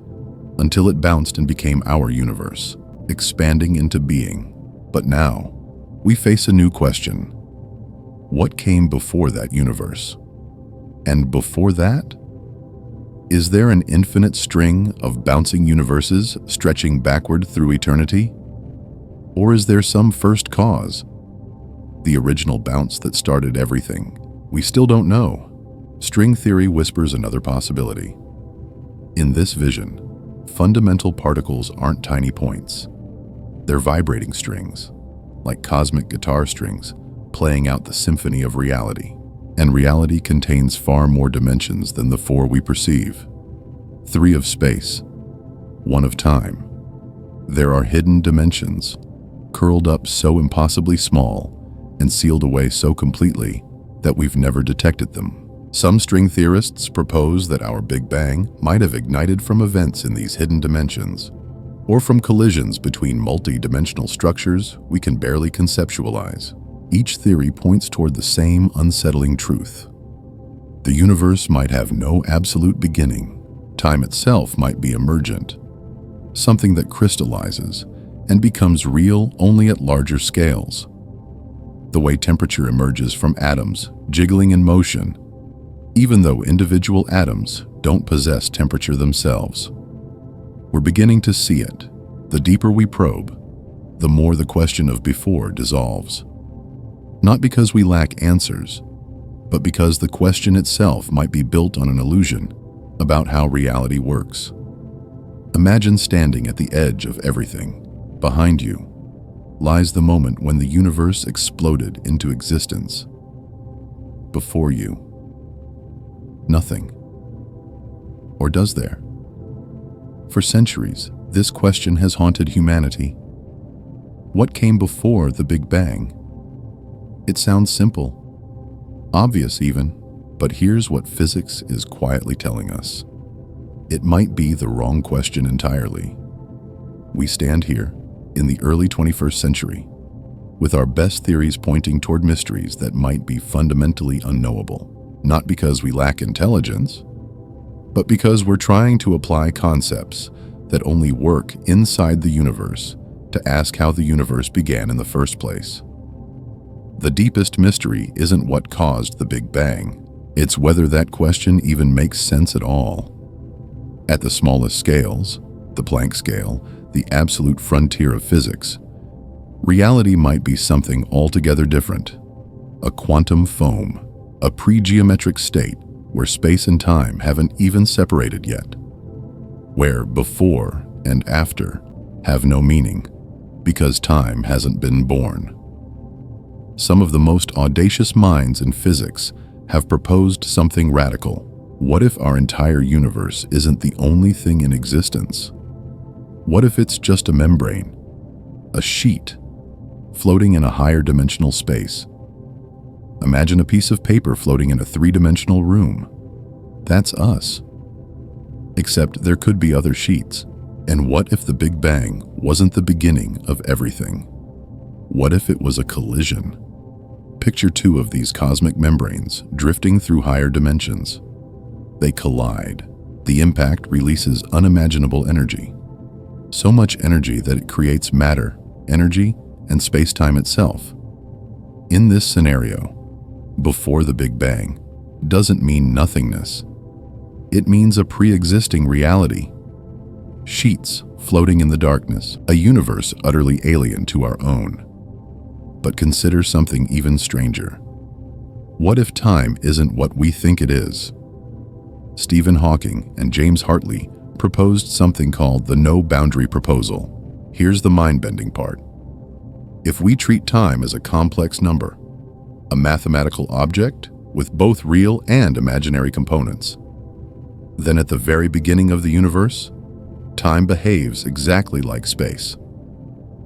until it bounced and became our universe, expanding into being. But now, we face a new question. What came before that universe? And before that? Is there an infinite string of bouncing universes stretching backward through eternity? Or is there some first cause? The original bounce that started everything? We still don't know. String theory whispers another possibility. In this vision, fundamental particles aren't tiny points. They're vibrating strings, like cosmic guitar strings, playing out the symphony of reality. And reality contains far more dimensions than the four we perceive. 3 of space, 1 of time. There are hidden dimensions, curled up so impossibly small and sealed away so completely that we've never detected them. Some string theorists propose that our Big Bang might have ignited from events in these hidden dimensions, or from collisions between multi-dimensional structures we can barely conceptualize. Each theory points toward the same unsettling truth. The universe might have no absolute beginning. Time itself might be emergent, something that crystallizes and becomes real only at larger scales. The way temperature emerges from atoms jiggling in motion, even though individual atoms don't possess temperature themselves. We're beginning to see it. The deeper we probe, the more the question of before dissolves. Not because we lack answers, but because the question itself might be built on an illusion about how reality works. Imagine standing at the edge of everything. Behind you lies the moment when the universe exploded into existence. Before you, nothing. Or does there? For centuries, this question has haunted humanity. What came before the Big Bang? It sounds simple, obvious even, but here's what physics is quietly telling us. It might be the wrong question entirely. We stand here, in the early 21st century, with our best theories pointing toward mysteries that might be fundamentally unknowable, not because we lack intelligence, but because we're trying to apply concepts that only work inside the universe to ask how the universe began in the first place. The deepest mystery isn't what caused the Big Bang. It's whether that question even makes sense at all. At the smallest scales, the Planck scale, the absolute frontier of physics, reality might be something altogether different. A quantum foam, a pre-geometric state where space and time haven't even separated yet, where before and after have no meaning because time hasn't been born. Some of the most audacious minds in physics have proposed something radical. What if our entire universe isn't the only thing in existence? What if it's just a membrane, a sheet, floating in a higher dimensional space? Imagine a piece of paper floating in a three-dimensional room. That's us. Except there could be other sheets. And what if the Big Bang wasn't the beginning of everything? What if it was a collision? Picture two of these cosmic membranes drifting through higher dimensions. They collide. The impact releases unimaginable energy. So much energy that it creates matter, energy, and space-time itself. In this scenario, before the Big Bang doesn't mean nothingness. It means a pre-existing reality. Sheets floating in the darkness, a universe utterly alien to our own. But consider something even stranger. What if time isn't what we think it is? Stephen Hawking and James Hartley proposed something called the no-boundary proposal. Here's the mind-bending part. If we treat time as a complex number, a mathematical object with both real and imaginary components, then at the very beginning of the universe, time behaves exactly like space.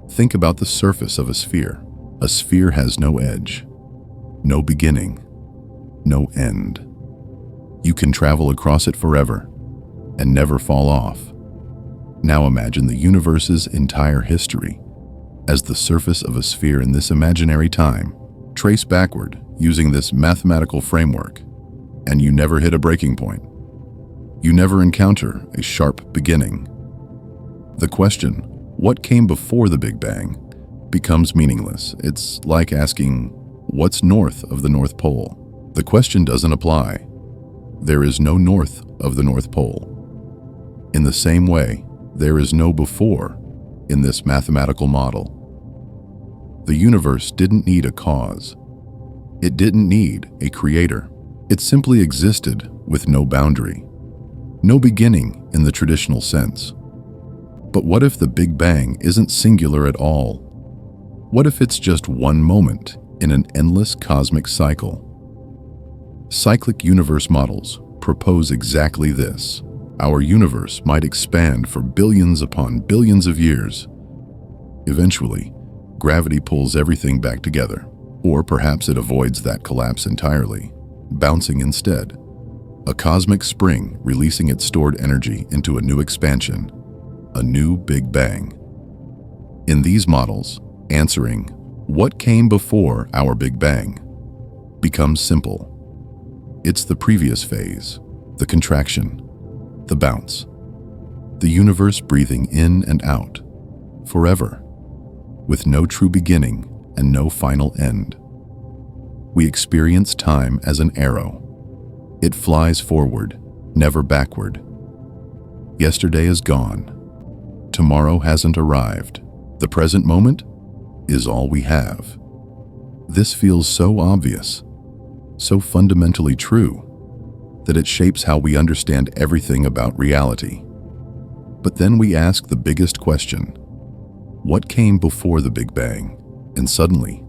Think about the surface of a sphere. A sphere has no edge, no beginning, no end. You can travel across it forever and never fall off. Now imagine the universe's entire history as the surface of a sphere in this imaginary time. Trace backward using this mathematical framework, and you never hit a breaking point. You never encounter a sharp beginning. The question, what came before the Big Bang, becomes meaningless. It's like asking, what's north of the North Pole? The question doesn't apply. There is no north of the North Pole. In the same way, there is no before in this mathematical model. The universe didn't need a cause. It didn't need a creator. It simply existed with no boundary, no beginning in the traditional sense. But what if the Big Bang isn't singular at all? What if it's just one moment in an endless cosmic cycle? Cyclic universe models propose exactly this. Our universe might expand for billions upon billions of years. Eventually, gravity pulls everything back together, or perhaps it avoids that collapse entirely, bouncing instead. A cosmic spring releasing its stored energy into a new expansion, a new Big Bang. In these models, answering what came before our Big Bang becomes simple. It's the previous phase, the contraction, the bounce, the universe breathing in and out, forever, with no true beginning and no final end. We experience time as an arrow. It flies forward, never backward. Yesterday is gone. Tomorrow hasn't arrived. The present moment is all we have. This feels so obvious, so fundamentally true, that it shapes how we understand everything about reality. But then we ask the biggest question, what came before the Big Bang? And suddenly,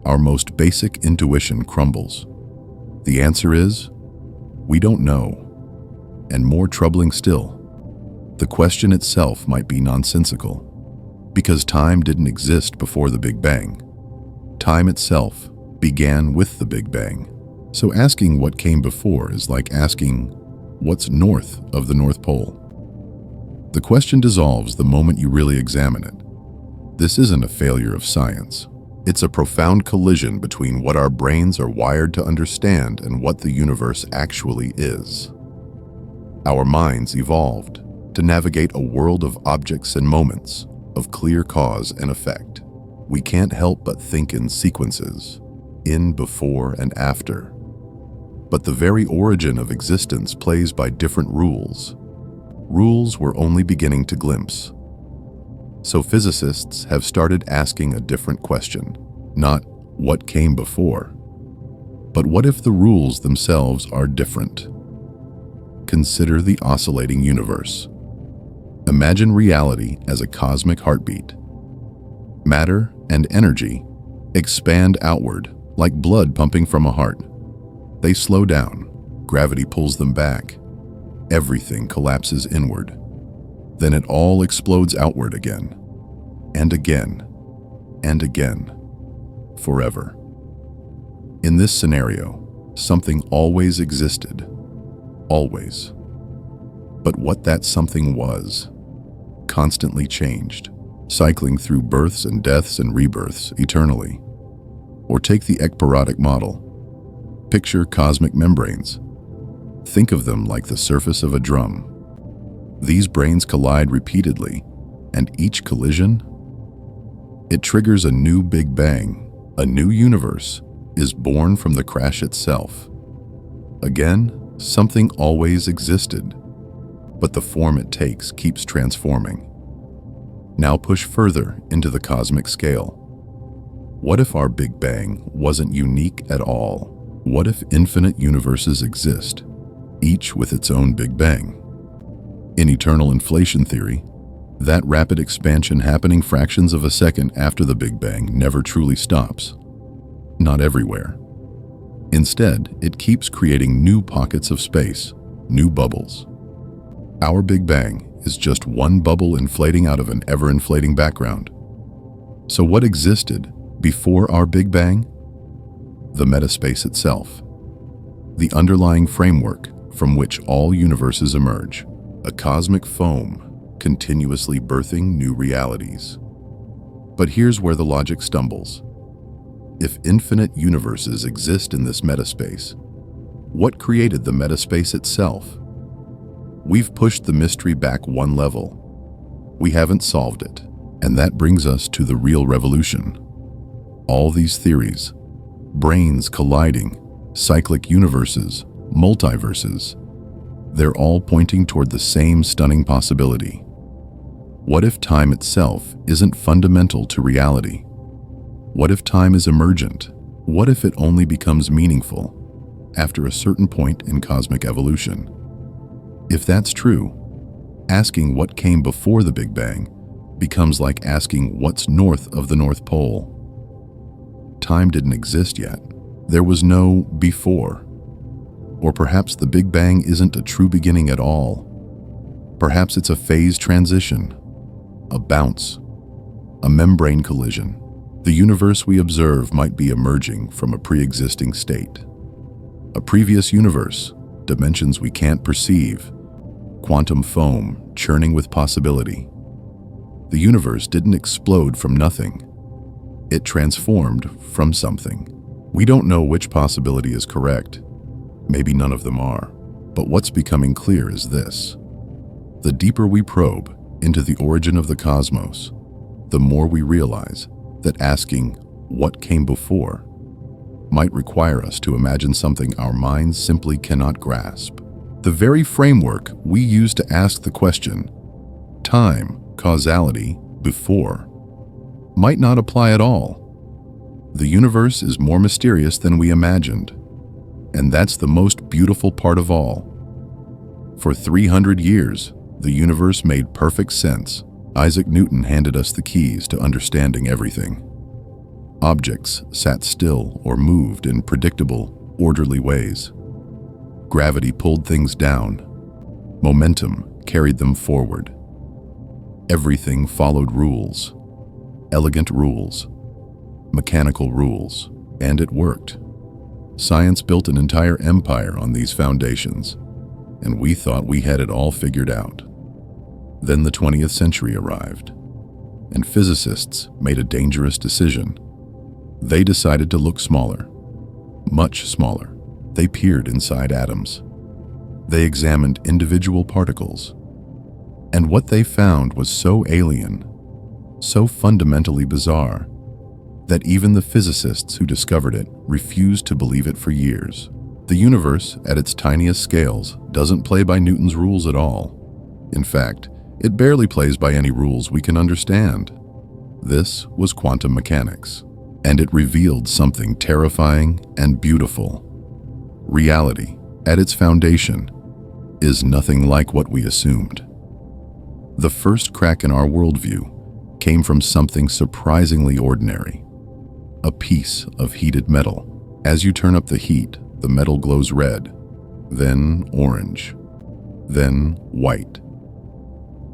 our most basic intuition crumbles. The answer is, we don't know. And more troubling still, the question itself might be nonsensical, because time didn't exist before the Big Bang. Time itself began with the Big Bang. So asking what came before is like asking, what's north of the North Pole? The question dissolves the moment you really examine it. This isn't a failure of science. It's a profound collision between what our brains are wired to understand and what the universe actually is. Our minds evolved to navigate a world of objects and moments, of clear cause and effect. We can't help but think in sequences, in, before, and after. But the very origin of existence plays by different rules. Rules we're only beginning to glimpse. So physicists have started asking a different question, not what came before, but what if the rules themselves are different? Consider the oscillating universe. Imagine reality as a cosmic heartbeat. Matter and energy expand outward like blood pumping from a heart. They slow down, gravity pulls them back. Everything collapses inward. Then it all explodes outward again, and again, and again, forever. In this scenario, something always existed, always. But what that something was, constantly changed, cycling through births and deaths and rebirths eternally. Or take the ekpyrotic model. Picture cosmic membranes. Think of them like the surface of a drum. These branes collide repeatedly, and each collision, it triggers a new Big Bang. A new universe is born from the crash itself. Again, something always existed, but the form it takes keeps transforming. Now push further into the cosmic scale. What if our Big Bang wasn't unique at all? What if infinite universes exist, each with its own Big Bang? In eternal inflation theory, that rapid expansion happening fractions of a second after the Big Bang never truly stops. Not everywhere. Instead, it keeps creating new pockets of space, new bubbles. Our Big Bang is just one bubble inflating out of an ever-inflating background. So what existed before our Big Bang? The metaspace itself. The underlying framework from which all universes emerge. A cosmic foam, continuously birthing new realities. But here's where the logic stumbles. If infinite universes exist in this metaspace, what created the metaspace itself? We've pushed the mystery back one level. We haven't solved it, and that brings us to the real revolution. All these theories, branes colliding, cyclic universes, multiverses, they're all pointing toward the same stunning possibility. What if time itself isn't fundamental to reality? What if time is emergent? What if it only becomes meaningful after a certain point in cosmic evolution? If that's true, asking what came before the Big Bang becomes like asking what's north of the North Pole. Time didn't exist yet. There was no before. Or perhaps the Big Bang isn't a true beginning at all. Perhaps it's a phase transition, a bounce, a membrane collision. The universe we observe might be emerging from a pre-existing state. A previous universe, dimensions we can't perceive, quantum foam churning with possibility. The universe didn't explode from nothing. It transformed from something. We don't know which possibility is correct. Maybe none of them are. But what's becoming clear is this. The deeper we probe into the origin of the cosmos, the more we realize that asking what came before might require us to imagine something our minds simply cannot grasp. The very framework we use to ask the question, time, causality, before, might not apply at all. The universe is more mysterious than we imagined, and that's the most beautiful part of all. For 300 years, the universe made perfect sense. Isaac Newton handed us the keys to understanding everything. Objects sat still or moved in predictable, orderly ways. Gravity pulled things down. Momentum carried them forward. Everything followed rules. Elegant rules. Mechanical rules. And it worked. Science built an entire empire on these foundations, and we thought we had it all figured out. Then the 20th century arrived, and physicists made a dangerous decision. They decided to look smaller, much smaller. They peered inside atoms. They examined individual particles. And what they found was so alien, so fundamentally bizarre, that even the physicists who discovered it refused to believe it for years. The universe, at its tiniest scales, doesn't play by Newton's rules at all. In fact, it barely plays by any rules we can understand. This was quantum mechanics, and it revealed something terrifying and beautiful. Reality, at its foundation, is nothing like what we assumed. The first crack in our worldview came from something surprisingly ordinary. A piece of heated metal. As you turn up the heat, the metal glows red, then orange, then white.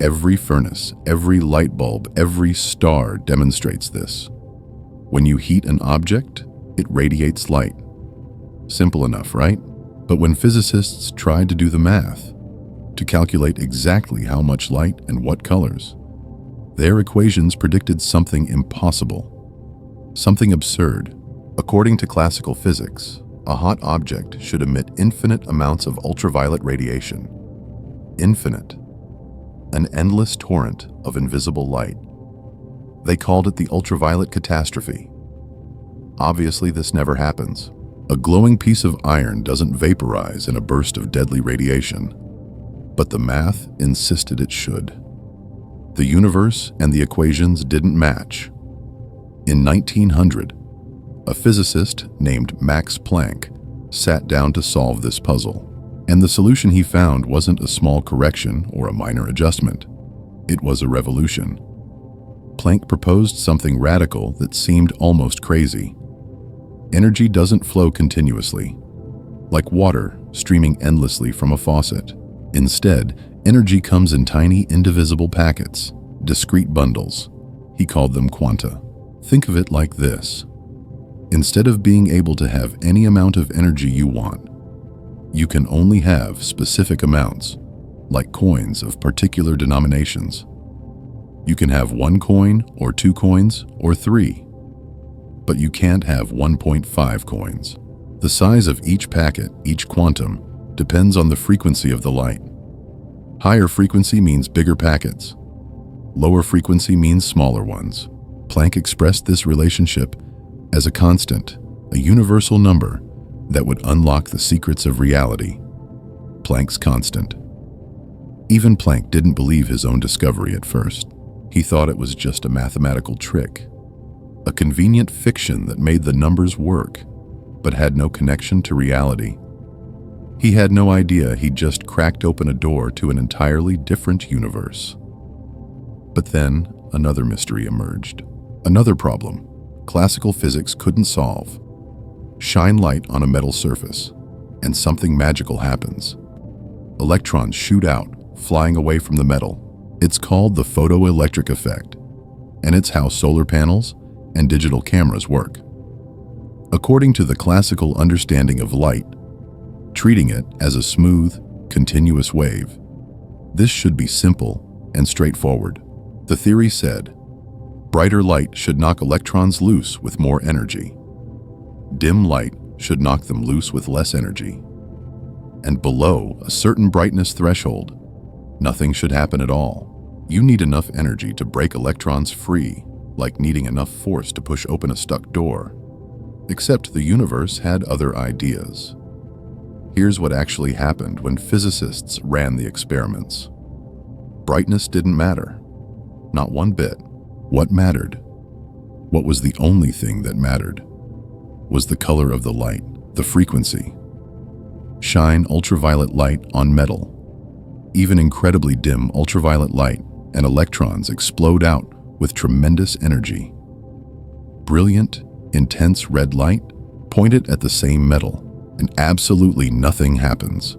Every furnace, every light bulb, every star demonstrates this. When you heat an object, it radiates light. Simple enough, right? But when physicists tried to do the math, to calculate exactly how much light and what colors, their equations predicted something impossible. Something absurd. According to classical physics, a hot object should emit infinite amounts of ultraviolet radiation. Infinite. An endless torrent of invisible light. They called it the ultraviolet catastrophe. Obviously, this never happens. A glowing piece of iron doesn't vaporize in a burst of deadly radiation. But the math insisted it should. The universe and the equations didn't match. In 1900, a physicist named Max Planck sat down to solve this puzzle, and the solution he found wasn't a small correction or a minor adjustment. It was a revolution. Planck proposed something radical that seemed almost crazy. Energy doesn't flow continuously, like water streaming endlessly from a faucet. Instead, energy comes in tiny, indivisible packets, discrete bundles. He called them quanta. Think of it like this. Instead of being able to have any amount of energy you want, you can only have specific amounts, like coins of particular denominations. You can have 1 coin, or 2 coins, or 3. But you can't have 1.5 coins. The size of each packet, each quantum, depends on the frequency of the light. Higher frequency means bigger packets. Lower frequency means smaller ones. Planck expressed this relationship as a constant, a universal number that would unlock the secrets of reality. Planck's constant. Even Planck didn't believe his own discovery at first. He thought it was just a mathematical trick, a convenient fiction that made the numbers work, but had no connection to reality. He had no idea he'd just cracked open a door to an entirely different universe. But then, another mystery emerged. Another problem classical physics couldn't solve. Shine light on a metal surface, and something magical happens. Electrons shoot out, flying away from the metal. It's called the photoelectric effect, and it's how solar panels and digital cameras work. According to the classical understanding of light, treating it as a smooth, continuous wave, this should be simple and straightforward. The theory said, brighter light should knock electrons loose with more energy. Dim light should knock them loose with less energy. And below a certain brightness threshold, nothing should happen at all. You need enough energy to break electrons free, like needing enough force to push open a stuck door. Except the universe had other ideas. Here's what actually happened when physicists ran the experiments. Brightness didn't matter. Not one bit. What mattered? What was the only thing that mattered? Was the color of the light, the frequency. Shine ultraviolet light on metal. Even incredibly dim ultraviolet light and electrons explode out with tremendous energy. Brilliant, intense red light, point it at the same metal, and absolutely nothing happens.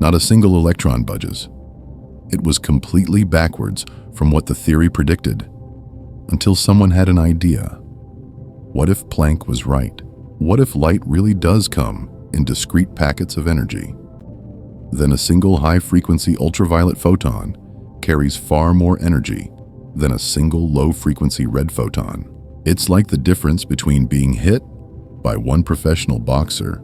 Not a single electron budges. It was completely backwards from what the theory predicted, until someone had an idea. What if Planck was right? What if light really does come in discrete packets of energy? Then a single high-frequency ultraviolet photon carries far more energy than a single low-frequency red photon. It's like the difference between being hit by one professional boxer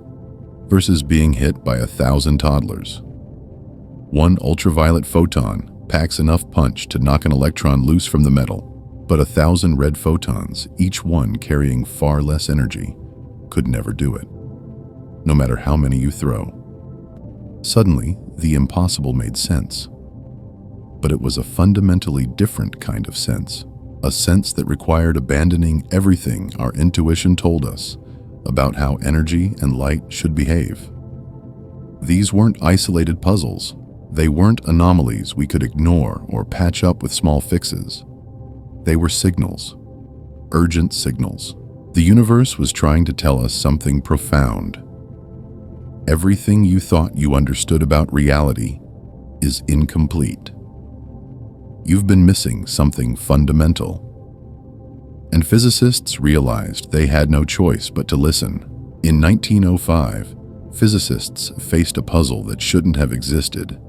versus being hit by 1,000 toddlers. One ultraviolet photon packs enough punch to knock an electron loose from the metal, but 1,000 red photons, each one carrying far less energy, could never do it, no matter how many you throw. Suddenly, the impossible made sense. But it was a fundamentally different kind of sense, a sense that required abandoning everything our intuition told us about how energy and light should behave. These weren't isolated puzzles. They weren't anomalies we could ignore or patch up with small fixes. They were signals, urgent signals. The universe was trying to tell us something profound. Everything you thought you understood about reality is incomplete. You've been missing something fundamental. And physicists realized they had no choice but to listen. In 1905, physicists faced a puzzle that shouldn't have existed.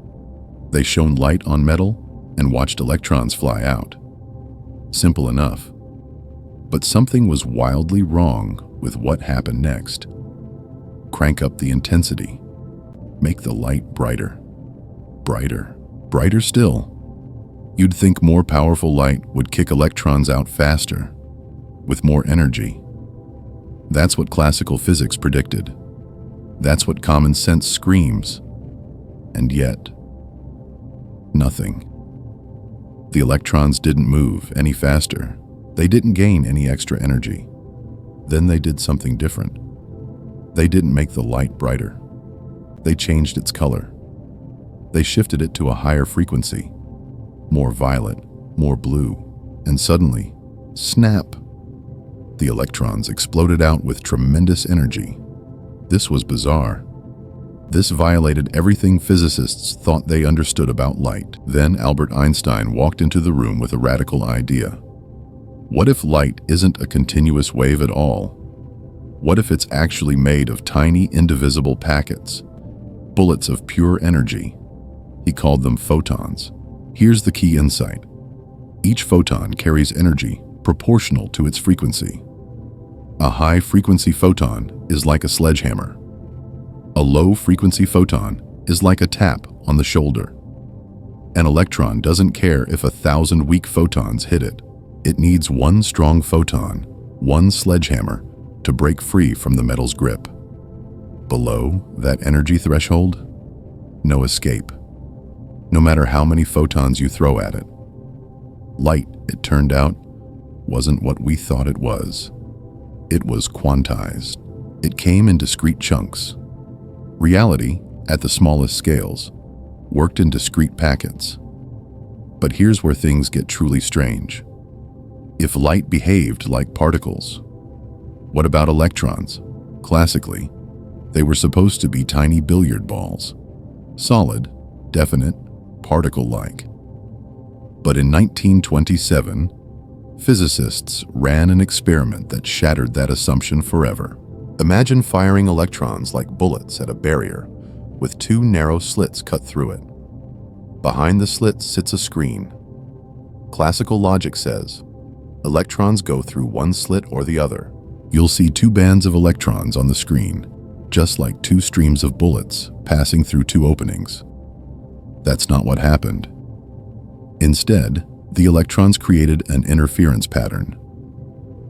They shone light on metal and watched electrons fly out. Simple enough. But something was wildly wrong with what happened next. Crank up the intensity. Make the light brighter. Brighter. Brighter still. You'd think more powerful light would kick electrons out faster, with more energy. That's what classical physics predicted. That's what common sense screams. And yet, nothing. The electrons didn't move any faster. They didn't gain any extra energy. Then they did something different. They didn't make the light brighter. They changed its color. They shifted it to a higher frequency, more violet, more blue, and suddenly, snap! The electrons exploded out with tremendous energy. This was bizarre. This violated everything physicists thought they understood about light. Then Albert Einstein walked into the room with a radical idea. What if light isn't a continuous wave at all? What if it's actually made of tiny, indivisible packets, bullets of pure energy? He called them photons. Here's the key insight. Each photon carries energy proportional to its frequency. A high-frequency photon is like a sledgehammer. A low-frequency photon is like a tap on the shoulder. An electron doesn't care if 1,000 weak photons hit it. It needs one strong photon, one sledgehammer, to break free from the metal's grip. Below that energy threshold, no escape. No matter how many photons you throw at it. Light, it turned out, wasn't what we thought it was. It was quantized. It came in discrete chunks. Reality, at the smallest scales, worked in discrete packets. But here's where things get truly strange. If light behaved like particles, what about electrons? Classically, they were supposed to be tiny billiard balls. Solid, definite, particle-like. But in 1927, physicists ran an experiment that shattered that assumption forever. Imagine firing electrons like bullets at a barrier with two narrow slits cut through it. Behind the slits sits a screen. Classical logic says, electrons go through one slit or the other. You'll see two bands of electrons on the screen, just like two streams of bullets passing through two openings. That's not what happened. Instead, the electrons created an interference pattern.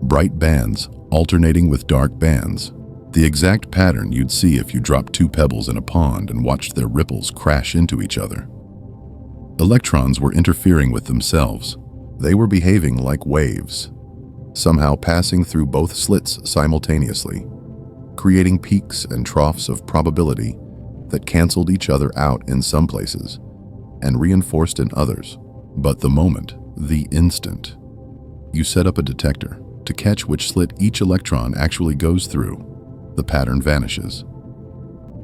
Bright bands alternating with dark bands, the exact pattern you'd see if you dropped two pebbles in a pond and watched their ripples crash into each other. Electrons were interfering with themselves. They were behaving like waves, somehow passing through both slits simultaneously, creating peaks and troughs of probability that canceled each other out in some places and reinforced in others. But the moment, the instant, you set up a detector to catch which slit each electron actually goes through, the pattern vanishes.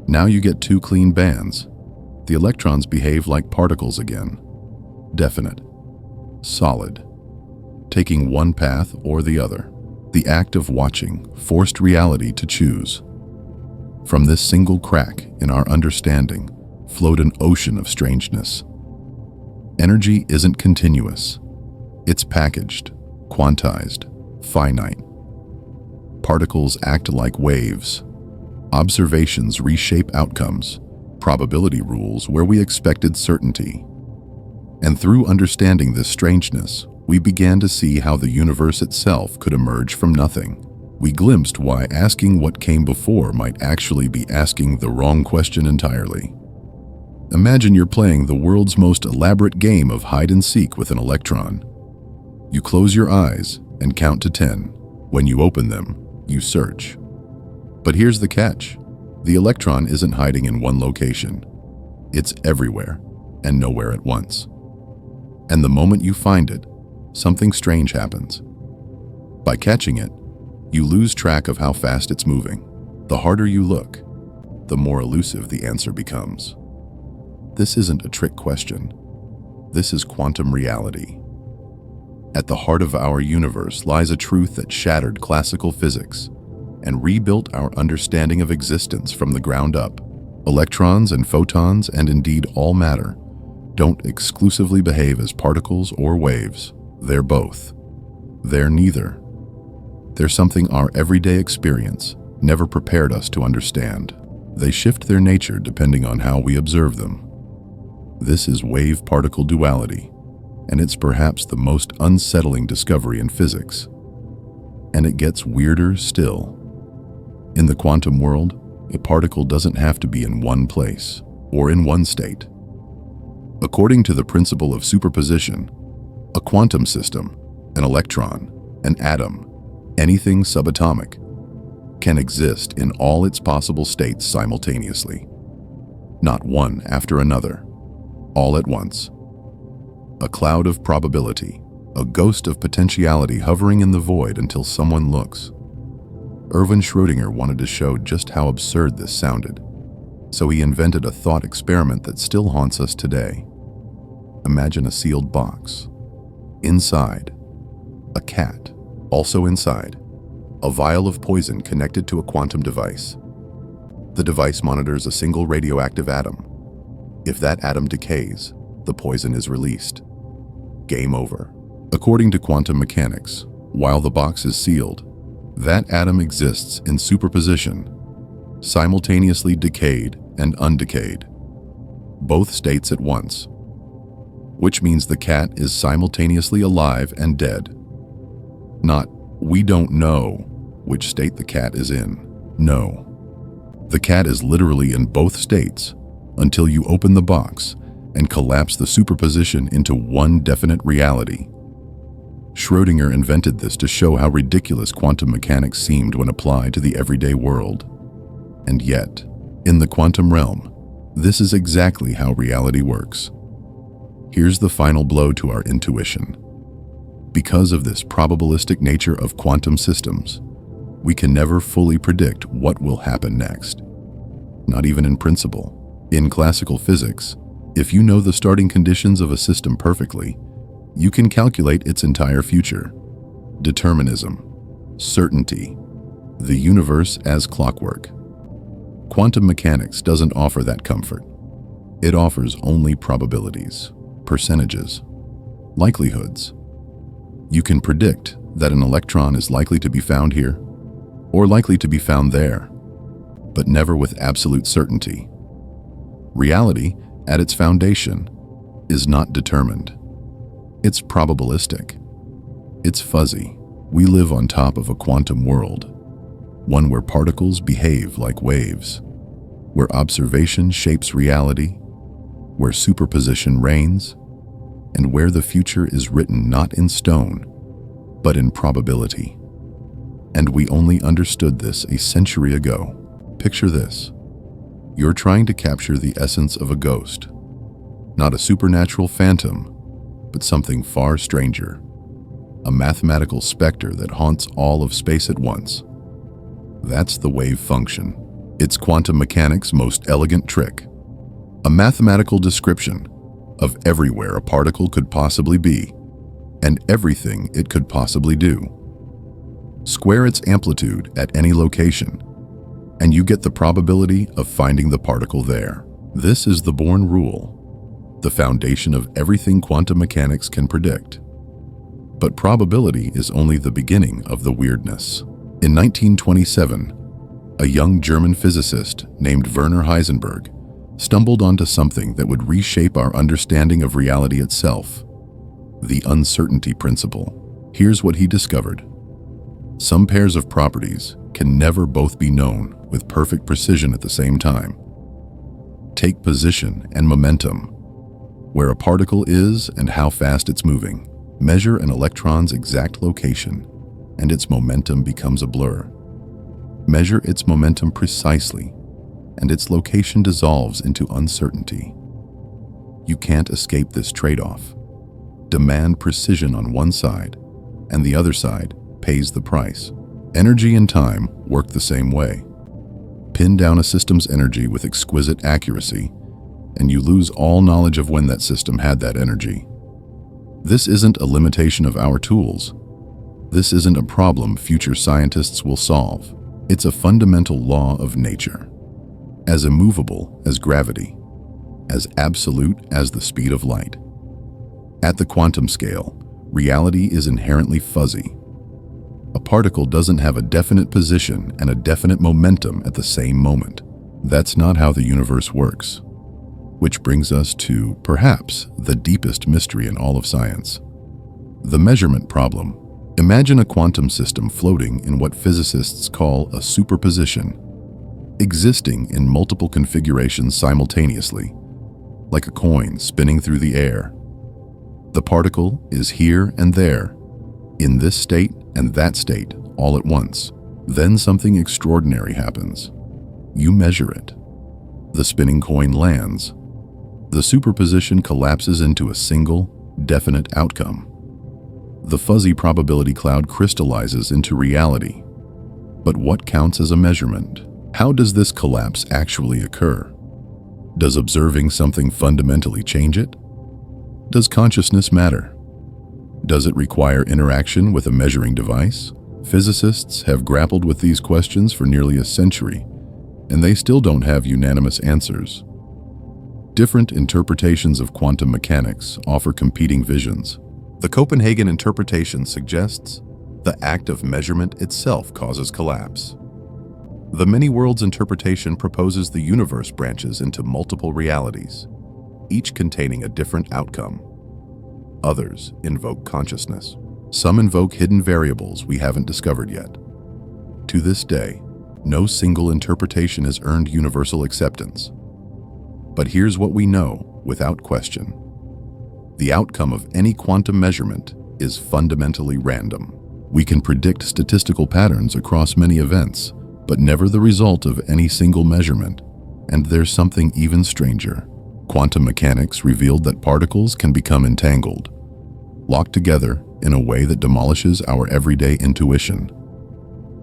Now you get two clean bands. The electrons behave like particles again. Definite. Solid. Taking one path or the other. The act of watching forced reality to choose. From this single crack in our understanding flowed an ocean of strangeness. Energy isn't continuous. It's packaged, quantized, finite. Particles act like waves. Observations reshape outcomes, probability rules where we expected certainty. And through understanding this strangeness, we began to see how the universe itself could emerge from nothing. We glimpsed why asking what came before might actually be asking the wrong question entirely. Imagine you're playing the world's most elaborate game of hide and seek with an electron. You close your eyes and count to 10. When you open them, you search. But here's the catch. The electron isn't hiding in one location. It's everywhere and nowhere at once. And the moment you find it, something strange happens. By catching it, you lose track of how fast it's moving. The harder you look, the more elusive the answer becomes. This isn't a trick question. This is quantum reality. At the heart of our universe lies a truth that shattered classical physics and rebuilt our understanding of existence from the ground up. Electrons and photons, and indeed all matter, don't exclusively behave as particles or waves. They're both. They're neither. They're something our everyday experience never prepared us to understand. They shift their nature depending on how we observe them. This is wave-particle duality, and it's perhaps the most unsettling discovery in physics. And it gets weirder still. In the quantum world, a particle doesn't have to be in one place or in one state. According to the principle of superposition, a quantum system, an electron, an atom, anything subatomic, can exist in all its possible states simultaneously. Not one after another, all at once. A cloud of probability, a ghost of potentiality hovering in the void until someone looks. Erwin Schrödinger wanted to show just how absurd this sounded, so he invented a thought experiment that still haunts us today. Imagine a sealed box. Inside, a cat. Also inside, a vial of poison connected to a quantum device. The device monitors a single radioactive atom. If that atom decays, the poison is released. Game over. According to quantum mechanics, while the box is sealed, that atom exists in superposition, simultaneously decayed and undecayed, both states at once, which means the cat is simultaneously alive and dead. Not, we don't know which state the cat is in. No. The cat is literally in both states until you open the box and collapse the superposition into one definite reality. Schrödinger invented this to show how ridiculous quantum mechanics seemed when applied to the everyday world. And yet, in the quantum realm, this is exactly how reality works. Here's the final blow to our intuition. Because of this probabilistic nature of quantum systems, we can never fully predict what will happen next. Not even in principle. In classical physics, if you know the starting conditions of a system perfectly, you can calculate its entire future. Determinism, certainty, the universe as clockwork. Quantum mechanics doesn't offer that comfort. It offers only probabilities, percentages, likelihoods. You can predict that an electron is likely to be found here or likely to be found there, but never with absolute certainty. Reality, at its foundation, is not determined. It's probabilistic. It's fuzzy. We live on top of a quantum world, one where particles behave like waves, where observation shapes reality, where superposition reigns, and where the future is written not in stone, but in probability. And we only understood this a century ago. Picture this. You're trying to capture the essence of a ghost, not a supernatural phantom, but something far stranger, a mathematical specter that haunts all of space at once. That's the wave function. It's quantum mechanics' most elegant trick, a mathematical description of everywhere a particle could possibly be and everything it could possibly do. Square its amplitude at any location, and you get the probability of finding the particle there. This is the Born rule. the foundation of everything quantum mechanics can predict. But probability is only the beginning of the weirdness. In 1927, a young German physicist named Werner Heisenberg stumbled onto something that would reshape our understanding of reality itself: the uncertainty principle. Here's what he discovered. Some pairs of properties can never both be known with perfect precision at the same time. Take position and momentum, where a particle is and how fast it's moving. Measure an electron's exact location, and its momentum becomes a blur. Measure its momentum precisely, and its location dissolves into uncertainty. You can't escape this trade-off. Demand precision on one side, and the other side pays the price. Energy and time work the same way. Pin down a system's energy with exquisite accuracy, and you lose all knowledge of when that system had that energy. This isn't a limitation of our tools. This isn't a problem future scientists will solve. It's a fundamental law of nature. As immovable as gravity, as absolute as the speed of light. At the quantum scale, reality is inherently fuzzy. A particle doesn't have a definite position and a definite momentum at the same moment. That's not how the universe works. Which brings us to, perhaps, the deepest mystery in all of science: the measurement problem. Imagine a quantum system floating in what physicists call a superposition, existing in multiple configurations simultaneously, like a coin spinning through the air. The particle is here and there, in this state and that state, all at once. Then something extraordinary happens. You measure it. The spinning coin lands. The superposition collapses into a single, definite outcome. The fuzzy probability cloud crystallizes into reality. But what counts as a measurement? How does this collapse actually occur? Does observing something fundamentally change it? Does consciousness matter? Does it require interaction with a measuring device? Physicists have grappled with these questions for nearly a century, and they still don't have unanimous answers. Different interpretations of quantum mechanics offer competing visions. The Copenhagen interpretation suggests the act of measurement itself causes collapse. The many worlds interpretation proposes the universe branches into multiple realities, each containing a different outcome. Others invoke consciousness. Some invoke hidden variables we haven't discovered yet. To this day, no single interpretation has earned universal acceptance. But here's what we know without question. The outcome of any quantum measurement is fundamentally random. We can predict statistical patterns across many events, but never the result of any single measurement. And there's something even stranger. Quantum mechanics revealed that particles can become entangled, locked together in a way that demolishes our everyday intuition.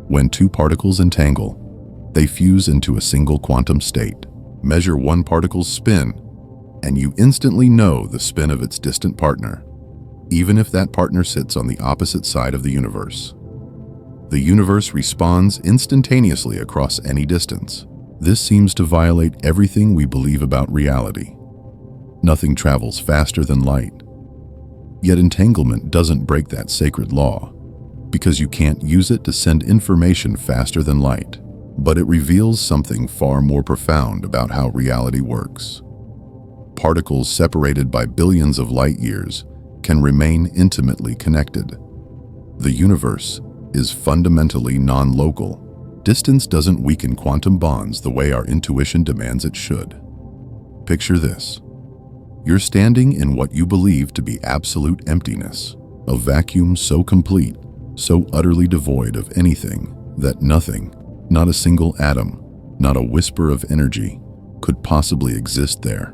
When two particles entangle, they fuse into a single quantum state. Measure one particle's spin, and you instantly know the spin of its distant partner, even if that partner sits on the opposite side of the universe. The universe responds instantaneously across any distance. This seems to violate everything we believe about reality. Nothing travels faster than light. Yet entanglement doesn't break that sacred law, because you can't use it to send information faster than light. But it reveals something far more profound about how reality works. Particles separated by billions of light years can remain intimately connected. The universe is fundamentally non-local. Distance doesn't weaken quantum bonds the way our intuition demands it should. Picture this. You're standing in what you believe to be absolute emptiness, a vacuum so complete, so utterly devoid of anything that nothing, not a single atom, not a whisper of energy, could possibly exist there.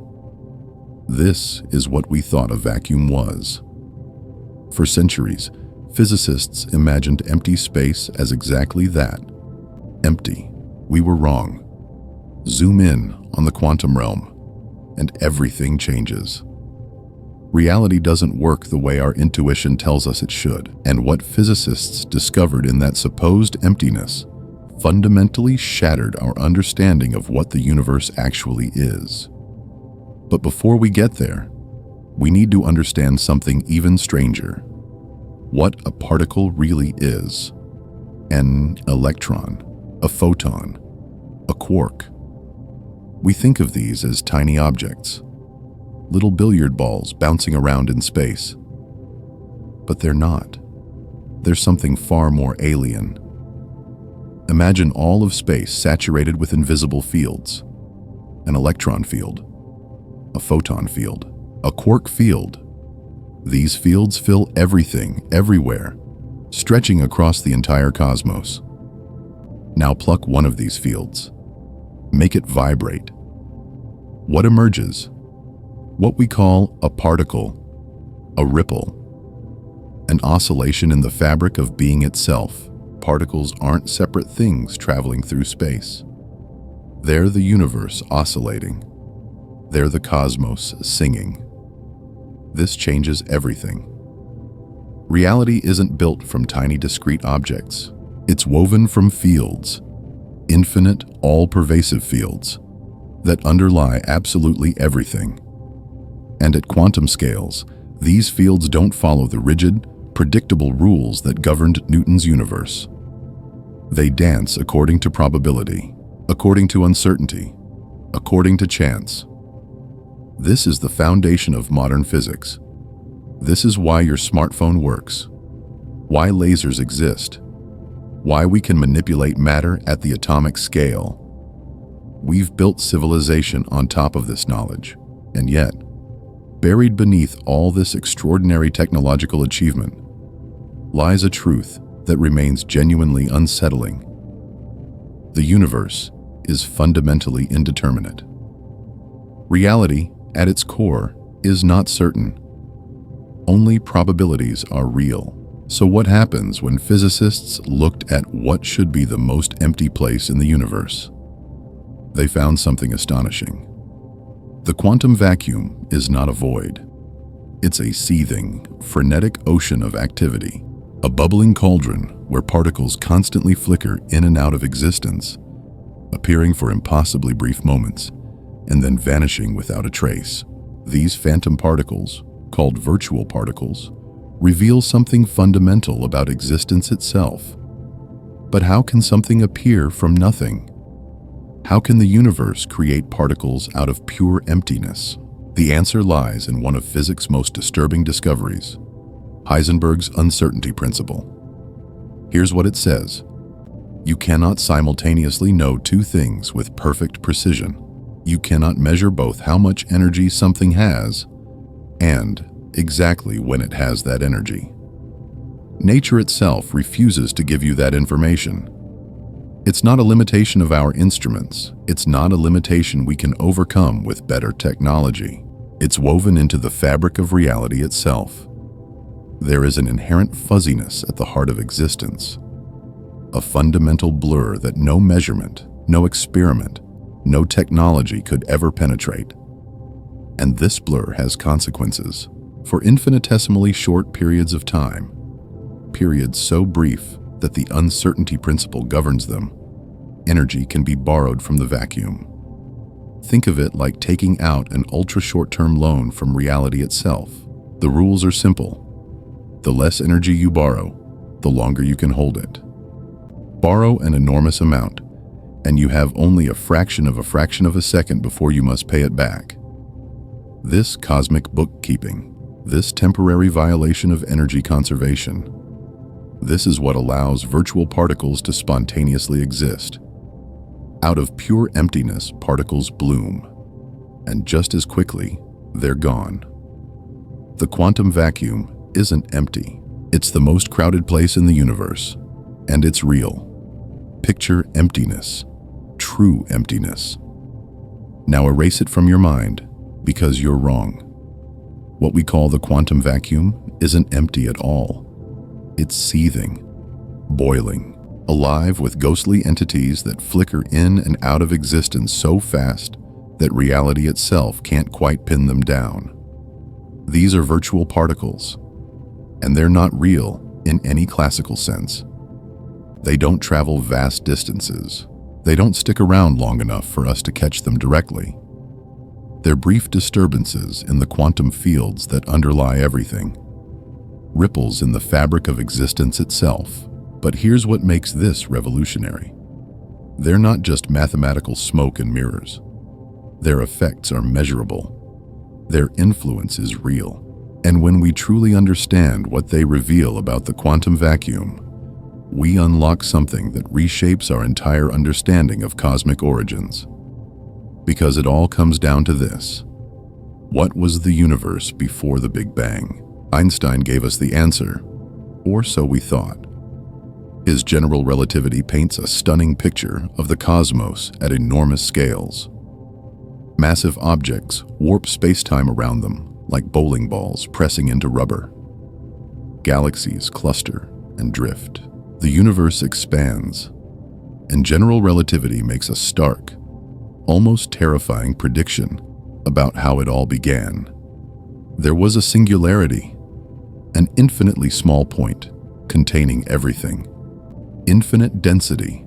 This is what we thought a vacuum was. For centuries, physicists imagined empty space as exactly that. Empty. We were wrong. Zoom in on the quantum realm, and everything changes. Reality doesn't work the way our intuition tells us it should, and what physicists discovered in that supposed emptiness fundamentally shattered our understanding of what the universe actually is. But before we get there, we need to understand something even stranger: what a particle really is. An electron, a photon, a quark. We think of these as tiny objects, little billiard balls bouncing around in space. But they're not. They're something far more alien. Imagine all of space saturated with invisible fields: an electron field, a photon field, a quark field. These fields fill everything, everywhere, stretching across the entire cosmos. Now pluck one of these fields. Make it vibrate. What emerges? What we call a particle, a ripple, an oscillation in the fabric of being itself. Particles aren't separate things traveling through space. They're the universe oscillating. They're the cosmos singing. This changes everything. Reality isn't built from tiny discrete objects. It's woven from fields, infinite, all-pervasive fields that underlie absolutely everything. And at quantum scales, these fields don't follow the rigid, predictable rules that governed Newton's universe. They dance according to probability, according to uncertainty, according to chance. This is the foundation of modern physics. This is why your smartphone works, why lasers exist, why we can manipulate matter at the atomic scale. We've built civilization on top of this knowledge, and yet, buried beneath all this extraordinary technological achievement lies a truth that remains genuinely unsettling. The universe is fundamentally indeterminate. Reality, at its core, is not certain. Only probabilities are real. So what happens when physicists looked at what should be the most empty place in the universe? They found something astonishing. The quantum vacuum is not a void. It's a seething, frenetic ocean of activity, a bubbling cauldron where particles constantly flicker in and out of existence, appearing for impossibly brief moments and then vanishing without a trace. These phantom particles, called virtual particles, reveal something fundamental about existence itself. But how can something appear from nothing? How can the universe create particles out of pure emptiness? The answer lies in one of physics' most disturbing discoveries: Heisenberg's uncertainty principle. Here's what it says: you cannot simultaneously know two things with perfect precision. You cannot measure both how much energy something has and exactly when it has that energy. Nature itself refuses to give you that information. It's not a limitation of our instruments. It's not a limitation we can overcome with better technology. It's woven into the fabric of reality itself. There is an inherent fuzziness at the heart of existence, a fundamental blur that no measurement, no experiment, no technology could ever penetrate. And this blur has consequences for infinitesimally short periods of time, periods so brief that the uncertainty principle governs them. Energy can be borrowed from the vacuum. Think of it like taking out an ultra-short-term loan from reality itself. The rules are simple. The less energy you borrow, the longer you can hold it. Borrow an enormous amount, and you have only a fraction of a second before you must pay it back. This cosmic bookkeeping, this temporary violation of energy conservation, this is what allows virtual particles to spontaneously exist. Out of pure emptiness, particles bloom, and just as quickly, they're gone. The quantum vacuum isn't empty. It's the most crowded place in the universe, and it's real. Picture emptiness, true emptiness. Now erase it from your mind, because you're wrong. What we call the quantum vacuum isn't empty at all. It's seething, boiling, alive with ghostly entities that flicker in and out of existence so fast that reality itself can't quite pin them down. These are virtual particles, and they're not real in any classical sense. They don't travel vast distances. They don't stick around long enough for us to catch them directly. They're brief disturbances in the quantum fields that underlie everything, ripples in the fabric of existence itself. But here's what makes this revolutionary. They're not just mathematical smoke and mirrors. Their effects are measurable. Their influence is real. And when we truly understand what they reveal about the quantum vacuum, we unlock something that reshapes our entire understanding of cosmic origins. Because it all comes down to this. What was the universe before the Big Bang? Einstein gave us the answer, or so we thought. His general relativity paints a stunning picture of the cosmos at enormous scales. Massive objects warp space-time around them like bowling balls pressing into rubber. Galaxies cluster and drift. The universe expands, and general relativity makes a stark, almost terrifying prediction about how it all began. There was a singularity, an infinitely small point containing everything. Infinite density,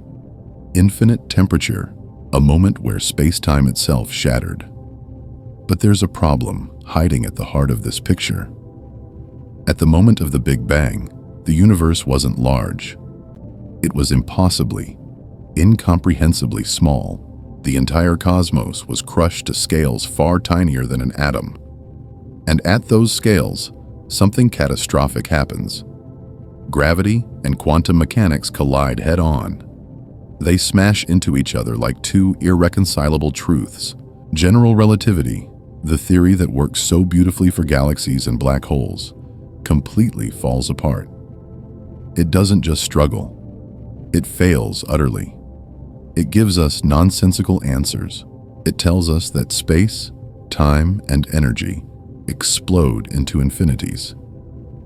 infinite temperature, a moment where space-time itself shattered. But there's a problem hiding at the heart of this picture. At the moment of the Big Bang, the universe wasn't large. It was impossibly, incomprehensibly small. The entire cosmos was crushed to scales far tinier than an atom. And at those scales, something catastrophic happens. Gravity and quantum mechanics collide head-on. They smash into each other like two irreconcilable truths. General relativity, the theory that works so beautifully for galaxies and black holes, completely falls apart. It doesn't just struggle. It fails utterly. It gives us nonsensical answers. It tells us that space, time, and energy explode into infinities.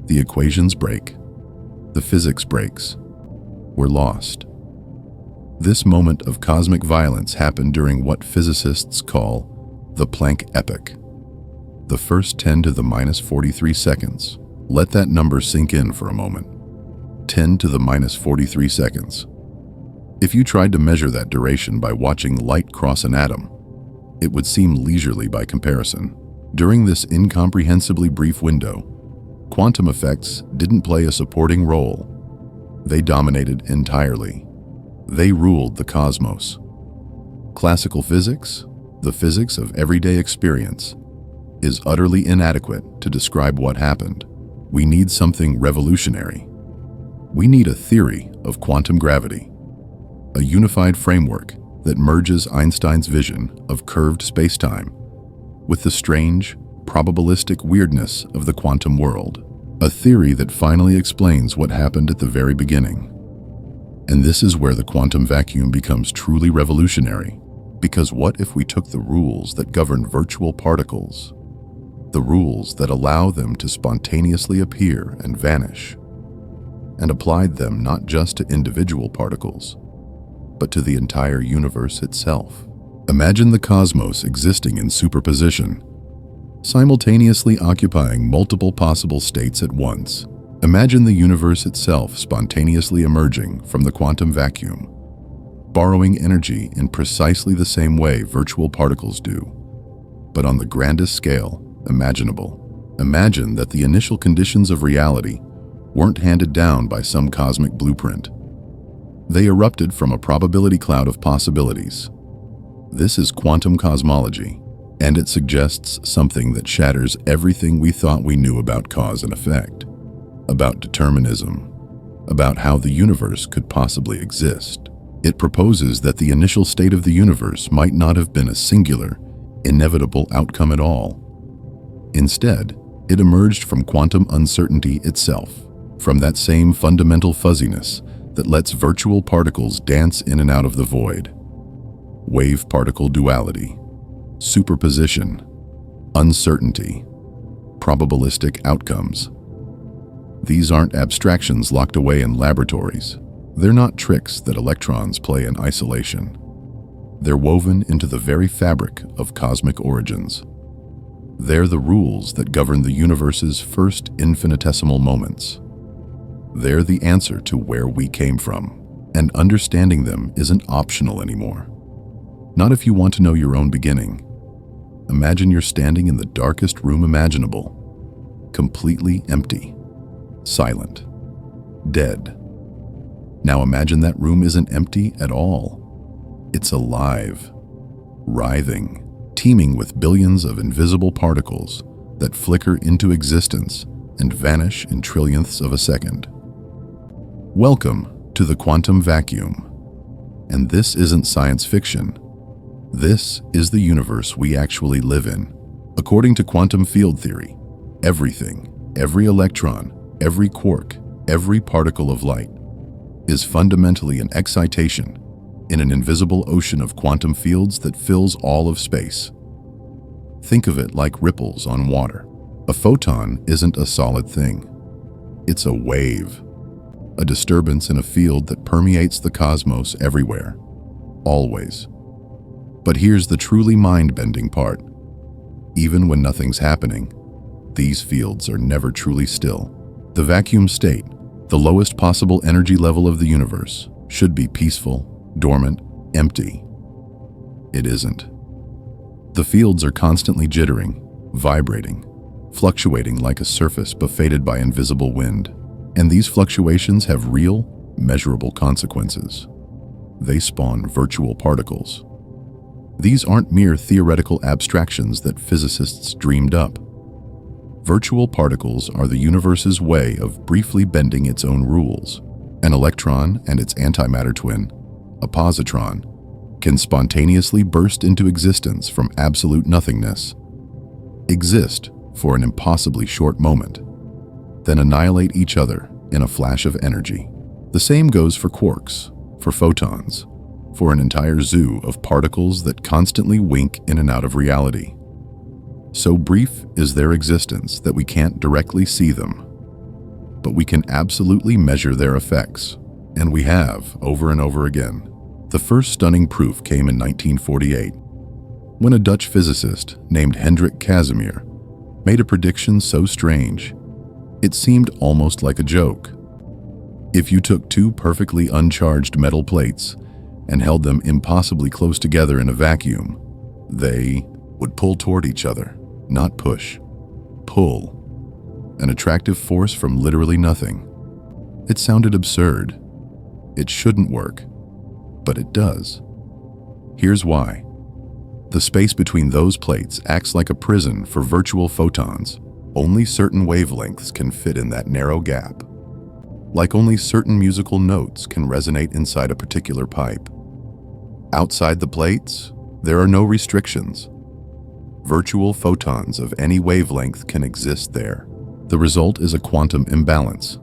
The equations break. The physics breaks. We're lost. This moment of cosmic violence happened during what physicists call the Planck epoch. The first 10 to the minus 43 seconds. Let that number sink in for a moment. 10 to the minus 43 seconds. If you tried to measure that duration by watching light cross an atom, it would seem leisurely by comparison. During this incomprehensibly brief window, quantum effects didn't play a supporting role. They dominated entirely. They ruled the cosmos. Classical physics, the physics of everyday experience, is utterly inadequate to describe what happened. We need something revolutionary. We need a theory of quantum gravity, a unified framework that merges Einstein's vision of curved spacetime with the strange, probabilistic weirdness of the quantum world. A theory that finally explains what happened at the very beginning. And this is where the quantum vacuum becomes truly revolutionary. Because what if we took the rules that govern virtual particles, the rules that allow them to spontaneously appear and vanish, and applied them not just to individual particles, but to the entire universe itself? Imagine the cosmos existing in superposition, simultaneously occupying multiple possible states at once. Imagine the universe itself spontaneously emerging from the quantum vacuum, borrowing energy in precisely the same way virtual particles do, but on the grandest scale imaginable. Imagine that the initial conditions of reality weren't handed down by some cosmic blueprint. They erupted from a probability cloud of possibilities. This is quantum cosmology, and it suggests something that shatters everything we thought we knew about cause and effect, about determinism, about how the universe could possibly exist. It proposes that the initial state of the universe might not have been a singular, inevitable outcome at all. Instead, it emerged from quantum uncertainty itself, from that same fundamental fuzziness that lets virtual particles dance in and out of the void. Wave-particle duality, superposition, uncertainty, probabilistic outcomes. These aren't abstractions locked away in laboratories. They're not tricks that electrons play in isolation. They're woven into the very fabric of cosmic origins. They're the rules that govern the universe's first infinitesimal moments. They're the answer to where we came from, and understanding them isn't optional anymore. Not if you want to know your own beginning. Imagine you're standing in the darkest room imaginable, completely empty, silent, dead. Now imagine that room isn't empty at all. It's alive, writhing, teeming with billions of invisible particles that flicker into existence and vanish in trillionths of a second. Welcome to the quantum vacuum. And this isn't science fiction. This is the universe we actually live in. According to quantum field theory, everything, every electron, every quark, every particle of light is fundamentally an excitation in an invisible ocean of quantum fields that fills all of space. Think of it like ripples on water. A photon isn't a solid thing. It's a wave, a disturbance in a field that permeates the cosmos everywhere, always. But here's the truly mind-bending part. Even when nothing's happening, these fields are never truly still. The vacuum state, the lowest possible energy level of the universe, should be peaceful, dormant, empty. It isn't. The fields are constantly jittering, vibrating, fluctuating like a surface buffeted by invisible wind. And these fluctuations have real, measurable consequences. They spawn virtual particles. These aren't mere theoretical abstractions that physicists dreamed up. Virtual particles are the universe's way of briefly bending its own rules. An electron and its antimatter twin, a positron, can spontaneously burst into existence from absolute nothingness, exist for an impossibly short moment, then annihilate each other in a flash of energy. The same goes for quarks, for photons, for an entire zoo of particles that constantly wink in and out of reality. So brief is their existence that we can't directly see them, but we can absolutely measure their effects, and we have over and over again. The first stunning proof came in 1948, when a Dutch physicist named Hendrik Casimir made a prediction so strange, it seemed almost like a joke. If you took two perfectly uncharged metal plates and held them impossibly close together in a vacuum, they would pull toward each other, not push, pull, an attractive force from literally nothing. It sounded absurd. It shouldn't work. But it does. Here's why. The space between those plates acts like a prison for virtual photons. Only certain wavelengths can fit in that narrow gap. Like only certain musical notes can resonate inside a particular pipe. Outside the plates, there are no restrictions. Virtual photons of any wavelength can exist there. The result is a quantum imbalance.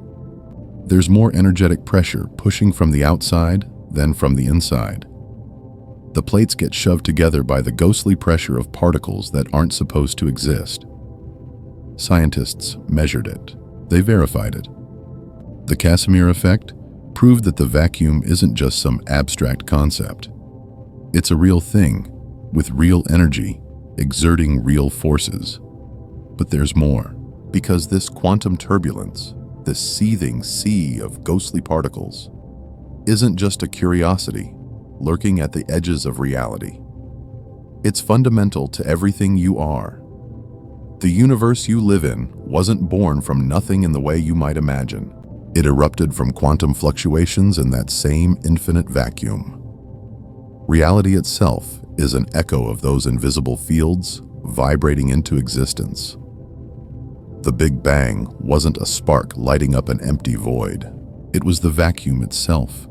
There's more energetic pressure pushing from the outside than from the inside. The plates get shoved together by the ghostly pressure of particles that aren't supposed to exist. Scientists measured it. They verified it. The Casimir effect proved that the vacuum isn't just some abstract concept. It's a real thing, with real energy, exerting real forces. But there's more, because this quantum turbulence, this seething sea of ghostly particles, isn't just a curiosity lurking at the edges of reality. It's fundamental to everything you are. The universe you live in wasn't born from nothing in the way you might imagine. It erupted from quantum fluctuations in that same infinite vacuum. Reality itself is an echo of those invisible fields vibrating into existence. The Big Bang wasn't a spark lighting up an empty void. It was the vacuum itself,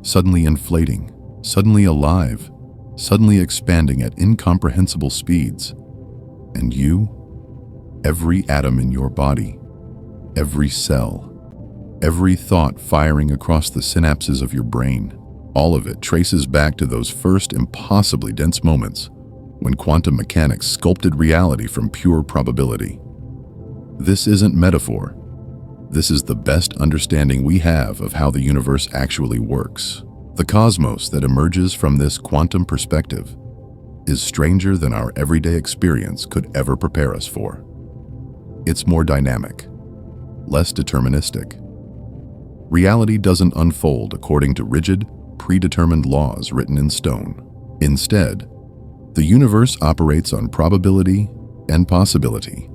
suddenly inflating, suddenly alive, suddenly expanding at incomprehensible speeds. And you, every atom in your body, every cell, every thought firing across the synapses of your brain, all of it traces back to those first impossibly dense moments when quantum mechanics sculpted reality from pure probability. This isn't metaphor. This is the best understanding we have of how the universe actually works. The cosmos that emerges from this quantum perspective is stranger than our everyday experience could ever prepare us for. It's more dynamic, less deterministic. Reality doesn't unfold according to rigid, predetermined laws written in stone. Instead, The universe operates on probability and possibility.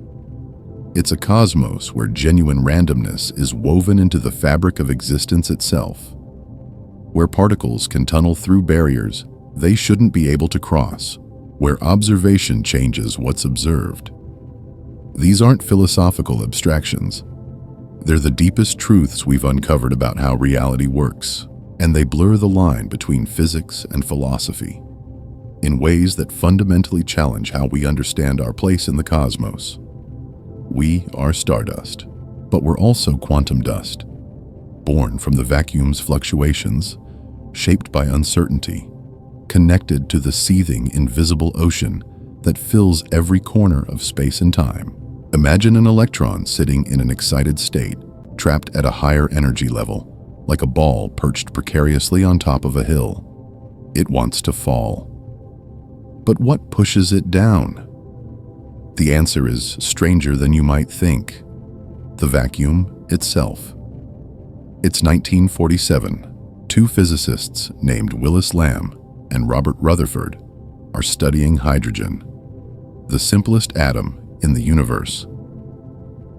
It's a cosmos where genuine randomness is woven into the fabric of existence itself, where particles can tunnel through barriers they shouldn't be able to cross, where observation changes what's observed. These aren't philosophical abstractions. They're the deepest truths we've uncovered about how reality works, and they blur the line between physics and philosophy in ways that fundamentally challenge how we understand our place in the cosmos. We are stardust, but we're also quantum dust, born from the vacuum's fluctuations, shaped by uncertainty, connected to the seething, invisible ocean that fills every corner of space and time. Imagine an electron sitting in an excited state, trapped at a higher energy level, like a ball perched precariously on top of a hill. It wants to fall. But what pushes it down? The answer is stranger than you might think: the vacuum itself. It's 1947. Two physicists named Willis Lamb and Robert Rutherford are studying hydrogen, the simplest atom in the universe.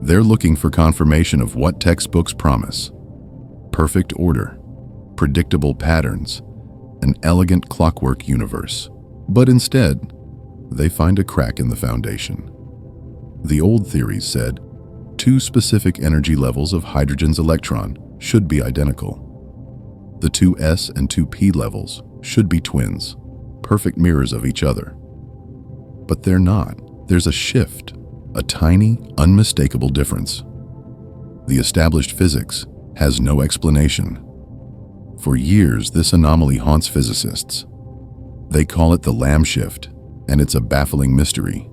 They're looking for confirmation of what textbooks promise: perfect order, predictable patterns, an elegant clockwork universe. But instead, they find a crack in the foundation. The old theories said two specific energy levels of hydrogen's electron should be identical. The two s and two p levels should be twins, perfect mirrors of each other. But they're not. There's a shift, a tiny, unmistakable difference. The established physics has no explanation. For years, this anomaly haunts physicists. They call it the Lamb shift, and it's a baffling mystery.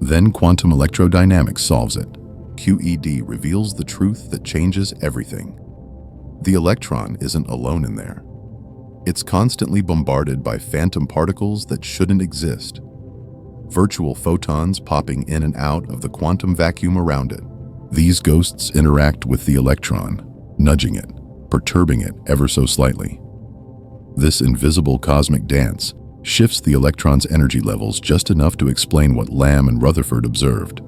Then quantum electrodynamics solves it. QED reveals the truth that changes everything. The electron isn't alone in there. It's constantly bombarded by phantom particles that shouldn't exist, virtual photons popping in and out of the quantum vacuum around it. These ghosts interact with the electron, nudging it, perturbing it ever so slightly. This invisible cosmic dance shifts the electron's energy levels just enough to explain what Lamb and Rutherford observed.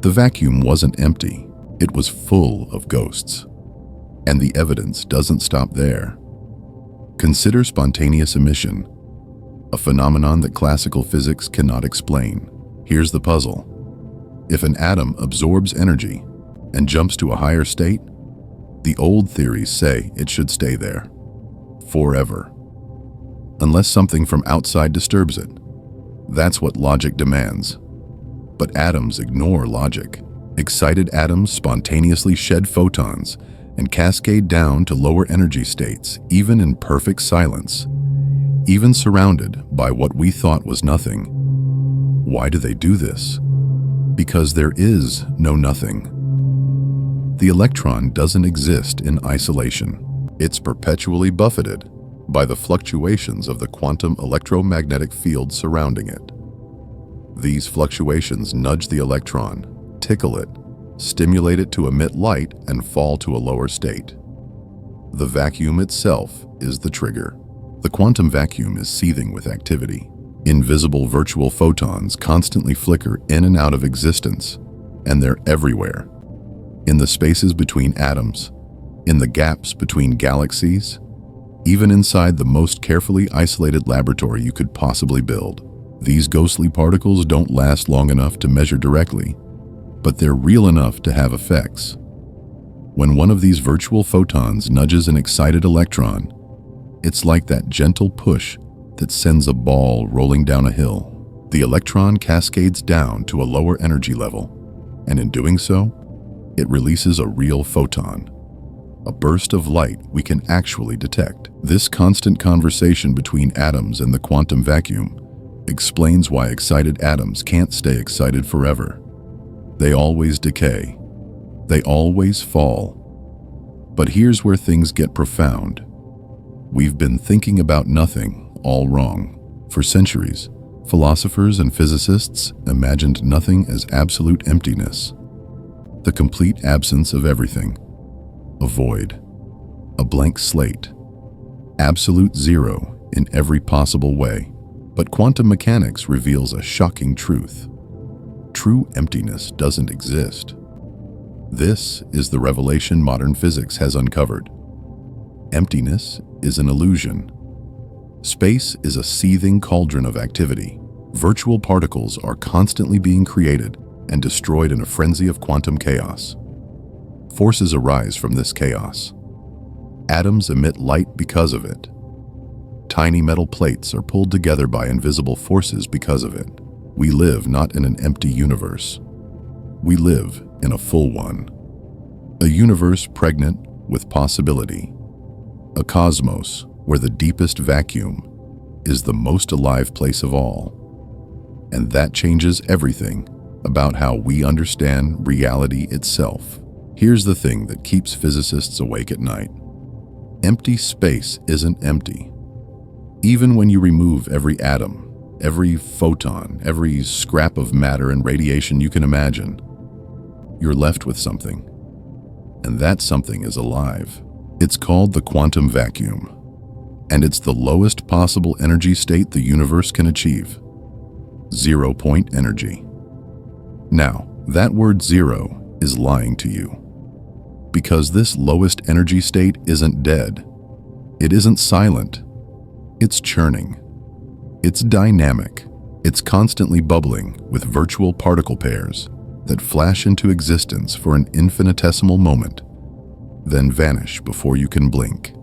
The vacuum wasn't empty, it was full of ghosts. And the evidence doesn't stop there. Consider spontaneous emission, a phenomenon that classical physics cannot explain. Here's the puzzle. If an atom absorbs energy and jumps to a higher state, the old theories say it should stay there forever, unless something from outside disturbs it. That's what logic demands. But atoms ignore logic. Excited atoms spontaneously shed photons and cascade down to lower energy states, even in perfect silence, even surrounded by what we thought was nothing. Why do they do this? Because there is no nothing. The electron doesn't exist in isolation. It's perpetually buffeted by the fluctuations of the quantum electromagnetic field surrounding it. These fluctuations nudge the electron, tickle it, stimulate it to emit light and fall to a lower state. The vacuum itself is the trigger. The quantum vacuum is seething with activity. Invisible virtual photons constantly flicker in and out of existence, and they're everywhere. In the spaces between atoms, in the gaps between galaxies, even inside the most carefully isolated laboratory you could possibly build. These ghostly particles don't last long enough to measure directly, but they're real enough to have effects. When one of these virtual photons nudges an excited electron, it's like that gentle push that sends a ball rolling down a hill. The electron cascades down to a lower energy level, and in doing so, it releases a real photon, a burst of light we can actually detect. This constant conversation between atoms and the quantum vacuum explains why excited atoms can't stay excited forever. They always decay. They always fall. But here's where things get profound. We've been thinking about nothing all wrong. For centuries, philosophers and physicists imagined nothing as absolute emptiness, the complete absence of everything, a void, a blank slate, absolute zero in every possible way. But quantum mechanics reveals a shocking truth. True emptiness doesn't exist. This is the revelation modern physics has uncovered. Emptiness is an illusion. Space is a seething cauldron of activity. Virtual particles are constantly being created and destroyed in a frenzy of quantum chaos. Forces arise from this chaos. Atoms emit light because of it. Tiny metal plates are pulled together by invisible forces because of it. We live not in an empty universe. We live in a full one. A universe pregnant with possibility. A cosmos where the deepest vacuum is the most alive place of all. And that changes everything about how we understand reality itself. Here's the thing that keeps physicists awake at night. Empty space isn't empty. Even when you remove every atom, every photon, every scrap of matter and radiation you can imagine, you're left with something. And that something is alive. It's called the quantum vacuum. And it's the lowest possible energy state the universe can achieve. 0-point energy. Now, that word zero is lying to you. Because this lowest energy state isn't dead. It isn't silent. It's churning. It's dynamic. It's constantly bubbling with virtual particle pairs that flash into existence for an infinitesimal moment, then vanish before you can blink.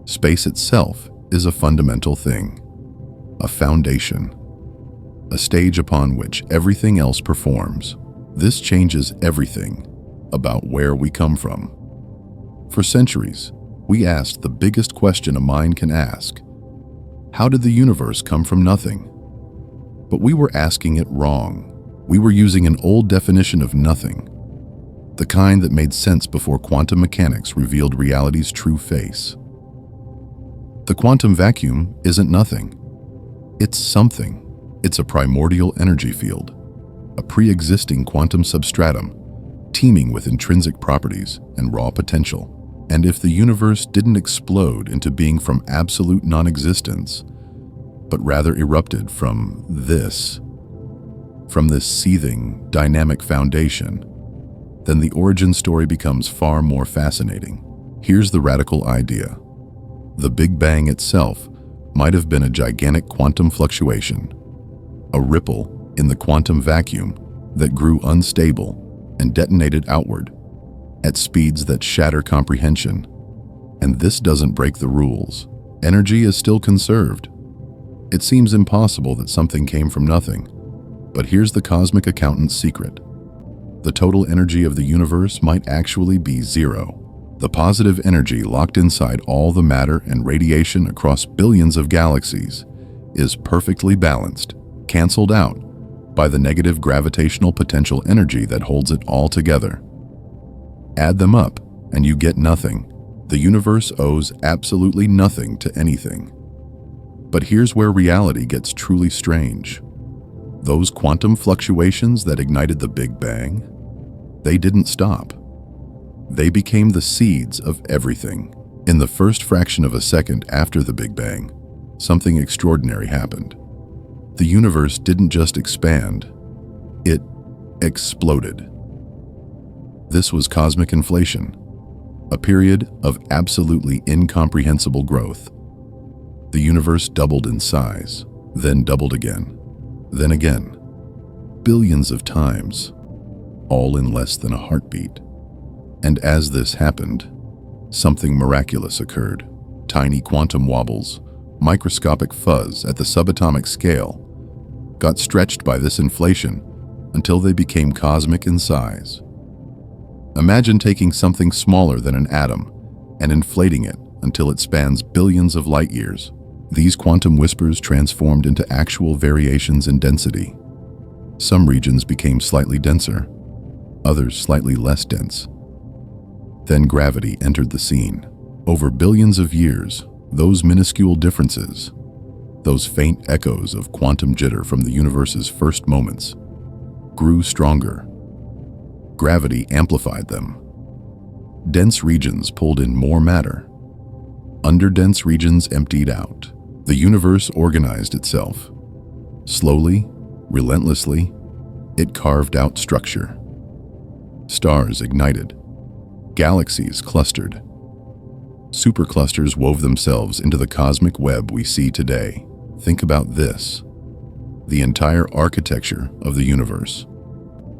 Space itself is a fundamental thing, a foundation, a stage upon which everything else performs. This changes everything about where we come from. For centuries, we asked the biggest question a mind can ask. How did the universe come from nothing? But we were asking it wrong. We were using an old definition of nothing, the kind that made sense before quantum mechanics revealed reality's true face. The quantum vacuum isn't nothing. It's something. It's a primordial energy field, a pre-existing quantum substratum, teeming with intrinsic properties and raw potential. And if the universe didn't explode into being from absolute non-existence, but rather erupted from this seething, dynamic foundation, then the origin story becomes far more fascinating. Here's the radical idea. The Big Bang itself might have been a gigantic quantum fluctuation, a ripple in the quantum vacuum that grew unstable and detonated outward at speeds that shatter comprehension. And this doesn't break the rules. Energy is still conserved. It seems impossible that something came from nothing. But here's the cosmic accountant's secret. The total energy of the universe might actually be zero. The positive energy locked inside all the matter and radiation across billions of galaxies is perfectly balanced, canceled out by the negative gravitational potential energy that holds it all together. Add them up, and you get nothing. The universe owes absolutely nothing to anything. But here's where reality gets truly strange. Those quantum fluctuations that ignited the Big Bang, they didn't stop. They became the seeds of everything. In the first fraction of a second after the Big Bang, something extraordinary happened. The universe didn't just expand, it exploded. This was cosmic inflation, a period of absolutely incomprehensible growth. The universe doubled in size, then doubled again, then again, billions of times, all in less than a heartbeat. And as this happened, something miraculous occurred. Tiny quantum wobbles, microscopic fuzz at the subatomic scale, got stretched by this inflation until they became cosmic in size. Imagine taking something smaller than an atom and inflating it until it spans billions of light years. These quantum whispers transformed into actual variations in density. Some regions became slightly denser, others slightly less dense. Then gravity entered the scene. Over billions of years, those minuscule differences, those faint echoes of quantum jitter from the universe's first moments, grew stronger. Gravity amplified them. Dense regions pulled in more matter. Underdense regions emptied out. The universe organized itself. Slowly, relentlessly, it carved out structure. Stars ignited. Galaxies clustered. Superclusters wove themselves into the cosmic web we see today. Think about this. The entire architecture of the universe.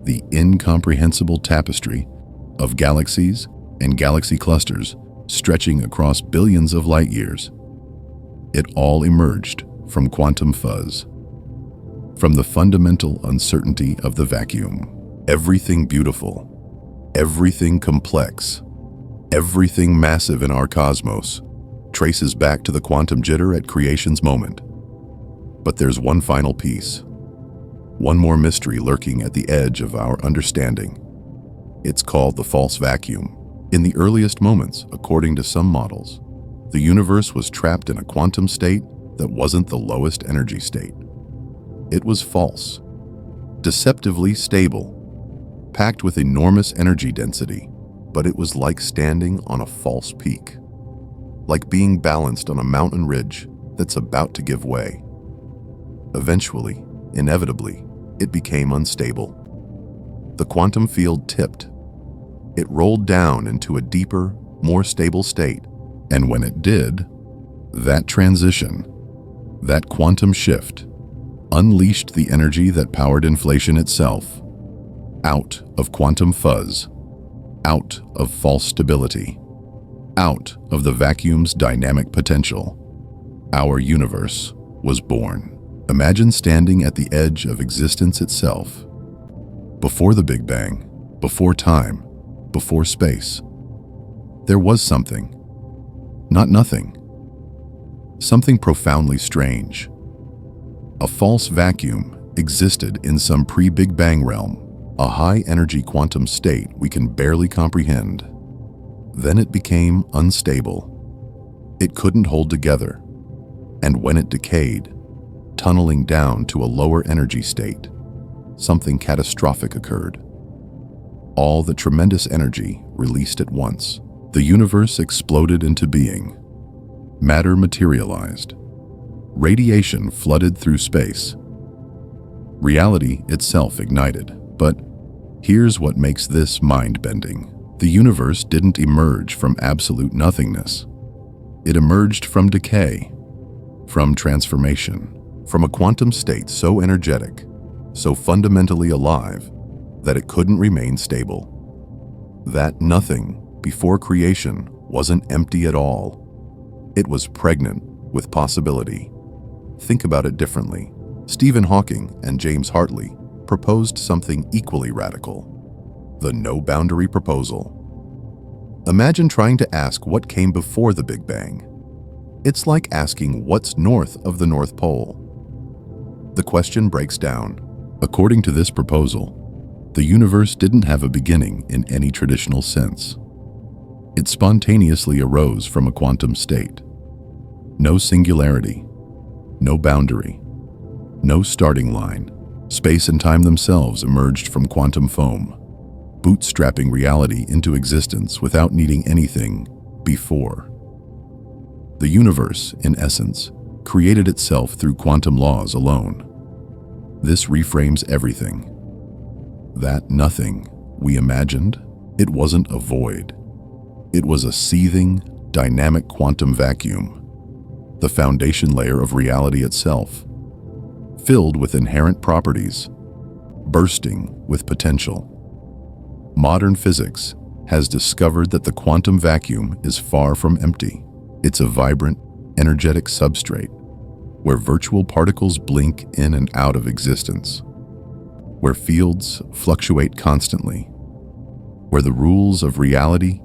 The incomprehensible tapestry of galaxies and galaxy clusters stretching across billions of light years. It all emerged from quantum fuzz. From the fundamental uncertainty of the vacuum. Everything beautiful, everything complex, everything massive in our cosmos traces back to the quantum jitter at creation's moment. But there's one final piece. One more mystery lurking at the edge of our understanding. It's called the false vacuum. In the earliest moments, according to some models, the universe was trapped in a quantum state that wasn't the lowest energy state. It was false, deceptively stable, packed with enormous energy density, but it was like standing on a false peak, like being balanced on a mountain ridge that's about to give way. Eventually, inevitably, it became unstable. The quantum field tipped. It rolled down into a deeper, more stable state. And when it did, that transition, that quantum shift, unleashed the energy that powered inflation itself. Out of quantum fuzz, out of false stability, out of the vacuum's dynamic potential, our universe was born. Imagine standing at the edge of existence itself. Before the Big Bang, before time, before space, there was something, not nothing, something profoundly strange. A false vacuum existed in some pre-Big Bang realm, a high-energy quantum state we can barely comprehend. Then it became unstable. It couldn't hold together, and when it decayed, tunneling down to a lower energy state, something catastrophic occurred. All the tremendous energy released at once. The universe exploded into being. Matter materialized. Radiation flooded through space. Reality itself ignited. But here's what makes this mind-bending. The universe didn't emerge from absolute nothingness. It emerged from decay, from transformation, from a quantum state so energetic, so fundamentally alive, that it couldn't remain stable. That nothing before creation wasn't empty at all. It was pregnant with possibility. Think about it differently. Stephen Hawking and James Hartley proposed something equally radical: the no-boundary proposal. Imagine trying to ask what came before the Big Bang. It's like asking what's north of the North Pole. The question breaks down. According to this proposal, the universe didn't have a beginning in any traditional sense. It spontaneously arose from a quantum state. No singularity, no boundary, no starting line. Space and time themselves emerged from quantum foam, bootstrapping reality into existence without needing anything before. The universe, in essence, created itself through quantum laws alone. This reframes everything. That nothing we imagined, it wasn't a void. It was a seething, dynamic quantum vacuum, the foundation layer of reality itself, filled with inherent properties, bursting with potential. Modern physics has discovered that the quantum vacuum is far from empty. It's a vibrant, energetic substrate where virtual particles blink in and out of existence, where fields fluctuate constantly, where the rules of reality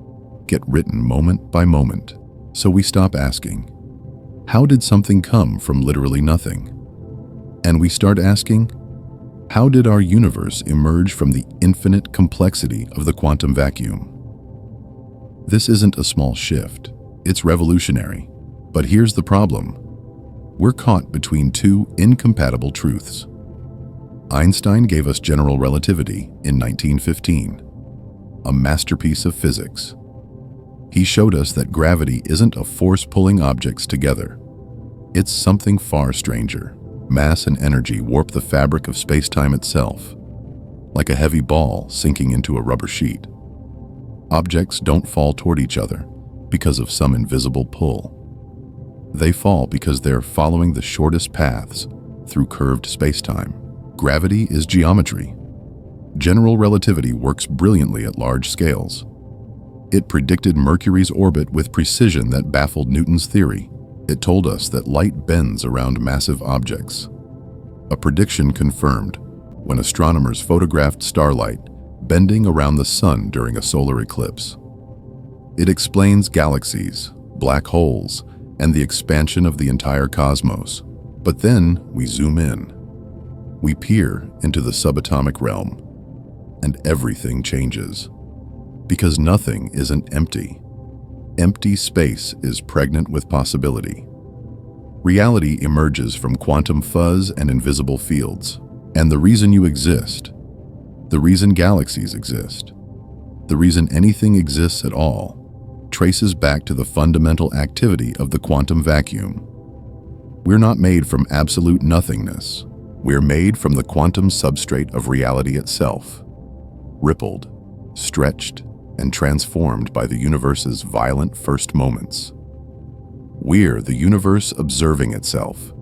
get written moment by moment. So we stop asking, how did something come from literally nothing? And we start asking, how did our universe emerge from the infinite complexity of the quantum vacuum? This isn't a small shift, it's revolutionary. But here's the problem. We're caught between two incompatible truths. Einstein gave us general relativity in 1915, a masterpiece of physics. He showed us that gravity isn't a force pulling objects together. It's something far stranger. Mass and energy warp the fabric of space-time itself, like a heavy ball sinking into a rubber sheet. Objects don't fall toward each other because of some invisible pull. They fall because they're following the shortest paths through curved space-time. Gravity is geometry. General relativity works brilliantly at large scales. It predicted Mercury's orbit with precision that baffled Newton's theory. It told us that light bends around massive objects. A prediction confirmed when astronomers photographed starlight bending around the sun during a solar eclipse. It explains galaxies, black holes, and the expansion of the entire cosmos. But then we zoom in. We peer into the subatomic realm, and everything changes. Because nothing isn't empty. Empty space is pregnant with possibility. Reality emerges from quantum fuzz and invisible fields. And the reason you exist, the reason galaxies exist, the reason anything exists at all, traces back to the fundamental activity of the quantum vacuum. We're not made from absolute nothingness. We're made from the quantum substrate of reality itself, rippled, stretched, and transformed by the universe's violent first moments. We're the universe observing itself,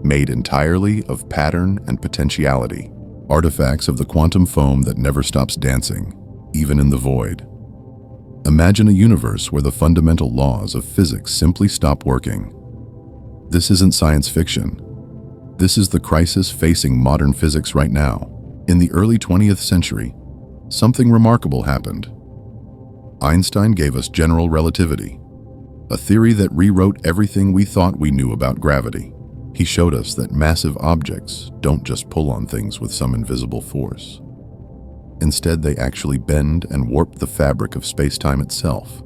made entirely of pattern and potentiality, artifacts of the quantum foam that never stops dancing, even in the void. Imagine a universe where the fundamental laws of physics simply stop working. This isn't science fiction. This is the crisis facing modern physics right now. In the early 20th century, something remarkable happened. Einstein gave us general relativity, a theory that rewrote everything we thought we knew about gravity. He showed us that massive objects don't just pull on things with some invisible force. Instead, they actually bend and warp the fabric of space-time itself,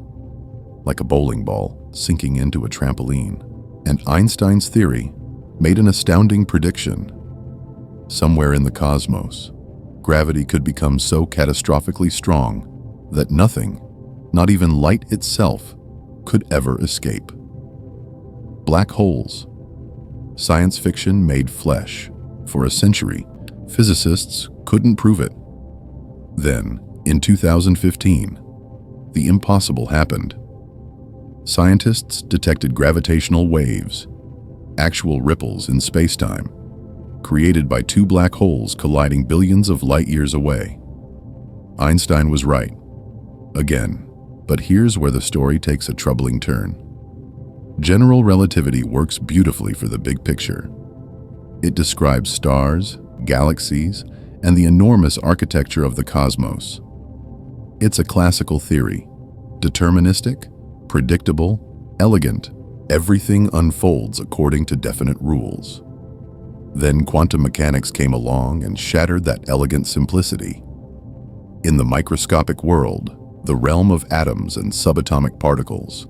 like a bowling ball sinking into a trampoline. And Einstein's theory made an astounding prediction. Somewhere in the cosmos, gravity could become so catastrophically strong that nothing, not even light itself, could ever escape. Black holes. Science fiction made flesh. For a century, physicists couldn't prove it. Then, in 2015, the impossible happened. Scientists detected gravitational waves, actual ripples in space-time, created by two black holes colliding billions of light-years away. Einstein was right. Again. But here's where the story takes a troubling turn. General relativity works beautifully for the big picture. It describes stars, galaxies, and the enormous architecture of the cosmos. It's a classical theory, deterministic, predictable, elegant. Everything unfolds according to definite rules. Then quantum mechanics came along and shattered that elegant simplicity. In the microscopic world, the realm of atoms and subatomic particles,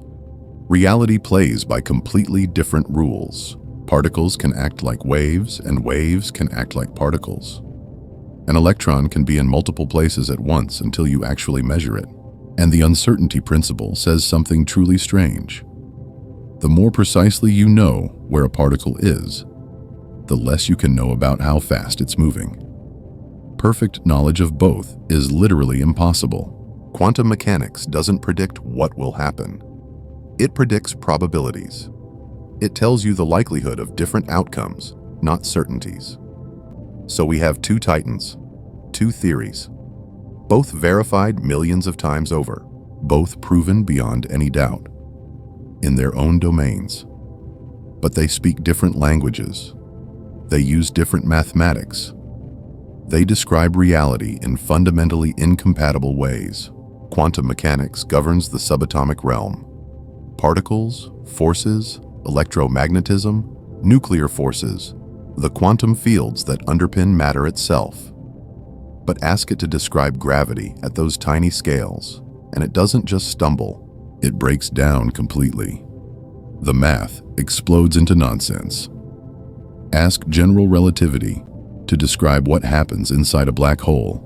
reality plays by completely different rules. Particles can act like waves, and waves can act like particles. An electron can be in multiple places at once until you actually measure it. And the uncertainty principle says something truly strange. The more precisely you know where a particle is, the less you can know about how fast it's moving. Perfect knowledge of both is literally impossible. Quantum mechanics doesn't predict what will happen. It predicts probabilities. It tells you the likelihood of different outcomes, not certainties. So we have two titans, two theories, both verified millions of times over, both proven beyond any doubt, in their own domains. But they speak different languages. They use different mathematics. They describe reality in fundamentally incompatible ways. Quantum mechanics governs the subatomic realm. Particles, forces, electromagnetism, nuclear forces, the quantum fields that underpin matter itself. But ask it to describe gravity at those tiny scales, and it doesn't just stumble, it breaks down completely. The math explodes into nonsense. Ask general relativity to describe what happens inside a black hole,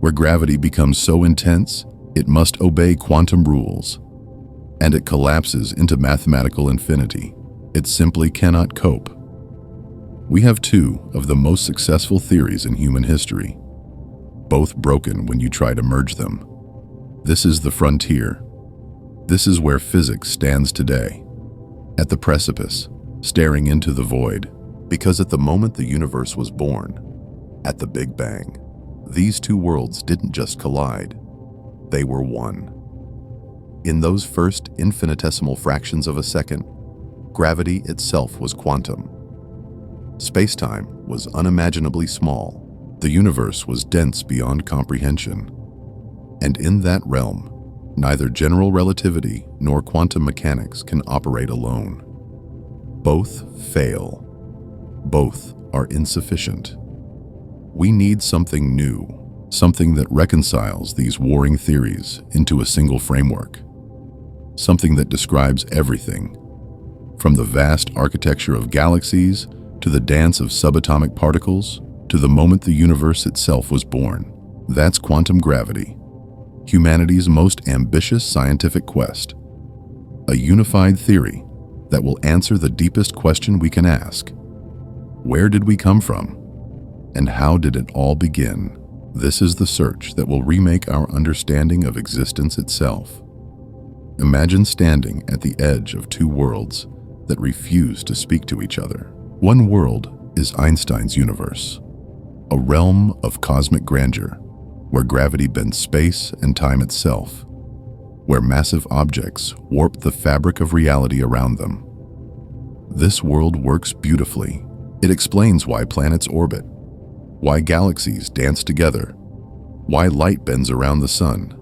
where gravity becomes so intense it must obey quantum rules, and it collapses into mathematical infinity. It simply cannot cope. We have two of the most successful theories in human history, both broken when you try to merge them. This is the frontier. This is where physics stands today, at the precipice, staring into the void. Because at the moment the universe was born, at the Big Bang, these two worlds didn't just collide, they were one. In those first infinitesimal fractions of a second, gravity itself was quantum. Space-time was unimaginably small. The universe was dense beyond comprehension. And in that realm, neither general relativity nor quantum mechanics can operate alone. Both fail. Both are insufficient. We need something new, something that reconciles these warring theories into a single framework. Something that describes everything, from the vast architecture of galaxies to the dance of subatomic particles to the moment the universe itself was born. That's quantum gravity, humanity's most ambitious scientific quest. A unified theory that will answer the deepest question we can ask. Where did we come from? And how did it all begin? This is the search that will remake our understanding of existence itself. Imagine standing at the edge of two worlds that refuse to speak to each other. One world is Einstein's universe, a realm of cosmic grandeur, where gravity bends space and time itself, where massive objects warp the fabric of reality around them. This world works beautifully. It explains why planets orbit, why galaxies dance together, why light bends around the sun.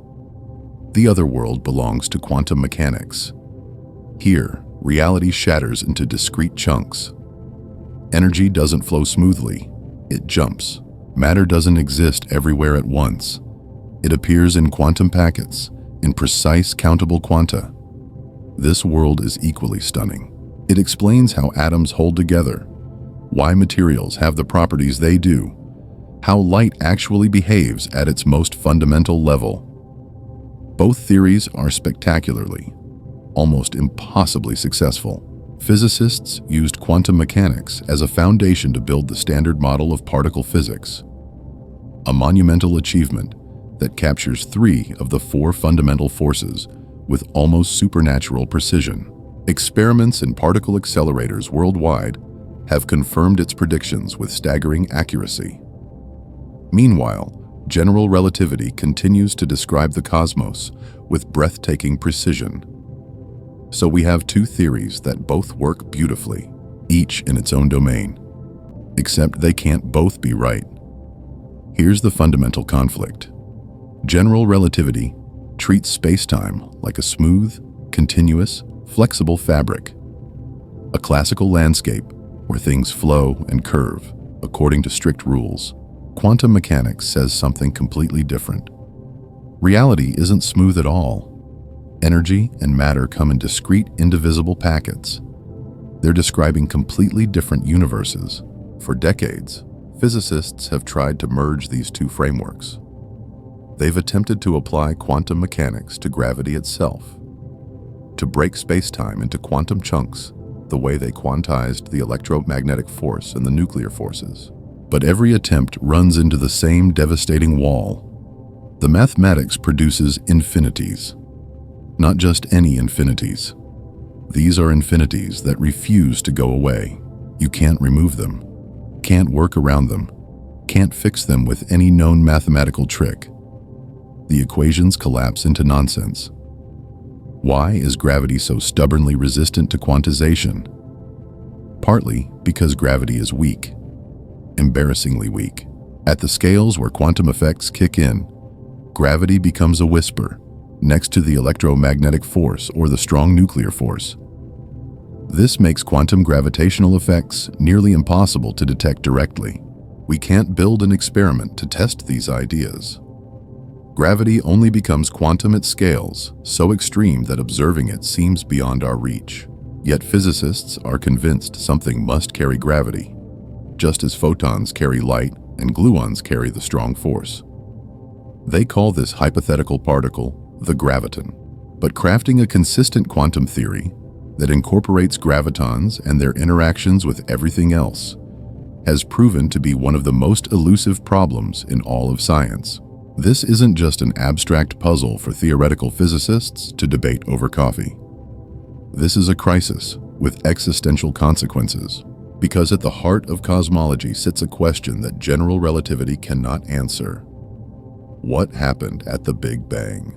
The other world belongs to quantum mechanics. Here, reality shatters into discrete chunks. Energy doesn't flow smoothly, it jumps. Matter doesn't exist everywhere at once. It appears in quantum packets, in precise countable quanta. This world is equally stunning. It explains how atoms hold together, why materials have the properties they do, how light actually behaves at its most fundamental level. Both theories are spectacularly, almost impossibly successful. Physicists used quantum mechanics as a foundation to build the standard model of particle physics, a monumental achievement that captures three of the four fundamental forces with almost supernatural precision. Experiments in particle accelerators worldwide have confirmed its predictions with staggering accuracy. Meanwhile, general relativity continues to describe the cosmos with breathtaking precision. So we have two theories that both work beautifully, each in its own domain. Except they can't both be right. Here's the fundamental conflict. General relativity treats space-time like a smooth, continuous, flexible fabric, a classical landscape where things flow and curve according to strict rules. Quantum mechanics says something completely different. Reality isn't smooth at all. Energy and matter come in discrete, indivisible packets. They're describing completely different universes. For decades, physicists have tried to merge these two frameworks. They've attempted to apply quantum mechanics to gravity itself, to break space-time into quantum chunks, the way they quantized the electromagnetic force and the nuclear forces. But every attempt runs into the same devastating wall. The mathematics produces infinities. Not just any infinities. These are infinities that refuse to go away. You can't remove them, can't work around them, can't fix them with any known mathematical trick. The equations collapse into nonsense. Why is gravity so stubbornly resistant to quantization? Partly because gravity is weak, embarrassingly weak. At the scales where quantum effects kick in, gravity becomes a whisper, next to the electromagnetic force or the strong nuclear force. This makes quantum gravitational effects nearly impossible to detect directly. We can't build an experiment to test these ideas. Gravity only becomes quantum at scales so extreme that observing it seems beyond our reach. Yet physicists are convinced something must carry gravity, just as photons carry light and gluons carry the strong force. They call this hypothetical particle the graviton. But crafting a consistent quantum theory that incorporates gravitons and their interactions with everything else has proven to be one of the most elusive problems in all of science. This isn't just an abstract puzzle for theoretical physicists to debate over coffee. This is a crisis with existential consequences, because at the heart of cosmology sits a question that general relativity cannot answer. What happened at the Big Bang?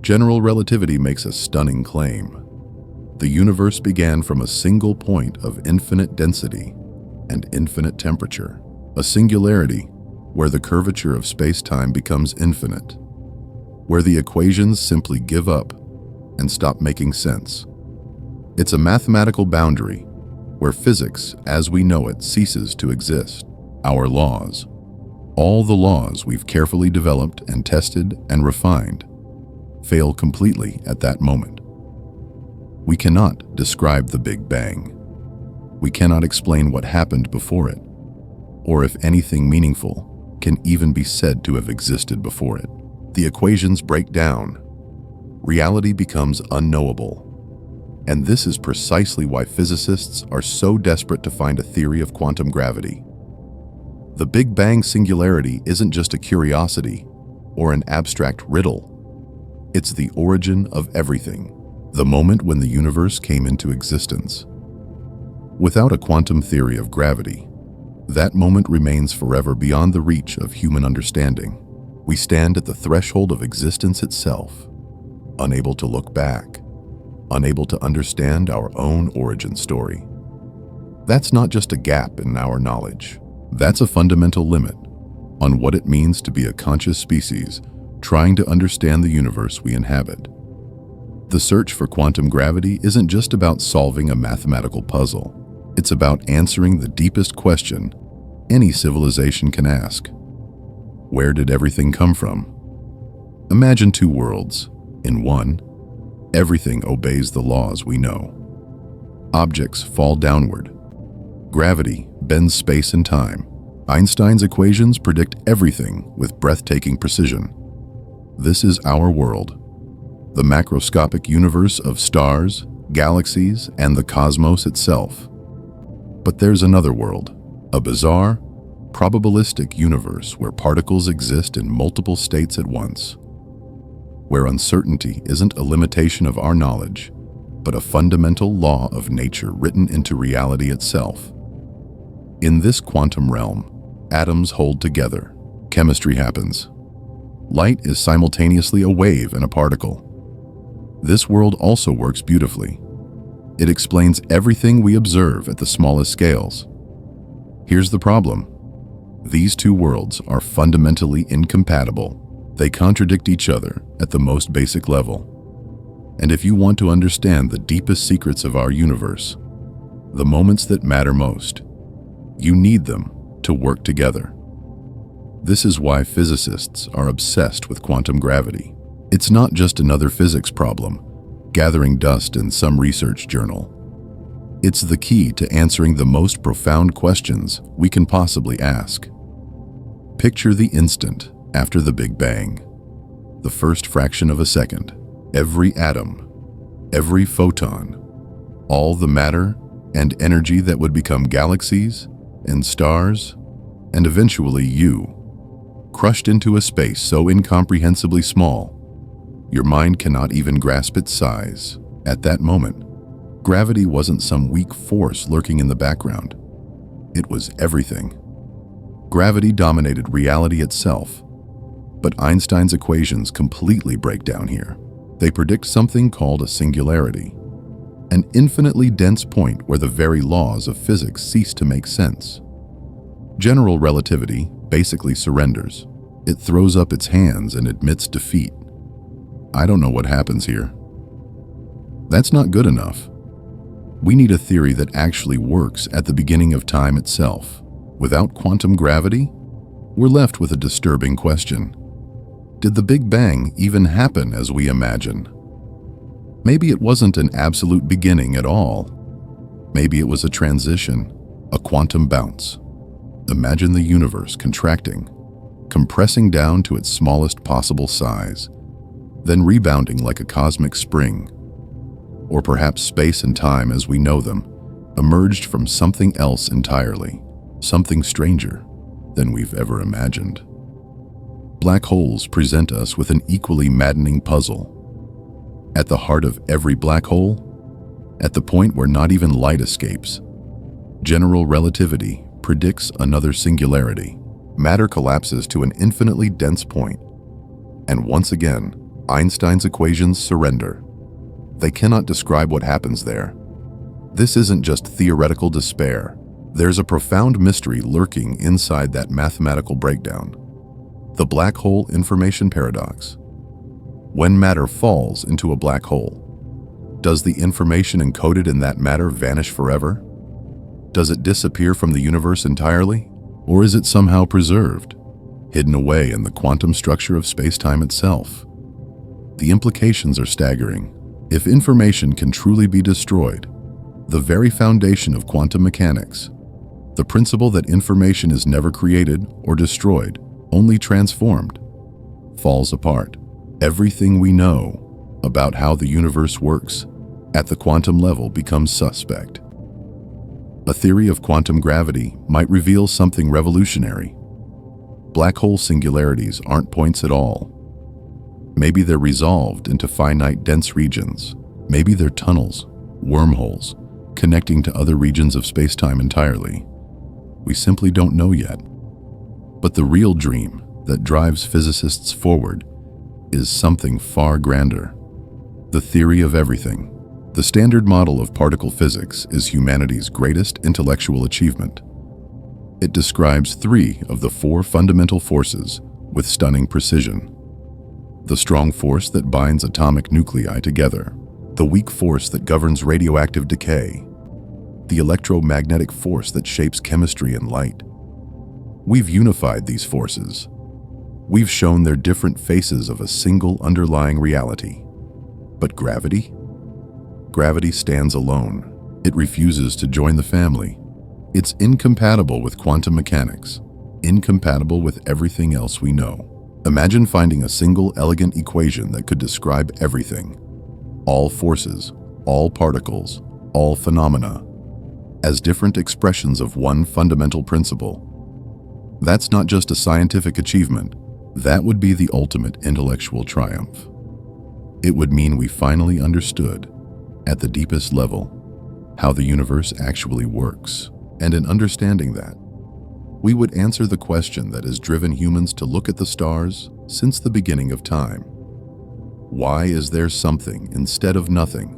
General relativity makes a stunning claim. The universe began from a single point of infinite density and infinite temperature, a singularity where the curvature of space-time becomes infinite, where the equations simply give up and stop making sense. It's a mathematical boundary where physics, as we know it, ceases to exist. Our laws, all the laws we've carefully developed and tested and refined, fail completely at that moment. We cannot describe the Big Bang. We cannot explain what happened before it, or if anything meaningful can even be said to have existed before it. The equations break down. Reality becomes unknowable. And this is precisely why physicists are so desperate to find a theory of quantum gravity. The Big Bang singularity isn't just a curiosity or an abstract riddle. It's the origin of everything, the moment when the universe came into existence. Without a quantum theory of gravity, that moment remains forever beyond the reach of human understanding. We stand at the threshold of existence itself, unable to look back, unable to understand our own origin story. That's not just a gap in our knowledge. That's a fundamental limit on what it means to be a conscious species trying to understand the universe we inhabit. The search for quantum gravity isn't just about solving a mathematical puzzle. It's about answering the deepest question any civilization can ask. Where did everything come from? Imagine two worlds. In one, everything obeys the laws we know. Objects fall downward. Gravity bends space and time. Einstein's equations predict everything with breathtaking precision. This is our world, the macroscopic universe of stars, galaxies, and the cosmos itself. But there's another world, a bizarre, probabilistic universe where particles exist in multiple states at once, where uncertainty isn't a limitation of our knowledge, but a fundamental law of nature written into reality itself. In this quantum realm, atoms hold together, chemistry happens. Light is simultaneously a wave and a particle. This world also works beautifully. It explains everything we observe at the smallest scales. Here's the problem. These two worlds are fundamentally incompatible. They contradict each other at the most basic level. And if you want to understand the deepest secrets of our universe, the moments that matter most, you need them to work together. This is why physicists are obsessed with quantum gravity. It's not just another physics problem, gathering dust in some research journal. It's the key to answering the most profound questions we can possibly ask. Picture the instant after the Big Bang, the first fraction of a second. Every atom, every photon, all the matter and energy that would become galaxies and stars, and eventually you, crushed into a space so incomprehensibly small, your mind cannot even grasp its size. At that moment, gravity wasn't some weak force lurking in the background. It was everything. Gravity dominated reality itself. But Einstein's equations completely break down here. They predict something called a singularity, an infinitely dense point where the very laws of physics cease to make sense. General relativity basically surrenders. It throws up its hands and admits defeat. I don't know what happens here. That's not good enough. We need a theory that actually works at the beginning of time itself. Without quantum gravity, we're left with a disturbing question. Did the Big Bang even happen as we imagine? Maybe it wasn't an absolute beginning at all. Maybe it was a transition, a quantum bounce. Imagine the universe contracting, compressing down to its smallest possible size, then rebounding like a cosmic spring. Or perhaps space and time as we know them emerged from something else entirely, something stranger than we've ever imagined. Black holes present us with an equally maddening puzzle. At the heart of every black hole, at the point where not even light escapes, general relativity predicts another singularity. Matter collapses to an infinitely dense point, and once again, Einstein's equations surrender. They cannot describe what happens there. This isn't just theoretical despair. There's a profound mystery lurking inside that mathematical breakdown. The black hole information paradox. When matter falls into a black hole, does the information encoded in that matter vanish forever? Does it disappear from the universe entirely? Or is it somehow preserved, hidden away in the quantum structure of space-time itself? The implications are staggering. If information can truly be destroyed, the very foundation of quantum mechanics, the principle that information is never created or destroyed, only transformed, falls apart. Everything we know about how the universe works at the quantum level becomes suspect. A theory of quantum gravity might reveal something revolutionary. Black hole singularities aren't points at all. Maybe they're resolved into finite dense regions. Maybe they're tunnels, wormholes, connecting to other regions of space-time entirely. We simply don't know yet. But the real dream that drives physicists forward is something far grander. The theory of everything. The standard model of particle physics is humanity's greatest intellectual achievement. It describes 3 of the 4 fundamental forces with stunning precision. The strong force that binds atomic nuclei together, the weak force that governs radioactive decay, the electromagnetic force that shapes chemistry and light. We've unified these forces. We've shown they're different faces of a single underlying reality. But gravity? Gravity stands alone. It refuses to join the family. It's incompatible with quantum mechanics, incompatible with everything else we know. Imagine finding a single elegant equation that could describe everything, all forces, all particles, all phenomena, as different expressions of one fundamental principle. That's not just a scientific achievement. That would be the ultimate intellectual triumph. It would mean we finally understood, at the deepest level, how the universe actually works. And in understanding that, we would answer the question that has driven humans to look at the stars since the beginning of time. Why is there something instead of nothing?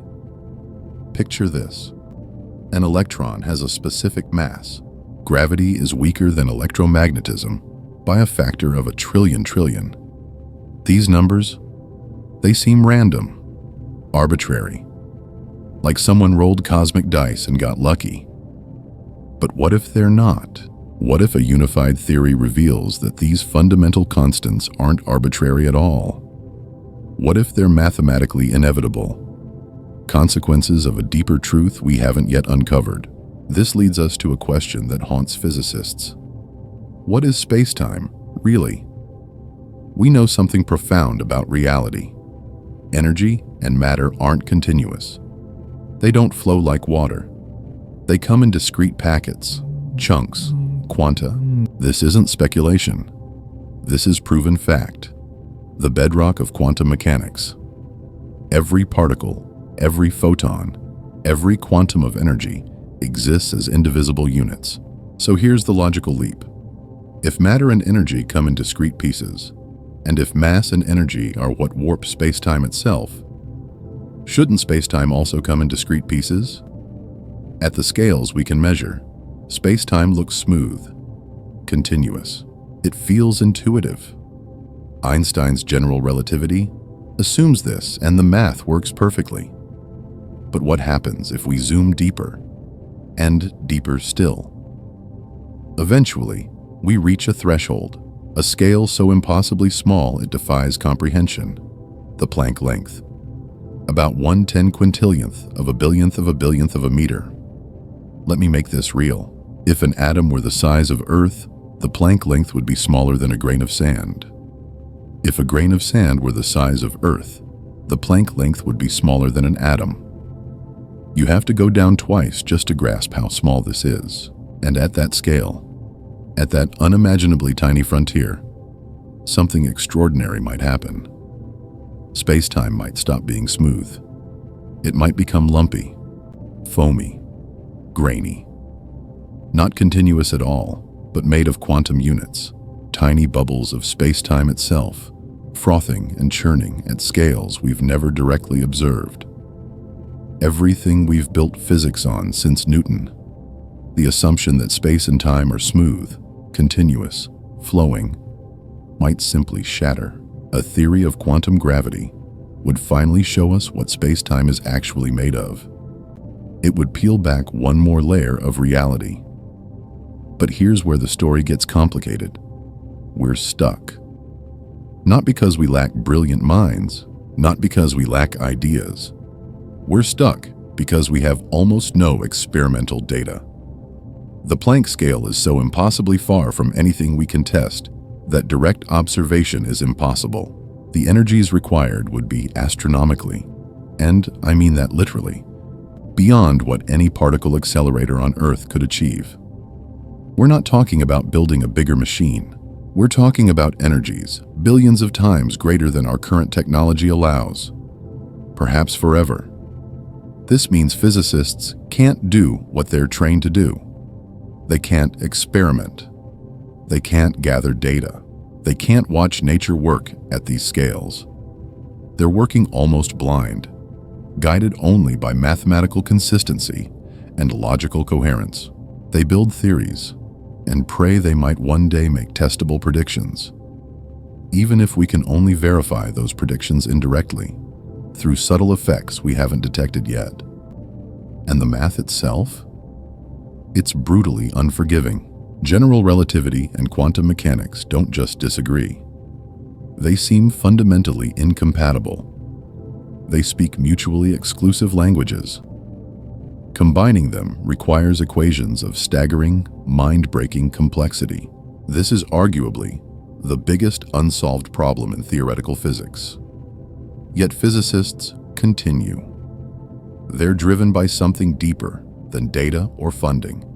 Picture this. An electron has a specific mass. Gravity is weaker than electromagnetism by a factor of 1 trillion. These numbers, they seem random, arbitrary, like someone rolled cosmic dice and got lucky. But what if they're not? What if a unified theory reveals that these fundamental constants aren't arbitrary at all? What if they're mathematically inevitable? Consequences of a deeper truth we haven't yet uncovered. This leads us to a question that haunts physicists. What is space-time, really? We know something profound about reality. Energy and matter aren't continuous. They don't flow like water. They come in discrete packets, chunks, quanta. This isn't speculation. This is proven fact. The bedrock of quantum mechanics. Every particle, every photon, every quantum of energy exists as indivisible units. So here's the logical leap. If matter and energy come in discrete pieces, and if mass and energy are what warp space-time itself, shouldn't space-time also come in discrete pieces? At the scales we can measure, space-time looks smooth, continuous. It feels intuitive. Einstein's general relativity assumes this, and the math works perfectly. But what happens if we zoom deeper, and deeper still? Eventually, we reach a threshold, a scale so impossibly small it defies comprehension, the Planck length. About 1/10 quintillionth of a billionth of a billionth of a meter. Let me make this real. If an atom were the size of Earth, the Planck length would be smaller than a grain of sand. If a grain of sand were the size of Earth, the Planck length would be smaller than an atom. You have to go down twice just to grasp how small this is. And at that scale, at that unimaginably tiny frontier, something extraordinary might happen. Space-time might stop being smooth. It might become lumpy, foamy, grainy. Not continuous at all, but made of quantum units, tiny bubbles of space-time itself, frothing and churning at scales we've never directly observed. Everything we've built physics on since Newton, the assumption that space and time are smooth, continuous, flowing, might simply shatter. A theory of quantum gravity would finally show us what space-time is actually made of. It would peel back one more layer of reality. But here's where the story gets complicated. We're stuck. Not because we lack brilliant minds, not because we lack ideas. We're stuck because we have almost no experimental data. The Planck scale is so impossibly far from anything we can test that direct observation is impossible. The energies required would be astronomically, and I mean that literally, beyond what any particle accelerator on Earth could achieve. We're not talking about building a bigger machine. We're talking about energies billions of times greater than our current technology allows, perhaps forever. This means physicists can't do what they're trained to do. They can't experiment. They can't gather data. They can't watch nature work at these scales. They're working almost blind, guided only by mathematical consistency and logical coherence. They build theories and pray they might one day make testable predictions, even if we can only verify those predictions indirectly, through subtle effects we haven't detected yet. And the math itself? It's brutally unforgiving. General relativity and quantum mechanics don't just disagree. They seem fundamentally incompatible. They speak mutually exclusive languages. Combining them requires equations of staggering, mind-breaking complexity. This is arguably the biggest unsolved problem in theoretical physics. Yet physicists continue. They're driven by something deeper than data or funding.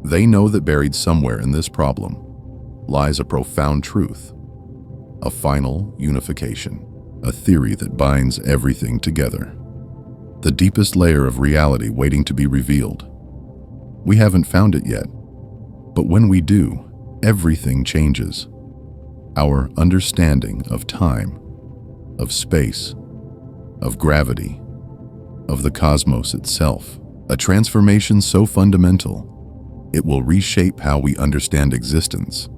They know that buried somewhere in this problem lies a profound truth, a final unification, a theory that binds everything together, the deepest layer of reality waiting to be revealed. We haven't found it yet, but when we do, everything changes. Our understanding of time, of space, of gravity, of the cosmos itself, a transformation so fundamental it will reshape how we understand existence.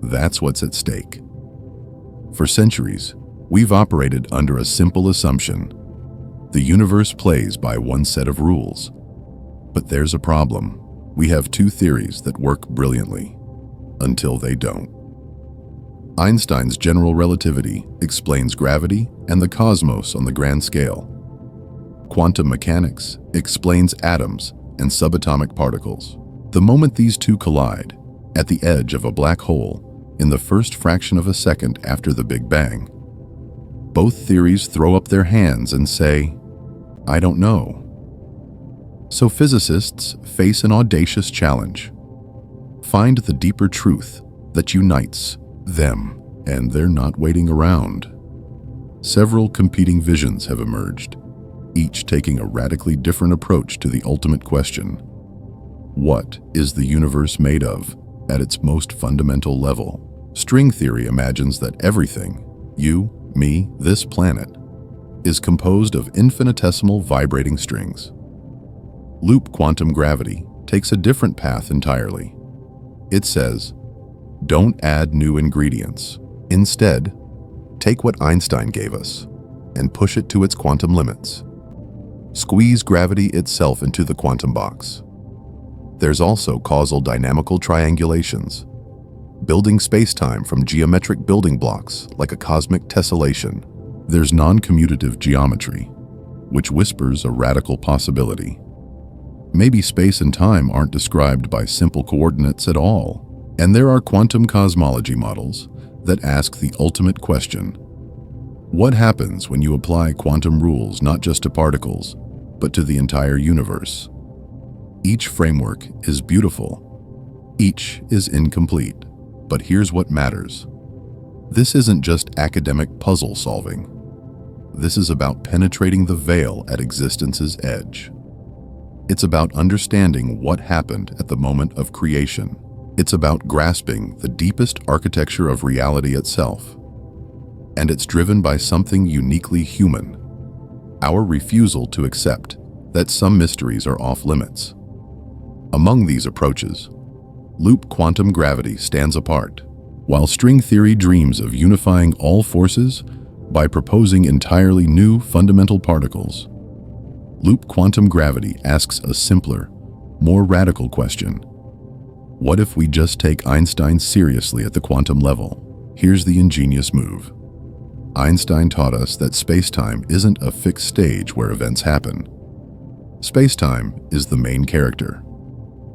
That's what's at stake. For centuries, we've operated under a simple assumption. The universe plays by one set of rules. But there's a problem. We have two theories that work brilliantly, until they don't. Einstein's general relativity explains gravity and the cosmos on the grand scale. Quantum mechanics explains atoms and subatomic particles. The moment these two collide, at the edge of a black hole, in the first fraction of a second after the Big Bang, both theories throw up their hands and say, I don't know. So physicists face an audacious challenge. Find the deeper truth that unites them, and they're not waiting around. Several competing visions have emerged, each taking a radically different approach to the ultimate question. What is the universe made of at its most fundamental level? String theory imagines that everything, you, me, this planet, is composed of infinitesimal vibrating strings. Loop quantum gravity takes a different path entirely. It says, don't add new ingredients. Instead, take what Einstein gave us and push it to its quantum limits. Squeeze gravity itself into the quantum box. There's also causal dynamical triangulations, building spacetime from geometric building blocks like a cosmic tessellation. There's non-commutative geometry, which whispers a radical possibility. Maybe space and time aren't described by simple coordinates at all, and there are quantum cosmology models that ask the ultimate question. What happens when you apply quantum rules not just to particles, but to the entire universe. Each framework is beautiful. Each is incomplete. But here's what matters. This isn't just academic puzzle solving. This is about penetrating the veil at existence's edge. It's about understanding what happened at the moment of creation. It's about grasping the deepest architecture of reality itself. And it's driven by something uniquely human: our refusal to accept that some mysteries are off limits. Among these approaches, loop quantum gravity stands apart. While string theory dreams of unifying all forces by proposing entirely new fundamental particles, loop quantum gravity asks a simpler, more radical question. What if we just take Einstein seriously at the quantum level? Here's the ingenious move. Einstein taught us that space-time isn't a fixed stage where events happen. Space-time is the main character.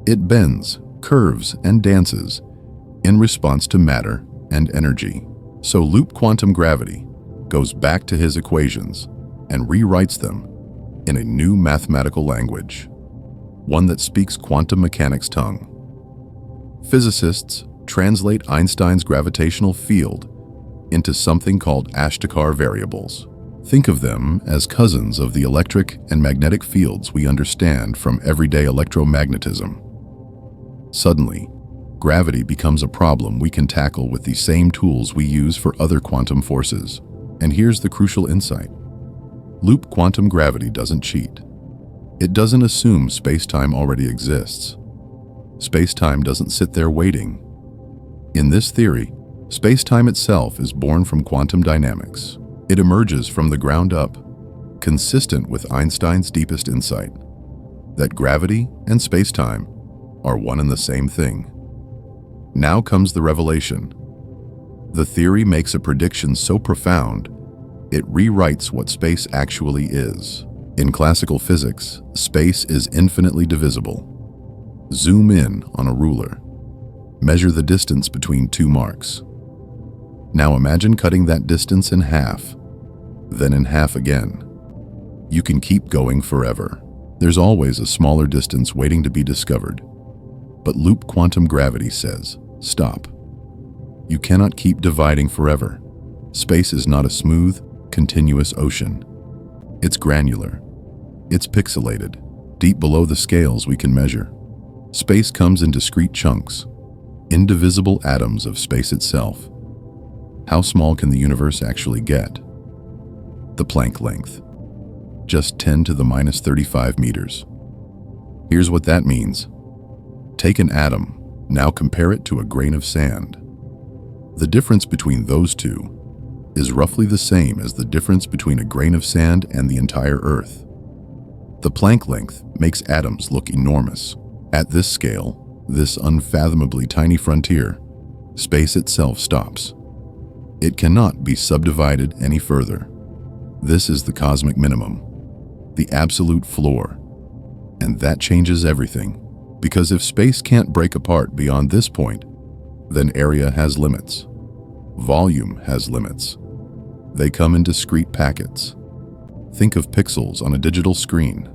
It bends, curves, and dances in response to matter and energy. So loop quantum gravity goes back to his equations and rewrites them in a new mathematical language, one that speaks quantum mechanics tongue. Physicists translate Einstein's gravitational field into something called Ashtekar variables. Think of them as cousins of the electric and magnetic fields we understand from everyday electromagnetism. Suddenly, gravity becomes a problem we can tackle with the same tools we use for other quantum forces. And here's the crucial insight. Loop quantum gravity doesn't cheat. It doesn't assume space-time already exists. Space-time doesn't sit there waiting. In this theory, space-time itself is born from quantum dynamics. It emerges from the ground up, consistent with Einstein's deepest insight, that gravity and space-time are one and the same thing. Now comes the revelation. The theory makes a prediction so profound, it rewrites what space actually is. In classical physics, space is infinitely divisible. Zoom in on a ruler. Measure the distance between two marks. Now imagine cutting that distance in half, then in half again. You can keep going forever. There's always a smaller distance waiting to be discovered. But loop quantum gravity says, stop. You cannot keep dividing forever. Space is not a smooth, continuous ocean. It's granular. It's pixelated, deep below the scales we can measure. Space comes in discrete chunks, indivisible atoms of space itself. How small can the universe actually get? The Planck length, just 10 to the minus 35 meters. Here's what that means. Take an atom, now compare it to a grain of sand. The difference between those two is roughly the same as the difference between a grain of sand and the entire Earth. The Planck length makes atoms look enormous. At this scale, this unfathomably tiny frontier, space itself stops. It cannot be subdivided any further. This is the cosmic minimum, the absolute floor. And that changes everything, because if space can't break apart beyond this point, then area has limits. Volume has limits. They come in discrete packets. Think of pixels on a digital screen.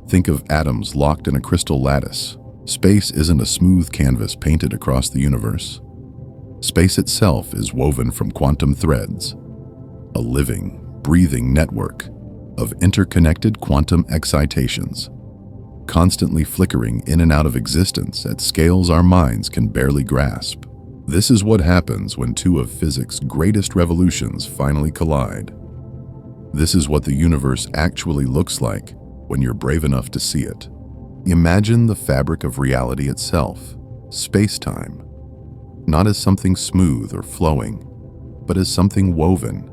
Think of atoms locked in a crystal lattice. Space isn't a smooth canvas painted across the universe. Space itself is woven from quantum threads, a living, breathing network of interconnected quantum excitations, constantly flickering in and out of existence at scales our minds can barely grasp. This is what happens when two of physics' greatest revolutions finally collide. This is what the universe actually looks like when you're brave enough to see it. Imagine the fabric of reality itself, space-time, not as something smooth or flowing, but as something woven,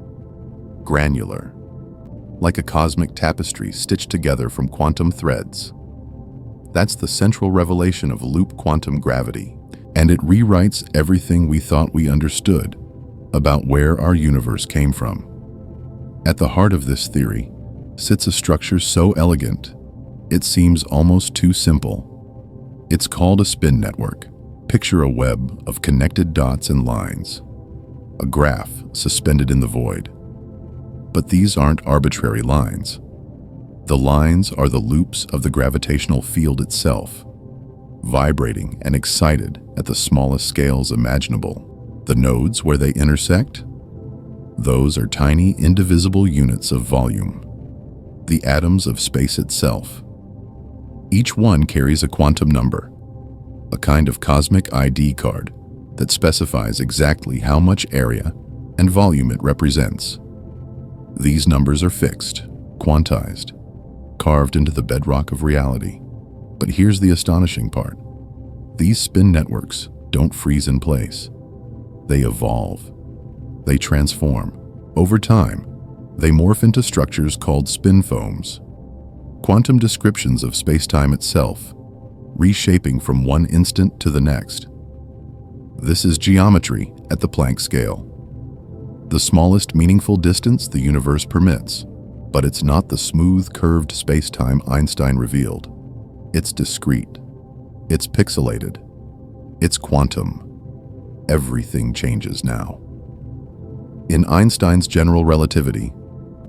granular, like a cosmic tapestry stitched together from quantum threads. That's the central revelation of loop quantum gravity, and it rewrites everything we thought we understood about where our universe came from. At the heart of this theory sits a structure so elegant, it seems almost too simple. It's called a spin network. Picture a web of connected dots and lines, a graph suspended in the void. But these aren't arbitrary lines. The lines are the loops of the gravitational field itself, vibrating and excited at the smallest scales imaginable. The nodes where they intersect? Those are tiny, indivisible units of volume, the atoms of space itself. Each one carries a quantum number, a kind of cosmic ID card that specifies exactly how much area and volume it represents. These numbers are fixed, quantized, carved into the bedrock of reality. But here's the astonishing part. These spin networks don't freeze in place. They evolve. They transform. Over time, they morph into structures called spin foams, quantum descriptions of space-time itself, reshaping from one instant to the next. This is geometry at the Planck scale, the smallest meaningful distance the universe permits. But it's not the smooth, curved space-time Einstein revealed. It's discrete. It's pixelated. It's quantum. Everything changes now. In Einstein's general relativity,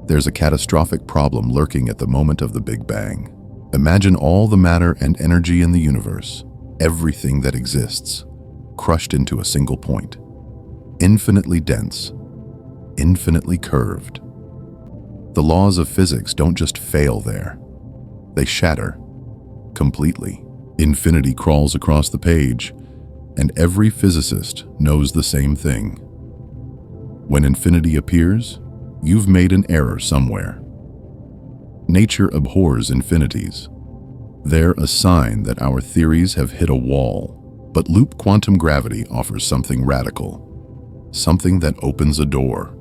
there's a catastrophic problem lurking at the moment of the Big Bang. Imagine all the matter and energy in the universe, everything that exists, crushed into a single point. Infinitely dense, infinitely curved. The laws of physics don't just fail there. They shatter completely. Infinity crawls across the page, and every physicist knows the same thing. When infinity appears, you've made an error somewhere. Nature abhors infinities. They're a sign that our theories have hit a wall. But loop quantum gravity offers something radical, something that opens a door.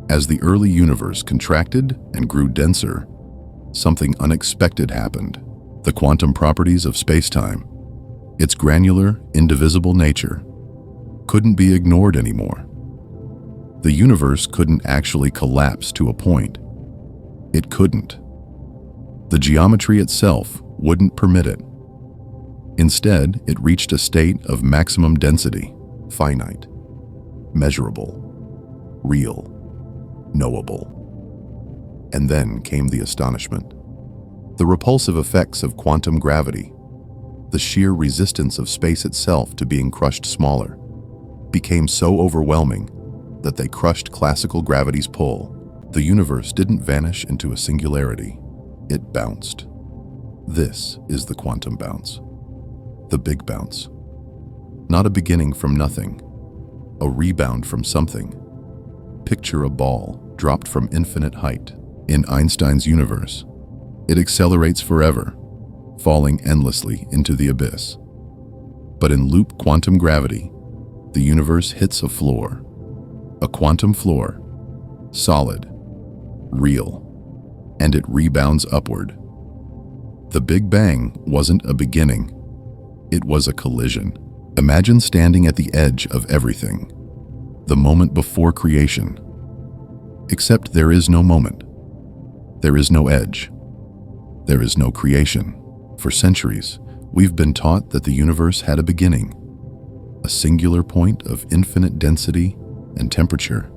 As the early universe contracted and grew denser, something unexpected happened. The quantum properties of space-time, its granular, indivisible nature, couldn't be ignored anymore. The universe couldn't actually collapse to a point. It couldn't. The geometry itself wouldn't permit it. Instead, it reached a state of maximum density, finite, measurable, real, knowable. And then came the astonishment. The repulsive effects of quantum gravity, the sheer resistance of space itself to being crushed smaller, became so overwhelming that they crushed classical gravity's pull. The universe didn't vanish into a singularity. It bounced. This is the quantum bounce. The big bounce. Not a beginning from nothing, a rebound from something. Picture a ball dropped from infinite height. In Einstein's universe, it accelerates forever, falling endlessly into the abyss. But in loop quantum gravity, the universe hits a floor. A quantum floor, solid, real, and it rebounds upward. The Big Bang wasn't a beginning. It was a collision. Imagine standing at the edge of everything, the moment before creation. Except there is no moment. There is no edge. There is no creation. For centuries, we've been taught that the universe had a beginning, a singular point of infinite density and temperature,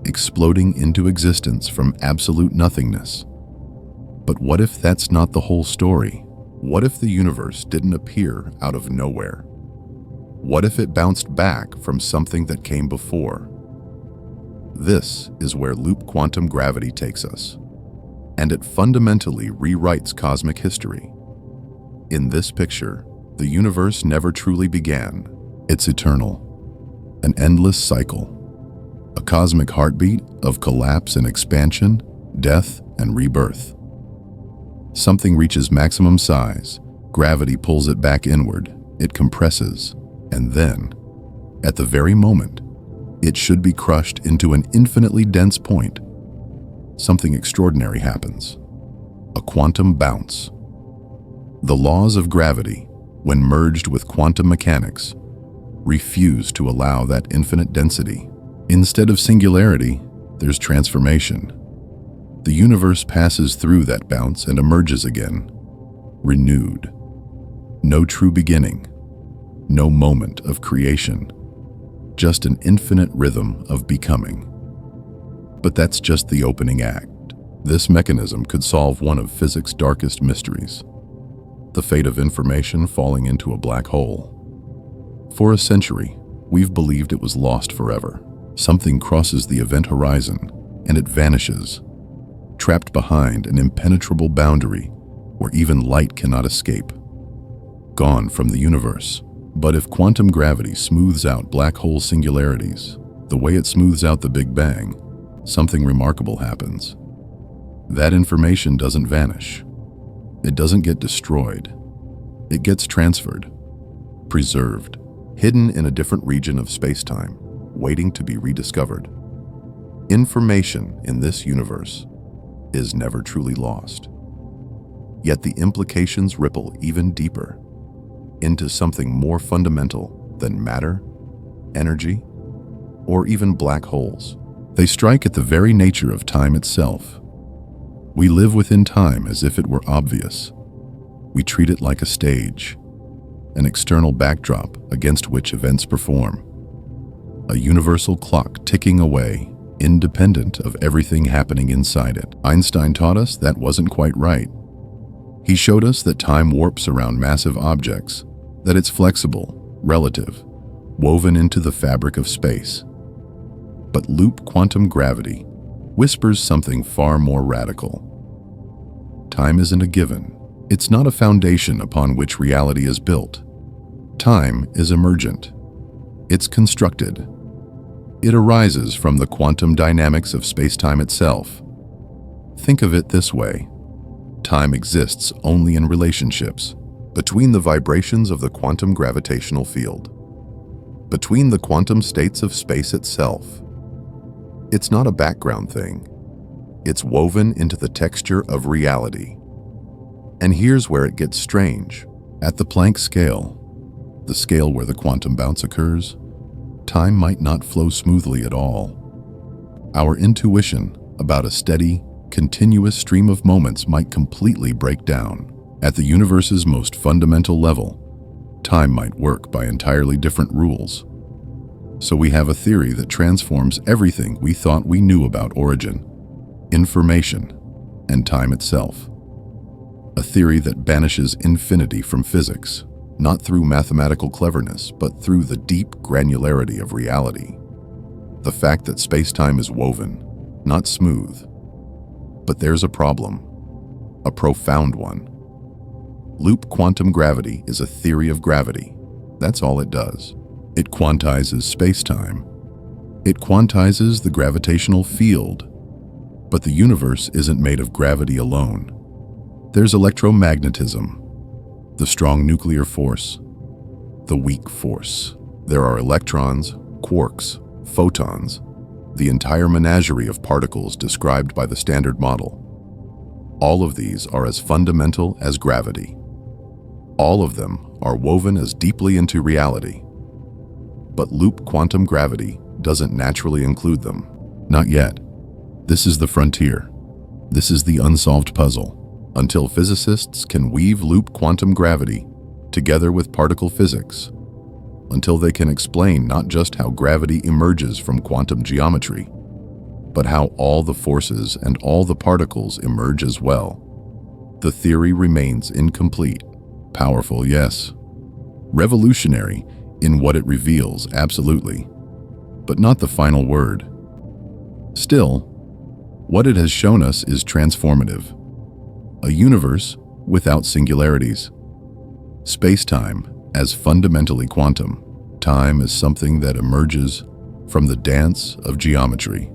exploding into existence from absolute nothingness. But what if that's not the whole story? What if the universe didn't appear out of nowhere? What if it bounced back from something that came before? This is where loop quantum gravity takes us, and it fundamentally rewrites cosmic history. In this picture, the universe never truly began. It's eternal, an endless cycle, a cosmic heartbeat of collapse and expansion, death and rebirth. Something reaches maximum size, gravity pulls it back inward, it compresses, and then, at the very moment, it should be crushed into an infinitely dense point. Something extraordinary happens. A quantum bounce. The laws of gravity, when merged with quantum mechanics, refuse to allow that infinite density. Instead of singularity, there's transformation. The universe passes through that bounce and emerges again, renewed. No true beginning, no moment of creation, just an infinite rhythm of becoming. But that's just the opening act. This mechanism could solve one of physics' darkest mysteries, the fate of information falling into a black hole. For a century, we've believed it was lost forever. Something crosses the event horizon, and it vanishes, trapped behind an impenetrable boundary where even light cannot escape. Gone from the universe. But if quantum gravity smooths out black hole singularities, the way it smooths out the Big Bang, something remarkable happens. That information doesn't vanish. It doesn't get destroyed. It gets transferred, preserved, hidden in a different region of space-time, waiting to be rediscovered. Information in this universe is never truly lost. Yet the implications ripple even deeper into something more fundamental than matter, energy, or even black holes. They strike at the very nature of time itself. We live within time as if it were obvious. We treat it like a stage, an external backdrop against which events perform. A universal clock ticking away, independent of everything happening inside it. Einstein taught us that wasn't quite right. He showed us that time warps around massive objects, that it's flexible, relative, woven into the fabric of space. But loop quantum gravity whispers something far more radical. Time isn't a given. It's not a foundation upon which reality is built. Time is emergent. It's constructed. It arises from the quantum dynamics of space-time itself. Think of it this way. Time exists only in relationships, between the vibrations of the quantum gravitational field, between the quantum states of space itself. It's not a background thing. It's woven into the texture of reality. And here's where it gets strange. At the Planck scale, the scale where the quantum bounce occurs, time might not flow smoothly at all. Our intuition about a steady, continuous stream of moments might completely break down. At the universe's most fundamental level, time might work by entirely different rules. So we have a theory that transforms everything we thought we knew about origin, information, and time itself. A theory that banishes infinity from physics, not through mathematical cleverness, but through the deep granularity of reality. The fact that space-time is woven, not smooth. But there's a problem, a profound one. Loop quantum gravity is a theory of gravity. That's all it does. It quantizes space-time. It quantizes the gravitational field. But the universe isn't made of gravity alone. There's electromagnetism, the strong nuclear force, the weak force. There are electrons, quarks, photons, the entire menagerie of particles described by the Standard Model. All of these are as fundamental as gravity. All of them are woven as deeply into reality. But loop quantum gravity doesn't naturally include them. Not yet. This is the frontier. This is the unsolved puzzle. Until physicists can weave loop quantum gravity together with particle physics, until they can explain not just how gravity emerges from quantum geometry, but how all the forces and all the particles emerge as well, the theory remains incomplete. Powerful, yes. Revolutionary in what it reveals, absolutely. But not the final word. Still, what it has shown us is transformative. A universe without singularities. Space-time as fundamentally quantum. Time is something that emerges from the dance of geometry.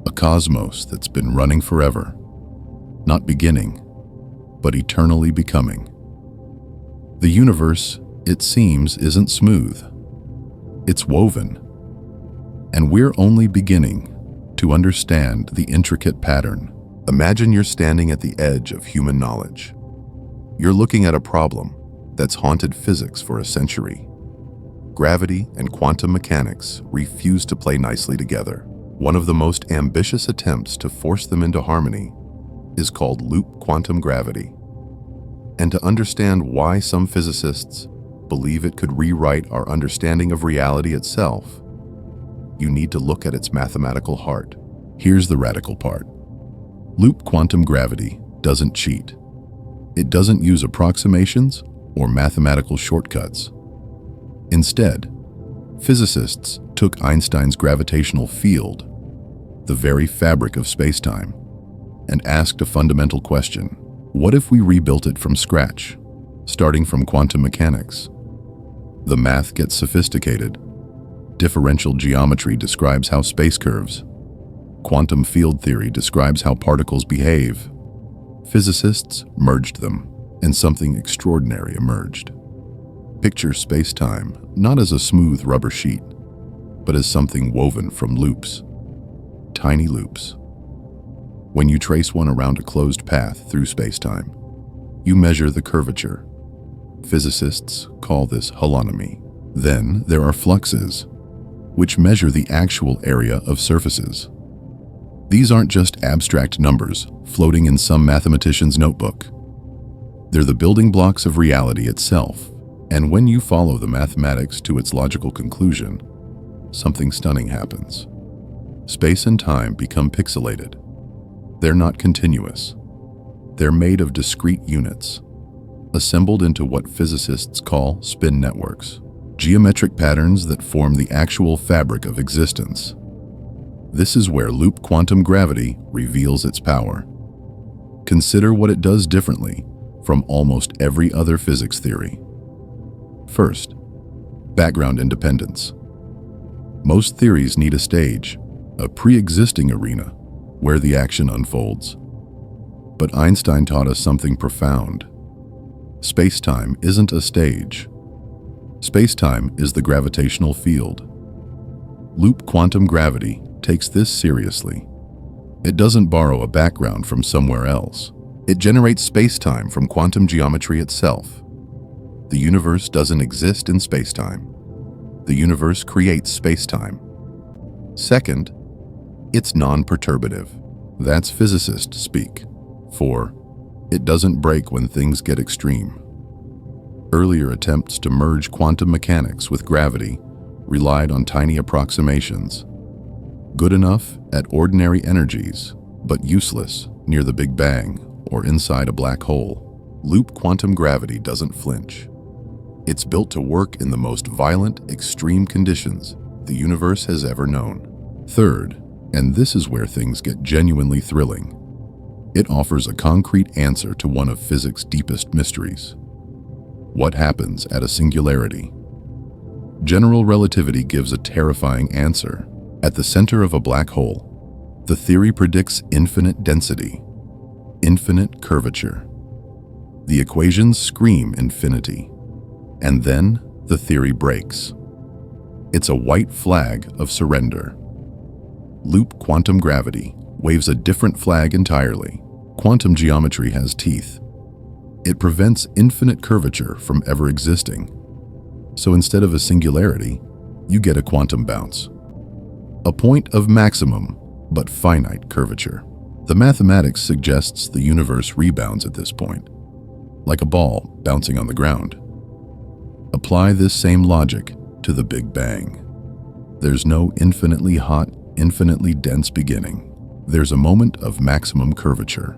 A cosmos that's been running forever. Not beginning, but eternally becoming. The universe, it seems, isn't smooth. It's woven. And we're only beginning to understand the intricate pattern. Imagine you're standing at the edge of human knowledge. You're looking at a problem that's haunted physics for a century. Gravity and quantum mechanics refuse to play nicely together. One of the most ambitious attempts to force them into harmony is called loop quantum gravity. And to understand why some physicists believe it could rewrite our understanding of reality itself, you need to look at its mathematical heart. Here's the radical part. Loop quantum gravity doesn't cheat. It doesn't use approximations or mathematical shortcuts. Instead, physicists took Einstein's gravitational field, the very fabric of space-time, and asked a fundamental question. What if we rebuilt it from scratch, starting from quantum mechanics? The math gets sophisticated. Differential geometry describes how space curves. Quantum field theory describes how particles behave. Physicists merged them, and something extraordinary emerged. Picture space-time not as a smooth rubber sheet, but as something woven from loops. Tiny loops. When you trace one around a closed path through space-time, you measure the curvature. Physicists call this holonomy. Then there are fluxes, which measure the actual area of surfaces. These aren't just abstract numbers floating in some mathematician's notebook. They're the building blocks of reality itself, and when you follow the mathematics to its logical conclusion, something stunning happens. Space and time become pixelated. They're not continuous. They're made of discrete units, assembled into what physicists call spin networks, geometric patterns that form the actual fabric of existence. This is where loop quantum gravity reveals its power. Consider what it does differently from almost every other physics theory. First, background independence. Most theories need a stage, a pre-existing arena, where the action unfolds. But Einstein taught us something profound. Space-time isn't a stage. Space-time is the gravitational field. Loop quantum gravity takes this seriously. It doesn't borrow a background from somewhere else. It generates space-time from quantum geometry itself. The universe doesn't exist in space-time. The universe creates space-time. Second, it's non-perturbative. That's physicist speak. For it doesn't break when things get extreme. Earlier attempts to merge quantum mechanics with gravity relied on tiny approximations. Good enough at ordinary energies, but useless near the Big Bang or inside a black hole. Loop quantum gravity doesn't flinch. It's built to work in the most violent, extreme conditions the universe has ever known. Third, and this is where things get genuinely thrilling, it offers a concrete answer to one of physics' deepest mysteries. What happens at a singularity? General relativity gives a terrifying answer. At the center of a black hole, the theory predicts infinite density, infinite curvature. The equations scream infinity, and then the theory breaks. It's a white flag of surrender. Loop quantum gravity waves a different flag entirely. Quantum geometry has teeth. It prevents infinite curvature from ever existing. So instead of a singularity, you get a quantum bounce. A point of maximum, but finite curvature. The mathematics suggests the universe rebounds at this point, like a ball bouncing on the ground. Apply this same logic to the Big Bang. There's no infinitely hot, infinitely dense beginning. There's a moment of maximum curvature,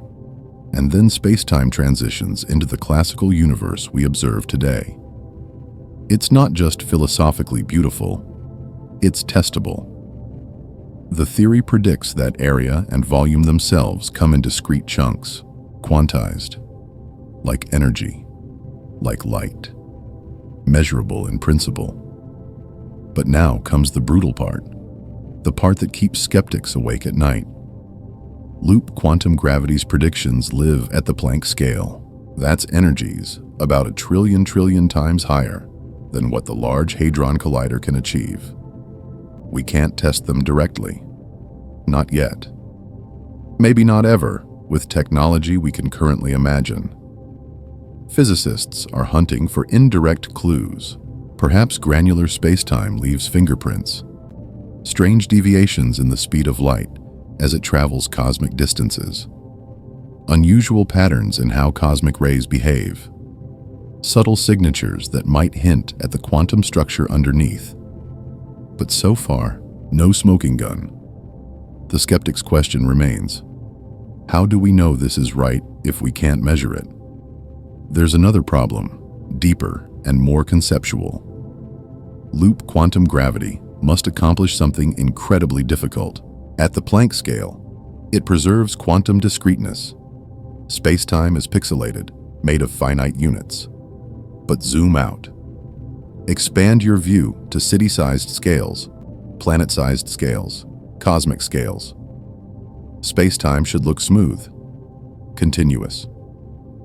and then space-time transitions into the classical universe we observe today. It's not just philosophically beautiful, it's testable. The theory predicts that area and volume themselves come in discrete chunks, quantized, like energy, like light, measurable in principle. But now comes the brutal part, the part that keeps skeptics awake at night. Loop quantum gravity's predictions live at the Planck scale. That's energies about 1 trillion times higher than what the Large Hadron Collider can achieve. We can't test them directly. Not yet. Maybe not ever, with technology we can currently imagine. Physicists are hunting for indirect clues. Perhaps granular spacetime leaves fingerprints, strange deviations in the speed of light as it travels cosmic distances, unusual patterns in how cosmic rays behave, subtle signatures that might hint at the quantum structure underneath. But so far, no smoking gun. The skeptic's question remains: How do we know this is right if we can't measure it? There's another problem, deeper and more conceptual. Loop quantum gravity must accomplish something incredibly difficult. At the Planck scale, it preserves quantum discreteness. Space-time is pixelated, made of finite units. But zoom out. Expand your view to city-sized scales, planet-sized scales, cosmic scales. Space-time should look smooth, continuous,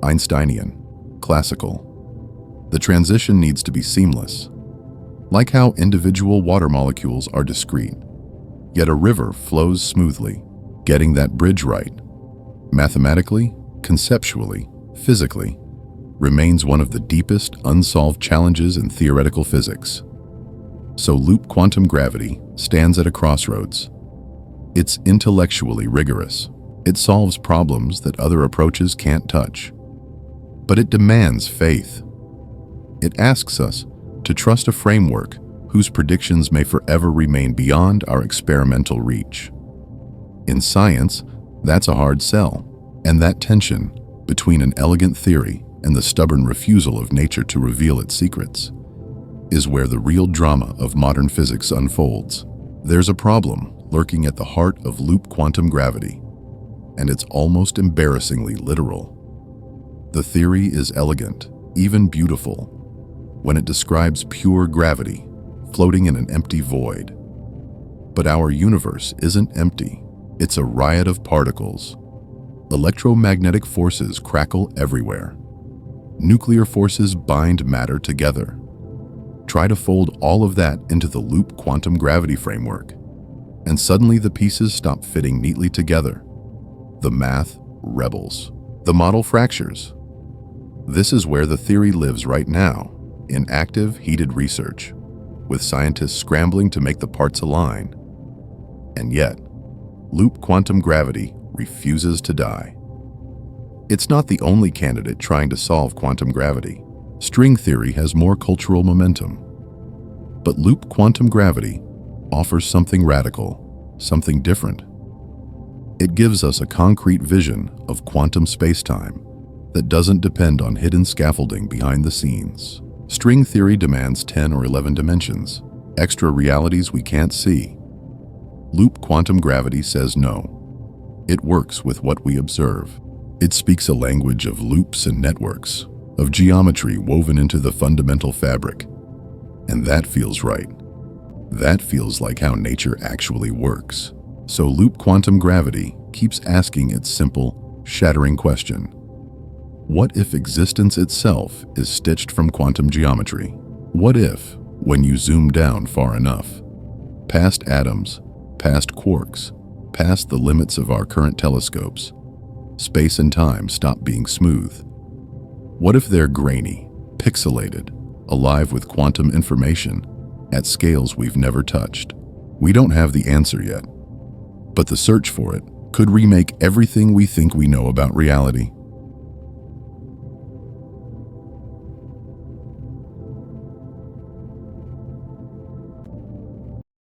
Einsteinian, classical. The transition needs to be seamless, like how individual water molecules are discrete. Yet a river flows smoothly, getting that bridge right. Mathematically, conceptually, physically, remains one of the deepest unsolved challenges in theoretical physics. So loop quantum gravity stands at a crossroads. It's intellectually rigorous. It solves problems that other approaches can't touch. But it demands faith. It asks us to trust a framework whose predictions may forever remain beyond our experimental reach. In science, that's a hard sell, and that tension between an elegant theory and the stubborn refusal of nature to reveal its secrets is where the real drama of modern physics unfolds. There's a problem lurking at the heart of loop quantum gravity, and it's almost embarrassingly literal. The theory is elegant, even beautiful, when it describes pure gravity floating in an empty void. But our universe isn't empty. It's a riot of particles. Electromagnetic forces crackle everywhere. Nuclear forces bind matter together. Try to fold all of that into the loop quantum gravity framework, and suddenly the pieces stop fitting neatly together. The math rebels. The model fractures. This is where the theory lives right now, in active, heated research, with scientists scrambling to make the parts align. And yet, loop quantum gravity refuses to die. It's not the only candidate trying to solve quantum gravity. String theory has more cultural momentum. But loop quantum gravity offers something radical, something different. It gives us a concrete vision of quantum spacetime that doesn't depend on hidden scaffolding behind the scenes. String theory demands 10 or 11 dimensions, extra realities we can't see. Loop quantum gravity says no. It works with what we observe. It speaks a language of loops and networks, of geometry woven into the fundamental fabric. And that feels right. That feels like how nature actually works. So loop quantum gravity keeps asking its simple, shattering question. What if existence itself is stitched from quantum geometry? What if, when you zoom down far enough, past atoms, past quarks, past the limits of our current telescopes, space and time stop being smooth? What if they're grainy, pixelated, alive with quantum information at scales we've never touched? We don't have the answer yet, but the search for it could remake everything we think we know about reality.